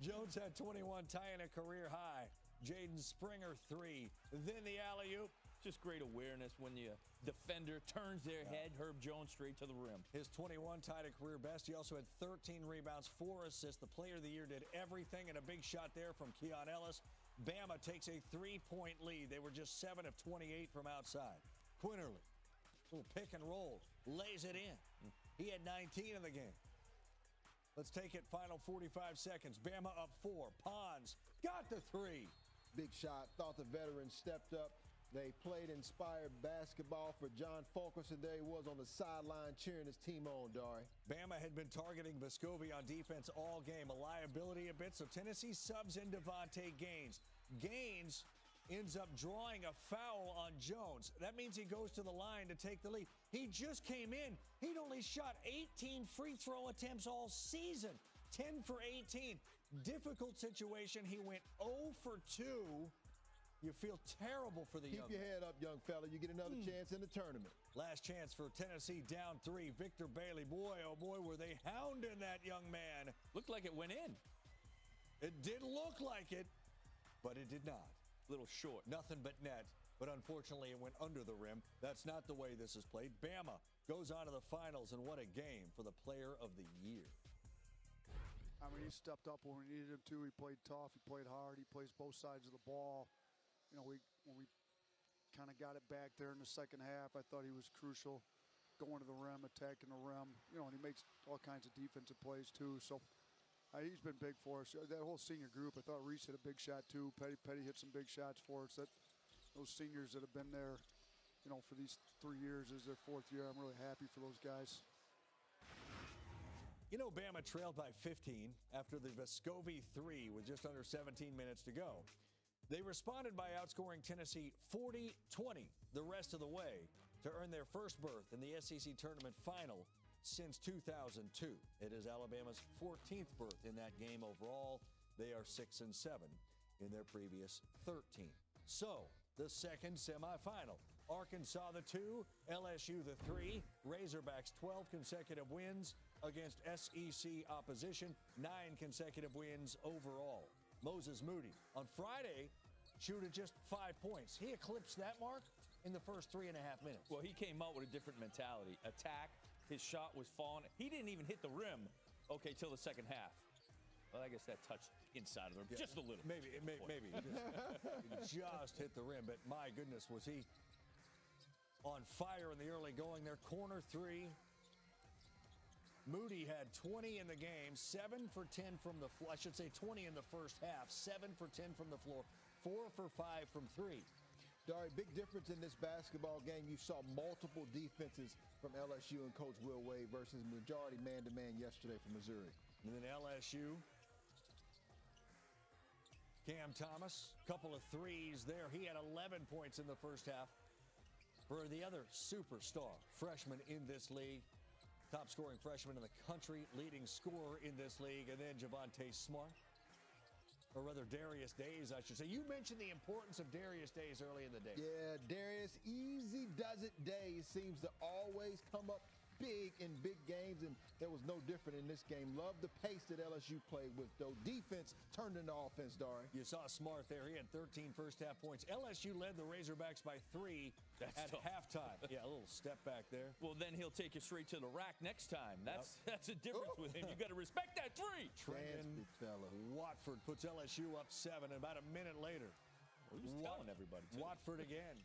Jones had 21, tying a career high. Jaden Springer, 3. Then the alley-oop. Just great awareness when the defender turns their head. Herb Jones straight to the rim. His 21 tied a career best. He also had 13 rebounds, 4 assists. The Player of the Year did everything, and a big shot there from Keon Ellis. Bama takes a 3-point lead. They were just 7 of 28 from outside. Quinterly, little pick and roll, lays it in. He had 19 in the game. Let's take it, final 45 seconds. Bama up 4. Pons got the 3. Big shot. Thought the veterans stepped up. They played inspired basketball for John Fulkerson. There he was on the sideline cheering his team on, Dari. Bama had been targeting Vescovi on defense all game. A liability a bit, so Tennessee subs in Devontae Gaines. Gaines ends up drawing a foul on Jones. That means he goes to the line to take the lead. He just came in. He'd only shot 18 free throw attempts all season. 10 for 18. Difficult situation. He went 0 for 2. You feel terrible for the young man. Keep your head up, young fella. You get another chance in the tournament. Last chance for Tennessee, down 3. Victor Bailey. Boy, oh boy, were they hounding that young man. Looked like it went in. It did look like it, but it did not. Little short. Nothing but net, but unfortunately it went under the rim. That's not the way this is played. Bama goes on to the finals, and what a game for the player of the year. I mean, he stepped up when we needed him to. He played tough. He played hard. He plays both sides of the ball. You know, when we kind of got it back there in the second half, I thought he was crucial, going to the rim, attacking the rim. You know, and he makes all kinds of defensive plays too. So he's been big for us. That whole senior group, I thought Reese hit a big shot too. Petty hit some big shots for us. Those seniors that have been there, you know, for these 3 years is their 4th year. I'm really happy for those guys. You know, Bama trailed by 15 after the Vescovi 3 with just under 17 minutes to go. They responded by outscoring Tennessee 40-20 the rest of the way to earn their first berth in the SEC tournament final since 2002. It is Alabama's 14th berth in that game overall. They are 6-7 in their previous 13. So, the second semifinal. Arkansas the 2, LSU the 3, Razorbacks 12 consecutive wins against SEC opposition, 9 consecutive wins overall. Moses Moody on Friday shooted just 5 points. He eclipsed that mark in the first 3.5 minutes. Well, he came out with a different mentality. Attack. His shot was falling. He didn't even hit the rim, till the second half. Well, I guess that touched inside of the rim just a little. Maybe. Just hit the rim, but my goodness, was he on fire in the early going there. Corner 3. Moody had 20 in the game, 7 for 10 from the floor. I should say 20 in the first half, 7 for 10 from the floor, 4 for 5 from 3. Dari, big difference in this basketball game. You saw multiple defenses from LSU and Coach Will Wade versus majority man-to-man yesterday from Missouri. And then LSU, Cam Thomas, couple of threes there. He had 11 points in the first half. For the other superstar freshman in this league, top scoring freshman in the country, leading scorer in this league, and then Javonte Smart. Or rather, Darius Days, I should say. You mentioned the importance of Darius Days early in the day. Yeah, Darius, easy does it Days seems to always come up big in big games, and there was no different in this game. Love the pace that LSU played with, though. Defense turned into offense, Dari. You saw Smart there. He had 13 first-half points. LSU led the Razorbacks by 3 at halftime. Yeah, a little step back there. Well, then he'll take you straight to the rack next time. That's a difference with him. You got to respect that 3. Trenton Watford puts LSU up 7, and about a minute later, he was telling everybody, too. Watford again.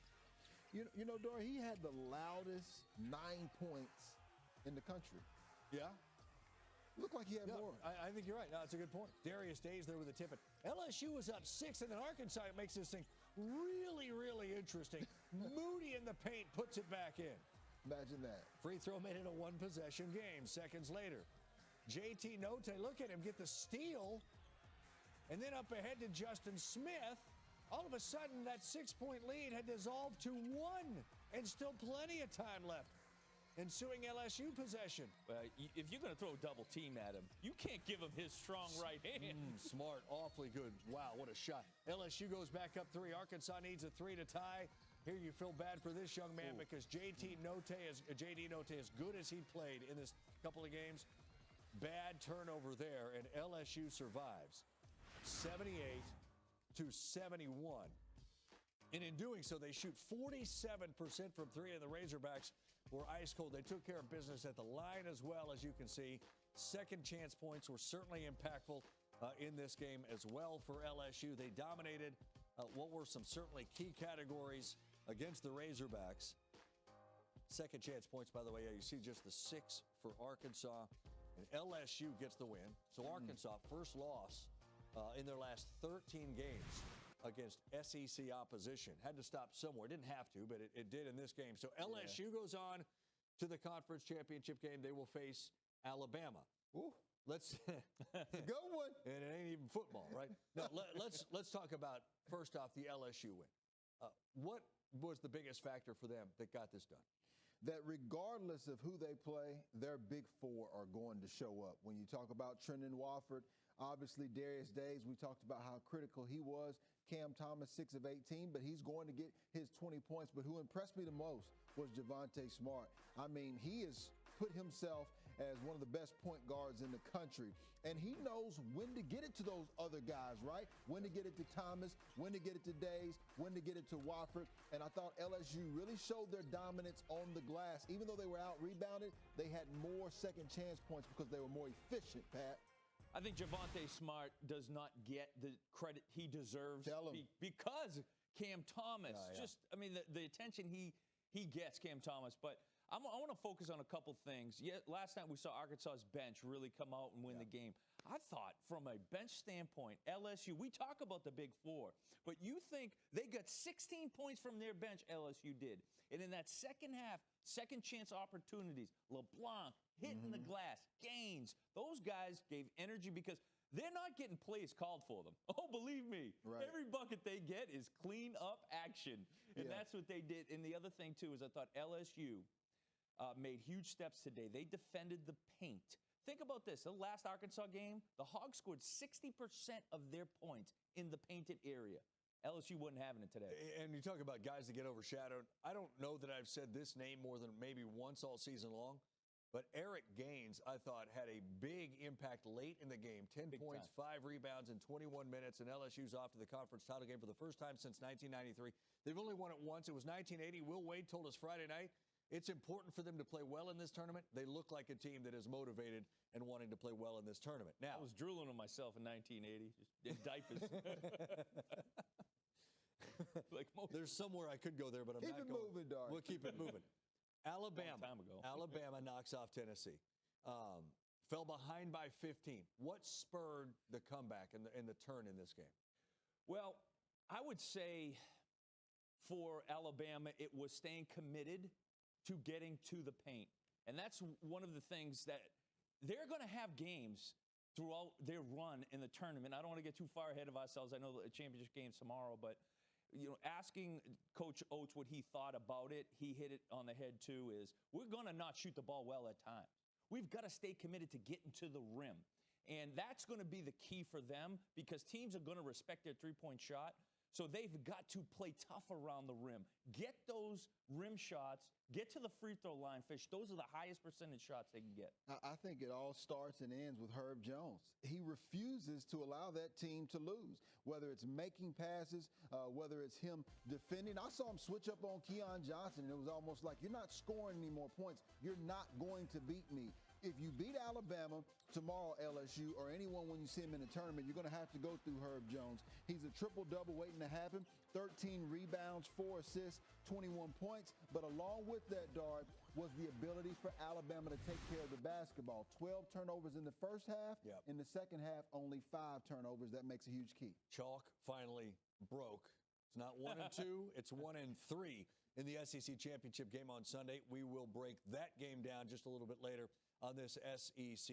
You know, Dory, he had the loudest 9 points in the country. Yeah? Looked like he had more. I think you're right. No, that's a good point. Darius Days there with a tip. LSU was up 6, and then Arkansas makes this thing really, really interesting. Moody in the paint puts it back in. Imagine that. Free throw made it a one-possession game. Seconds later, JT Note, look at him get the steal, and then up ahead to Justin Smith. All of a sudden, that 6-point lead had dissolved to 1, and still plenty of time left. Ensuing LSU possession. If you're going to throw a double team at him, you can't give him his strong right hand. Smart, awfully good. Wow, what a shot. LSU goes back up 3. Arkansas needs a 3 to tie. Here you feel bad for this young man because JD Note, as good as he played in this couple of games, bad turnover there, and LSU survives 78-71. And in doing so, they shoot 47% from 3, and the Razorbacks were ice cold. They took care of business at the line as well, as you can see. Second chance points were certainly impactful in this game as well for LSU. They dominated what were some certainly key categories against the Razorbacks. Second chance points, by the way, you see just the 6 for Arkansas, and LSU gets the win. So Arkansas, first loss in their last 13 games against SEC opposition. Had to stop somewhere. Didn't have to, but it did in this game. So LSU goes on to the conference championship game. They will face Alabama. Ooh. Let's go one. And it ain't even football, right? No, let's talk about, first off, the LSU win. What was the biggest factor for them that got this done? That regardless of who they play, their big 4 are going to show up. When you talk about Trenton Watford, obviously Darius Days, we talked about how critical he was. Cam Thomas, 6 of 18, but he's going to get his 20 points. But who impressed me the most was Javonte Smart. I mean, he has put himself as one of the best point guards in the country. And he knows when to get it to those other guys, right? When to get it to Thomas, when to get it to Days, when to get it to Wofford. And I thought LSU really showed their dominance on the glass. Even though they were out-rebounded, they had more second chance points because they were more efficient, Pat. I think Javonte Smart does not get the credit he deserves because Cam Thomas. I mean, the attention he gets, Cam Thomas. But I want to focus on a couple things. Yeah, last night we saw Arkansas's bench really come out and win the game. I thought from a bench standpoint, LSU, we talk about the Big Four, but you think they got 16 points from their bench, LSU did. And in that second half, second chance opportunities, LeBlanc hitting the glass, Gaines, those guys gave energy because they're not getting plays called for them. Oh, believe me, every bucket they get is clean up action. And that's what they did. And the other thing, too, is I thought LSU made huge steps today. They defended the paint. Think about this. The last Arkansas game, the Hogs scored 60% of their points in the painted area. LSU wasn't having it today. And you talk about guys that get overshadowed. I don't know that I've said this name more than maybe once all season long, but Eric Gaines, I thought, had a big impact late in the game. 10 points, 5 rebounds in 21 minutes, and LSU's off to the conference title game for the first time since 1993. They've only won it once. It was 1980. Will Wade told us Friday night, it's important for them to play well in this tournament. They look like a team that is motivated and wanting to play well in this tournament. Now, I was drooling on myself in 1980, just in diapers. There's somewhere I could go there, but I'm not going. Keep it moving, Dark. We'll keep it moving. Alabama. Long time ago. Alabama knocks off Tennessee. Fell behind by 15. What spurred the comeback and the turn in this game? Well, I would say for Alabama, it was staying committed to getting to the paint. And that's one of the things that they're going to have games throughout their run in the tournament. I don't want to get too far ahead of ourselves. I know the championship game's tomorrow, but asking Coach Oates what he thought about it, he hit it on the head too, is we're going to not shoot the ball well at times. We've got to stay committed to getting to the rim. And that's going to be the key for them because teams are going to respect their three-point shot. So they've got to play tough around the rim. Get those rim shots. Get to the free throw line, Fish. Those are the highest percentage shots they can get. I think it all starts and ends with Herb Jones. He refuses to allow that team to lose, whether it's making passes, whether it's him defending. I saw him switch up on Keon Johnson, and it was almost like, you're not scoring any more points. You're not going to beat me. If you beat Alabama tomorrow, LSU, or anyone when you see him in the tournament, you're going to have to go through Herb Jones. He's a triple-double waiting to happen, 13 rebounds, 4 assists, 21 points. But along with that, Dard, was the ability for Alabama to take care of the basketball. 12 turnovers in the first half. In the second half, only 5 turnovers. That makes a huge key. Chalk finally broke. It's not 1 and 2. It's 1 and 3 in the SEC championship game on Sunday. We will break that game down just a little bit later on this SEC